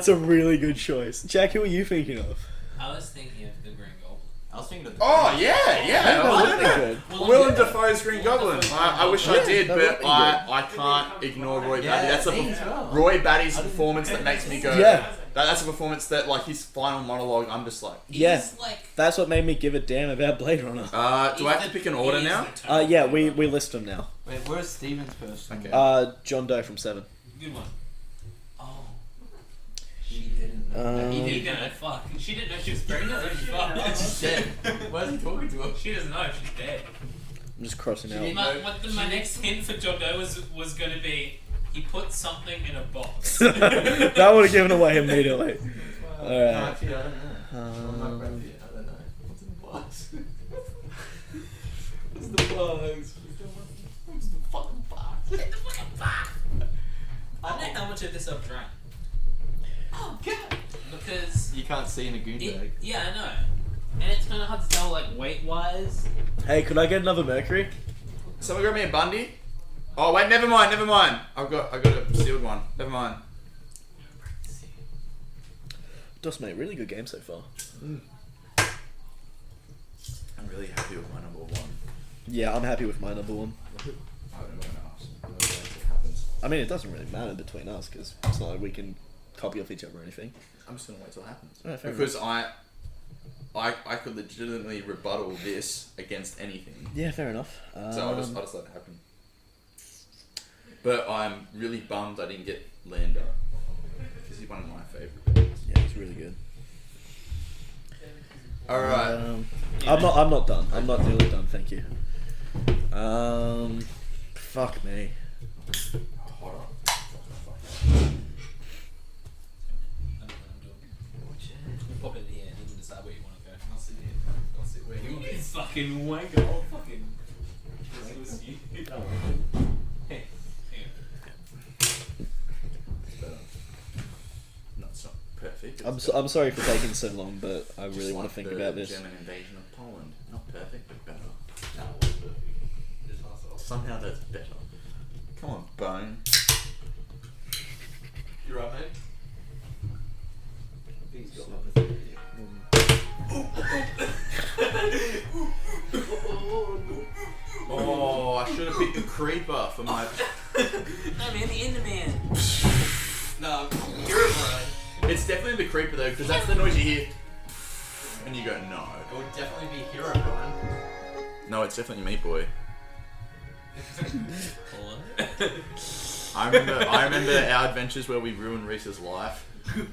a really good choice. Jack, who are you thinking of? I was thinking of the Green Goblin. I was thinking of. Oh yeah. That would have been good. Willem Dafoe's Green Goblin. I wish I did, that would but be I can't ignore Roy Batty. That's Roy Batty's performance that makes me go. Yeah. That's a performance that, like, his final monologue, I'm just like. Yeah. He's like, That's what made me give a damn about Blade Runner. Do I have to pick an order now? Yeah, we list them now. Wait, where's Steven's person? Okay. John Doe from 7. Good one. Oh. She didn't know. He didn't know. Fuck. She didn't know she was pregnant. Fuck. She's dead. Why is he talking to her? She doesn't know. She's dead. I'm just crossing She out. didn't- My next hint for John Doe was going to be he put something in a box. That would have given away immediately. No, Alright. actually, I don't know. I'm not ready. I don't know. What's in the box? What's the box? What's the fucking box? Get the fucking box. I don't know how much of this I've drank. Oh god. Because You can't see in a goon bag. yeah, I know. And it's kind of hard to tell, like, weight-wise. Hey, could I get another Mercury? Someone grab me a Bundy. Oh wait, never mind. I got a sealed one. Never mind. Dos, mate, really good game so far. I'm really happy with my number one. Yeah, I'm happy with my number 1. I don't know what else. I don't know what happens. I mean, it doesn't really matter between us because it's not like we can copy off each other or anything. I'm just gonna wait till it happens. Alright, fair Because I could legitimately rebuttal this against anything. Yeah, fair enough. So I'll just let it happen. But I'm really bummed I didn't get Lando. Because he's one of my favourites. Yeah, it's really good. Alright. I'm not done. I'm not nearly done. Thank you. Fuck me. Hold on. I don't know what I'm doing. We'll pop it in here and you can decide where you want to go. I'll sit here. I'll sit where you want. You fucking wanker. I'll fucking. Hey. No, it's not perfect. I'm sorry for taking so long, but I really want to think about this. German invasion of Poland. Not perfect, but better. No, it was perfect. Just myself. Somehow that's better. Come on, Bone. You right, mate? He's got Oh, I should have picked the creeper for my. No, man, the Enderman. No, you're right. It's definitely the creeper though, because that's the noise you hear. And you go, no. It would definitely be Hero Brian. No, it's definitely Meat Boy. Hold I remember our adventures where we ruined Reese's life.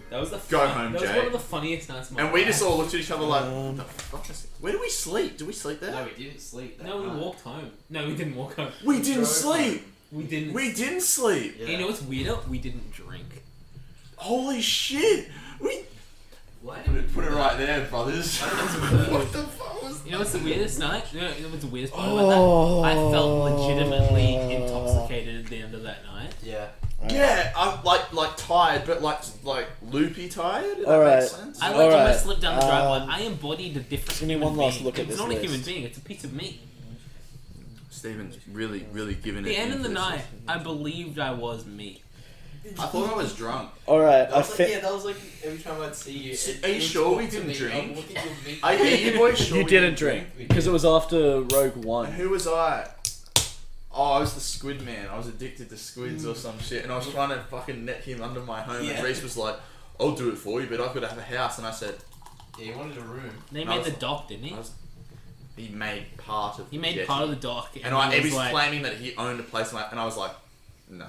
That was the Go home, That was Jay. one of the funniest nights of my And we life. just all looked at each other like, what the fuck is it? Where do we sleep? Did we sleep there? No, we didn't sleep that No, we night. walked home. No, we didn't walk home. We didn't drove sleep! We didn't. We didn't sleep! Yeah. You know what's weirder? We didn't drink. Holy shit! We Why did we put it right there, brothers. What the fuck was You know what's the weirdest night? You know what's the weirdest part about that? I felt legitimately intoxicated at the end of that night. Yeah. Yeah, I'm like tired, but like loopy tired. If that Alright. makes sense. I Alright, almost slipped down the driveway. um, I embodied a different give me human one last being. look at It's this not a human list. being, it's a piece of meat. Steven's really giving At it. the end of the emphasis. night, I believed I was meat. I thought I was drunk. Alright, That was like, that was like every time I'd see you. So, it- are you you'd sure we talk to didn't me, drink? I'd look at your meat- Are you boys sure you we didn't drink We because it did. was after Rogue And One. who was I? Oh, I was the squid man. I was addicted to squids or some shit, and I was trying to fucking net him under my home. Yeah. And Reese was like, "I'll do it for you, but I've got to have a house." And I said, Yeah, you wanted a room. They No, made it's- the dock, didn't he? I was, "He made part of. He made Jetty." part of the dock, And he was like, claiming that he owned a place, and I was like, "No."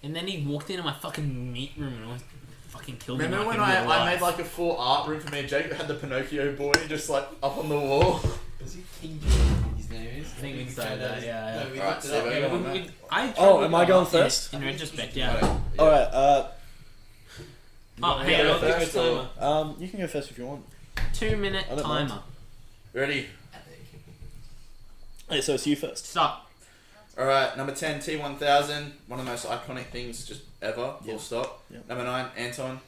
and then he walked into my fucking meat room and I was fucking killed him. Remember like, when in real I life. made like a full art room for me and Jake that had the Pinocchio boy just like up on the wall? Was he King? His name is. I think we decided that, yeah. No, we Alright, looked it so up. we're Yeah, going we- back. I Oh, am I going in- first? In retrospect, yeah. Alright, Oh, wanna hey, go I'll do a first, or- timer. you can go first if you want. 2-minute I don't mind. timer. Ready? Hey, so it's you first. Stop. Alright, number 10, T1000, one of the most iconic things just ever, full Yep. stop. Yep. Number 9, Anton.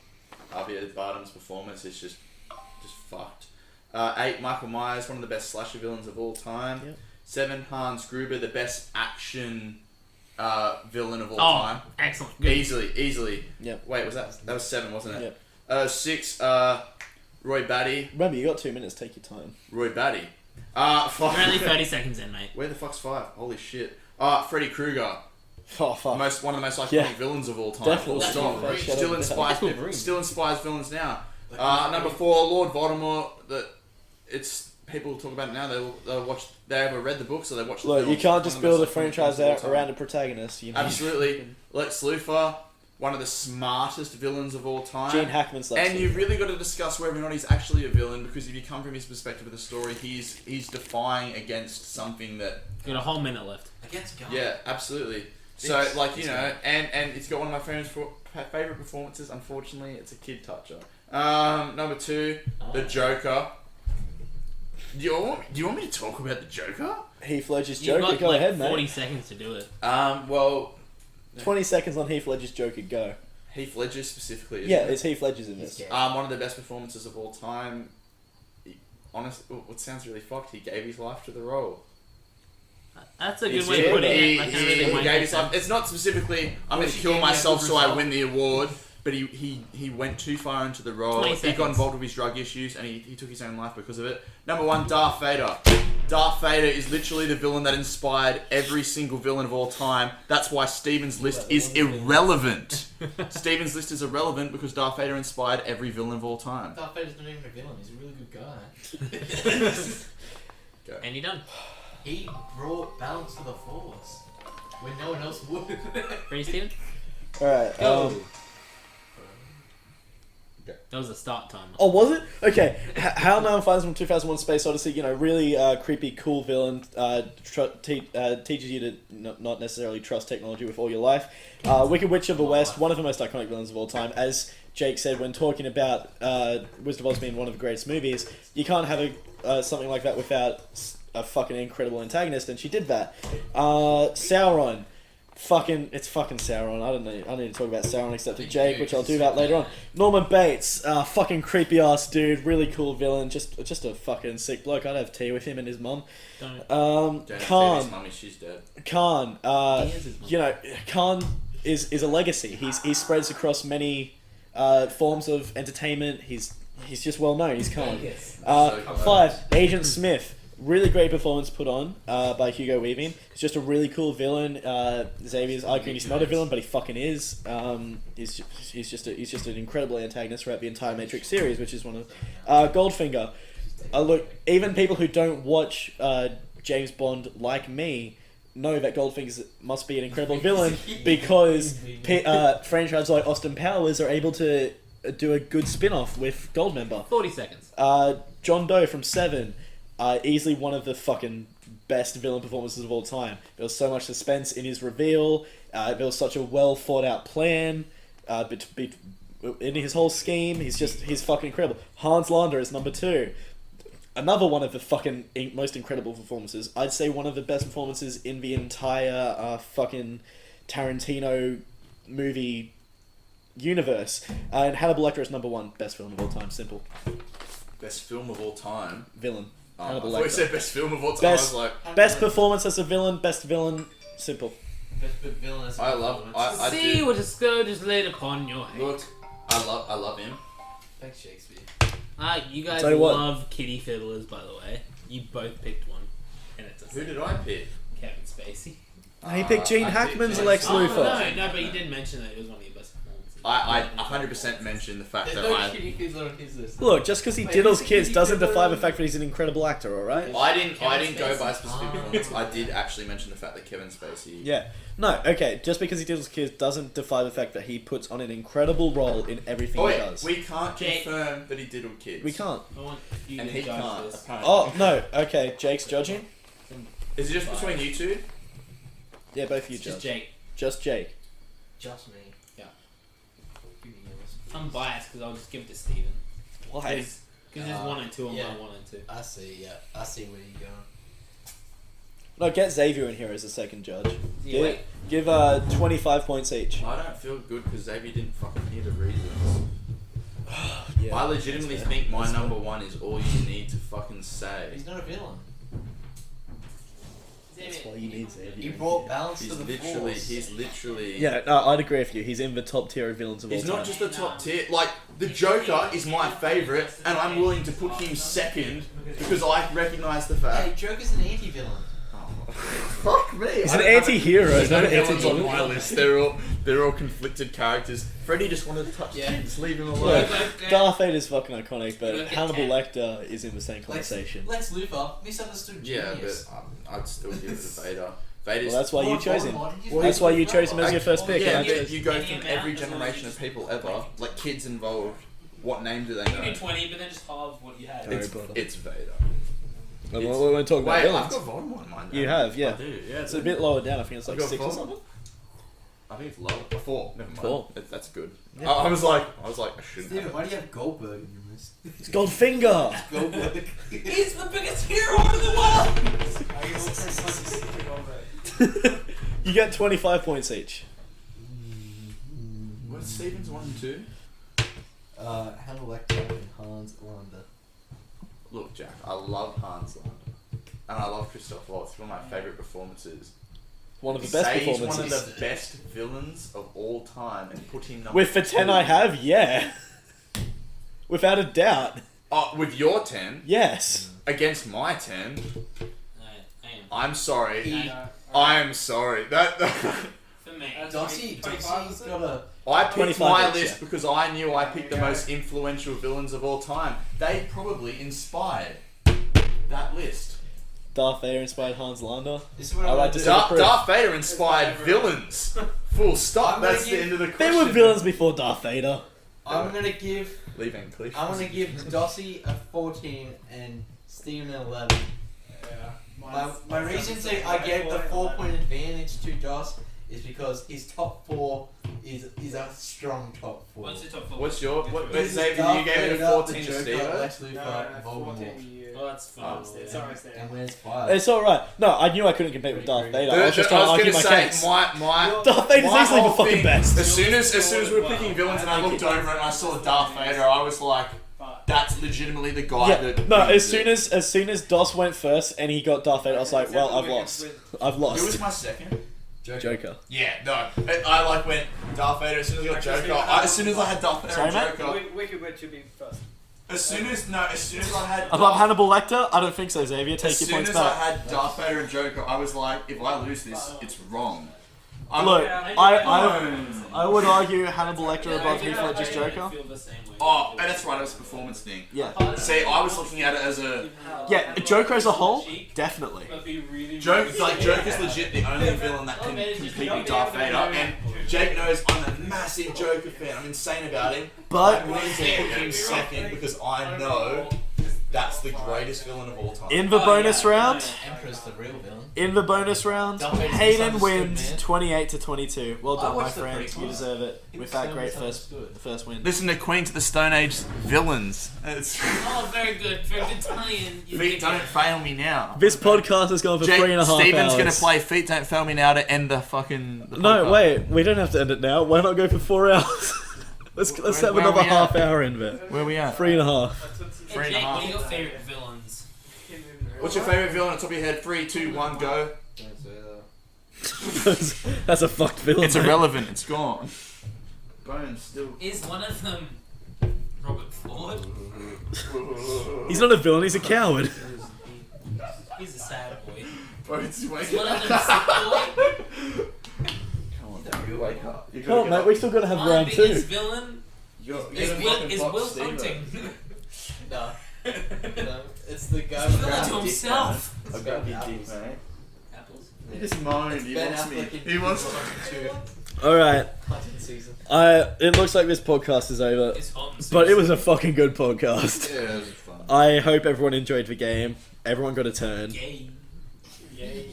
Javier Bardem's performance is just fucked. 8, Michael Myers, one of the best slasher villains of all time. Yep. 7, Hans Gruber, the best action villain of all Oh, time. excellent. Good. Easily. Yep. Wait, was that was 7, wasn't it? Yep. 6, Roy Batty. Remember, you got 2 minutes. Take your time. Roy Batty. Fuck. We're only 30 seconds in, mate. Where the fuck's 5? Holy shit. Freddy Krueger. Oh fuck. One of the most iconic Yeah. villains of all time. Definitely. Full stop. Shut Still up. inspires. Still inspires villains now. Number 4, Lord Voldemort. It's people talk about it now. They watch. They ever read the books or they watch. The Look, films. you can't just One of the build a most iconic franchise villains out of all around a time. protagonist. You know? Absolutely. Lex Luthor, one of the smartest villains of all time. Gene Hackman's Lex And Luthor. you've really got to discuss whether or not he's actually a villain, because if you come from his perspective of the story, he's defying against something that. Got a whole minute left. Against God. Yeah, absolutely. So, like, you know, and it's got one of my favorite performances. Unfortunately, it's a kid toucher. Number 2, the Joker. Do you want me to talk about the Joker? Heath Ledger's You've Joker. got Go like ahead, 40 mate. seconds to do it. Well, 20 seconds on Heath Ledger's Joker. Go. Heath Ledger specifically. Yeah, isn't it? it's Heath Ledger's in this. One of the best performances of all time. Honestly, what sounds really fucked, he gave his life to the role. That's a good He's way to good. put it. He I can really gave make his life. sense. It's not specifically, I'm going to He kill gave me a myself good so I result. win the award, but he went too far into the role. 20 He got seconds. involved with his drug issues and he took his own life because of it. Number 1, Darth Vader. Darth Vader is literally the villain that inspired every single villain of all time. That's why Steven's list is irrelevant. Steven's list is irrelevant because Darth Vader inspired every villain of all time. Darth Vader's not even a villain. He's a really good guy. And you're done. He brought balance to the Force when no one else would. Ready, Steven? Alright. Go. That was the start timer. Oh, was it? Okay. Hal Noam finds from 2001: Space Odyssey. You know, really creepy, cool villain. Teaches you to not necessarily trust technology with all your life. Wicked Witch of the West, one of the most iconic villains of all time. As Jake said when talking about Wizard of Oz being one of the greatest movies, you can't have something like that without a fucking incredible antagonist, and she did that. Sauron. It's fucking Sauron. I don't need to talk about Sauron except to Jake, which I'll do that later on. Norman Bates, fucking creepy ass dude, really cool villain, just a fucking sick bloke. I'd have tea with him and his mum. Don't Khan. his mummy, she's dead. Khan, He is his mum. you know, Khan is a legacy. He spreads across many forms of entertainment. He's just well known. He's Khan. So 5, Agent Smith. Really great performance put on by Hugo Weaving. He's just a really cool villain. Xavier's arguing he's not a villain, but he fucking is. He's just an incredible antagonist throughout the entire Matrix series, which is one of Goldfinger. Look, even people who don't watch James Bond like me know that Goldfinger must be an incredible villain because franchises like Austin Powers are able to do a good spin-off with Goldmember. 40 seconds. John Doe from Seven. Easily one of the fucking best villain performances of all time. There was so much suspense in his reveal. There was such a well thought out plan. In his whole scheme, he's fucking incredible. Hans Landa is number 2. Another one of the fucking most incredible performances. I'd say one of the best performances in the entire fucking Tarantino movie universe. And Hannibal Lecter is number 1. Best film of all time. Simple. Best film of all time. Villain. I Hannibal thought you Lecter. said best film of all time. Best- I was like, Best performance as a villain, best villain, simple. Best villain as a I love. performance. I See do. what a scourge is laid upon your head. Look, I love him. Thanks, Shakespeare. You guys Tell you what. love kitty fiddlers, by the way. You both picked one. And it's a Who did I pick? Kevin Spacey. He picked Gene I picked Hackman's Gene Lex Hackman. Luthor. No, but you did mention that it was one of your best performances. I 100% mentioned the fact There's that no kitty fiddler on his list. Look, just because he Wait, diddles who's the kids kitty doesn't fiddler? defy the fact that he's an incredible actor, alright? I didn't go by Spacey. specific performance. I did actually mention the fact that Kevin Spacey. Yeah. No, okay, just because he diddles kids doesn't defy the fact that he puts on an incredible role in everything Oh he wait, does. we can't Jake. confirm that he diddled kids. We can't. I want you And to he judge can't. this. Apparently. Oh, no, okay, Jake's judging? Is it just between you two? Yeah, both of you It's just judge. Jake. Just Jake. Just me. Yeah. Give me yours. I'm biased because I'll just give it to Steven. Why? Because there's 1 and 2 on yeah. my 1 and 2. I see, yeah. I see where you're going. No, get Xavier in here as a second judge. Yeah, Give 25 points each. I don't feel good because Xavier didn't fucking hear the reasons. Yeah, I legitimately that's fair. think my That's number 1 is all you need to fucking say. He's not a villain. He's That's why you need Xavier. He brought balance to the force. He's literally. Yeah, no, I'd agree with you. He's in the top tier of villains of all He's time. not just the top tier. Like, the Joker is my favourite, and I'm willing to put him second because I recognise the fact. Hey, Joker's an anti-villain. Fuck me. He's an anti-hero. There's He's no not an villains on anti-villain. my list. They're all conflicted characters. Freddy just wanted to touch kids. Leave him alone. Look, Darth Vader's fucking iconic, but Look at Hannibal Cat. Lecter is in the same conversation. Lex Luthor, misunderstood Yeah, genius. but I'd still give it to Vader. Vader's. Well, that's why you chose him. Well, That's why you chose him as your first pick. Yeah, and I but chose- you go Any from amount every doesn't generation mean of people ever, like kids involved. What name do they You know? do 20, but then just halve what you had. Harry Potter. It's Vader. We won't talk about Wait, I've villains. got Voldemort in mine. You have, yeah. I do, yeah. It's a bit lower down. I think it's like I've got 6 or four. something. I think it's lower. 4. Never mind. 4. That's good. Yeah. I was like, I shouldn't. Steven, have why do you have Goldberg in your list? It's Goldfinger. Goldberg. He's the biggest hero in the world! You get 25 points each. What's Stephen's 1 and 2? Hannibal Lecter and Hans Landa. Look, Jack, I love Hans Landa. And I love Christoph Waltz. One of my favourite performances. One of the best Say he's performances. one of the best villains of all time and put him number With the 10 2. I have, yeah. Without a doubt. With your 10 Yes. against my 10, Hang on. I'm sorry. He- I'm sorry. That For me. Dossie's got a... I picked 25 my each, list yeah. because I knew I picked the most influential villains of all time. They probably inspired that list. Darth Vader inspired Hans Landa. This is what I I'm like gonna to do. say- Darth, proof. Darth Vader inspired villains. Full stop. I'm gonna That's the give- end of the They question. were villains before Darth Vader. I'm gonna give... Leave English. I'm gonna give Dossie a 14 and Steven an 11. My reason I gave the 4-point advantage to Doss is because his top 4 is a strong top 4. What's your top 4? What's your? What, This is Xavier, Darth you gave it Vader, a 14 the to Joker, Steve. Lex Luthor, Voldemort. Oh, that's fine. Sorry, Steve. And where's 5? It's alright. No, I knew I couldn't compete with Darth Vader. I was just I trying to was argue gonna my say case. my Darth Vader's my easily the whole fucking thing- best. As soon as we were picking villains and I looked over and I saw Darth Vader, I was like, that's legitimately the guy Yeah, that. no. wins As soon as Doss went first and he got Darth Vader, I was like, well, I've lost. I've Who was lost. my second? Joker. Yeah, no. I like went Darth Vader as soon as I got Joker. As soon as I had Darth Vader Sorry, and mate? Joker. Wicked should be first. As soon as I had. Above Hannibal Lecter? I don't think so, Xavier. Take As your soon points as back. I had Darth Vader and Joker, I was like, if I lose this, it's wrong. Look, Yeah, I would argue Hannibal Lecter above Heath Ledger's Joker. Oh, and that's right, it was a performance thing. Yeah. See, I was looking at it as a Yeah, Joker as a whole, definitely. Joker's legit the only villain that can compete with Darth Vader, and Jake knows I'm a massive Joker fan. I'm insane about him. But I'm willing to put him second because I know that's the greatest villain of all time. in the bonus round, Emperor's the real villain. Hayden wins 28-22. Well I done, my watched it friend. pretty You close. deserve it It with was that so great misunderstood. first win. Listen to Queen to the Stone Age villains. It's Oh, very good. Very good tie-in. You Feet did Don't it. Fail Me Now. This podcast has gone for 3.5 Steven's hours. gonna play Feet Don't Fail Me Now to end the fucking. The No, podcast. wait. We don't have to end it now. Why not go for 4 hours? let's have where another we at? half hour in there. Where we at? 3.5. Hey, Jake, what are your favourite villains? What's your favourite villain on top of your head? 3, 2, 1, go. Don't say that. That's a fucked villain. It's mate. irrelevant. It's gone. Bones still. Is one of them Robert Ford? He's not a villain. He's a coward. He's a sad boy. Bones, Is wake one of up. them sick boy? Come on, wake up. You Come on, mate. We still gotta have My round biggest 2. villain You're is gonna Will, fucking is box Will Steve Hunting. No. No. It's the guy He's with villain to dick, himself. man. I've got your dick, mate. Apples. He just moaned. It's He Ben wants me. Affleck in He wants. Hunting All right. 2, Hunting season. It looks like this podcast is over, It's hot and but it sexy. was a fucking good podcast. Yeah, it was fun. I hope everyone enjoyed the game. Everyone got a turn. Yay. Yay.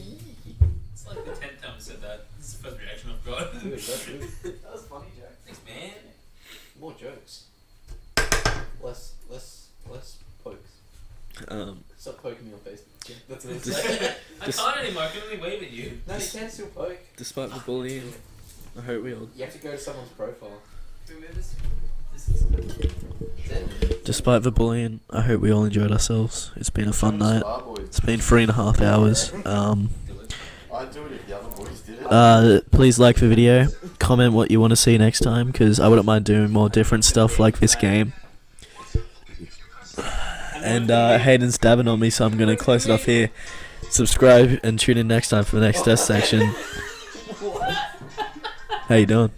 It's like the 10th time I said that. This is the first reaction I've got. Good, that's good. That was funny, Jack. Thanks, man. More jokes. Less pokes. Stop poking me on Facebook. Jim. That's what it's I Just- can't anymore. I can only wave at you. No, you can still poke. Despite the bullying, I hope we all. You have to go to someone's profile. This is Then Despite the bullying, I hope we all enjoyed ourselves. It's been a fun night. Starboy. It's been 3.5 hours. I'd do it if the other boys did it. Please like the video, comment what you want to see next time, because I wouldn't mind doing more different stuff like this game. And Hayden's dabbing on me, so I'm going to close it off here. Subscribe and tune in next time for the next test section. How you doing?